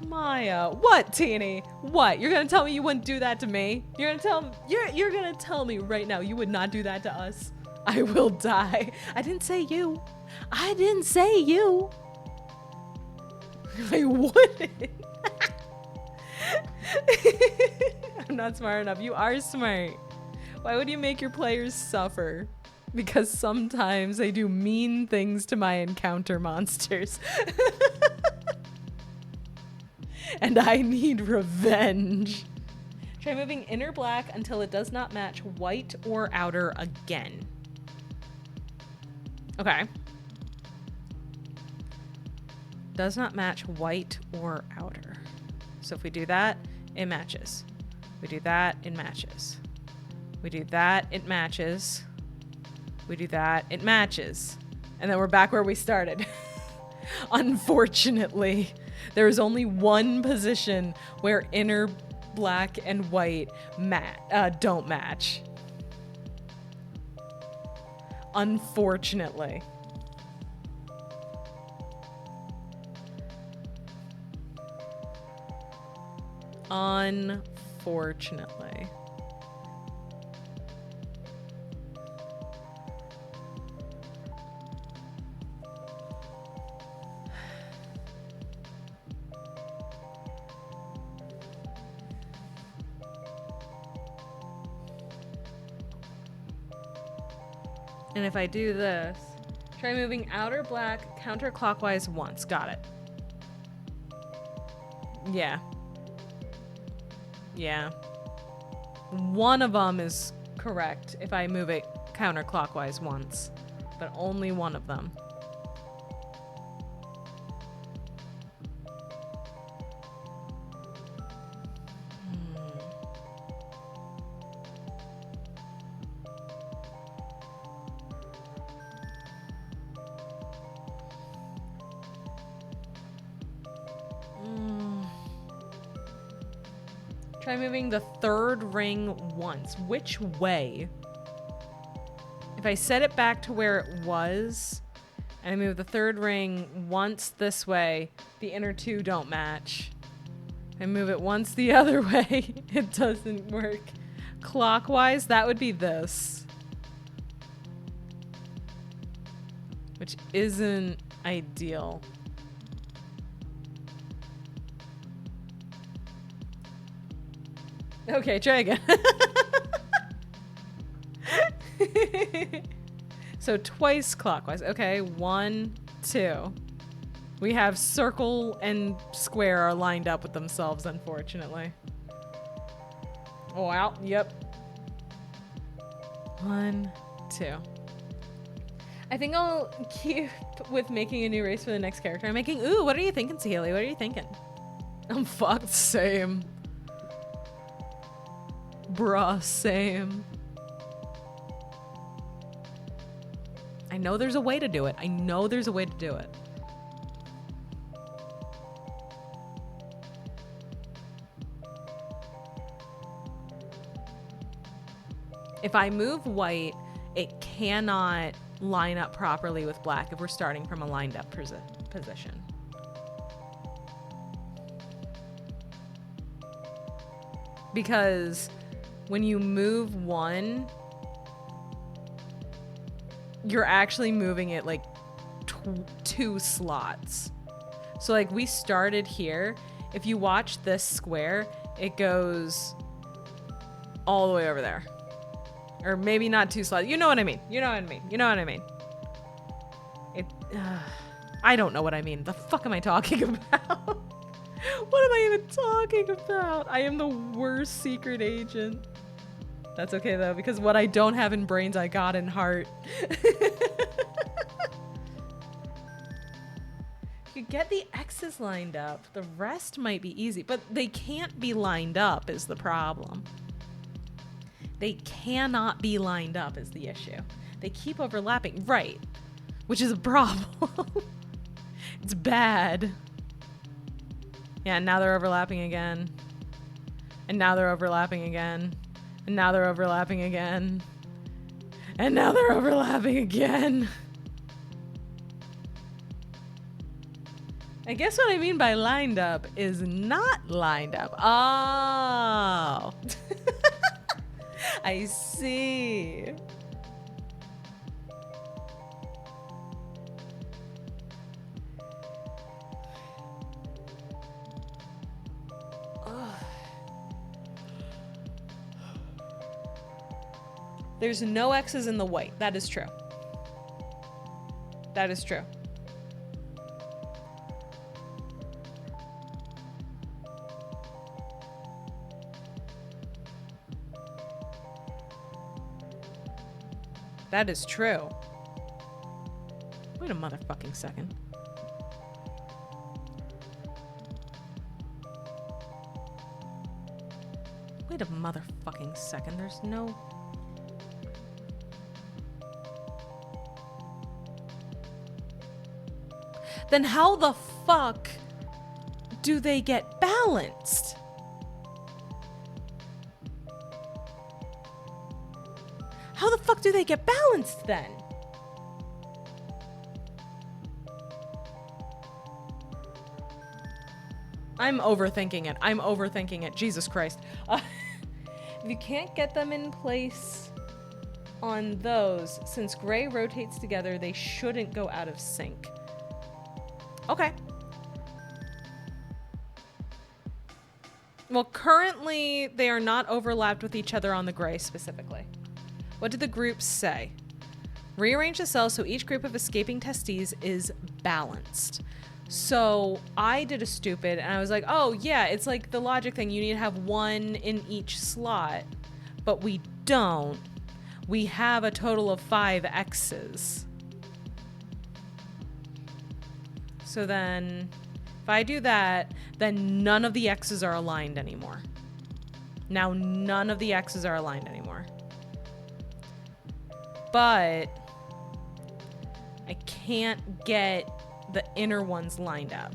Maya, what, Teeny? What? You're gonna tell me you wouldn't do that to me? You're gonna tell me right now you would not do that to us? I will die. I didn't say you. I didn't say you. I wouldn't. I'm not smart enough. You are smart. Why would you make your players suffer? Because sometimes they do mean things to my encounter monsters. And I need revenge. Try moving inner black until it does not match white or outer again. Okay. Does not match white or outer. So if we do that, it matches. We do that, it matches. We do that, it matches. We do that, it matches. And then we're back where we started. Unfortunately, there is only one position where inner black and white don't match. Unfortunately. Unfortunately. And if I do this, try moving outer black counterclockwise once. Got it. Yeah. Yeah. One of them is correct if I move it counterclockwise once, but only one of them. Try moving the third ring once. Which way? If I set it back to where it was, and I move the third ring once this way, the inner two don't match. I move it once the other way, it doesn't work. Clockwise, that would be this. Which isn't ideal. Okay, try again. So twice clockwise. Okay, 1, 2. We have circle and square are lined up with themselves, unfortunately. Oh, wow. Yep. 1, 2. I think I'll keep with making a new race for the next character I'm making. Ooh, what are you thinking, Sealy? What are you thinking? I'm fucked. Same. Bruh, same. I know there's a way to do it. I know there's a way to do it. If I move white, it cannot line up properly with black if we're starting from a lined up position. Because when you move one, you're actually moving it like 2 slots. So like we started here. If you watch this square, it goes all the way over there. Or maybe not 2 slots. You know what I mean. You know what I mean. You know what I mean. I don't know what I mean. The fuck am I talking about? What am I even talking about? I am the worst secret agent. That's okay though, because what I don't have in brains, I got in heart. You get the X's lined up. The rest might be easy, but they can't be lined up is the problem. They cannot be lined up is the issue. They keep overlapping, right? Which is a problem. It's bad. Yeah, and now they're overlapping again. And now they're overlapping again. And now they're overlapping again. And now they're overlapping again. I guess what I mean by lined up is not lined up. Oh. I see. Ugh. There's no X's in the white. That is true. That is true. That is true. Wait a motherfucking second. Wait a motherfucking second. There's no... Then how the fuck do they get balanced? How the fuck do they get balanced then? I'm overthinking it. I'm overthinking it. Jesus Christ. If you can't get them in place on those, since gray rotates together, they shouldn't go out of sync. Okay. Well, currently they are not overlapped with each other on the gray specifically. What did the groups say? Rearrange the cells so each group of escaping testes is balanced. So I did a stupid and I was like, oh yeah, it's like the logic thing. You need to have one in each slot, but we don't. We have a total of 5 X's. So then if I do that, then none of the X's are aligned anymore. Now none of the X's are aligned anymore. But I can't get the inner ones lined up.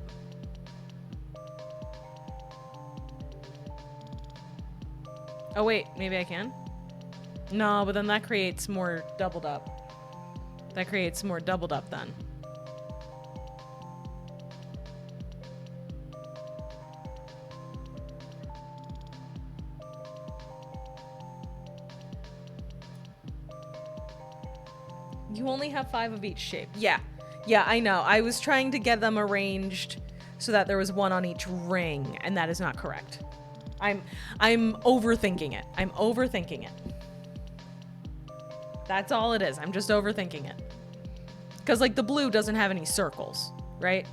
Oh wait, maybe I can? No, but then that creates more doubled up. That creates more doubled up then. You only have 5 of each shape. Yeah. Yeah, I know. I was trying to get them arranged so that there was one on each ring, and that is not correct. I'm overthinking it. I'm overthinking it. That's all it is. I'm just overthinking it. Because, like, the blue doesn't have any circles, right?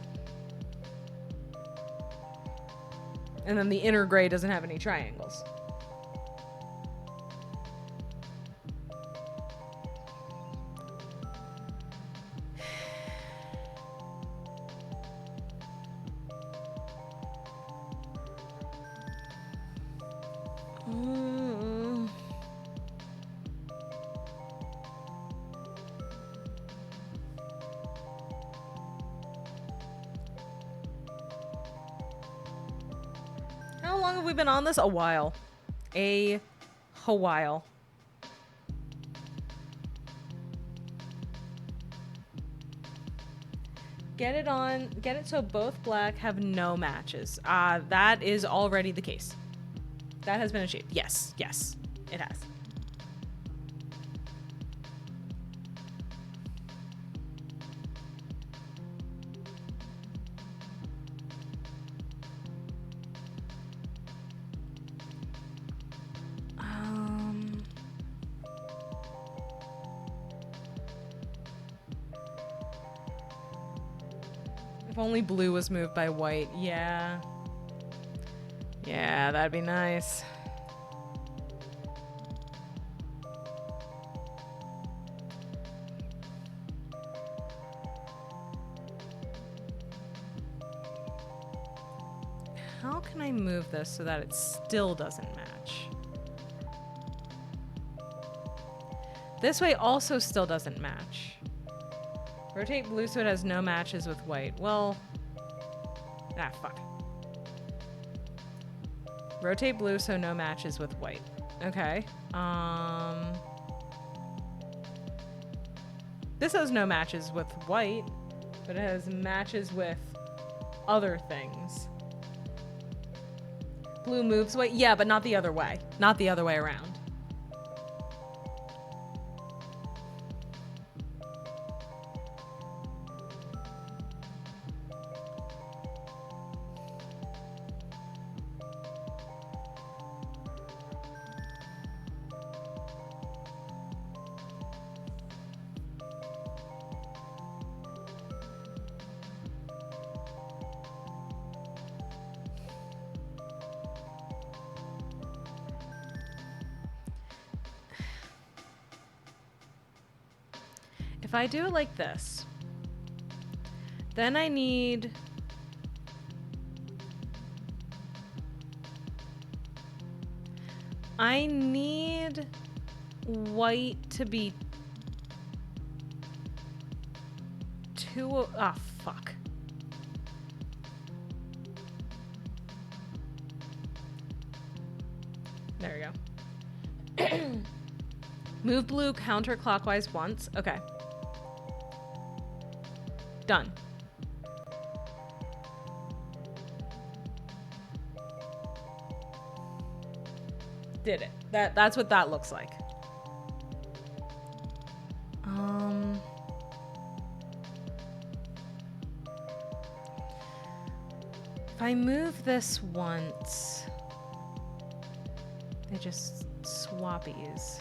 And then the inner gray doesn't have any triangles. How long have we been on this? A while. A while. Get it so both black have no matches. That is already the case. That has been achieved. Yes, yes, it has. If only blue was moved by white. Yeah. Yeah, that'd be nice. How can I move this so that it still doesn't match? This way also still doesn't match. Rotate blue so it has no matches with white. Well, fuck. Rotate blue so no matches with white. Okay. This has no matches with white, but it has matches with other things. Blue moves away. Yeah, but not the other way. Not the other way around. If I do it like this, then I need white to be ah, fuck. There we go. Move blue counterclockwise once. Okay. Done. Did it. That's what that looks like. If I move this once, they just swappies.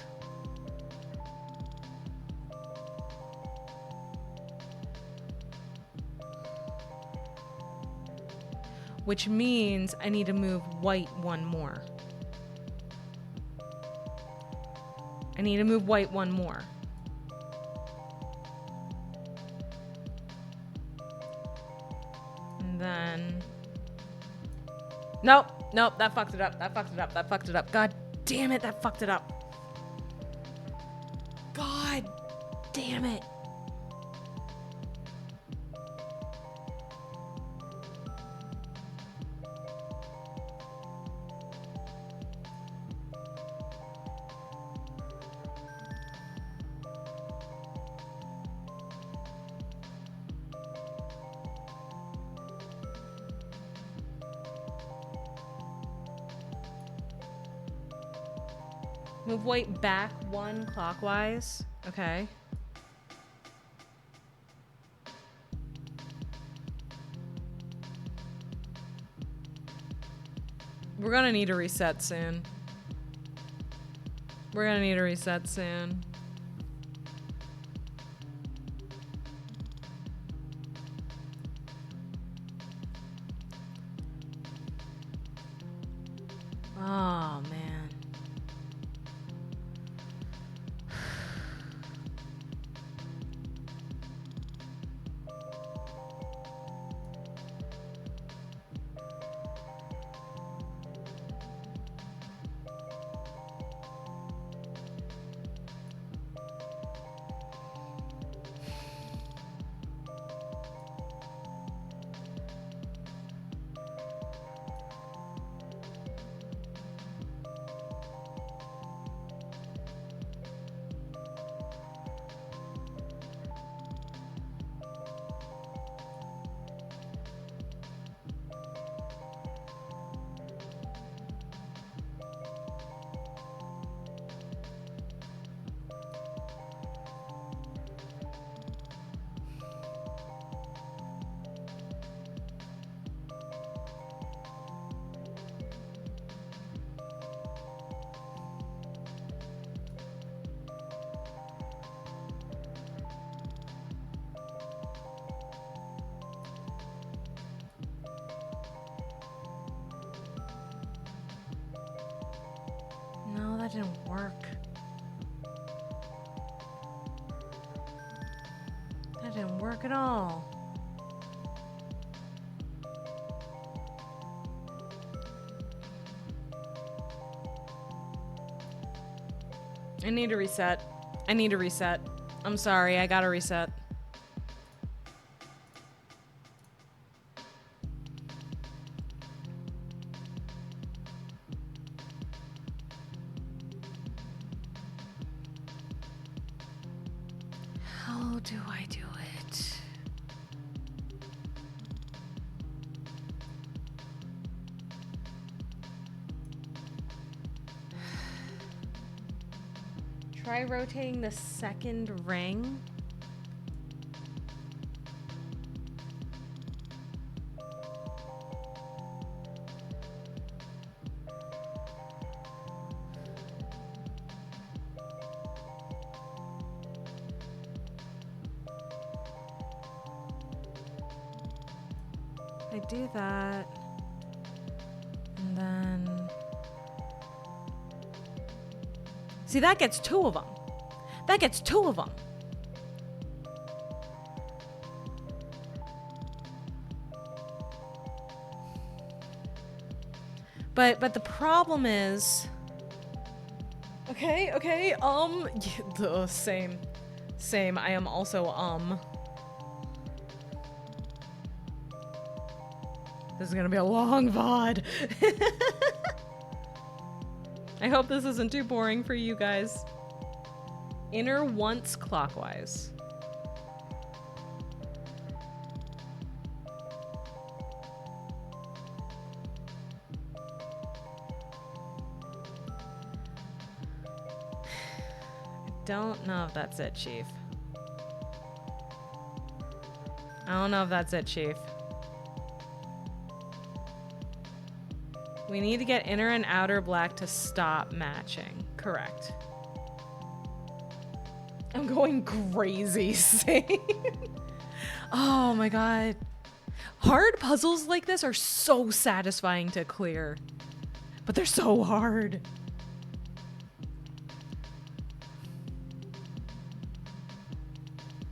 Which means I need to move white one more. I need to move white one more. And then... Nope, nope, that fucked it up, that fucked it up, that fucked it up. God damn it, that fucked it up. God damn it. Move white back one clockwise. Okay. We're gonna need a reset soon. We're gonna need a reset soon. Oh, man. No, that didn't work. That didn't work at all. I need to reset. I need to reset. I'm sorry, I gotta reset. How do I do it? Try rotating the second ring. I do that, and then see, that gets 2 of them. That gets 2 of them. But the problem is, okay, yeah, same. I am also This is gonna be a long VOD. I hope this isn't too boring for you guys. Inner once clockwise. I don't know if that's it, Chief. I don't know if that's it, Chief. We need to get inner and outer black to stop matching. Correct. I'm going crazy. Oh my god. Hard puzzles like this are so satisfying to clear. But they're so hard.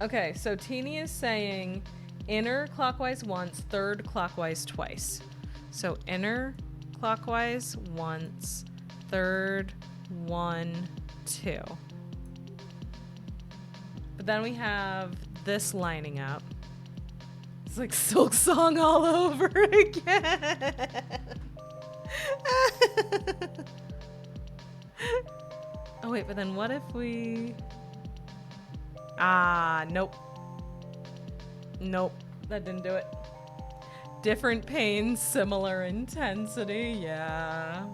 Okay, so Teeny is saying inner clockwise once, third clockwise twice. So inner clockwise once, third 1, 2. But then we have this lining up. It's like Silk Song all over again. Oh wait, but then what if we... Nope. Nope, that didn't do it. Different pain, similar intensity, yeah.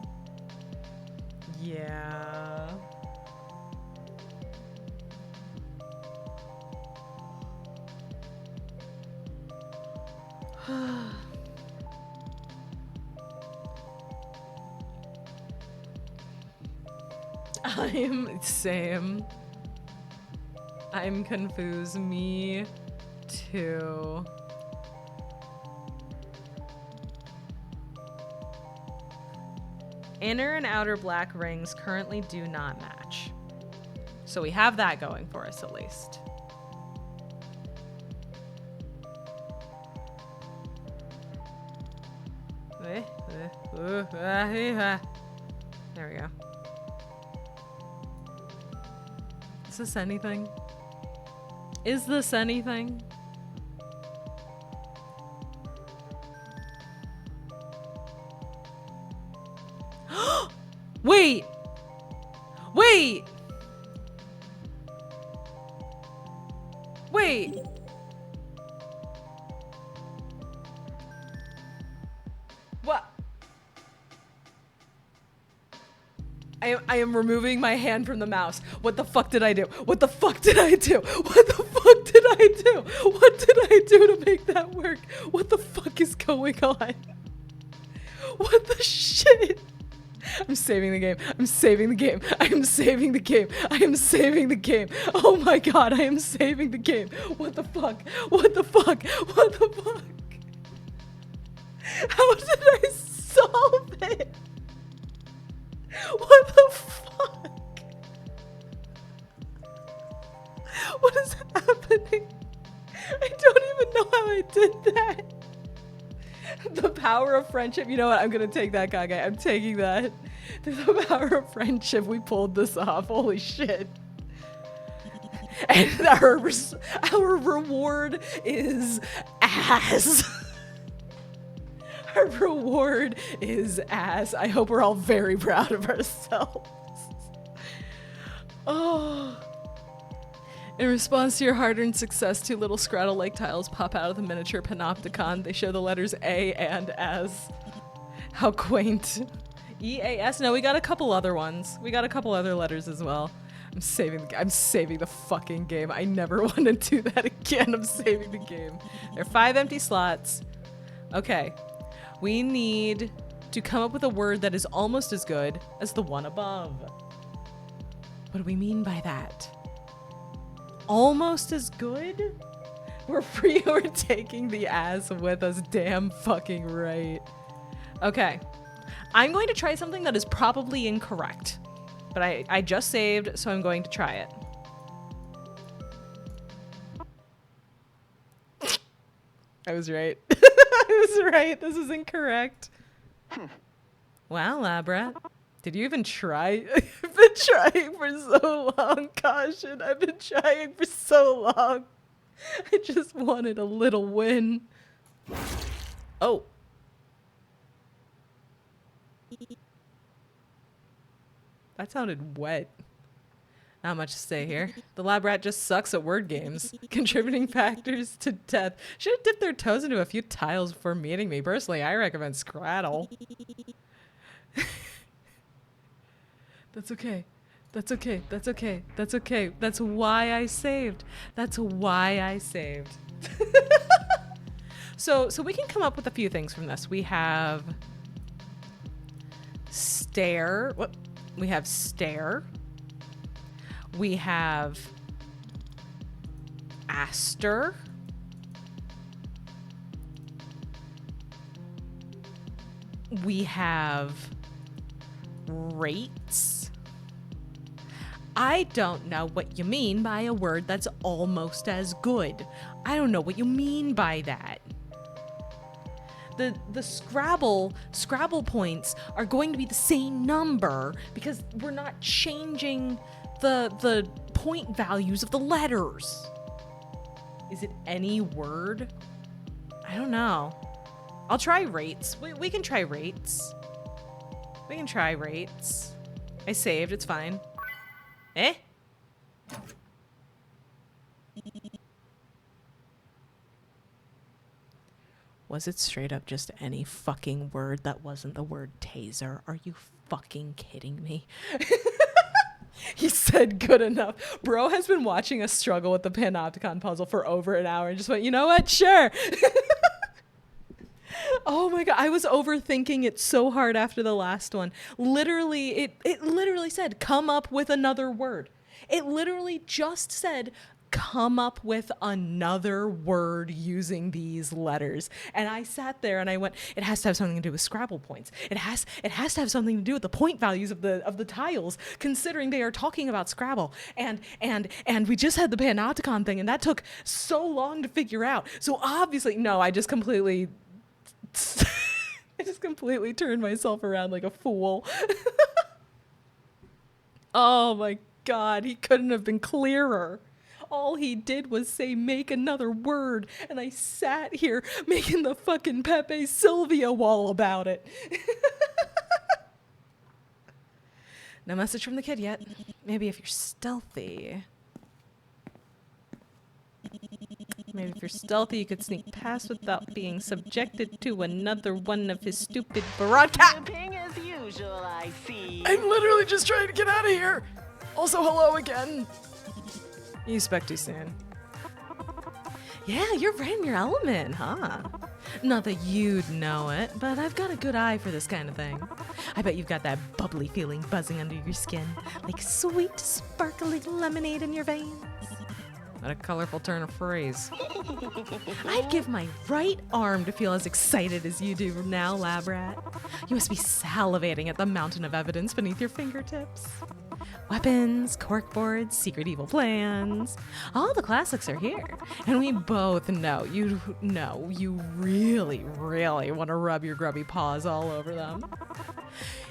Yeah. I'm same. I'm confused. Me too. Inner and outer black rings currently do not match. So we have that going for us at least. There we go. Is this anything? Is this anything? Wait! Wait! Wait! What? I am removing my hand from the mouse. What the fuck did I do? What the fuck did I do? What the fuck did I do? What did I do to make that work? What the fuck is going on? What the shit? I'm saving the game. I'm saving the game. I am saving the game. I am saving the game. Oh my god, I am saving the game. What the fuck? What the fuck? What the fuck? How did I solve it? What the fuck? What is happening? I don't even know how I did that. The power of friendship. You know what? I'm gonna take that, Kage. I'm taking that. Through the power of friendship, we pulled this off. Holy shit. And our reward is ass. Our reward is ass. I hope we're all very proud of ourselves. Oh. In response to your hard-earned success, 2 little Scrattle-like tiles pop out of the miniature panopticon. They show the letters A and S. How quaint. E-A-S? No, we got a couple other ones. We got a couple other letters as well. I'm saving the fucking game. I never want to do that again. I'm saving the game. There are 5 empty slots. Okay. We need to come up with a word that is almost as good as the one above. What do we mean by that? Almost as good? We're taking the as with us. Damn fucking right. Okay. I'm going to try something that is probably incorrect. But I just saved, so I'm going to try it. I was right. I was right. This is incorrect. Wow, Labrat. Did you even try? I've been trying for so long, Caution. I've been trying for so long. I just wanted a little win. Oh. That sounded wet. Not much to say here. The lab rat just sucks at word games. Contributing factors to death. Should have dipped their toes into a few tiles before meeting me. Personally, I recommend Scrattle. That's okay. That's okay. That's okay. That's okay. That's why I saved. That's why I saved. So we can come up with a few things from this. We have stare. What? We have stare. We have aster. We have rates. I don't know what you mean by a word that's almost as good. I don't know what you mean by that. The Scrabble points are going to be the same number because we're not changing the point values of the letters. Is it any word? I don't know. I'll try rates. We can try rates. We can try rates. I saved, it's fine. Eh? Was it straight up just any fucking word that wasn't the word taser? Are you fucking kidding me? He said good enough. Bro has been watching us struggle with the Panopticon puzzle for over an hour and just went, you know what? Sure. Oh my God. I was overthinking it so hard after the last one. Literally, it literally said, come up with another word. It literally just said, come up with another word using these letters. And I sat there and I went, it has to have something to do with Scrabble points. It has to have something to do with the point values of the tiles, considering they are talking about Scrabble. And we just had the Panopticon thing, and that took so long to figure out. So obviously, no, I just completely turned myself around like a fool. Oh my God, he couldn't have been clearer. All he did was say, make another word. And I sat here making the fucking Pepe Sylvia wall about it. No message from the kid yet. Maybe if you're stealthy. Maybe if you're stealthy, you could sneak past without being subjected to another one of his stupid broadcasts. Ping as usual, I see. I'm literally just trying to get out of here. Also, hello again. You expect too soon. Yeah, you're right in your element, huh? Not that you'd know it, but I've got a good eye for this kind of thing. I bet you've got that bubbly feeling buzzing under your skin, like sweet, sparkling lemonade in your veins. What a colorful turn of phrase. I'd give my right arm to feel as excited as you do now, lab rat. You must be salivating at the mountain of evidence beneath your fingertips. Weapons, corkboards, secret evil plans. All the classics are here. And we both know you really, really want to rub your grubby paws all over them.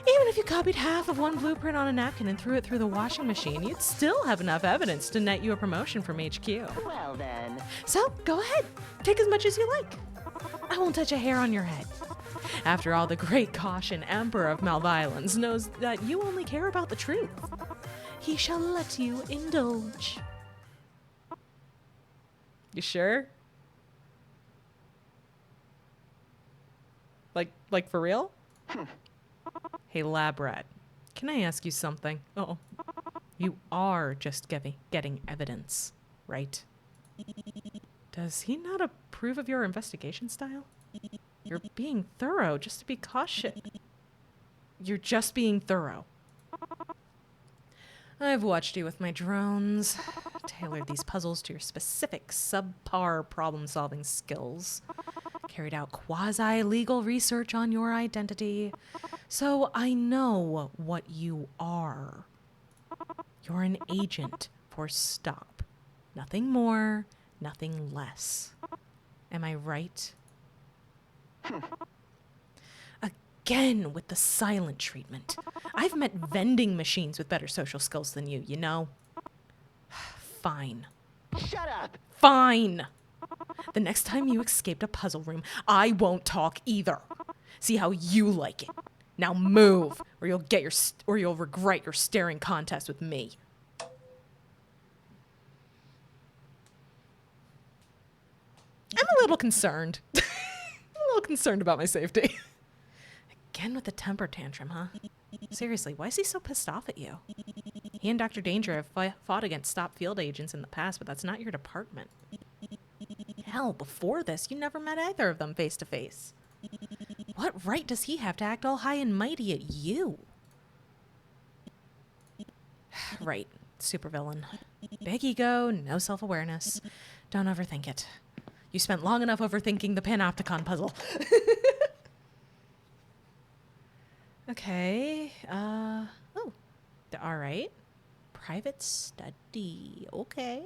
Even if you copied half of one blueprint on a napkin and threw it through the washing machine, you'd still have enough evidence to net you a promotion from HQ. Well then. So, go ahead. Take as much as you like. I won't touch a hair on your head. After all, the great Caution, Emperor of malViolence, knows that you only care about the truth. He shall let you indulge. You sure? Like for real? Hey, lab rat, can I ask you something? Uh-oh. You are just getting evidence, right? Does he not approve of your investigation style? You're being thorough just to be cautious. You're just being thorough. I've watched you with my drones, tailored these puzzles to your specific subpar problem-solving skills, carried out quasi-legal research on your identity, so I know what you are. You're an agent for Stop. Nothing more, nothing less. Am I right? Again with the silent treatment. I've met vending machines with better social skills than you, you know? Fine. Shut up! Fine! The next time you escaped a puzzle room, I won't talk either. See how you like it. Now move, or you'll regret your staring contest with me. I'm a little concerned. I'm a little concerned about my safety. Again with the temper tantrum, huh? Seriously, why is he so pissed off at you? He and Dr. Danger have fought against Stop field agents in the past, but that's not your department. Hell, before this, you never met either of them face to face. What right does he have to act all high and mighty at you? Right, supervillain. Big ego, no self-awareness. Don't overthink it. You spent long enough overthinking the Panopticon puzzle. Okay, oh, all right. Private study, okay.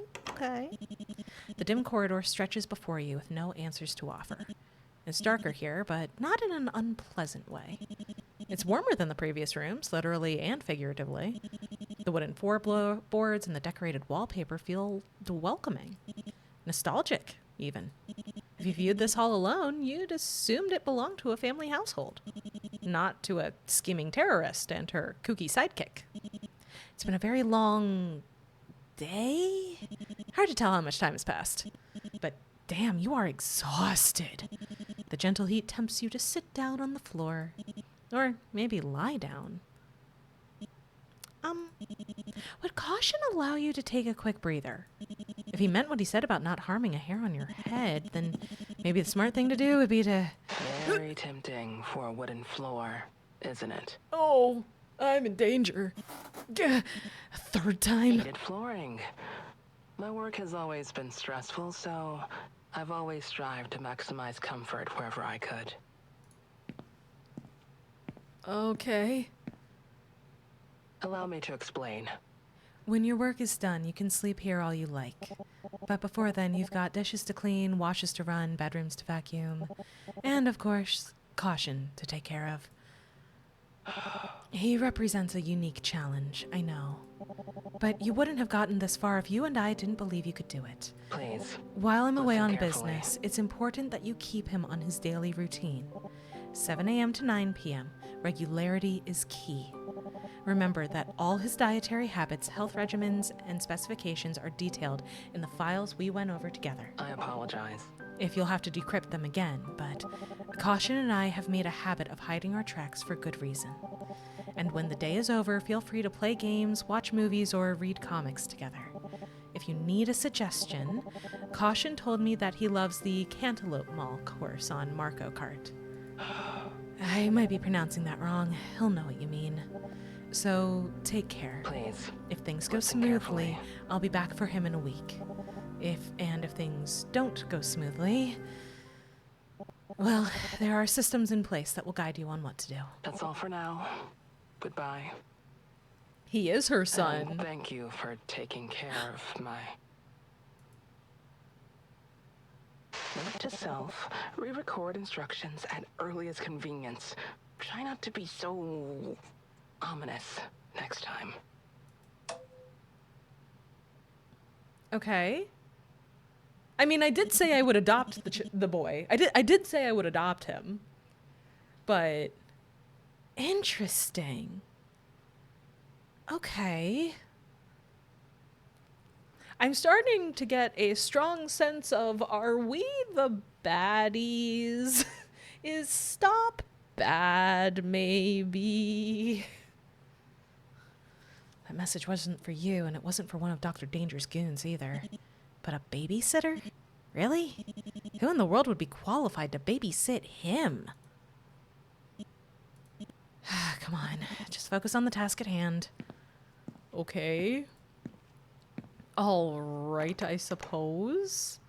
The dim corridor stretches before you with no answers to offer. It's darker here, but not in an unpleasant way. It's warmer than the previous rooms, literally and figuratively. The wooden floorboards and the decorated wallpaper feel welcoming. Nostalgic, even. If you viewed this hall alone, you'd assumed it belonged to a family household, not to a scheming terrorist and her kooky sidekick. It's been a very long day? Hard to tell how much time has passed. But damn, you are exhausted. The gentle heat tempts you to sit down on the floor. Or maybe lie down. Would caution allow you to take a quick breather? If he meant what he said about not harming a hair on your head, then maybe the smart thing to do would be to... Very tempting for a wooden floor, isn't it? Oh, I'm in danger. A third time? Heated flooring. My work has always been stressful, so I've always strived to maximize comfort wherever I could. Okay. Allow me to explain. When your work is done, you can sleep here all you like. But before then, you've got dishes to clean, washes to run, bedrooms to vacuum, and of course, caution to take care of. He represents a unique challenge, I know. But you wouldn't have gotten this far if you and I didn't believe you could do it. Please. While I'm away on Listen carefully. business, it's important that you keep him on his daily routine. 7 a.m. to 9 p.m. Regularity is key. Remember that all his dietary habits, health regimens, and specifications are detailed in the files we went over together. I apologize. If you'll have to decrypt them again, but Caution and I have made a habit of hiding our tracks for good reason. And when the day is over, feel free to play games, watch movies, or read comics together. If you need a suggestion, Caution told me that he loves the Cantaloupe Mall course on Marco Kart. I might be pronouncing that wrong. He'll know what you mean. So, take care. Please. If things go Listen smoothly, carefully. I'll be back for him in a week. If things don't go smoothly, well, there are systems in place that will guide you on what to do. That's all for now. Goodbye. He is her And son. thank you for taking care of my... Note to self, re-record instructions at earliest convenience. Try not to be so ominous next time. Okay. I mean, I did say I would adopt the boy. I did say I would adopt him. But interesting. Okay. I'm starting to get a strong sense of, are we the baddies? Is Stop bad, maybe? That message wasn't for you, and it wasn't for one of Dr. Danger's goons either. But a babysitter? Really? Who in the world would be qualified to babysit him? Come on, just focus on the task at hand. Okay. All right, I suppose.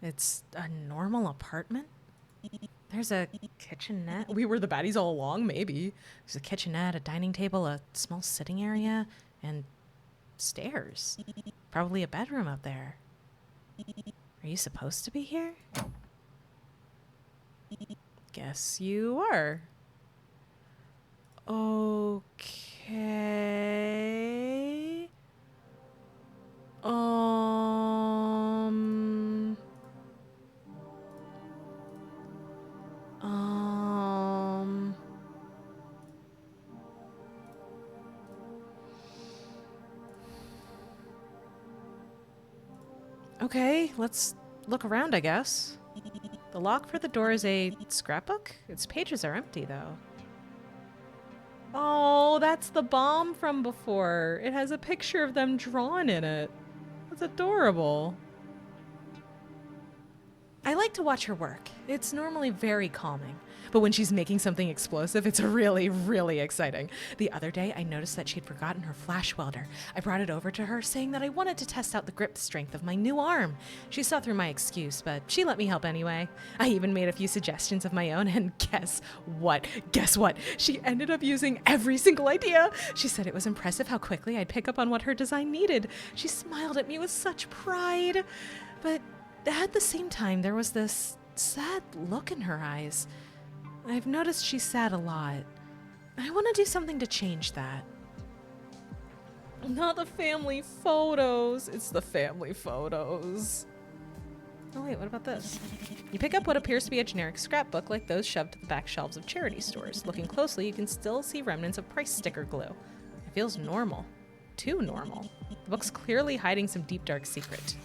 It's a normal apartment? There's a kitchenette. We were the baddies all along, maybe. There's a kitchenette, a dining table, a small sitting area, and stairs. Probably a bedroom up there. Are you supposed to be here? Guess you are. Okay. Okay, let's look around, I guess. The lock for the door is a scrapbook? Its pages are empty, though. Oh, that's the bomb from before. It has a picture of them drawn in it. That's adorable. I like to watch her work. It's normally very calming. But when she's making something explosive, it's really, really exciting. The other day, I noticed that she'd forgotten her flash welder. I brought it over to her, saying that I wanted to test out the grip strength of my new arm. She saw through my excuse, but she let me help anyway. I even made a few suggestions of my own, and guess what? Guess what? She ended up using every single idea. She said it was impressive how quickly I'd pick up on what her design needed. She smiled at me with such pride. But at the same time, there was this sad look in her eyes. I've noticed she's sad a lot. I want to do something to change that. Not the family photos. It's the family photos. Oh wait, what about this? You pick up what appears to be a generic scrapbook like those shoved to the back shelves of charity stores. Looking closely, you can still see remnants of price sticker glue. It feels normal. Too normal. The book's clearly hiding some deep, dark secret.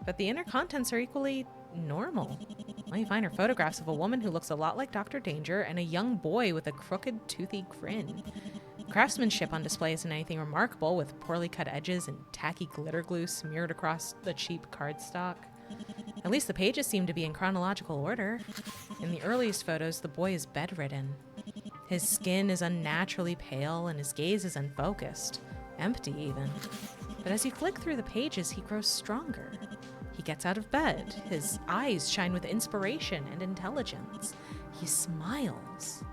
But the inner contents are equally normal. Well, you find her photographs of a woman who looks a lot like Dr. Danger and a young boy with a crooked, toothy grin. Craftsmanship on display isn't anything remarkable, with poorly cut edges and tacky glitter glue smeared across the cheap cardstock. At least the pages seem to be in chronological order. In the earliest photos, the boy is bedridden. His skin is unnaturally pale and his gaze is unfocused, empty even. But as you flick through the pages, he grows stronger. He gets out of bed. His eyes shine with inspiration and intelligence. He smiles.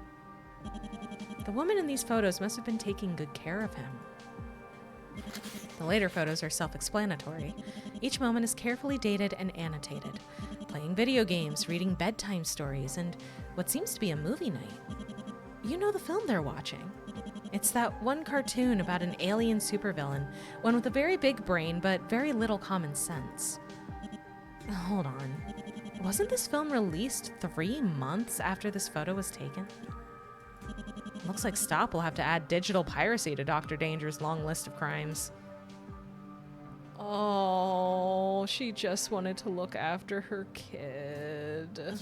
The woman in these photos must have been taking good care of him. The later photos are self-explanatory. Each moment is carefully dated and annotated. Playing video games, reading bedtime stories, and what seems to be a movie night. You know the film they're watching. It's that one cartoon about an alien supervillain, one with a very big brain but very little common sense. Hold on. Wasn't this film released 3 months after this photo was taken? Looks like Stop will have to add digital piracy to Dr. Danger's long list of crimes. Oh, she just wanted to look after her kid.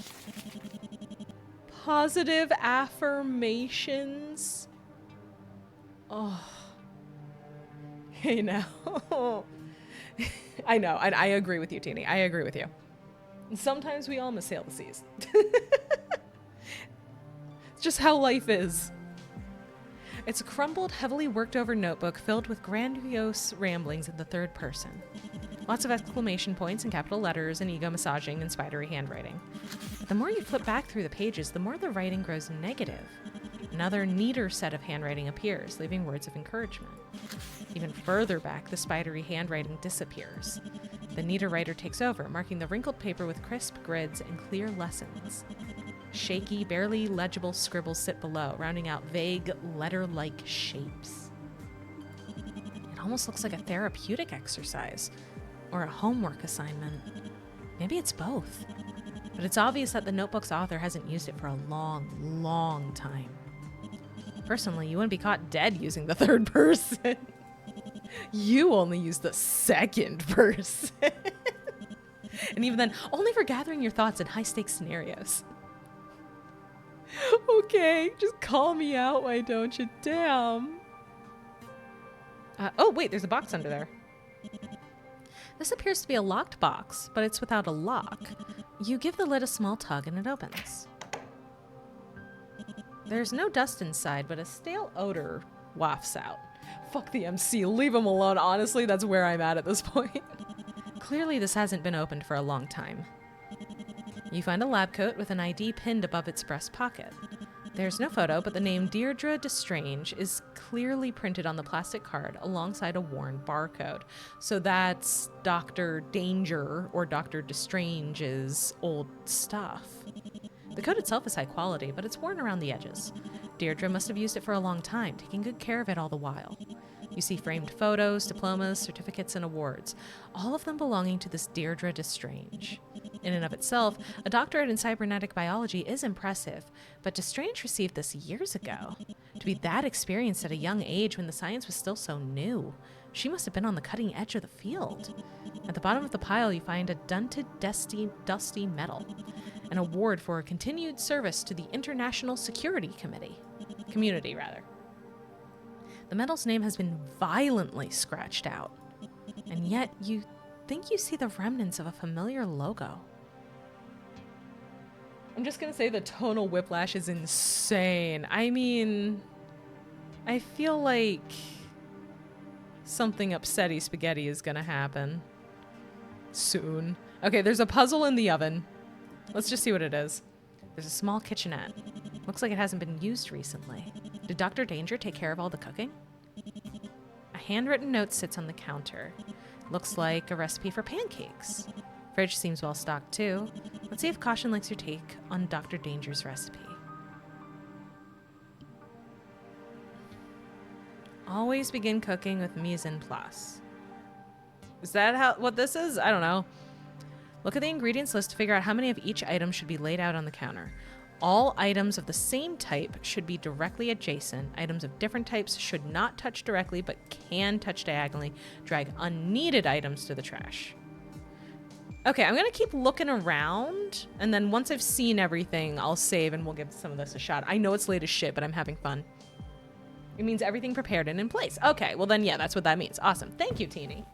Positive affirmations. Oh. Hey now. I know, and I agree with you, Teeny. I agree with you. Sometimes we all must sail the seas. It's just how life is. It's a crumpled, heavily worked over notebook filled with grandiose ramblings in the third person. Lots of exclamation points and capital letters and ego massaging and spidery handwriting. The more you flip back through the pages, the more the writing grows negative. Another neater set of handwriting appears, leaving words of encouragement. Even further back, the spidery handwriting disappears. The neater writer takes over, marking the wrinkled paper with crisp grids and clear lessons. Shaky, barely legible scribbles sit below, rounding out vague, letter-like shapes. It almost looks like a therapeutic exercise, or a homework assignment. Maybe it's both. But it's obvious that the notebook's author hasn't used it for a long, long time. Personally, you wouldn't be caught dead using the third person. You only use the second person. And even then, only for gathering your thoughts in high-stakes scenarios. Okay, just call me out, why don't you? Damn. Oh, wait, there's a box under there. This appears to be a locked box, but it's without a lock. You give the lid a small tug and it opens. There's no dust inside, but a stale odor wafts out. Fuck the MC, leave him alone. Honestly, that's where I'm at this point. Clearly, this hasn't been opened for a long time. You find a lab coat with an ID pinned above its breast pocket. There's no photo, but the name Deirdre Destrange is clearly printed on the plastic card alongside a worn barcode. So that's Dr. Danger or Dr. Destrange's old stuff. The coat itself is high quality, but it's worn around the edges. Deirdre must have used it for a long time, taking good care of it all the while. You see framed photos, diplomas, certificates, and awards, all of them belonging to this Deirdre Destrange. In and of itself, a doctorate in cybernetic biology is impressive, but Destrange received this years ago. To be that experienced at a young age when the science was still so new, she must have been on the cutting edge of the field. At the bottom of the pile, you find a dented, dusty medal, an award for continued service to the International Security Community. The medal's name has been violently scratched out, and yet you think you see the remnants of a familiar logo. I'm just gonna say the tonal whiplash is insane. I mean, I feel like something upsetty spaghetti is gonna happen soon. Okay, there's a puzzle in the oven. Let's just see what it is. There's a small kitchenette. Looks like it hasn't been used recently. Did Dr. Danger take care of all the cooking? A handwritten note sits on the counter. Looks like a recipe for pancakes. Fridge seems well stocked too. Let's see if Caution likes your take on Dr. Danger's recipe. Always begin cooking with mise en place. Is that what this is? I don't know. Look at the ingredients list to figure out how many of each item should be laid out on the counter. All items of the same type should be directly adjacent. Items of different types should not touch directly but can touch diagonally. Drag unneeded items to the trash. Okay, I'm gonna keep looking around, and then once I've seen everything, I'll save and we'll give some of this a shot. I know it's late as shit, but I'm having fun. It means everything prepared and in place. Okay, well then, yeah, that's what that means. Awesome. Thank you, Teeny.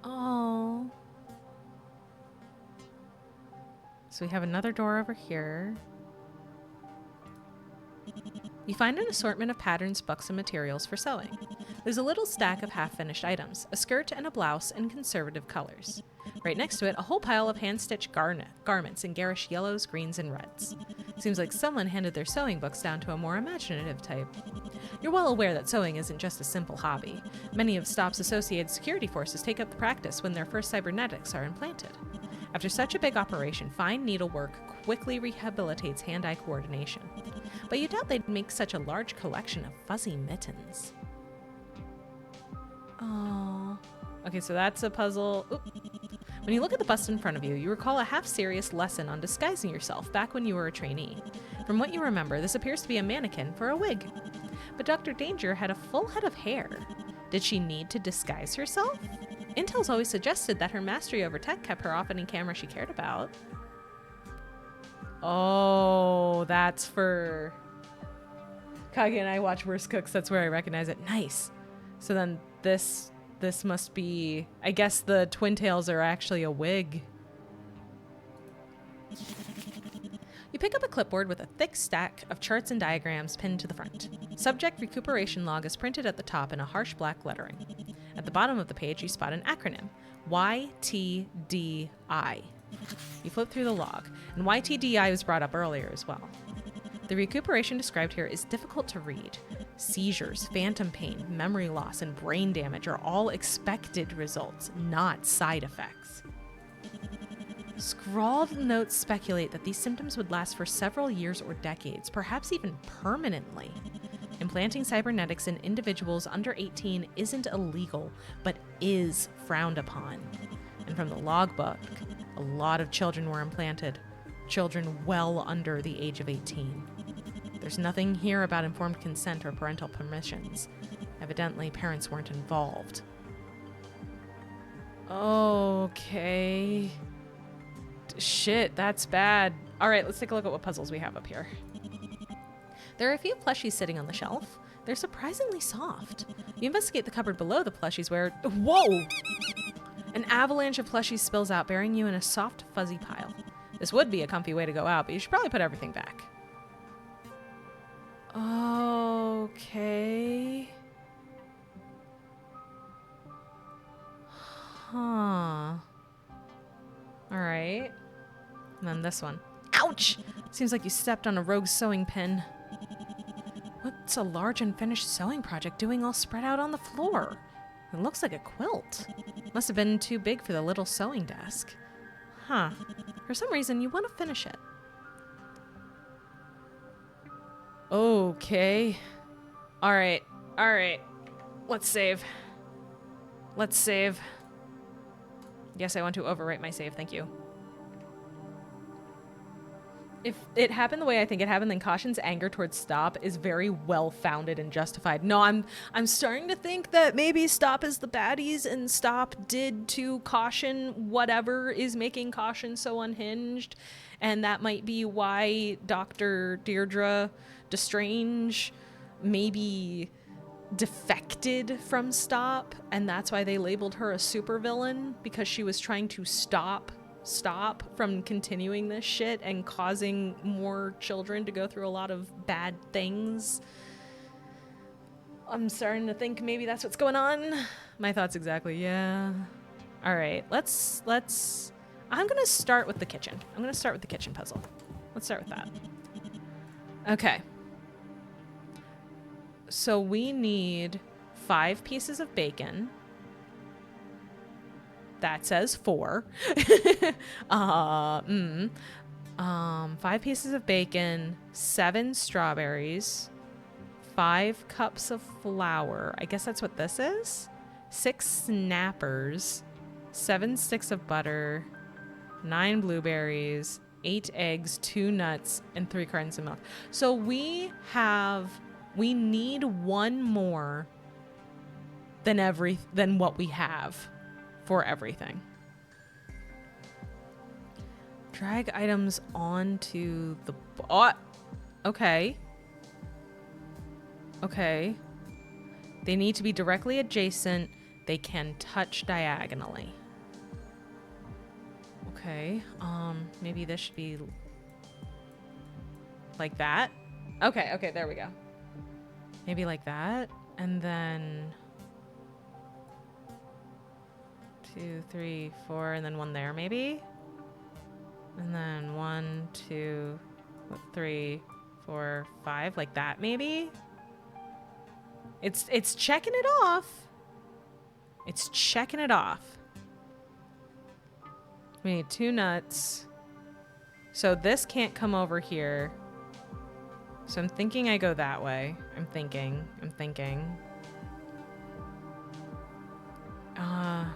Oh. So we have another door over here. You find an assortment of patterns, books, and materials for sewing. There's a little stack of half-finished items, a skirt and a blouse in conservative colors. Right next to it, a whole pile of hand-stitched garments in garish yellows, greens, and reds. Seems like someone handed their sewing books down to a more imaginative type. You're well aware that sewing isn't just a simple hobby. Many of STOP's associated security forces take up the practice when their first cybernetics are implanted. After such a big operation, fine needlework quickly rehabilitates hand-eye coordination. But you doubt they'd make such a large collection of fuzzy mittens. Oh. Okay, so that's a puzzle. Oop. When you look at the bust in front of you, you recall a half-serious lesson on disguising yourself back when you were a trainee. From what you remember, this appears to be a mannequin for a wig. But Dr. Danger had a full head of hair. Did she need to disguise herself? Intel's always suggested that her mastery over tech kept her off any camera she cared about. Oh, that's for... Kage and I watch Worst Cooks, that's where I recognize it. Nice. So then this must be... I guess the twin tails are actually a wig. You pick up a clipboard with a thick stack of charts and diagrams pinned to the front. Subject recuperation log is printed at the top in a harsh black lettering. At the bottom of the page, you spot an acronym, YTDI. You flip through the log, and YTDI was brought up earlier as well. The recuperation described here is difficult to read. Seizures, phantom pain, memory loss, and brain damage are all expected results, not side effects. Scrawled notes speculate that these symptoms would last for several years or decades, perhaps even permanently. Implanting cybernetics in individuals under 18 isn't illegal, but is frowned upon. And from the logbook, a lot of children were implanted, children well under the age of 18. There's nothing here about informed consent or parental permissions. Evidently, parents weren't involved. Okay. Shit, that's bad. All right, let's take a look at what puzzles we have up here. There are a few plushies sitting on the shelf. They're surprisingly soft. You investigate the cupboard below the plushies where... Whoa! An avalanche of plushies spills out, burying you in a soft, fuzzy pile. This would be a comfy way to go out, but you should probably put everything back. Okay. Huh. Alright. And then this one. Ouch! Seems like you stepped on a rogue sewing pin. What's a large unfinished sewing project doing all spread out on the floor? It looks like a quilt. Must have been too big for the little sewing desk. Huh. For some reason, you want to finish it. Okay. Alright. Alright. Let's save. Let's save. Yes, I want to overwrite my save. Thank you. If it happened the way I think it happened, then Caution's anger towards Stop is very well-founded and justified. No, I'm starting to think that maybe Stop is the baddies and Stop did to Caution whatever is making Caution so unhinged. And that might be why Dr. Deirdre Destrange maybe defected from Stop. And that's why they labeled her a supervillain, because she was trying to stop from continuing this shit and causing more children to go through a lot of bad things. I'm starting to think maybe that's what's going on. My thoughts exactly, yeah. All right, let's I'm gonna start with the kitchen. I'm gonna start with the kitchen puzzle. Let's start with that. Okay. So we need 5 pieces of bacon. That says 4. 5 pieces of bacon, 7 strawberries, 5 cups of flour. I guess that's what this is. 6 snappers, 7 sticks of butter, 9 blueberries, 8 eggs, 2 nuts, and 3 cartons of milk. So we need one more than what we have for everything. Drag items onto the... okay. Okay. They need to be directly adjacent. They can touch diagonally. Okay. Maybe this should be like that. Okay, okay, there we go. Maybe like that. And then 2, 3, 4, and then 1 there, maybe? And then 1, 2, 3, 4, 5, like that, maybe? It's checking it off. It's checking it off. We need 2 nuts. So this can't come over here. So I'm thinking I go that way. I'm thinking.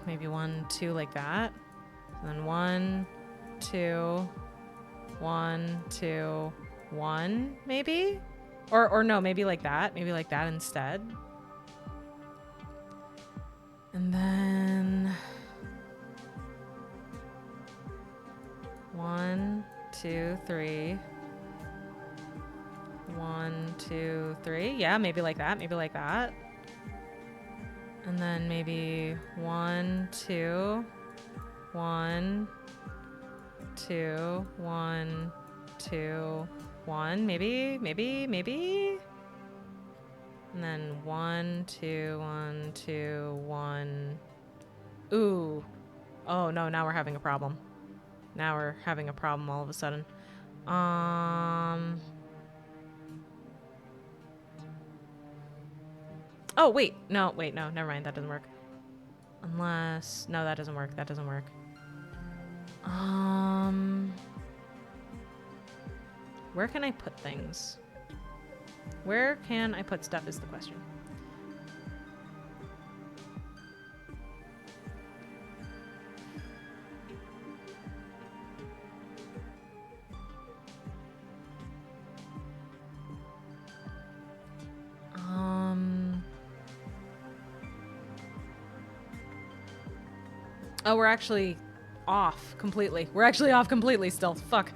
Maybe 1, 2 like that. And then 1, 2, 1, 2, 1, maybe? Or no, maybe like that. Maybe like that instead. And then 1, 2, 3. 1, 2, 3. Yeah, maybe like that. Maybe like that. And then maybe 1, 2, 1, 2, 1, 2, 1. Maybe. And then 1, 2, 1, 2, 1. Ooh. Oh no, now we're having a problem. Now we're having a problem all of a sudden. Oh, wait. No, never mind. That doesn't work. Unless... No, that doesn't work. Where can I put things? Where can I put stuff is the question. Oh, we're actually off completely. We're actually off completely still. Fuck.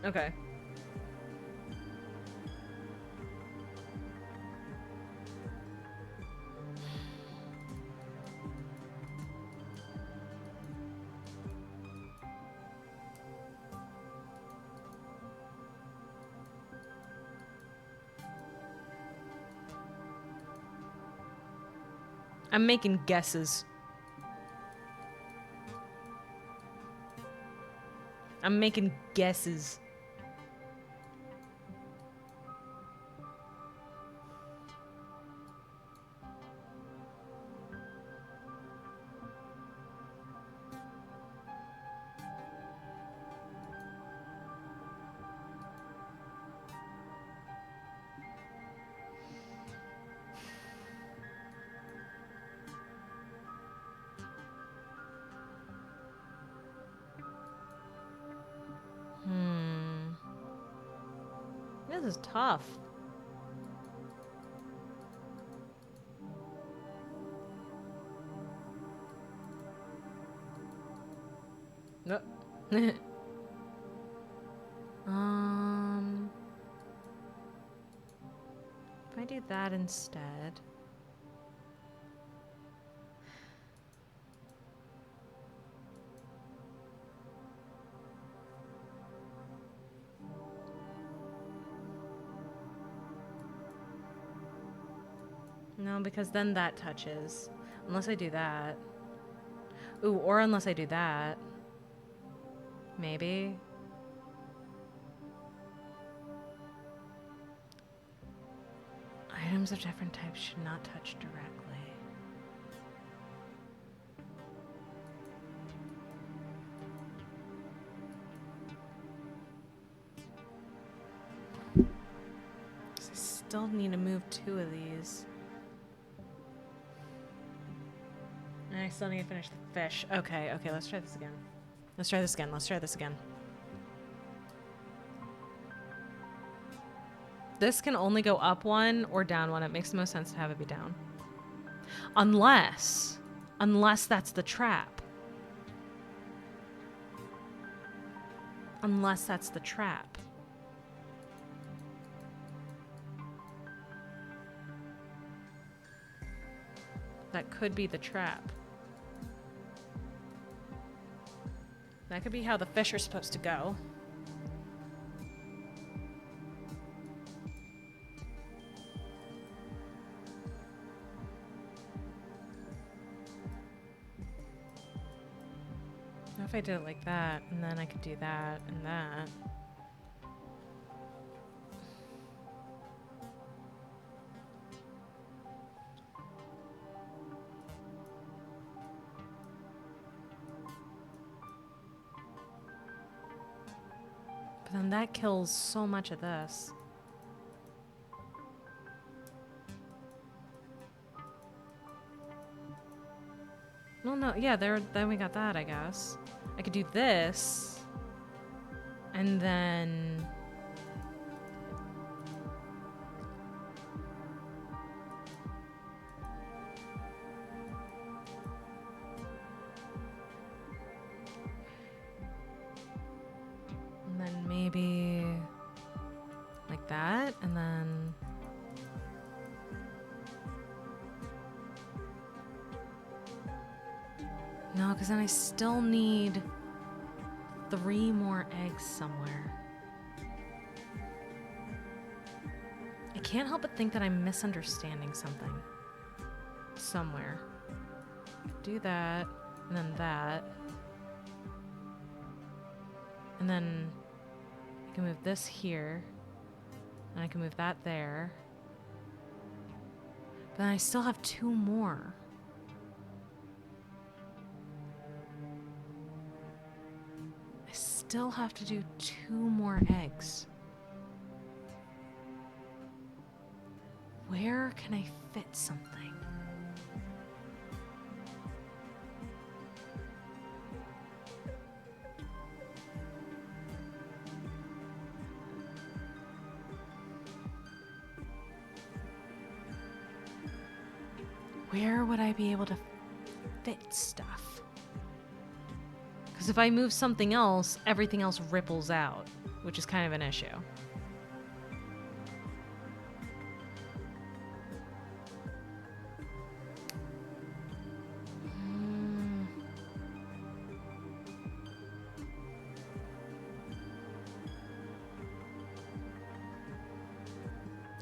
Okay. I'm making guesses. I'm making guesses. This is tough. No. If I do that instead. No, because then that touches. Unless I do that. Ooh, or unless I do that. Maybe. Items of different types should not touch directly. I still need to move 2 of these. And I still need to finish the fish. Okay, okay, let's try this again. Let's try this again. Let's try this again. This can only go up 1 or down 1. It makes the most sense to have it be down. Unless that's the trap. Unless that's the trap. That could be the trap. That could be how the fish are supposed to go. Now if I did it like that, and then I could do that and that. But then that kills so much of this. Well, no, yeah, then we got that, I guess. I could do this, and then... And then maybe like that, and then... No, because then I still need 3 more eggs somewhere. I can't help but think that I'm misunderstanding something. Somewhere. Do that, and then that. And then I can move this here, and I can move that there. But then I still have 2 more. I still have to do 2 more eggs. Where can I fit something? Where would I be able to fit stuff? Because if I move something else, everything else ripples out, which is kind of an issue.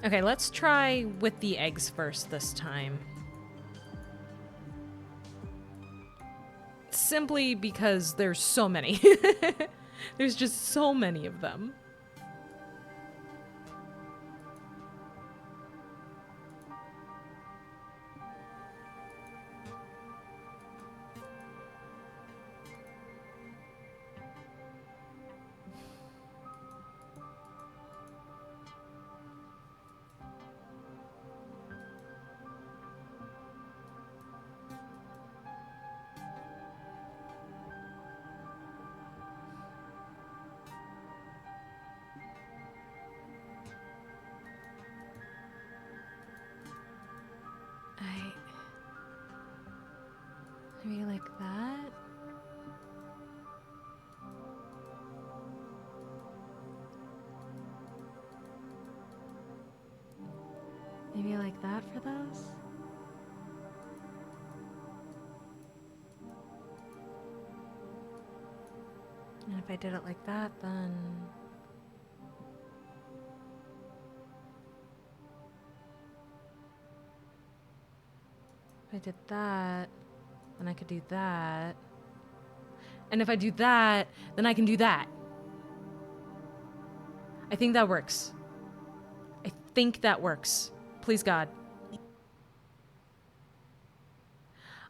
Okay, let's try with the eggs first this time. Simply because there's so many. There's just so many of them. Maybe like that? Maybe like that for those? And if I did it like that, then... If I did that, then I could do that. And if I do that, then I can do that. I think that works. I think that works. Please, God.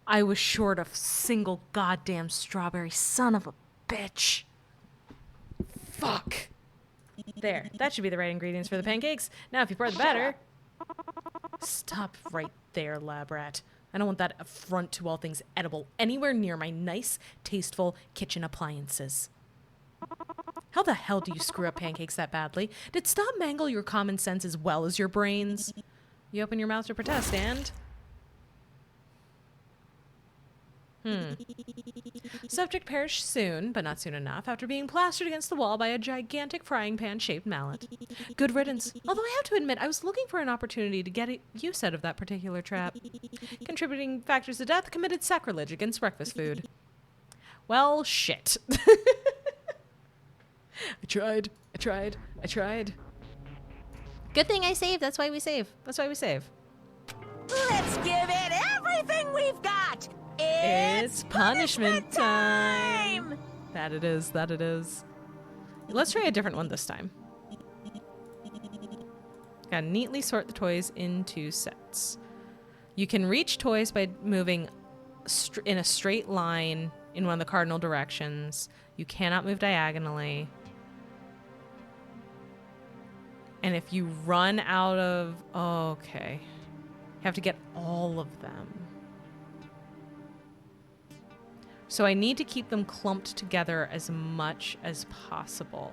I was short a single goddamn strawberry, son of a bitch. Fuck. There. That should be the right ingredients for the pancakes. Now, if you pour the batter... Stop right there, lab rat. I don't want that affront to all things edible anywhere near my nice, tasteful kitchen appliances. How the hell do you screw up pancakes that badly? Did Stop mangle your common sense as well as your brains? You open your mouth to protest and... Subject perished soon, but not soon enough, after being plastered against the wall by a gigantic frying pan-shaped mallet. Good riddance. Although I have to admit, I was looking for an opportunity to get use out of that particular trap. Contributing factors to death: committed sacrilege against breakfast food. Well, shit. I tried. Good thing I saved. That's why we save. Let's give it everything we've got! It's punishment time! That it is. Let's try a different one this time. Gotta neatly sort the toys into sets. You can reach toys by moving in a straight line in one of the cardinal directions. You cannot move diagonally. And if you run out of... Oh, okay. You have to get all of them. So I need to keep them clumped together as much as possible.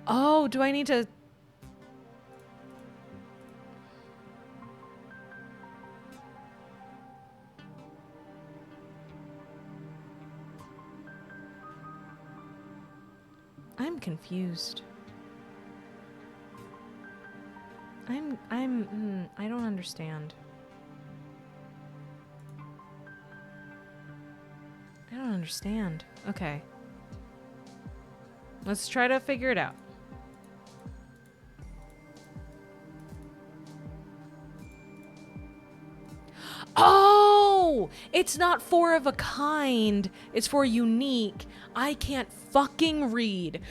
Oh, do I need to... I'm confused. I don't understand. I don't understand. Okay. Let's try to figure it out. Oh! It's not four of a kind. It's for unique. I can't fucking read.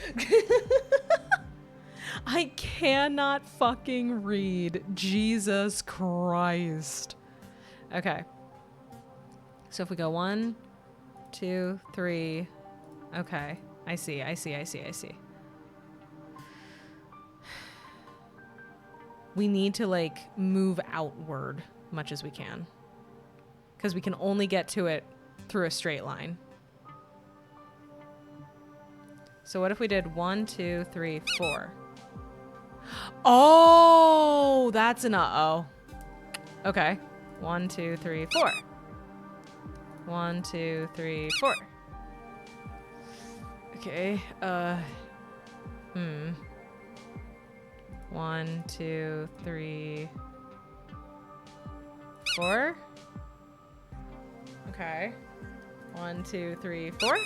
I cannot fucking read. Jesus Christ. Okay. So if we go 1, 2, 3. Okay. I see. We need to, like, move outward much as we can. Because we can only get to it through a straight line. So what if we did 1, 2, 3, 4? Oh, that's an uh-oh. Okay. 1, 2, 3, 4. 1, 2, 3, 4. Okay. 1, 2, 3, 4. Okay. 1, 2, 3, 4.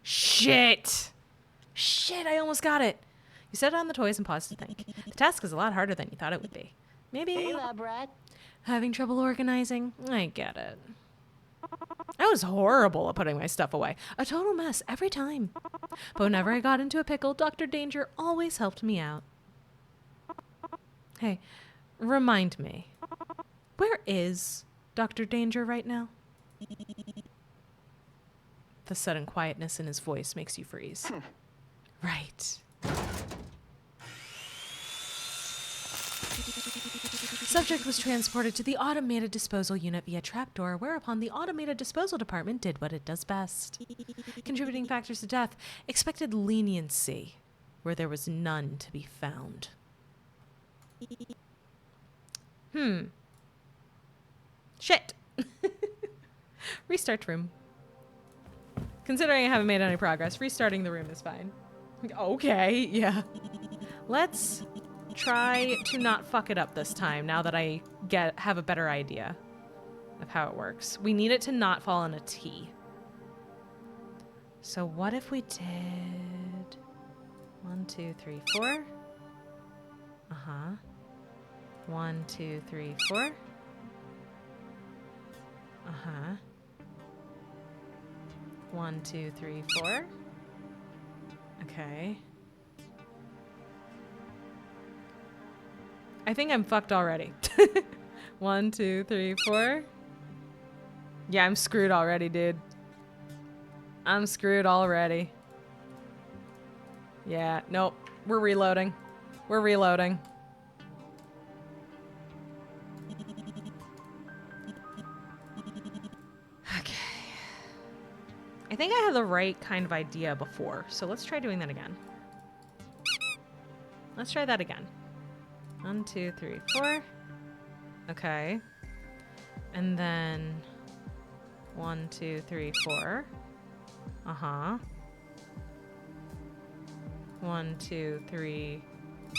Shit! Shit, I almost got it. You set down the toys and paused to think. The task is a lot harder than you thought it would be. Maybe Hey, lab rat. having trouble organizing? I get it. I was horrible at putting my stuff away. A total mess every time. But whenever I got into a pickle, Dr. Danger always helped me out. Hey, remind me. Where is Dr. Danger right now? The sudden quietness in his voice makes you freeze. Right. Subject was transported to the automated disposal unit via trapdoor, whereupon the automated disposal department did what it does best. Contributing factors to death: expected leniency, where there was none to be found. Shit. Restart room. Considering I haven't made any progress, restarting the room is fine. Okay, yeah. Let's try to not fuck it up this time, now that I have a better idea of how it works. We need it to not fall in a T. So what if we did 1, 2, 3, 4? 1, 2, 3, 4. 1, 2, 3, 4. Okay. I think I'm fucked already. 1, 2, 3, 4. Yeah, I'm screwed already, dude. I'm screwed already. Yeah, nope. We're reloading. We're reloading. Okay. I think I had the right kind of idea before, so let's try doing that again. Let's try that again. 1, 2, 3, 4. Okay. And then 1, 2, 3, 4. 1, 2, 3,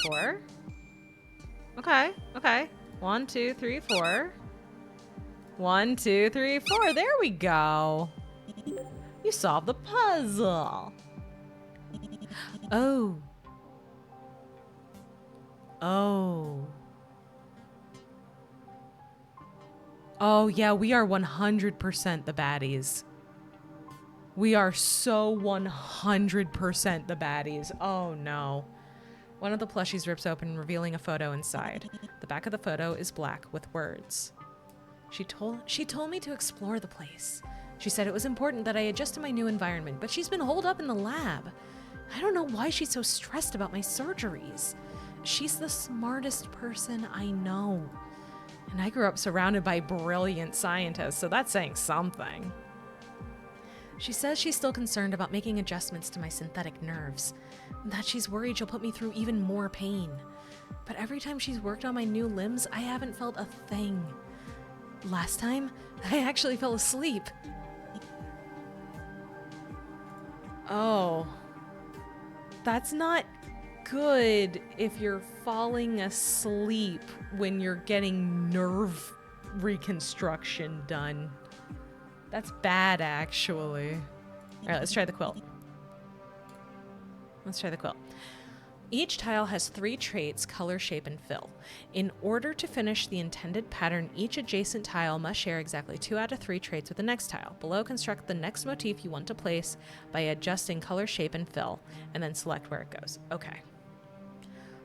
4. Okay, okay. 1, 2, 3, 4. 1, 2, 3, 4. There we go. You solved the puzzle. Oh. Oh. Oh, yeah, we are 100% the baddies. We are so 100% the baddies. Oh, no. One of the plushies rips open, revealing a photo inside. The back of the photo is black with words. She told me to explore the place. She said it was important that I adjust to my new environment, but she's been holed up in the lab. I don't know why she's so stressed about my surgeries. She's the smartest person I know. And I grew up surrounded by brilliant scientists, so that's saying something. She says she's still concerned about making adjustments to my synthetic nerves, and that she's worried she'll put me through even more pain. But every time she's worked on my new limbs, I haven't felt a thing. Last time, I actually fell asleep. Oh. That's not good if you're falling asleep when you're getting nerve reconstruction done. That's bad, actually. All right, let's try the quilt. Let's try the quilt. Each tile has 3 traits: color, shape, and fill. In order to finish the intended pattern, each adjacent tile must share exactly 2 out of 3 traits with the next tile. Below, construct the next motif you want to place by adjusting color, shape, and fill, and then select where it goes. Okay.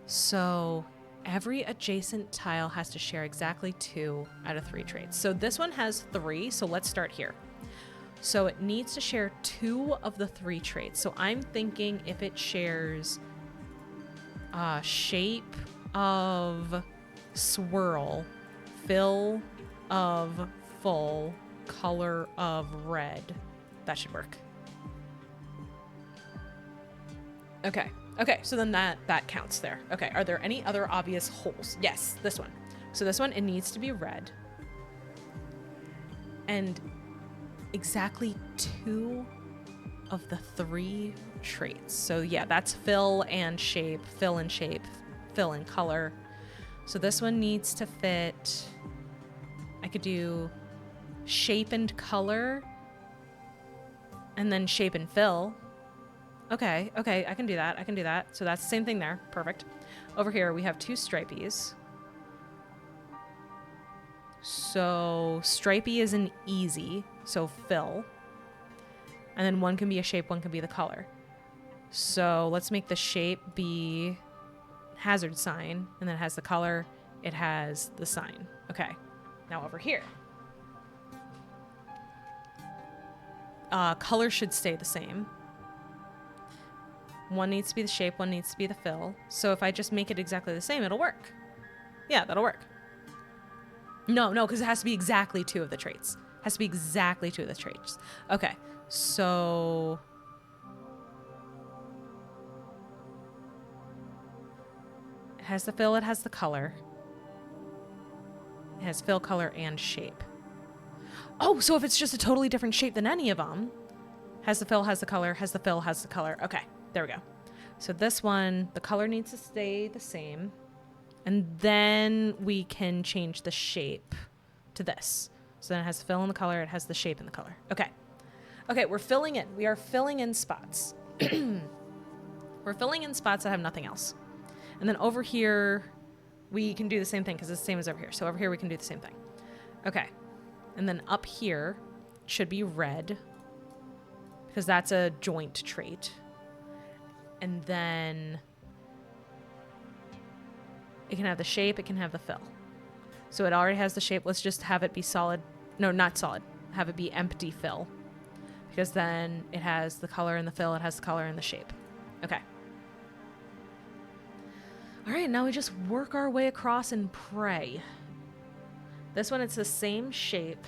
So every adjacent tile has to share exactly 2 out of 3 traits. So this one has 3, so let's start here. So it needs to share 2 of the 3 traits. So I'm thinking if it shares shape of swirl, fill of full, color of red. That should work. Okay. Okay, so then that counts there. Okay, are there any other obvious holes? Yes, this one. So this one, it needs to be red. And exactly 2 of the 3 traits. So yeah, that's fill and shape, fill and shape, fill and color. So this one needs to fit. I could do shape and color and then shape and fill. Okay, okay, I can do that. I can do that. So that's the same thing there. Perfect. Over here, we have 2 stripies. So stripey is an easy, so fill. And then one can be a shape, one can be the color. So let's make the shape be hazard sign, and then it has the color, it has the sign. Okay, now over here. Color should stay the same. One needs to be the shape, one needs to be the fill. So if I just make it exactly the same, it'll work. Yeah, that'll work. No, because it has to be exactly 2 of the traits. It has to be exactly 2 of the traits. Okay, so... it has the fill, it has the color. It has fill, color, and shape. Oh, so if it's just a totally different shape than any of them, has the fill, has the color, has the fill, has the color. Okay, there we go. So this one, the color needs to stay the same. And then we can change the shape to this. So then it has the fill and the color, it has the shape and the color. Okay. Okay, we're filling in. We are filling in spots. We're filling in spots that have nothing else. And then over here, we can do the same thing because it's the same as over here. So over here, we can do the same thing. Okay. And then up here should be red because that's a joint trait. And then it can have the shape, it can have the fill. So it already has the shape. Let's just have it be solid. No, not solid. Have it be empty fill. Because then it has the color and the fill, it has the color and the shape. Okay. All right, now we just work our way across and pray. This one, it's the same shape.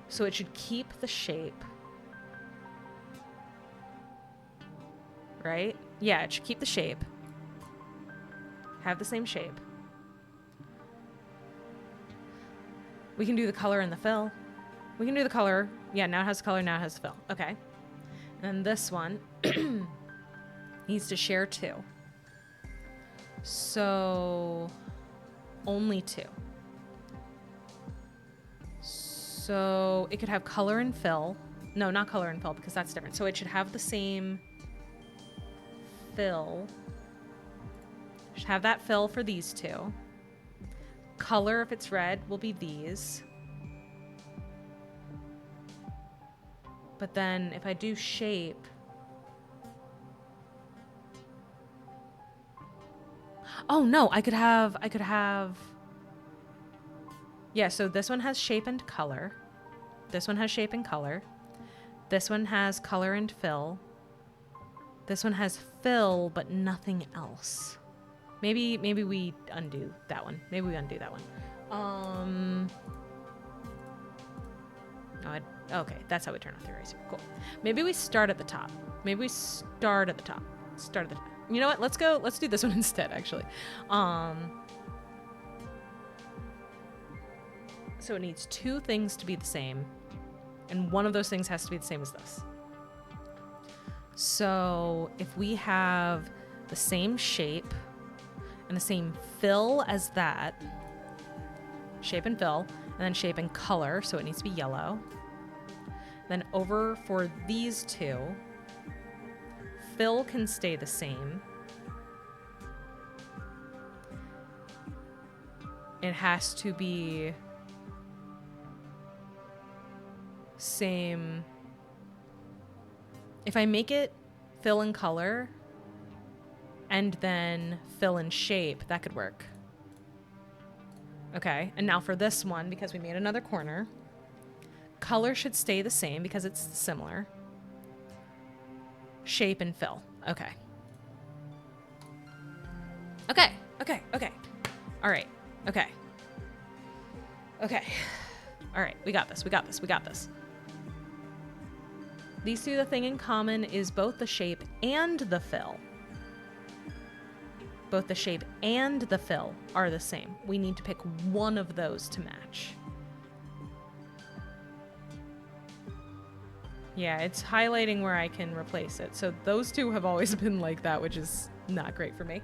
So it should keep the shape. Right? Yeah, it should keep the shape. Have the same shape. We can do the color and the fill. We can do the color. Yeah, now it has the color, now it has the fill. Okay. And then this one needs to share 2. So only 2. So it could have color and fill. No, not color and fill because that's different. So it should have the same fill. Should have that fill for these 2. Color, if it's red, will be these. But then if I do shape, oh no, I could have, yeah, so this one has shape and color. This one has shape and color. This one has color and fill. This one has fill, but nothing else. Maybe we undo that one. Maybe we undo that one. Okay, that's how we turn off the eraser. Cool. Maybe we start at the top. Maybe we start at the top. Start at the top. You know what? Let's do this one instead, actually. So it needs 2 things to be the same. And one of those things has to be the same as this. So if we have the same shape and the same fill as that, shape and fill, and then shape and color, so it needs to be yellow. Then over for these 2, fill can stay the same. It has to be same. If I make it fill and color and then fill and shape, that could work. Okay, and now for this one, because we made another corner, color should stay the same because it's similar. Shape and fill. Okay. Okay. All right. Okay. All right. We got this. These two, the thing in common is both the shape and the fill. Both the shape and the fill are the same. We need to pick one of those to match. Yeah, it's highlighting where I can replace it. So those two have always been like that, which is not great for me.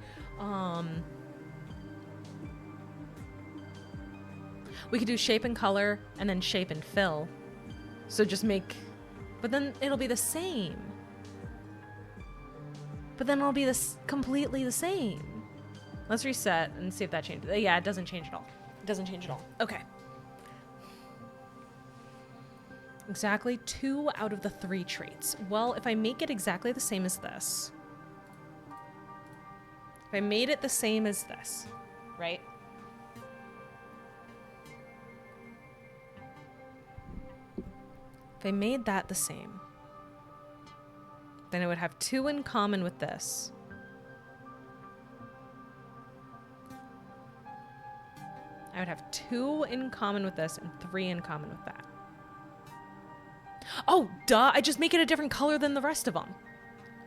We could do shape and color and then shape and fill. So just make, but then it'll be the same. But then it'll be completely the same. Let's reset and see if that changes. Yeah, it doesn't change at all. It doesn't change at all. Okay. Exactly 2 out of the 3 traits. Well, if I make it exactly the same as this. If I made it the same as this, right? If I made that the same, then it would have 2 in common with this. I would have 2 in common with this and 3 in common with that. Oh, duh, I just make it a different color than the rest of them.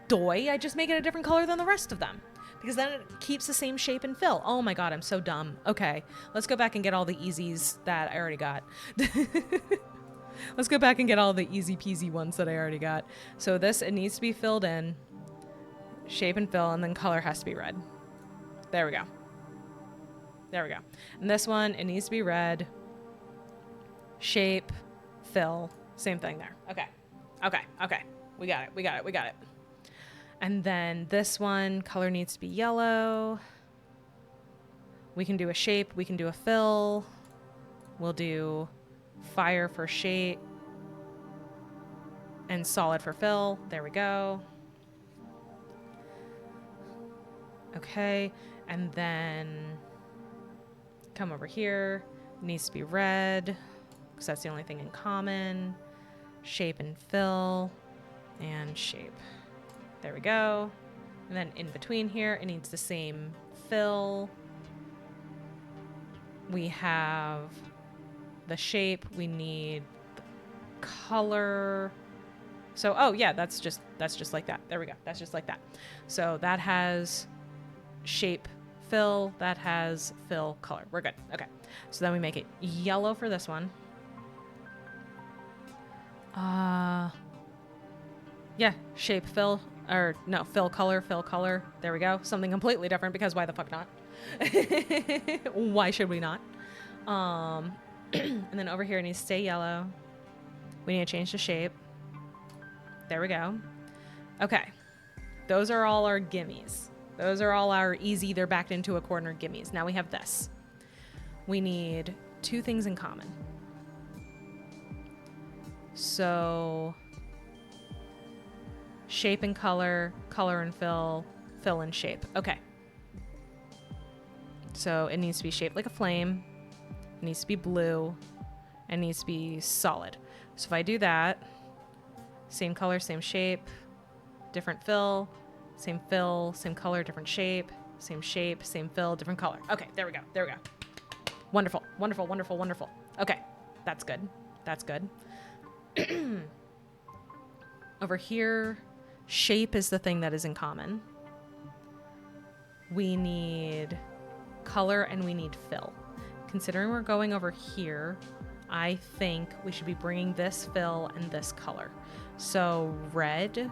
Doy, I just make it a different color than the rest of them. Because then it keeps the same shape and fill. Oh my god, I'm so dumb. Okay, let's go back and get all the easies that I already got. Let's go back and get all the easy peasy ones that I already got. So this, it needs to be filled in. Shape and fill, and then color has to be red. There we go. There we go. And this one, it needs to be red. Shape, fill, same thing there. Okay. Okay. Okay. We got it. We got it. We got it. And then this one, color needs to be yellow. We can do a shape. We can do a fill. We'll do fire for shape and solid for fill. There we go. Okay. And then come over here. It needs to be red because that's the only thing in common. Shape and fill and shape. There we go. And then in between here, it needs the same fill. We have the shape. We need the color. So, oh yeah, that's just like that. There we go. That's just like that. So that has shape, fill. That has fill, color. We're good. Okay. So then we make it yellow for this one. Yeah, shape, fill, or no, fill, color, fill, color. There we go. Something completely different because why the fuck not? Why should we not? And then over here it needs to stay yellow. We need to change the shape. There we go. Okay. Those are all our gimmies. Those are all our easy, they're backed into a corner gimmies. Now we have this. We need 2 things in common. So shape and color, color and fill, fill and shape. Okay. So it needs to be shaped like a flame. It needs to be blue. It needs to be solid. So if I do that, same color, same shape, different fill, same color, different shape, same fill, different color. Okay, there we go. There we go. Wonderful, wonderful, wonderful, wonderful. Okay, that's good. That's good. Over here, shape is the thing that is in common. We need color and we need fill. Considering we're going over here, I think we should be bringing this fill and this color. So red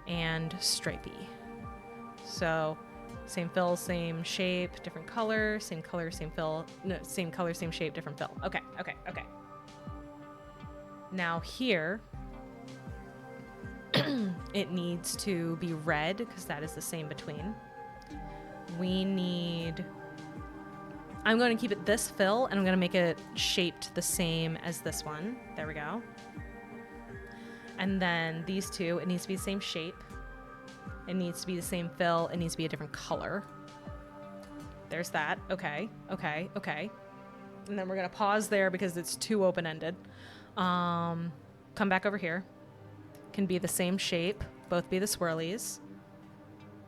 and stripy. So same fill, same shape, different color, same fill, no, same color, same shape, different fill. Okay, okay, okay. Now here, it needs to be red because that is the same between. We need, I'm going to keep it this fill and I'm going to make it shaped the same as this one. There we go. And then these two, it needs to be the same shape. It needs to be the same fill. It needs to be a different color. There's that. Okay, okay, okay. And then we're going to pause there because it's too open-ended. Come back over here. Can be the same shape. Both be the swirlies.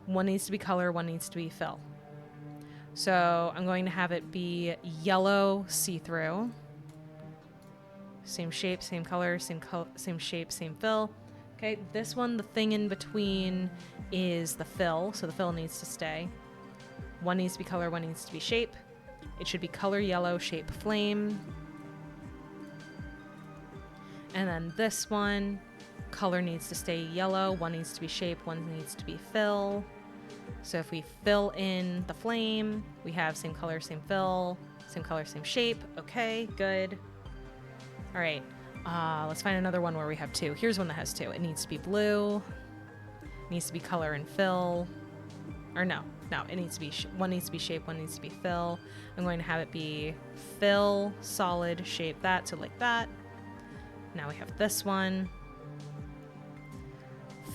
One needs to be color, one needs to be fill. So I'm going to have it be yellow see-through. Same shape, same color, same shape, same fill. Okay, this one, the thing in between is the fill, so the fill needs to stay. One needs to be color, one needs to be shape. It should be color yellow, shape flame. And then this one, color needs to stay yellow, one needs to be shape, one needs to be fill. So if we fill in the flame, we have same color, same fill, same color, same shape. Okay, good. All right, let's find another one where we have two. Here's one that has two. It needs to be blue. It needs to be color and fill. Or no, it needs to be, one needs to be shape, one needs to be fill. I'm going to have it be fill, solid, shape that, so like that. Now we have this one.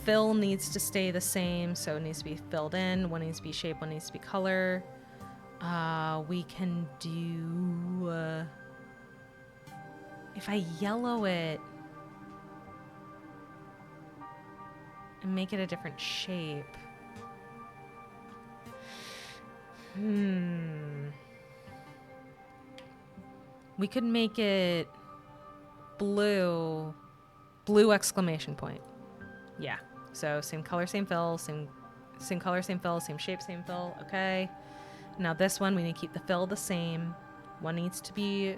Fill needs to stay the same, so it needs to be filled in. One needs to be shape, one needs to be color. We can do... if I yellow it and make it a different shape. We could make it blue exclamation point. Yeah. So same color, same fill, same color, same fill, same shape, same fill. Okay. Now this one, we need to keep the fill the same. One needs to be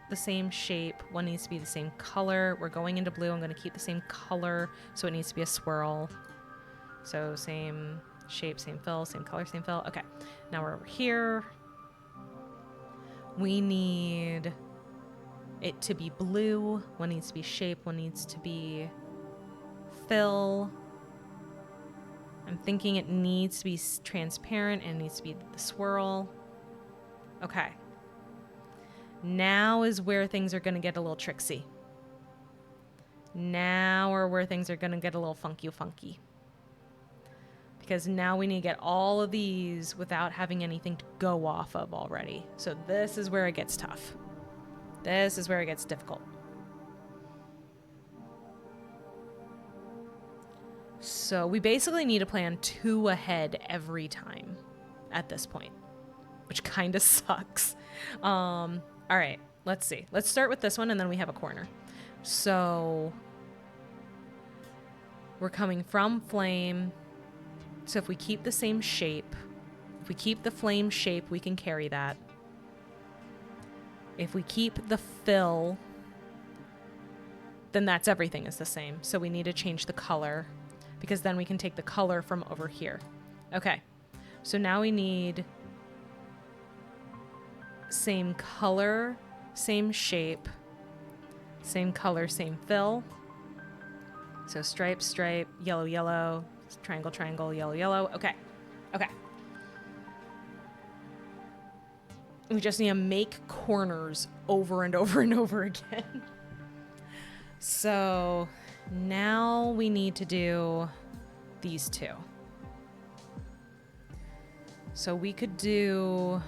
the same shape. One needs to be the same color. We're going into blue. I'm going to keep the same color, so it needs to be a swirl. So same shape, same fill, same color, same fill. Okay. Now we're over here. We need it to be blue. One needs to be shape. One needs to be fill. I'm thinking it needs to be transparent and it needs to be the swirl. Okay. Now is where things are going to get a little tricksy. Now are where things are going to get a little funky. Because now we need to get all of these without having anything to go off of already. So this is where it gets tough. This is where it gets difficult. So we basically need to plan 2 ahead every time at this point, which kind of sucks. All right, let's see. Let's start with this one, and then we have a corner. So we're coming from flame. So if we keep the same shape, if we keep the flame shape, we can carry that. If we keep the fill, then that's everything is the same. So we need to change the color, because then we can take the color from over here. Okay, so now we need same color, same shape, same color, same fill. So stripe, stripe, yellow, yellow, triangle, triangle, yellow, yellow. Okay, okay. We just need to make corners over and over and over again. So now we need to do these two. So we could do...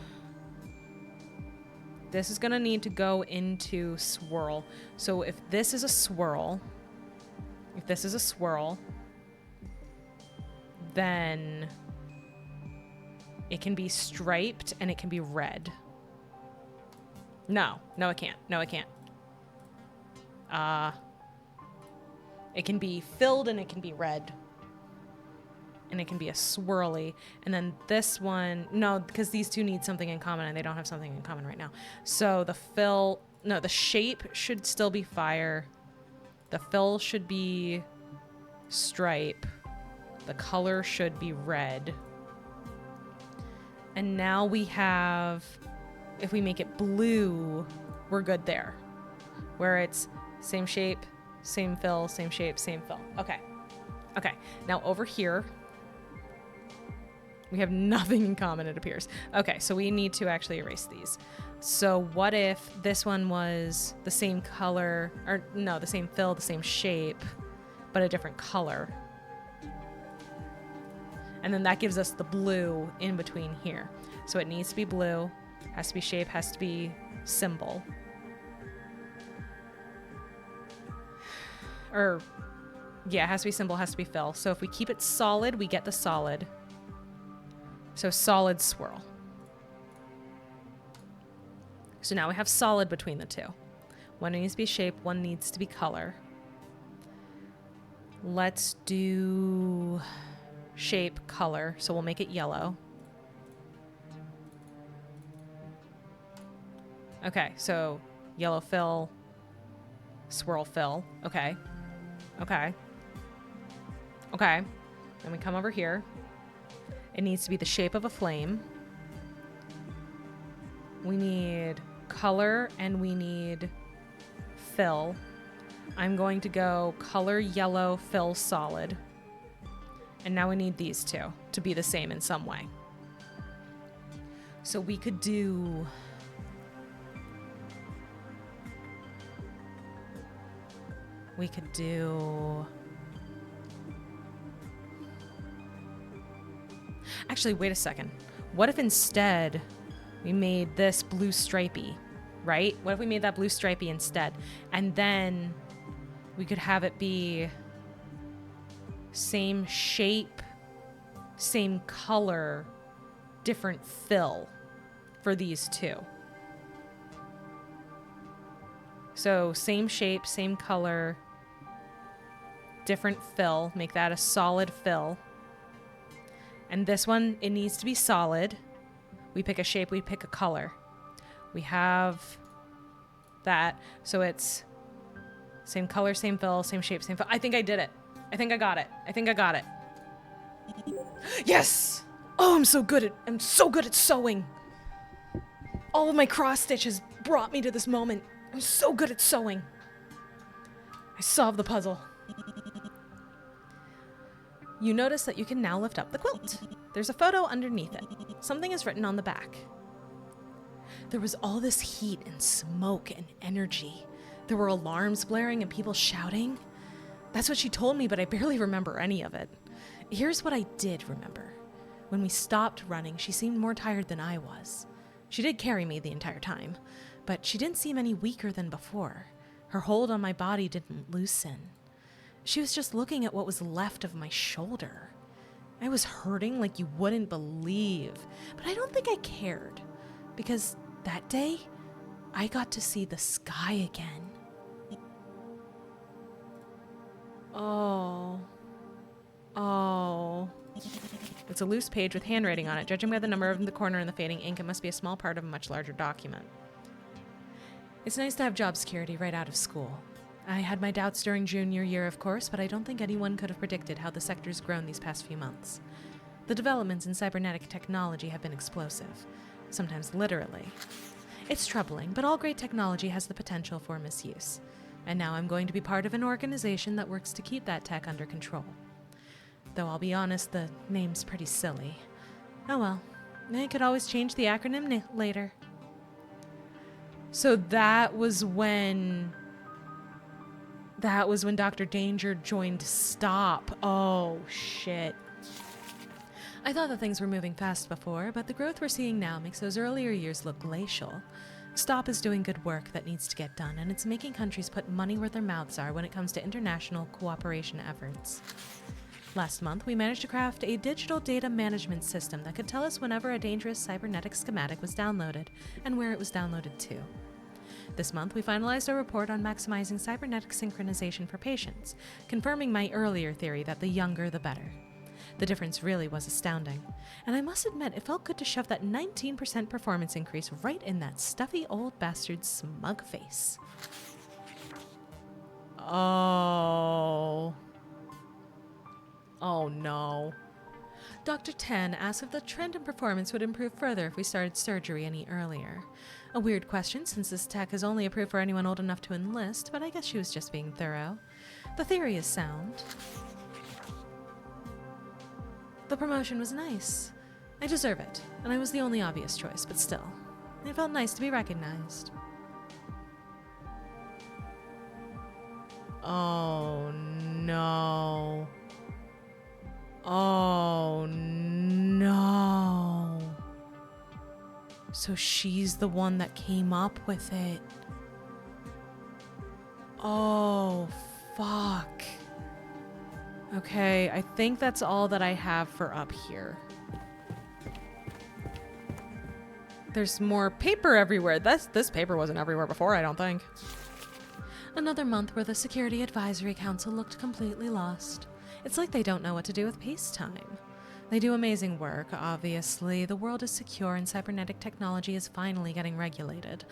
This is going to need to go into swirl. So if this is a swirl, then it can be striped and it can be red. No, it can't. No, it can't. It can be filled and it can be red. And it can be a swirly. And then this one, no, because these two need something in common and they don't have something in common right now. So the shape should still be fire. The fill should be stripe. The color should be red. And now we have, if we make it blue, we're good there. Where it's same shape, same fill, same shape, same fill. Okay. Okay. Now over here, we have nothing in common, it appears. Okay, so we need to actually erase these. So what if this one was the same color, or no, the same fill, the same shape, but a different color? And then that gives us the blue in between here. So it needs to be blue, has to be shape, has to be symbol. Or, yeah, it has to be symbol, has to be fill. So if we keep it solid, we get the solid. So solid swirl. So now we have solid between the two. One needs to be shape, one needs to be color. Let's do shape, color. So we'll make it yellow. Okay, so yellow fill, swirl fill. Okay. Okay. Okay. Then we come over here. It needs to be the shape of a flame. We need color and we need fill. I'm going to go color yellow, fill solid. And now we need these two to be the same in some way. So we could do... Actually, wait a second. What if instead we made this blue stripey, right? What if we made that blue stripey instead? And then we could have it be same shape, same color, different fill for these two. So same shape, same color, different fill. Make that a solid fill. And this one, it needs to be solid. We pick a shape, we pick a color. We have that. So it's same color, same fill, same shape, same fill. I think I did it. I think I got it. I think I got it. Yes! Oh, I'm so good at sewing. All of my cross stitches brought me to this moment. I'm so good at sewing. I solved the puzzle. You notice that you can now lift up the quilt. There's a photo underneath it. Something is written on the back. There was all this heat and smoke and energy. There were alarms blaring and people shouting. That's what she told me, but I barely remember any of it. Here's what I did remember. When we stopped running, she seemed more tired than I was. She did carry me the entire time, but she didn't seem any weaker than before. Her hold on my body didn't loosen. She was just looking at what was left of my shoulder. I was hurting like you wouldn't believe, but I don't think I cared, because that day, I got to see the sky again. Oh. It's a loose page with handwriting on it. Judging by the number in the corner and the fading ink, it must be a small part of a much larger document. It's nice to have job security right out of school. I had my doubts during junior year, of course, but I don't think anyone could have predicted how the sector's grown these past few months. The developments in cybernetic technology have been explosive, sometimes literally. It's troubling, but all great technology has the potential for misuse. And now I'm going to be part of an organization that works to keep that tech under control. Though I'll be honest, the name's pretty silly. Oh well, I could always change the acronym later. So that was when Dr. Danger joined STOP. Oh, shit. I thought that things were moving fast before, but the growth we're seeing now makes those earlier years look glacial. STOP is doing good work that needs to get done, and it's making countries put money where their mouths are when it comes to international cooperation efforts. Last month, we managed to craft a digital data management system that could tell us whenever a dangerous cybernetic schematic was downloaded and where it was downloaded to. This month, we finalized a report on maximizing cybernetic synchronization for patients, confirming my earlier theory that the younger the better. The difference really was astounding, and I must admit it felt good to shove that 19% performance increase right in that stuffy old bastard's smug face. Oh no. Dr. Tan asked if the trend in performance would improve further if we started surgery any earlier. A weird question since this tech is only approved for anyone old enough to enlist, but I guess she was just being thorough. The theory is sound. The promotion was nice. I deserve it, and I was the only obvious choice, but still. It felt nice to be recognized. Oh no. Oh no. So she's the one that came up with it. Oh, fuck. Okay, I think that's all that I have for up here. There's more paper everywhere. This paper wasn't everywhere before, I don't think. Another month where the Security Advisory Council looked completely lost. It's like they don't know what to do with peacetime. They do amazing work, obviously. The world is secure and cybernetic technology is finally getting regulated.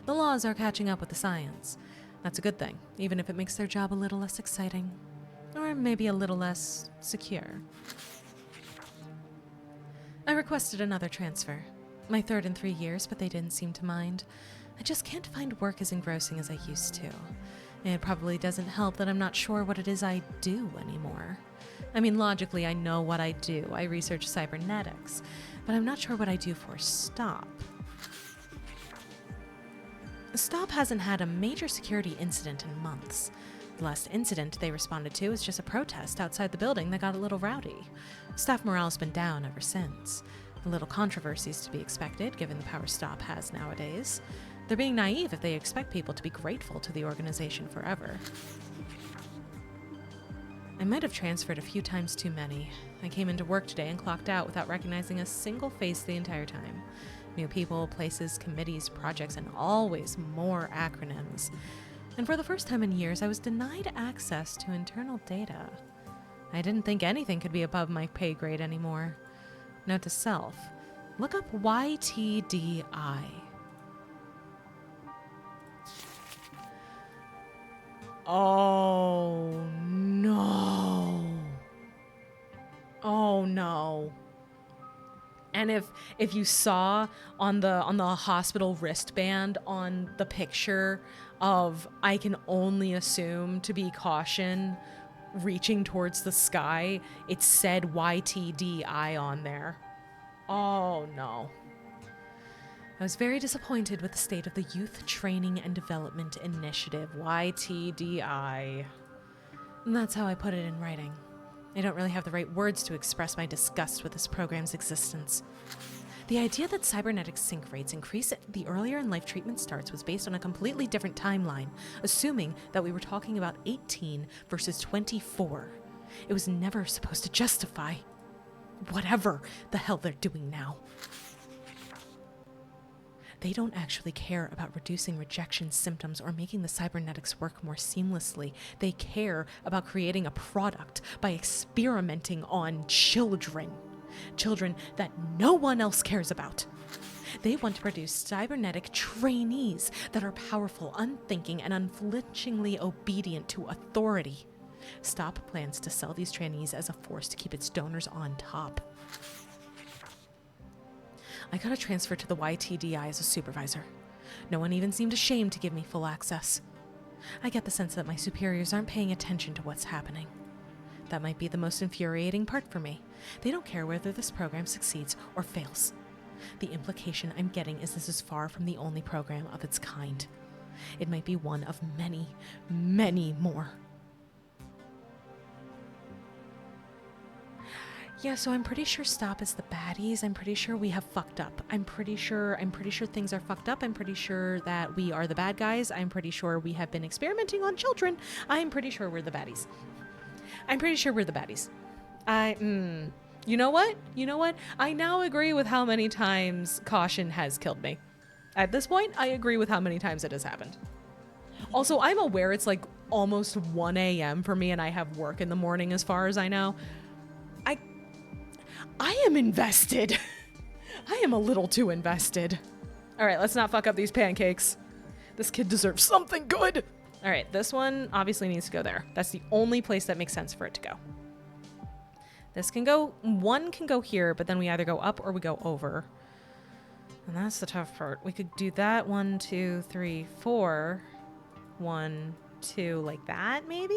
The laws are catching up with the science. That's a good thing, even if it makes their job a little less exciting. Or maybe a little less secure. I requested another transfer. My third in 3 years, but they didn't seem to mind. I just can't find work as engrossing as I used to. It probably doesn't help that I'm not sure what it is I do anymore. I mean, logically, I know what I do. I research cybernetics, but I'm not sure what I do for STOP. STOP hasn't had a major security incident in months. The last incident they responded to was just a protest outside the building that got a little rowdy. Staff morale's been down ever since. A little controversy is to be expected, given the power STOP has nowadays. They're being naive if they expect people to be grateful to the organization forever. I might have transferred a few times too many. I came into work today and clocked out without recognizing a single face the entire time. New people, places, committees, projects, and always more acronyms. And for the first time in years, I was denied access to internal data. I didn't think anything could be above my pay grade anymore. Note to self, look up YTDI. Oh no. Oh no. And if you saw on the hospital wristband on the picture of I can only assume to be caution reaching towards the sky, it said YTDI on there. Oh no. I was very disappointed with the state of the Youth Training and Development Initiative, YTDI. And that's how I put it in writing. I don't really have the right words to express my disgust with this program's existence. The idea that cybernetic sync rates increase the earlier in life treatment starts was based on a completely different timeline, assuming that we were talking about 18 versus 24. It was never supposed to justify whatever the hell they're doing now. They don't actually care about reducing rejection symptoms or making the cybernetics work more seamlessly. They care about creating a product by experimenting on children. Children that no one else cares about. They want to produce cybernetic trainees that are powerful, unthinking, and unflinchingly obedient to authority. STOP plans to sell these trainees as a force to keep its donors on top. I got a transfer to the YTDI as a supervisor. No one even seemed ashamed to give me full access. I get the sense that my superiors aren't paying attention to what's happening. That might be the most infuriating part for me. They don't care whether this program succeeds or fails. The implication I'm getting is this is far from the only program of its kind. It might be one of many, many more. Yeah, so I'm pretty sure STOP is the baddies. I'm pretty sure we have fucked up. I'm pretty sure things are fucked up. I'm pretty sure that we are the bad guys. I'm pretty sure we have been experimenting on children. I'm pretty sure we're the baddies. You know what? I now agree with how many times caution has killed me. At this point, I agree with how many times it has happened. Also, I'm aware it's like almost 1 a.m. for me and I have work in the morning as far as I know. I am invested. I am a little too invested. All right, let's not fuck up these pancakes. This kid deserves something good. All right, this one obviously needs to go there. That's the only place that makes sense for it to go. This can go, one can go here, but then we either go up or we go over. And that's the tough part. We could do that 1, 2, 3, 4. 1, 2, like that, maybe?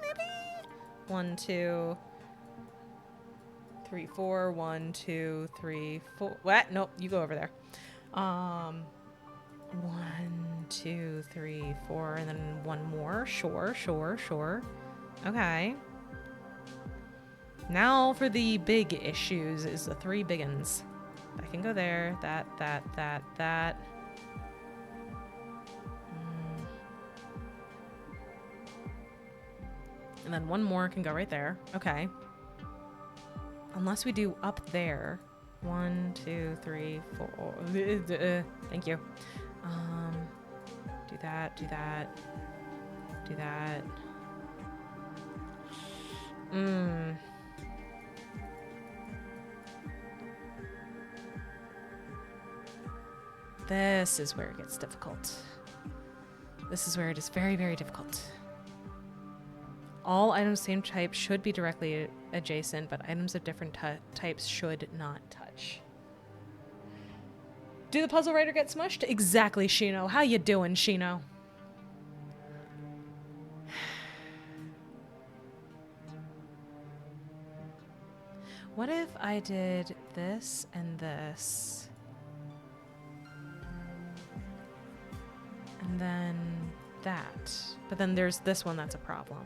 Maybe? 1, 2... 3, 4, 1, 2, 3, 4. What? Nope, you go over there. 1, 2, 3, 4, and then one more. Sure. Okay. Now for the big issues is the 3 big uns. I can go there. That. And then one more can go right there. Okay. Unless we do up there. 1, 2, 3, 4. Thank you. Do that. Do that. This is where it gets difficult. This is where it is very, very difficult. All items same type should be directly adjacent, but items of different types should not touch. Do the puzzle writer get smushed? Exactly, Shino. How you doing, Shino? What if I did this and this? And then that. But then there's this one that's a problem.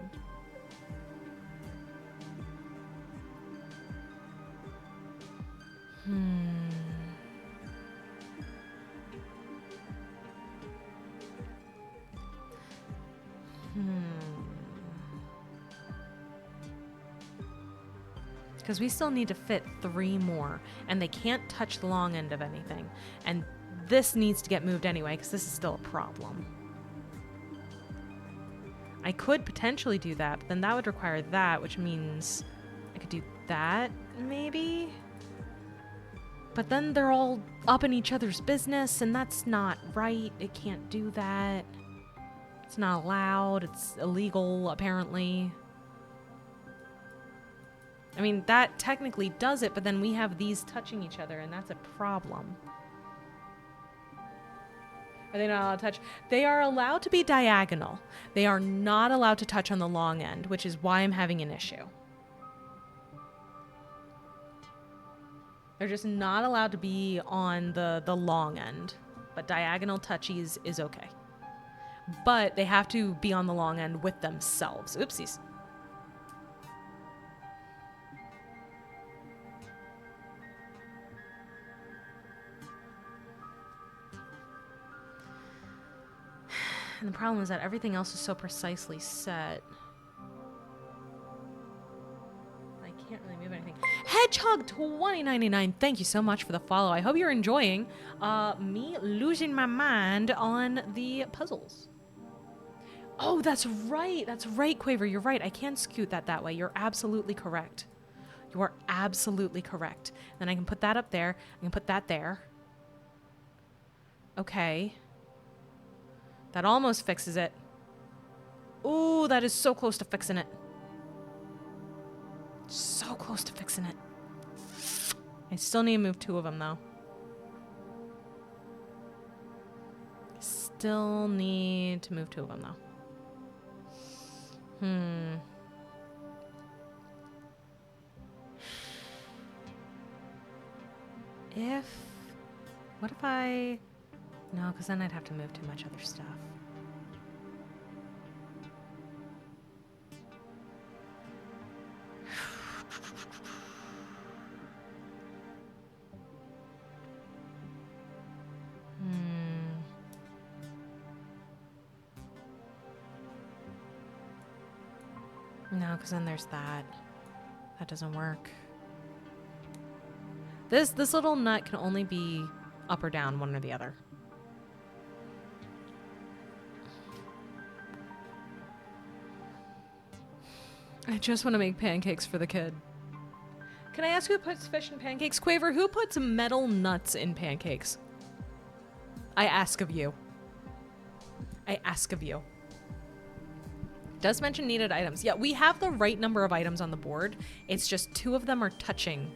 Because we still need to fit 3 more, and they can't touch the long end of anything. And this needs to get moved anyway, because this is still a problem. I could potentially do that, but then that would require that, which means I could do that, maybe? But then they're all up in each other's business, and that's not right. It can't do that. It's not allowed. It's illegal, apparently. I mean, that technically does it, but then we have these touching each other, and that's a problem. Are they not allowed to touch? They are allowed to be diagonal. They are not allowed to touch on the long end, which is why I'm having an issue. They're just not allowed to be on the long end, but diagonal touchies is okay. But they have to be on the long end with themselves. Oopsies. And the problem is that everything else is so precisely set. I can't really move anything. Hedgehog2099, thank you so much for the follow. I hope you're enjoying me losing my mind on the puzzles. Oh, that's right. That's right, Quaver. You're right. I can scoot that way. You're absolutely correct. You are absolutely correct. Then I can put that up there. I can put that there. Okay. That almost fixes it. Ooh, that is so close to fixing it. So close to fixing it. I still need to move 2 of them, though. Still need to move 2 of them, though. What if I... No, because then I'd have to move too much other stuff. No, because then there's that. That doesn't work. This little nut can only be up or down, one or the other. I just want to make pancakes for the kid. Can I ask who puts fish in pancakes? Quaver, who puts metal nuts in pancakes? I ask of you. I ask of you. Does mention needed items. Yeah, we have the right number of items on the board. It's just 2 of them are touching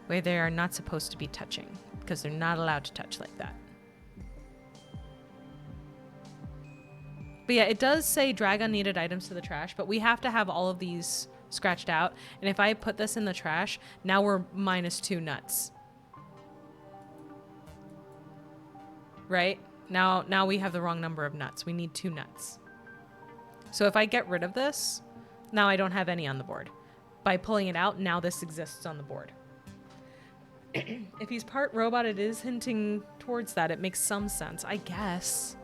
where they are not supposed to be touching because they're not allowed to touch like that. But yeah, it does say drag unneeded items to the trash, but we have to have all of these scratched out. And if I put this in the trash, now we're minus 2 nuts. Right? Now we have the wrong number of nuts. We need 2 nuts. So if I get rid of this, now I don't have any on the board. By pulling it out, now this exists on the board. If he's part robot, it is hinting towards that. It makes some sense, I guess.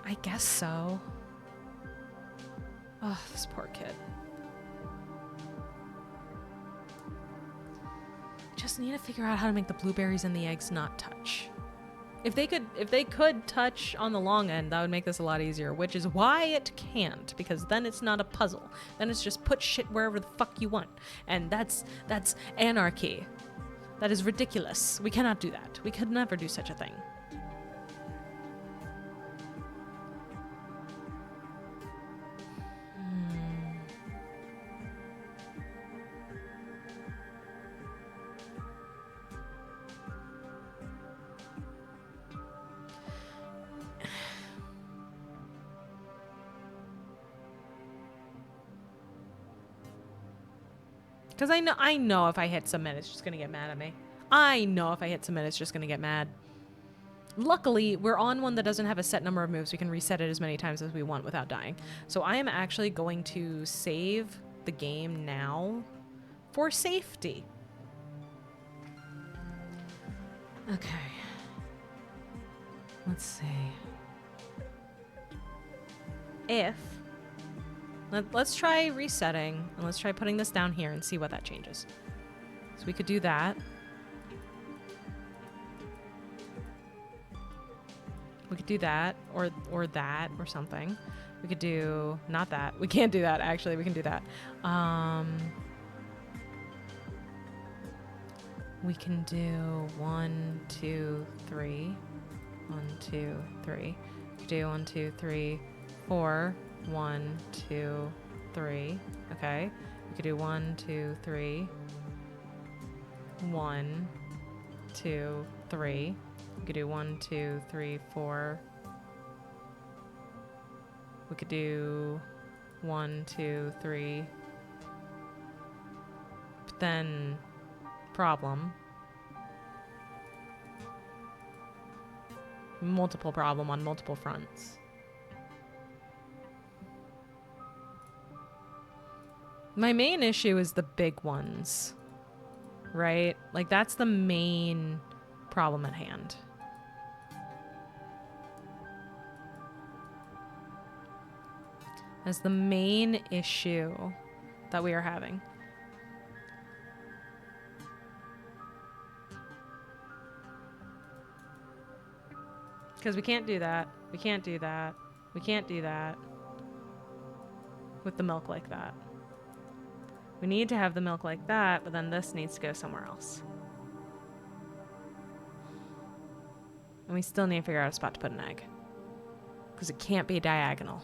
I guess so. Oh, this poor kid. Just need to figure out how to make the blueberries and the eggs not touch. If they could touch on the long end, that would make this a lot easier, which is why it can't, because then it's not a puzzle. Then it's just put shit wherever the fuck you want. And that's anarchy. That is ridiculous. We cannot do that. We could never do such a thing. Because I know if I hit submit, it's just going to get mad at me. I know if I hit submit, it's just going to get mad. Luckily, we're on one that doesn't have a set number of moves. We can reset it as many times as we want without dying. So I am actually going to save the game now for safety. Okay. Let's see. Let's try resetting, and let's try putting this down here and see what that changes. So we could do that. We could do that, or that, or something. We could do, not that. We can't do that, actually. We can do that. We can do 1, 2, 3. 1, 2, 3. We could do 1, 2, 3, 4. 1, 2, 3. Okay. We could do 1, 2, 3. 1, 2, 3. We could do 1, 2, 3, 4. We could do 1, 2, 3. But then, problem. Multiple problem on multiple fronts. My main issue is the big ones, right? Like, that's the main problem at hand. That's the main issue that we are having. Because we can't do that. We can't do that. We can't do that with the milk like that. We need to have the milk like that, but then this needs to go somewhere else. And we still need to figure out a spot to put an egg. Because it can't be diagonal.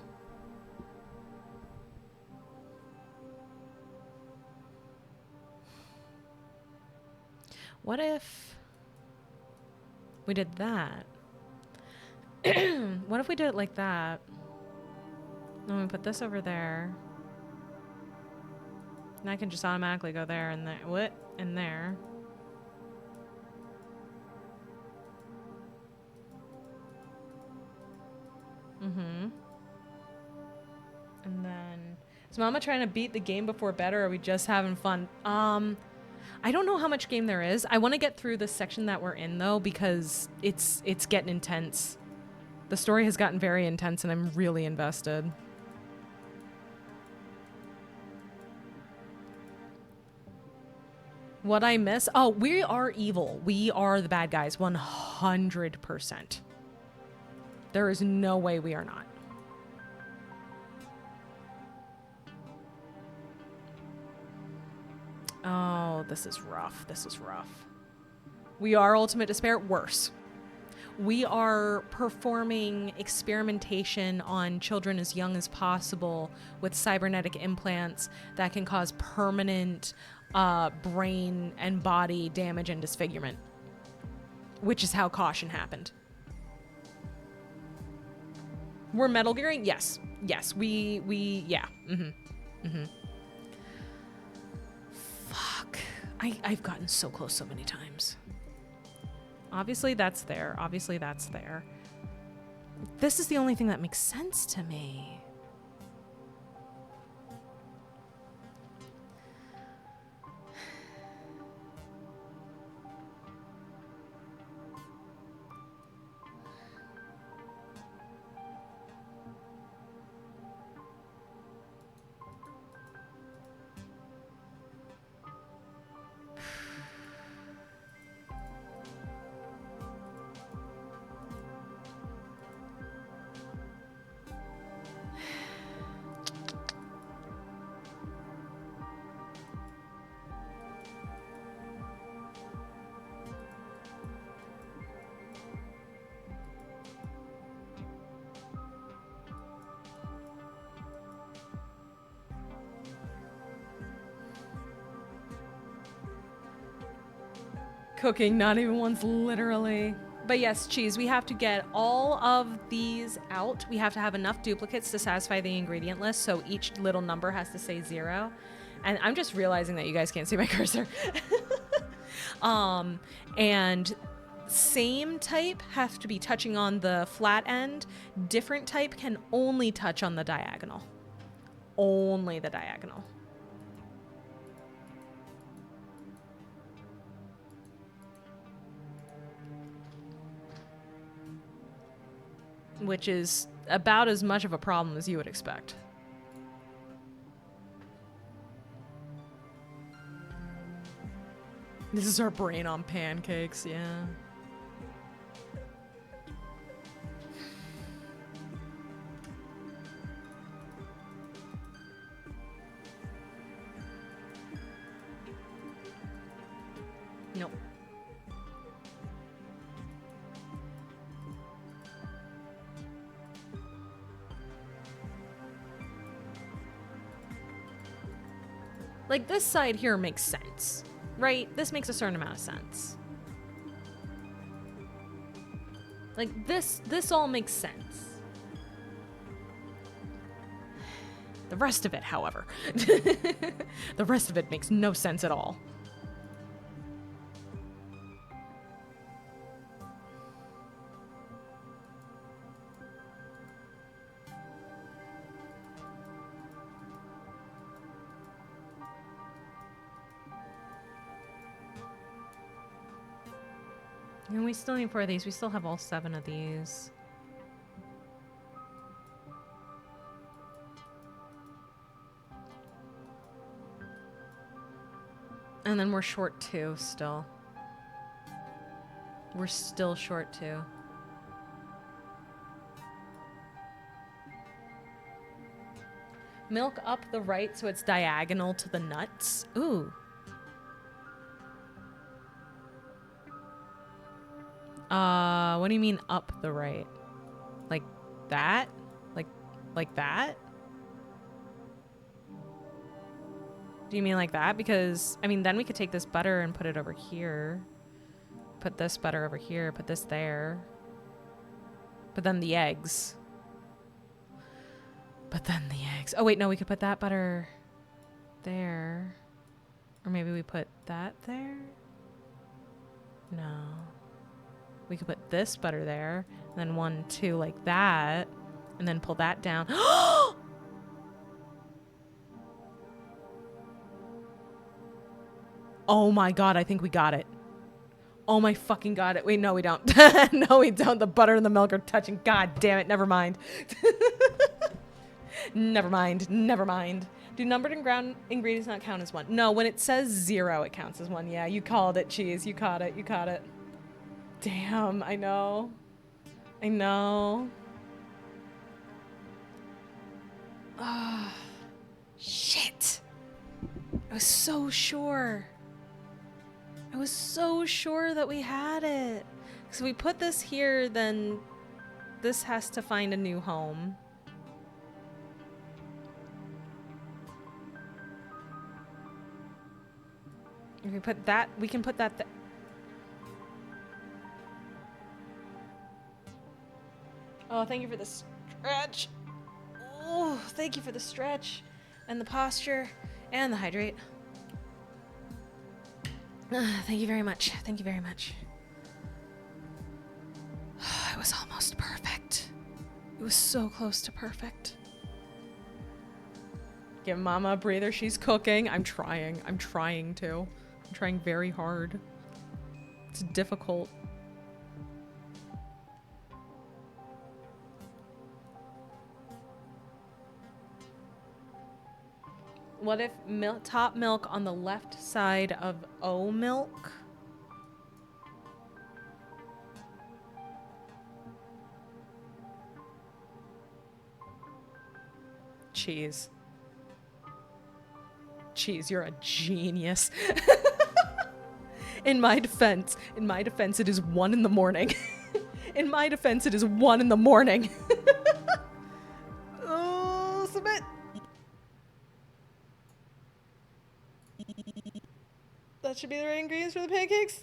What if we did that? What if we did it like that? Then we put this over there. And I can just automatically go there and there. What? And there. Mm-hmm. And then... Is Mama trying to beat the game before bed, or are we just having fun? I don't know how much game there is. I want to get through the section that we're in, though, because it's getting intense. The story has gotten very intense, and I'm really invested. What I miss? Oh, we are evil. We are the bad guys, 100%. There is no way we are not. Oh, this is rough. This is rough. We are Ultimate Despair. Worse. We are performing experimentation on children as young as possible with cybernetic implants that can cause permanent brain and body damage and disfigurement, which is how Caution happened. We're Metal Gearing? Yes. Yes, yeah. Fuck. I've gotten so close so many times. Obviously that's there. Obviously that's there. This is the only thing that makes sense to me. Cooking, not even once, literally. But yes, cheese, we have to get all of these out. We have to have enough duplicates to satisfy the ingredient list, so each little number has to say 0. And I'm just realizing that you guys can't see my cursor. And same type have to be touching on the flat end. Different type can only touch on the diagonal. Only the diagonal. Which is about as much of a problem as you would expect. This is our brain on pancakes, yeah. Nope. Like, this side here makes sense, right? This makes a certain amount of sense. Like, this all makes sense. The rest of it, however. The rest of it makes no sense at all. And we still need 4 of these. We still have all 7 of these. And then we're short 2 still. We're still short 2. Milk up the right so it's diagonal to the nuts. Ooh. What do you mean up the right? Like that? Like that? Do you mean like that? Because, I mean, then we could take this butter and put it over here. Put this butter over here, put this there. But then the eggs. But then the eggs. Oh wait, no, we could put that butter there. Or maybe we put that there? No. We could put this butter there, and then 1, 2 like that, and then pull that down. Oh my god, I think we got it. Oh my fucking god it. Wait, no we don't. No we don't. The butter and the milk are touching. God damn it, never mind. Never mind, never mind. Do numbered and ground ingredients not count as 1? No, when it says 0, it counts as 1. Yeah, you called it, cheese. You caught it, you caught it. Damn, I know. I know. Ah, shit. I was so sure. I was so sure that we had it. Because if we put this here, then this has to find a new home. If we put that, we can put that Oh, thank you for the stretch. Oh, thank you for the stretch and the posture and the hydrate. Thank you very much. Thank you very much. It was almost perfect. It was so close to perfect. Give Mama a breather. She's cooking. I'm trying. I'm trying to. I'm trying very hard. It's difficult. What if top milk on the left side of O milk? Cheese. Cheese, you're a genius. In my defense, it is 1 in the morning. In my defense, it is 1 in the morning. Oh, submit. That should be the right ingredients for the pancakes.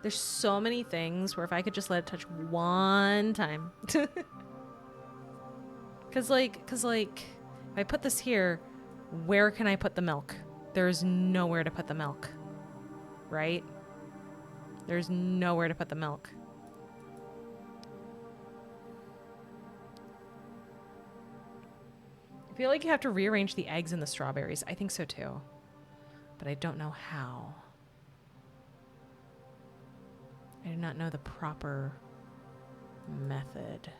There's so many things where if I could just let it touch one time. Cause like, if I put this here, where can I put the milk? There's nowhere to put the milk. Right? There's nowhere to put the milk. I feel like you have to rearrange the eggs and the strawberries. I think so too. But I don't know how. I do not know the proper method.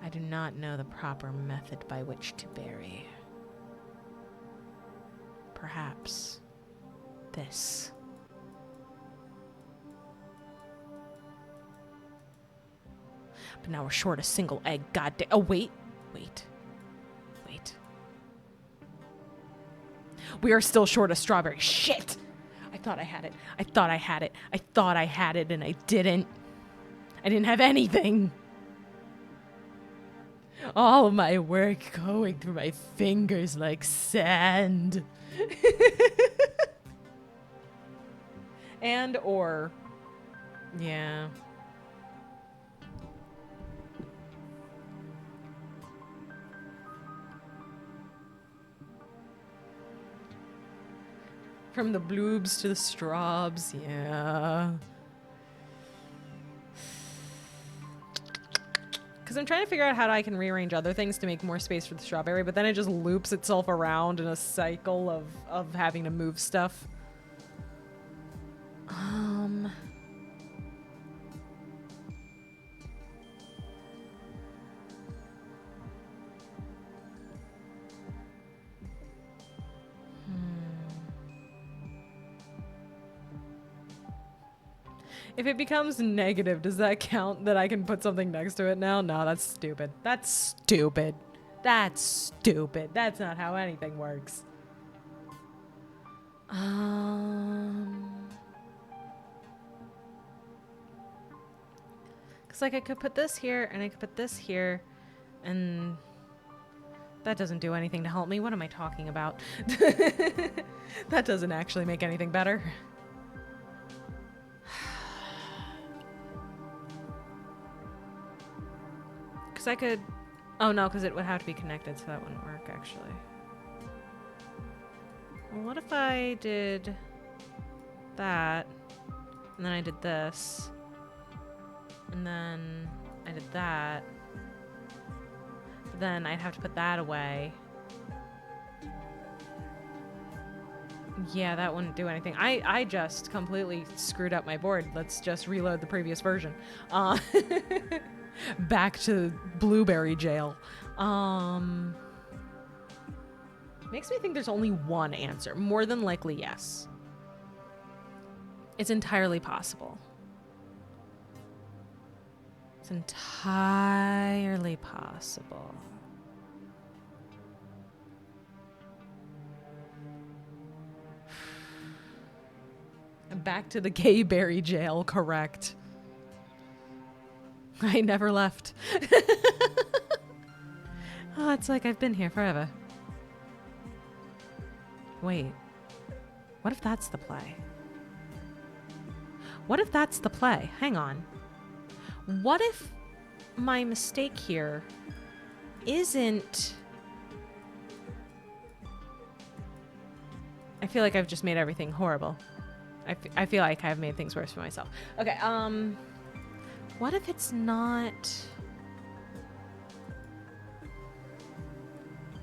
I do not know the proper method by which to bury. Perhaps this. But now we're short a single egg. Goddamn. Oh, wait. Wait. Wait. We are still short a strawberry. Shit! I thought I had it. I thought I had it. I thought I had it, and I didn't. I didn't have anything. All of my work going through my fingers like sand. And or. Yeah. From the bloobs to the strawbs, yeah. Because I'm trying to figure out how I can rearrange other things to make more space for the strawberry, but then it just loops itself around in a cycle of having to move stuff. If it becomes negative, does that count that I can put something next to it now? No, that's stupid. That's stupid. That's stupid. That's not how anything works. Because, like, I could put this here, and I could put this here, and that doesn't do anything to help me. What am I talking about? That doesn't actually make anything better. Because I could... Oh, no, because it would have to be connected, so that wouldn't work, actually. Well, what if I did that, and then I did this, and then I did that, but then I'd have to put that away. Yeah, that wouldn't do anything. I just completely screwed up my board. Let's just reload the previous version. Back to blueberry jail. Makes me think there's only one answer. More than likely, yes. It's entirely possible. It's entirely possible. Back to the gay berry jail, correct. I never left. Oh, it's like I've been here forever. Wait. What if that's the play? What if that's the play? Hang on. What if my mistake here isn't... I feel like I've just made everything horrible. I feel like I've made things worse for myself. Okay, what if it's not...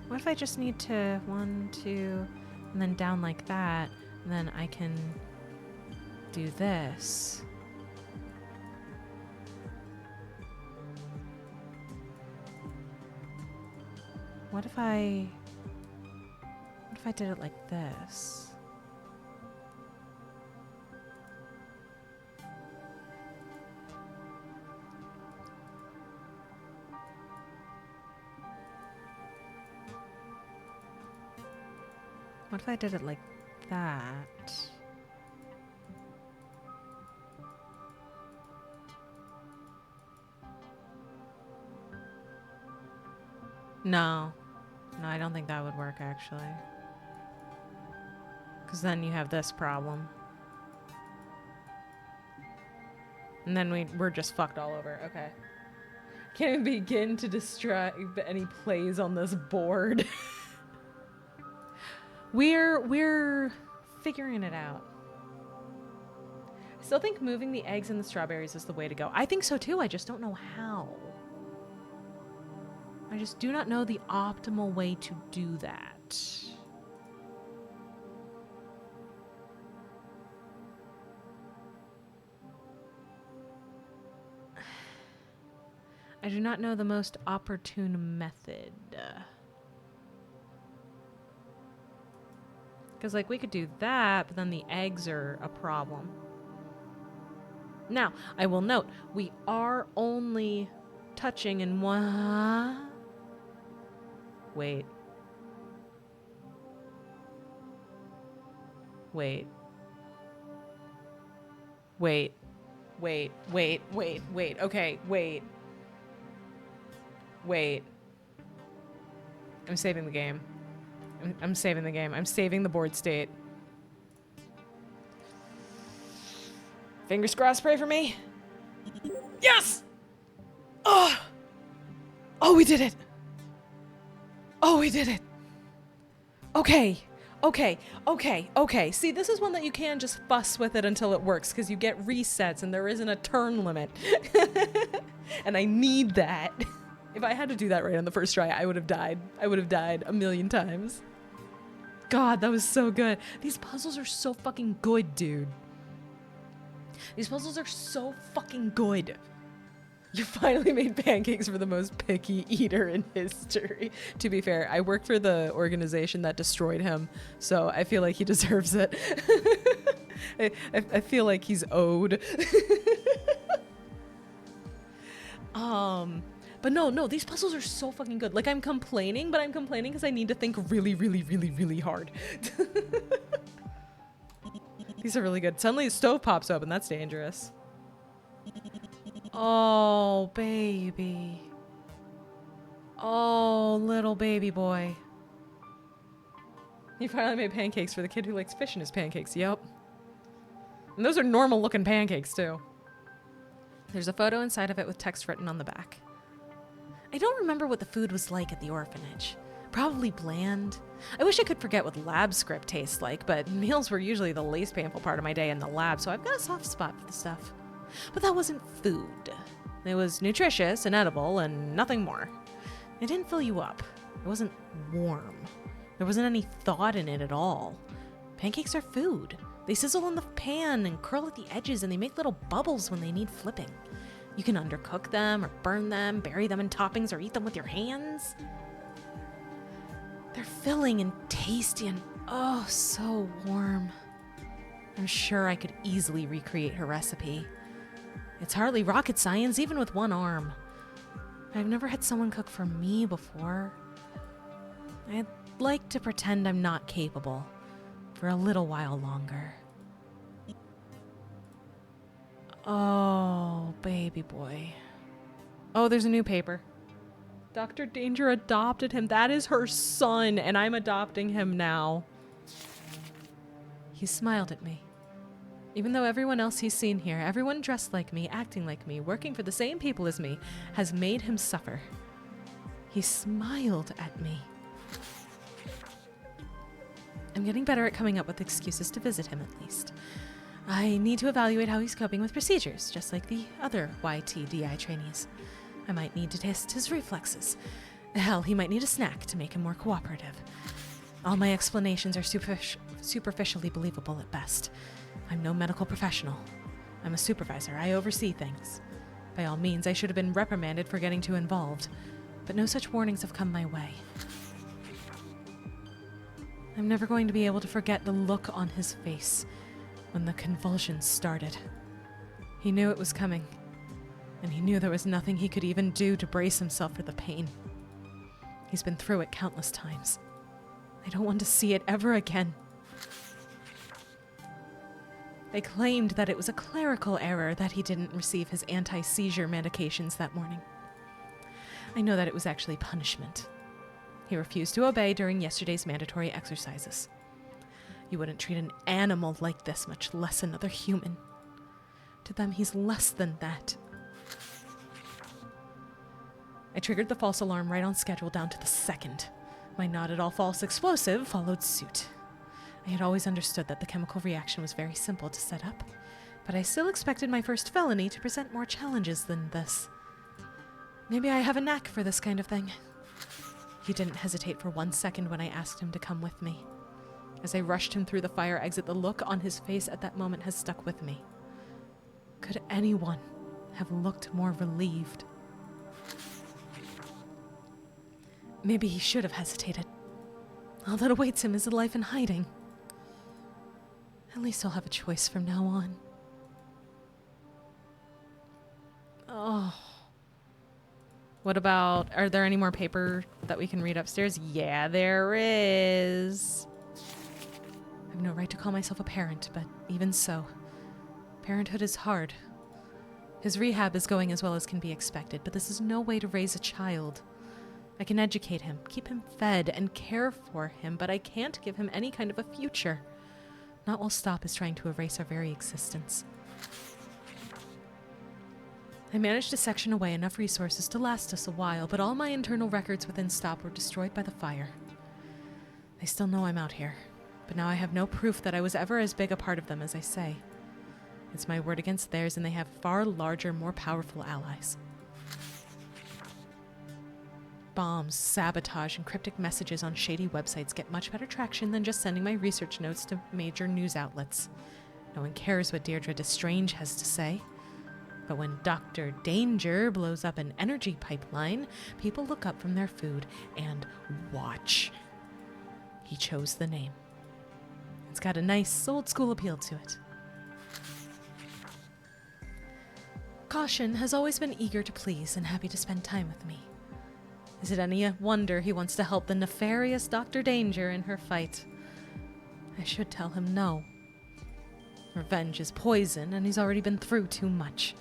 What if I just need to 1, 2, and then down like that, and then I can do this. What if I did it like this? What if I did it like that? No. No, I don't think that would work, actually. Because then you have this problem. And then we're just fucked all over. Okay. Can't even begin to describe any plays on this board. We're figuring it out. I still think moving the eggs and the strawberries is the way to go. I think so too, I just don't know how. I just do not know the optimal way to do that. I do not know the most opportune method. Because, like, we could do that, but then the eggs are a problem. Now, I will note, we are only touching in one... Wait. Wait. Wait. Wait. Wait. Wait. Wait. Okay, wait. Wait. I'm saving the game. I'm saving the game. I'm saving the board state. Fingers crossed, pray for me. Yes! Oh! Oh, we did it! Oh, we did it! Okay. Okay. Okay. Okay. See, this is one that you can just fuss with it until it works, because you get resets and there isn't a turn limit. And I need that. If I had to do that right on the first try, I would have died. I would have died a million times. God, that was so good. These puzzles are so fucking good, dude. These puzzles are so fucking good. You finally made pancakes for the most picky eater in history. To be fair, I work for the organization that destroyed him, so I feel like he deserves it. I feel like he's owed. But no, these puzzles are so fucking good. Like, I'm complaining, but I'm complaining because I need to think really, really, really, really hard. These are really good. Suddenly a stove pops open. That's dangerous. Oh, baby. Oh, little baby boy. He finally made pancakes for the kid who likes fish in his pancakes. Yep. And those are normal looking pancakes, too. There's a photo inside of it with text written on the back. I don't remember what the food was like at the orphanage. Probably bland. I wish I could forget what lab script tastes like, but meals were usually the least painful part of my day in the lab, so I've got a soft spot for the stuff. But that wasn't food. It was nutritious and edible and nothing more. It didn't fill you up. It wasn't warm. There wasn't any thought in it at all. Pancakes are food. They sizzle in the pan and curl at the edges, and they make little bubbles when they need flipping. You can undercook them or burn them, bury them in toppings, or eat them with your hands. They're filling and tasty and oh, so warm. I'm sure I could easily recreate her recipe. It's hardly rocket science, even with one arm. I've never had someone cook for me before. I'd like to pretend I'm not capable for a little while longer. Oh, baby boy. Oh, there's a new paper. Dr. Danger adopted him. That is her son, and I'm adopting him now. He smiled at me. Even though everyone else he's seen here, everyone dressed like me, acting like me, working for the same people as me, has made him suffer. He smiled at me. I'm getting better at coming up with excuses to visit him, at least. I need to evaluate how he's coping with procedures, just like the other YTDI trainees. I might need to test his reflexes. Hell, he might need a snack to make him more cooperative. All my explanations are superficially believable at best. I'm no medical professional. I'm a supervisor. I oversee things. By all means, I should have been reprimanded for getting too involved, but no such warnings have come my way. I'm never going to be able to forget the look on his face when the convulsions started. He knew it was coming, and he knew there was nothing he could even do to brace himself for the pain. He's been through it countless times. I don't want to see it ever again. They claimed that it was a clerical error that he didn't receive his anti-seizure medications that morning. I know that it was actually punishment. He refused to obey during yesterday's mandatory exercises. You wouldn't treat an animal like this, much less another human. To them, he's less than that. I triggered the false alarm right on schedule down to the second. My not at all false explosive followed suit. I had always understood that the chemical reaction was very simple to set up, but I still expected my first felony to present more challenges than this. Maybe I have a knack for this kind of thing. He didn't hesitate for 1 second when I asked him to come with me. As I rushed him through the fire exit, the look on his face at that moment has stuck with me. Could anyone have looked more relieved? Maybe he should have hesitated. All that awaits him is a life in hiding. At least I'll have a choice from now on. Oh. What about, are there any more paper that we can read upstairs? Yeah, there is. I have no right to call myself a parent, but even so, parenthood is hard. His rehab is going as well as can be expected, but this is no way to raise a child. I can educate him, keep him fed, and care for him, but I can't give him any kind of a future. Not while Stop is trying to erase our very existence. I managed to section away enough resources to last us a while, but all my internal records within Stop were destroyed by the fire. They still know I'm out here, but now I have no proof that I was ever as big a part of them as I say. It's my word against theirs, and they have far larger, more powerful allies. Bombs, sabotage, and cryptic messages on shady websites get much better traction than just sending my research notes to major news outlets. No one cares what Deirdre Destrange has to say. But when Dr. Danger blows up an energy pipeline, people look up from their food and watch. He chose the name. It's got a nice old-school appeal to it. Caution has always been eager to please and happy to spend time with me. Is it any wonder he wants to help the nefarious Dr. Danger in her fight? I should tell him no. Revenge is poison, and he's already been through too much.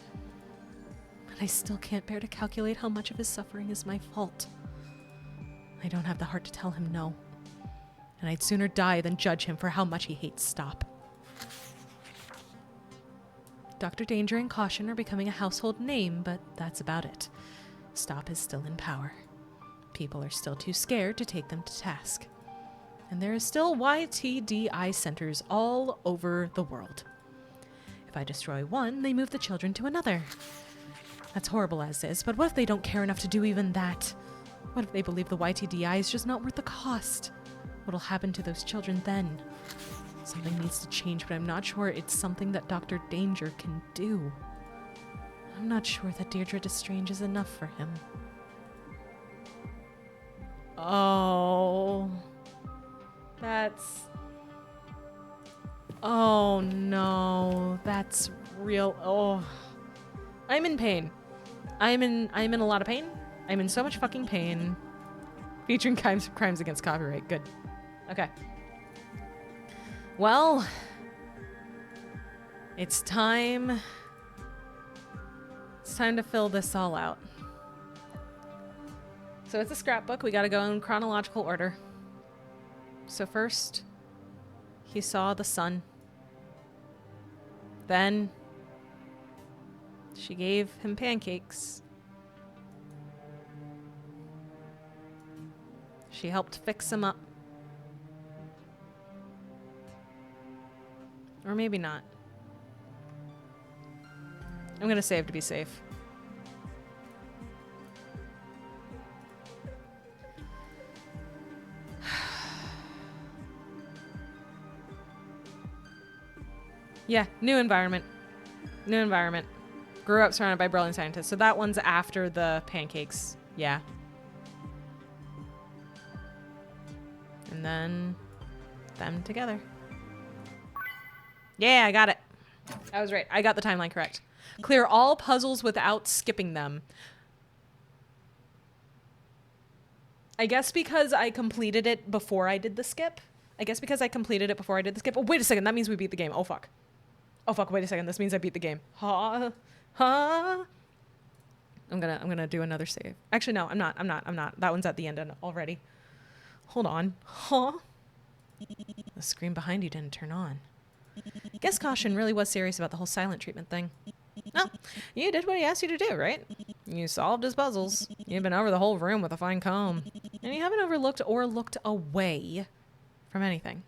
But I still can't bear to calculate how much of his suffering is my fault. I don't have the heart to tell him no. And I'd sooner die than judge him for how much he hates Stop. Dr. Danger and Caution are becoming a household name, but that's about it. Stop is still in power. People are still too scared to take them to task. And there is still YTDI centers all over the world. If I destroy one, they move the children to another. That's horrible as is, but what if they don't care enough to do even that? What if they believe the YTDI is just not worth the cost? What'll happen to those children then? Something needs to change, but I'm not sure it's something that Dr. Danger can do. I'm not sure that Deirdre Destrange is enough for him. Oh. That's... Oh no. That's real... Oh. I'm in pain. I'm in a lot of pain. I'm in so much fucking pain. Featuring crimes against copyright. Good. Okay. Well, it's time to fill this all out. So it's a scrapbook. We gotta go in chronological order. So first, he saw the sun. Then, she gave him pancakes. She helped fix him up. Or maybe not. I'm gonna save to be safe. Yeah, new environment. New environment. Grew up surrounded by brilliant scientists. So that one's after the pancakes. Yeah. And then them together. Yeah, I got it. I was right. I got the timeline correct. Clear all puzzles without skipping them. I guess because I completed it before I did the skip. Oh, wait a second. That means we beat the game. Oh, fuck. Oh, fuck. Wait a second. This means I beat the game. Huh? I'm gonna do another save. Actually, no, I'm not. That one's at the end already. Hold on. Huh? The screen behind you didn't turn on. Guess Caution really was serious about the whole silent treatment thing. Well, you did what he asked you to do, right? You solved his puzzles. You've been over the whole room with a fine comb. And you haven't overlooked or looked away from anything.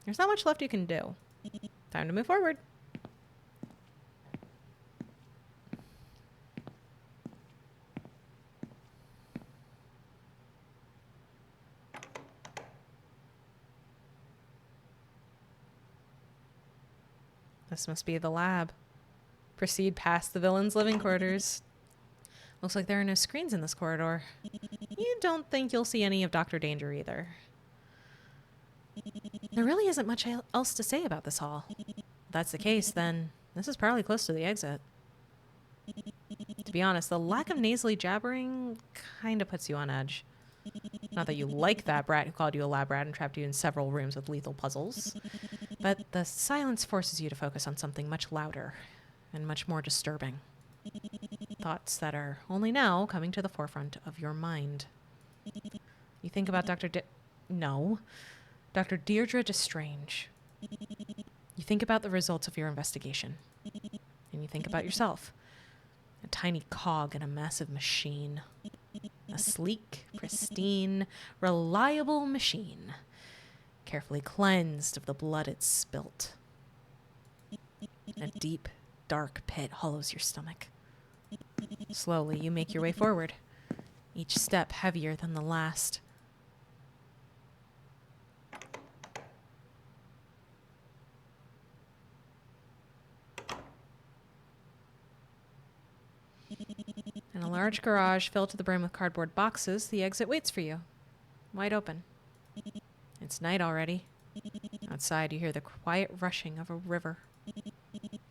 There's not much left you can do. Time to move forward. This must be the lab. Proceed past the villain's living quarters. Looks like there are no screens in this corridor. You don't think you'll see any of Dr. Danger either. There really isn't much else to say about this hall. If that's the case, then this is probably close to the exit. To be honest, the lack of nasally jabbering kind of puts you on edge. Not that you like that brat who called you a lab rat and trapped you in several rooms with lethal puzzles, but the silence forces you to focus on something much louder and much more disturbing. Thoughts that are only now coming to the forefront of your mind. You think about Dr. Deirdre Destrange. You think about the results of your investigation. And you think about yourself. A tiny cog in a massive machine. A sleek, pristine, reliable machine. Carefully cleansed of the blood it spilt. A deep, dark pit hollows your stomach. Slowly, you make your way forward, each step heavier than the last. In a large garage filled to the brim with cardboard boxes, the exit waits for you, wide open. It's night already. Outside, you hear the quiet rushing of a river.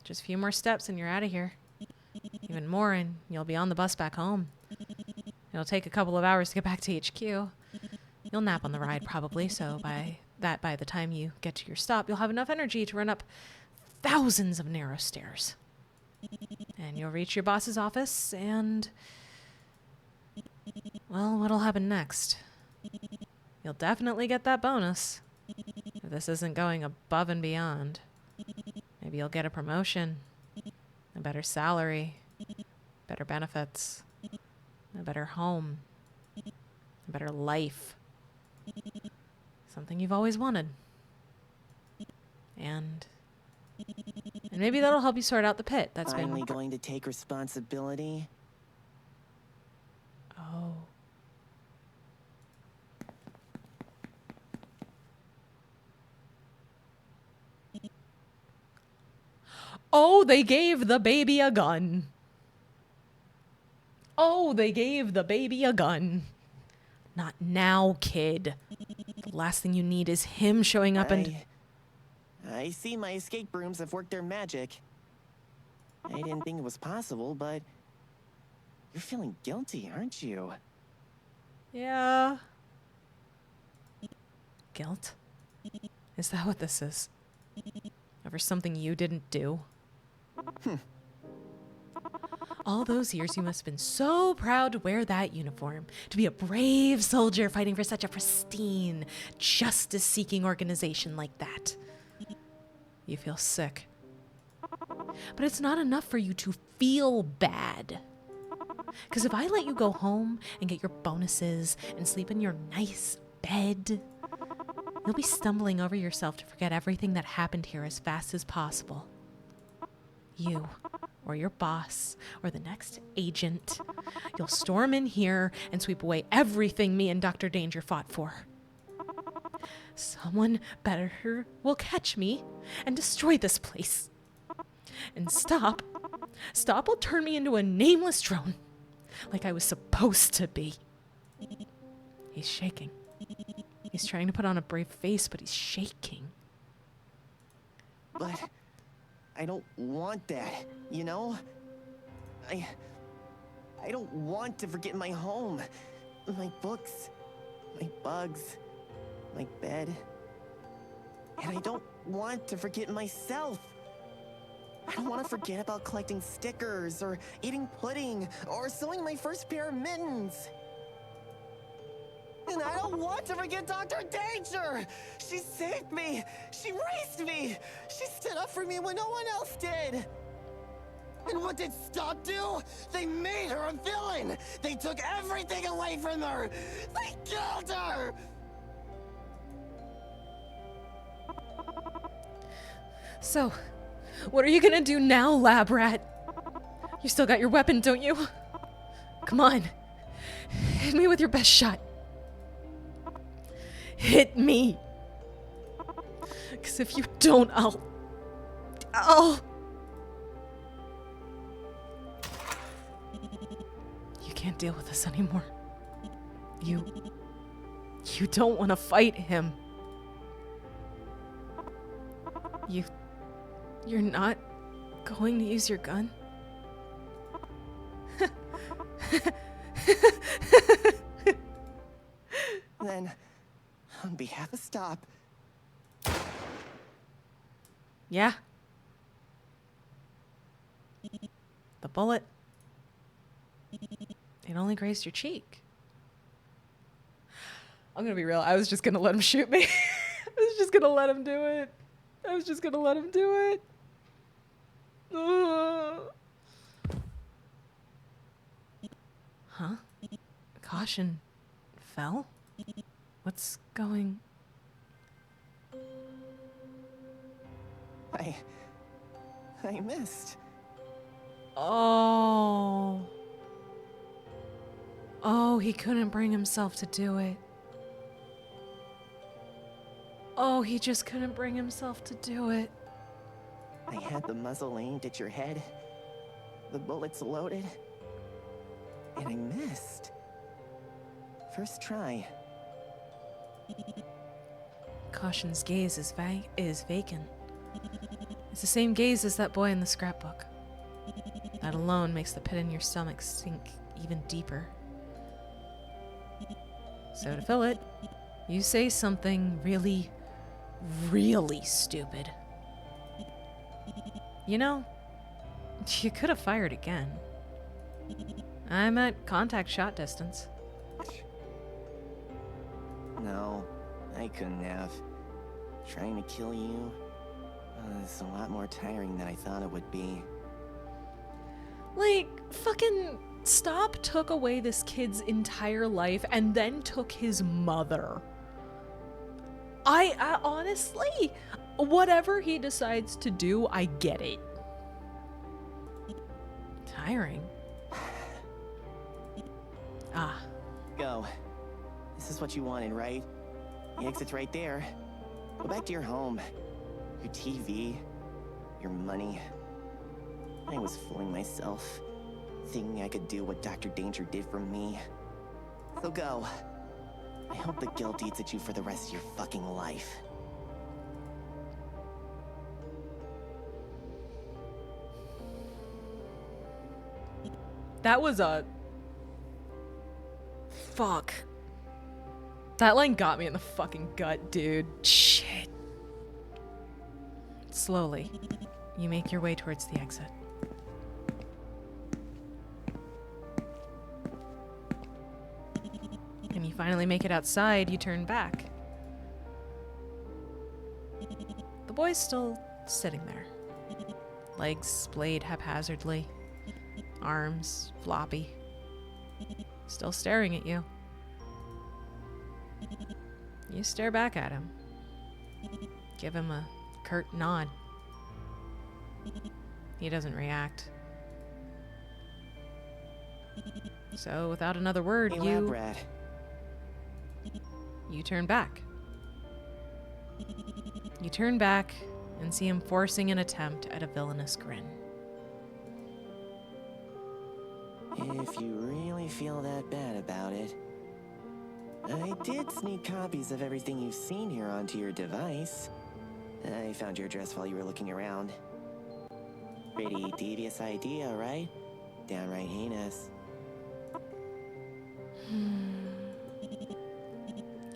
Just a few more steps and you're out of here. Even more and you'll be on the bus back home. It'll take a couple of hours to get back to HQ. You'll nap on the ride probably, so by the time you get to your stop, you'll have enough energy to run up thousands of narrow stairs. And you'll reach your boss's office and... well, what'll happen next? You'll definitely get that bonus. If this isn't going above and beyond. Maybe you'll get a promotion, a better salary, better benefits, a better home, a better life. Something you've always wanted. And maybe that'll help you sort out the pit that's Finally going to take responsibility. Oh. Oh, they gave the baby a gun. Oh, they gave the baby a gun. Not now, kid. The last thing you need is him showing up and... I see my escape rooms have worked their magic. I didn't think it was possible, but... you're feeling guilty, aren't you? Yeah. Guilt? Is that what this is? Over something you didn't do? All those years you must have been so proud to wear that uniform, to be a brave soldier fighting for such a pristine, justice-seeking organization like that. You feel sick. But it's not enough for you to feel bad. Because if I let you go home and get your bonuses and sleep in your nice bed, you'll be stumbling over yourself to forget everything that happened here as fast as possible. You, or your boss, or the next agent, you'll storm in here and sweep away everything me and Dr. Danger fought for. Someone better will catch me and destroy this place. And Stop will turn me into a nameless drone, like I was supposed to be. He's shaking. He's trying to put on a brave face, but he's shaking. But... I don't want that, you know? I don't want to forget my home, my books, my bugs, my bed. And I don't want to forget myself. I don't want to forget about collecting stickers, or eating pudding, or sewing my first pair of mittens. Listen, I don't want to forget Dr. Danger! She saved me! She raised me! She stood up for me when no one else did! And what did Stop do? They made her a villain! They took everything away from her! They killed her! So, what are you gonna do now, lab rat? You still got your weapon, don't you? Come on. Hit me with your best shot. Hit me. Because if you don't, I'll... You can't deal with this anymore. You don't want to fight him. You're not going to use your gun? Then, on behalf of Stop... Yeah. The bullet. It only grazed your cheek. I'm gonna be real. I was just gonna let him shoot me. I was just gonna let him do it. I was just gonna let him do it. Huh? Caution fell? What's going... I missed. Oh. Oh, he couldn't bring himself to do it. Oh, he just couldn't bring himself to do it. I had the muzzle aimed at your head, the bullets loaded, and I missed. First try. Caution's gaze is vacant. It's the same gaze as that boy in the scrapbook. That alone makes the pit in your stomach sink even deeper. So to fill it, you say something really, really stupid. You know, you could have fired again. I'm at contact shot distance. No, I couldn't have. Trying to kill you is a lot more tiring than I thought it would be. Like, fucking Stop took away this kid's entire life and then took his mother. I honestly, whatever he decides to do, I get it. Tiring. Ah. Go. This is what you wanted, right? The exit's right there. Go back to your home. Your TV. Your money. I was fooling myself, thinking I could do what Dr. Danger did for me. So go. I hope the guilt eats at you for the rest of your fucking life. That was a... Fuck. That line got me in the fucking gut, dude. Shit. Slowly, you make your way towards the exit. And you finally make it outside, you turn back. The boy's still sitting there. Legs splayed haphazardly. Arms floppy. Still staring at you. You stare back at him. Give him a curt nod. He doesn't react. So, without another word, Hey, lab rat. You turn back. You turn back and see him forcing an attempt at a villainous grin. If you really feel that bad about it, I did sneak copies of everything you've seen here onto your device. I found your address while you were looking around. Pretty devious idea, right? Downright heinous.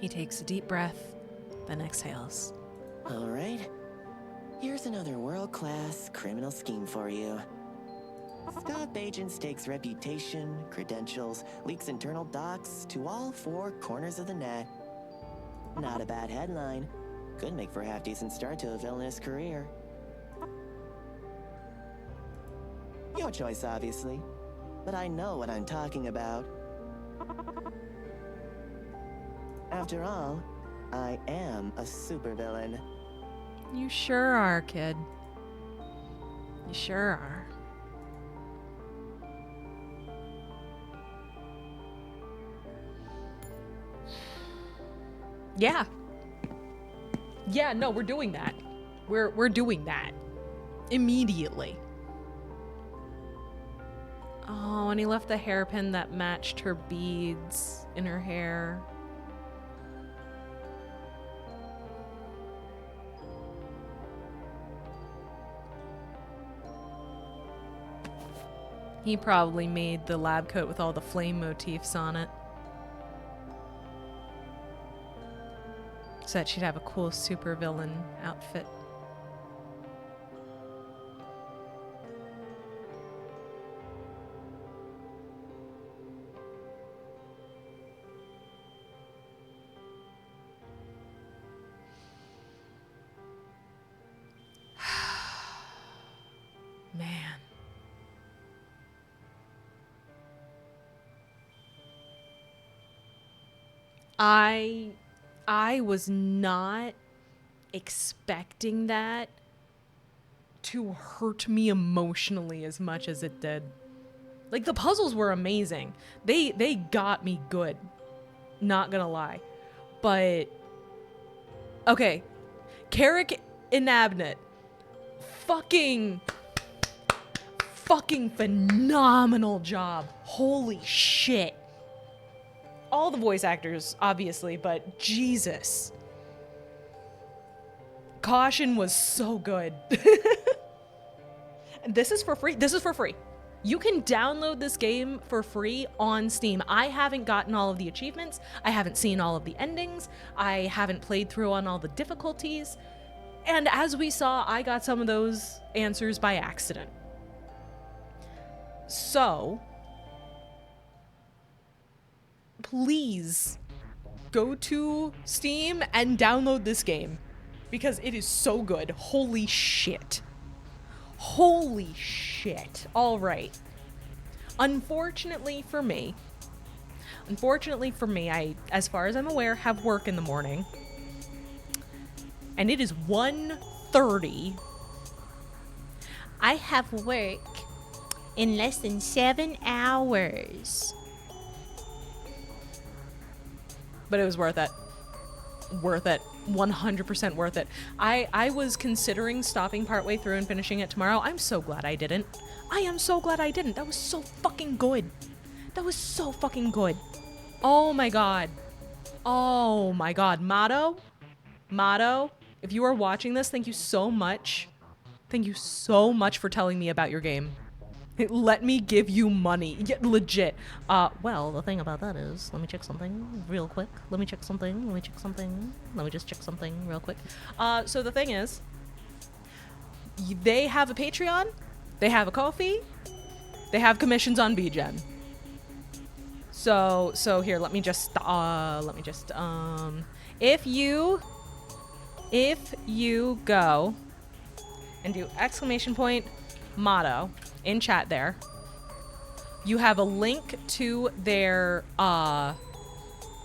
He takes a deep breath, then exhales. All right. Here's another world-class criminal scheme for you. Stop agent stakes reputation, credentials, leaks internal docs to all four corners of the net. Not a bad headline. Could make for a half-decent start to a villainous career. Your choice, obviously. But I know what I'm talking about. After all, I am a supervillain. You sure are, kid. You sure are. Yeah. Yeah, no, we're doing that. We're doing that. Immediately. Oh, and he left the hairpin that matched her beads in her hair. He probably made the lab coat with all the flame motifs on it. So that she'd have a cool supervillain outfit. Man. I was not expecting that to hurt me emotionally as much as it did. Like, the puzzles were amazing. They got me good. Not gonna lie. But okay. Carrick and Abnett. Fucking phenomenal job. Holy shit. All the voice actors, obviously, but Jesus. Caution was so good. And this is for free. This is for free. You can download this game for free on Steam. I haven't gotten all of the achievements. I haven't seen all of the endings. I haven't played through on all the difficulties. And as we saw, I got some of those answers by accident. So please go to Steam and download this game because it is so good. Holy shit. Holy shit. All right. Unfortunately for me, I, as far as I'm aware, have work in the morning. And it is 1:30. I have work in less than 7 hours. But it was worth it. Worth it. 100% worth it. I was considering stopping partway through and finishing it tomorrow. I'm so glad I didn't. I am so glad I didn't. That was so fucking good. That was so fucking good. Oh my god. Oh my god. Motto, if you are watching this, thank you so much. Thank you so much for telling me about your game. Let me give you money. Yeah, legit. Well, the thing about that is, let me check something real quick. Let me just check something real quick. So the thing is, they have a Patreon, they have a Ko-fi, they have commissions on BGen. So here, let me just, if you go and do ! Motto in chat there, you have a link to their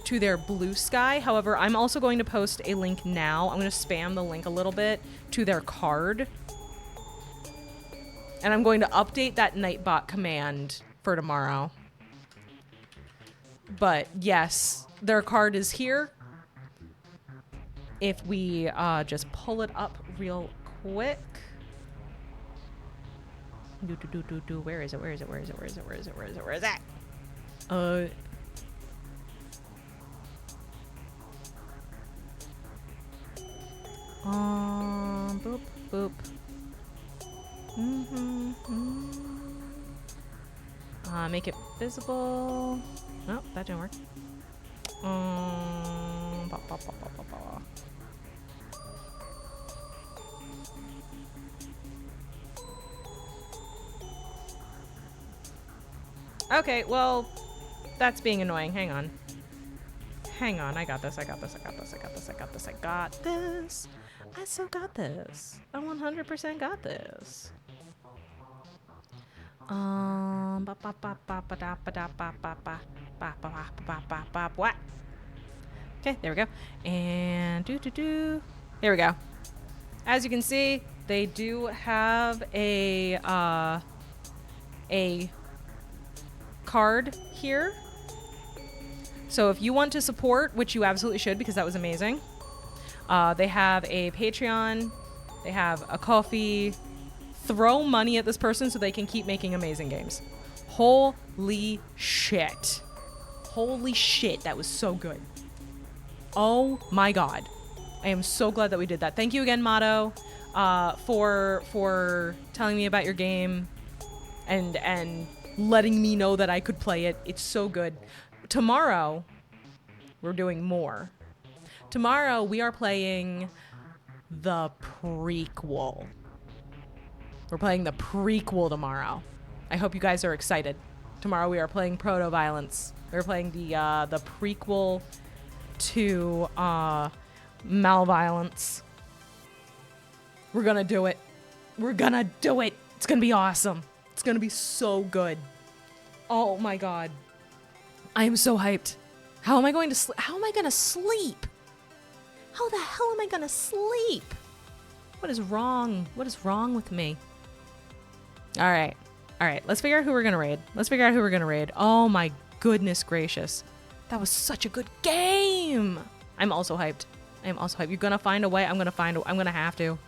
Bluesky. However, I'm also going to post a link now. I'm going to spam the link a little bit to their card. And I'm going to update that Nightbot command for tomorrow. But yes, their card is here. If we just pull it up real quick. Where is it? Boop, boop. Make it visible. Oh, that didn't work. Okay, well, that's being annoying. Hang on. Hang on. I got this. I so got this. I 100% got this. What? Okay, there we go. And there we go. As you can see, they do have a card here. So if you want to support, which you absolutely should because that was amazing, they have a Patreon, they have a Ko-fi. Throw money at this person so they can keep making amazing games. Holy shit. Holy shit, that was so good. Oh my god. I am so glad that we did that. Thank you again, Motto, for telling me about your game and letting me know that I could play it. It's so good. Tomorrow, we're doing more. Tomorrow, we are playing the prequel. We're playing the prequel tomorrow. I hope you guys are excited. Tomorrow we are playing Proto-Violence. We're playing the prequel to malViolence. We're gonna do it. We're gonna do it. It's gonna be awesome. It's gonna be so good. Oh my god. I am so hyped. How am I going to how am I gonna sleep? How the hell am I gonna sleep? What is wrong? What is wrong with me? All right. Let's figure out who we're going to raid. Oh my goodness gracious. That was such a good game. I'm also hyped. You're going to find a way. I'm going to have to.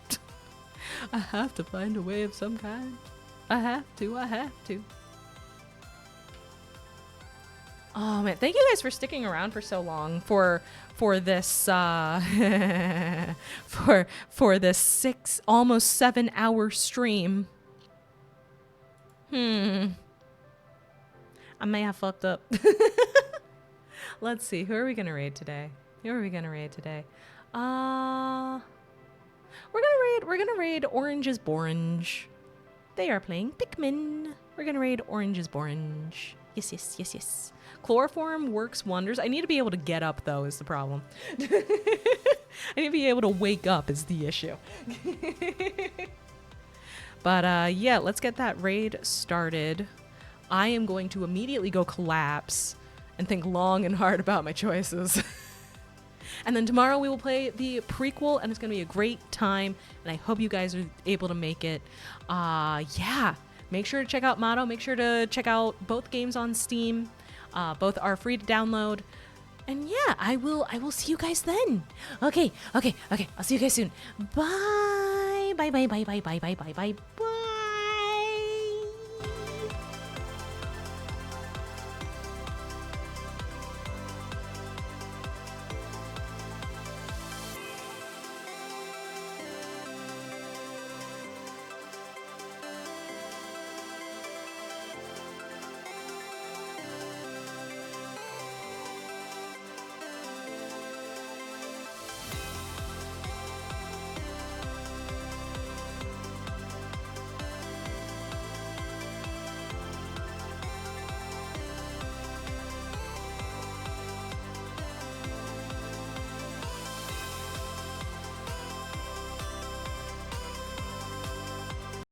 I have to find a way of some kind. I have to. Oh man, thank you guys for sticking around for so long for this for this almost 7 hour stream. I may have fucked up. Let's see, who are we gonna raid today? We're gonna raid Orange is Borange. They are playing Pikmin. We're gonna raid Orange is Borange. Yes. Chloroform works wonders. I need to be able to get up, though, is the problem. I need to be able to wake up is the issue. But, yeah, let's get that raid started. I am going to immediately go collapse and think long and hard about my choices. And then tomorrow we will play the prequel, and it's going to be a great time, and I hope you guys are able to make it. Yeah. Make sure to check out Motto. Make sure to check out both games on Steam. Both are free to download. And yeah, I will see you guys then. Okay. I'll see you guys soon. Bye.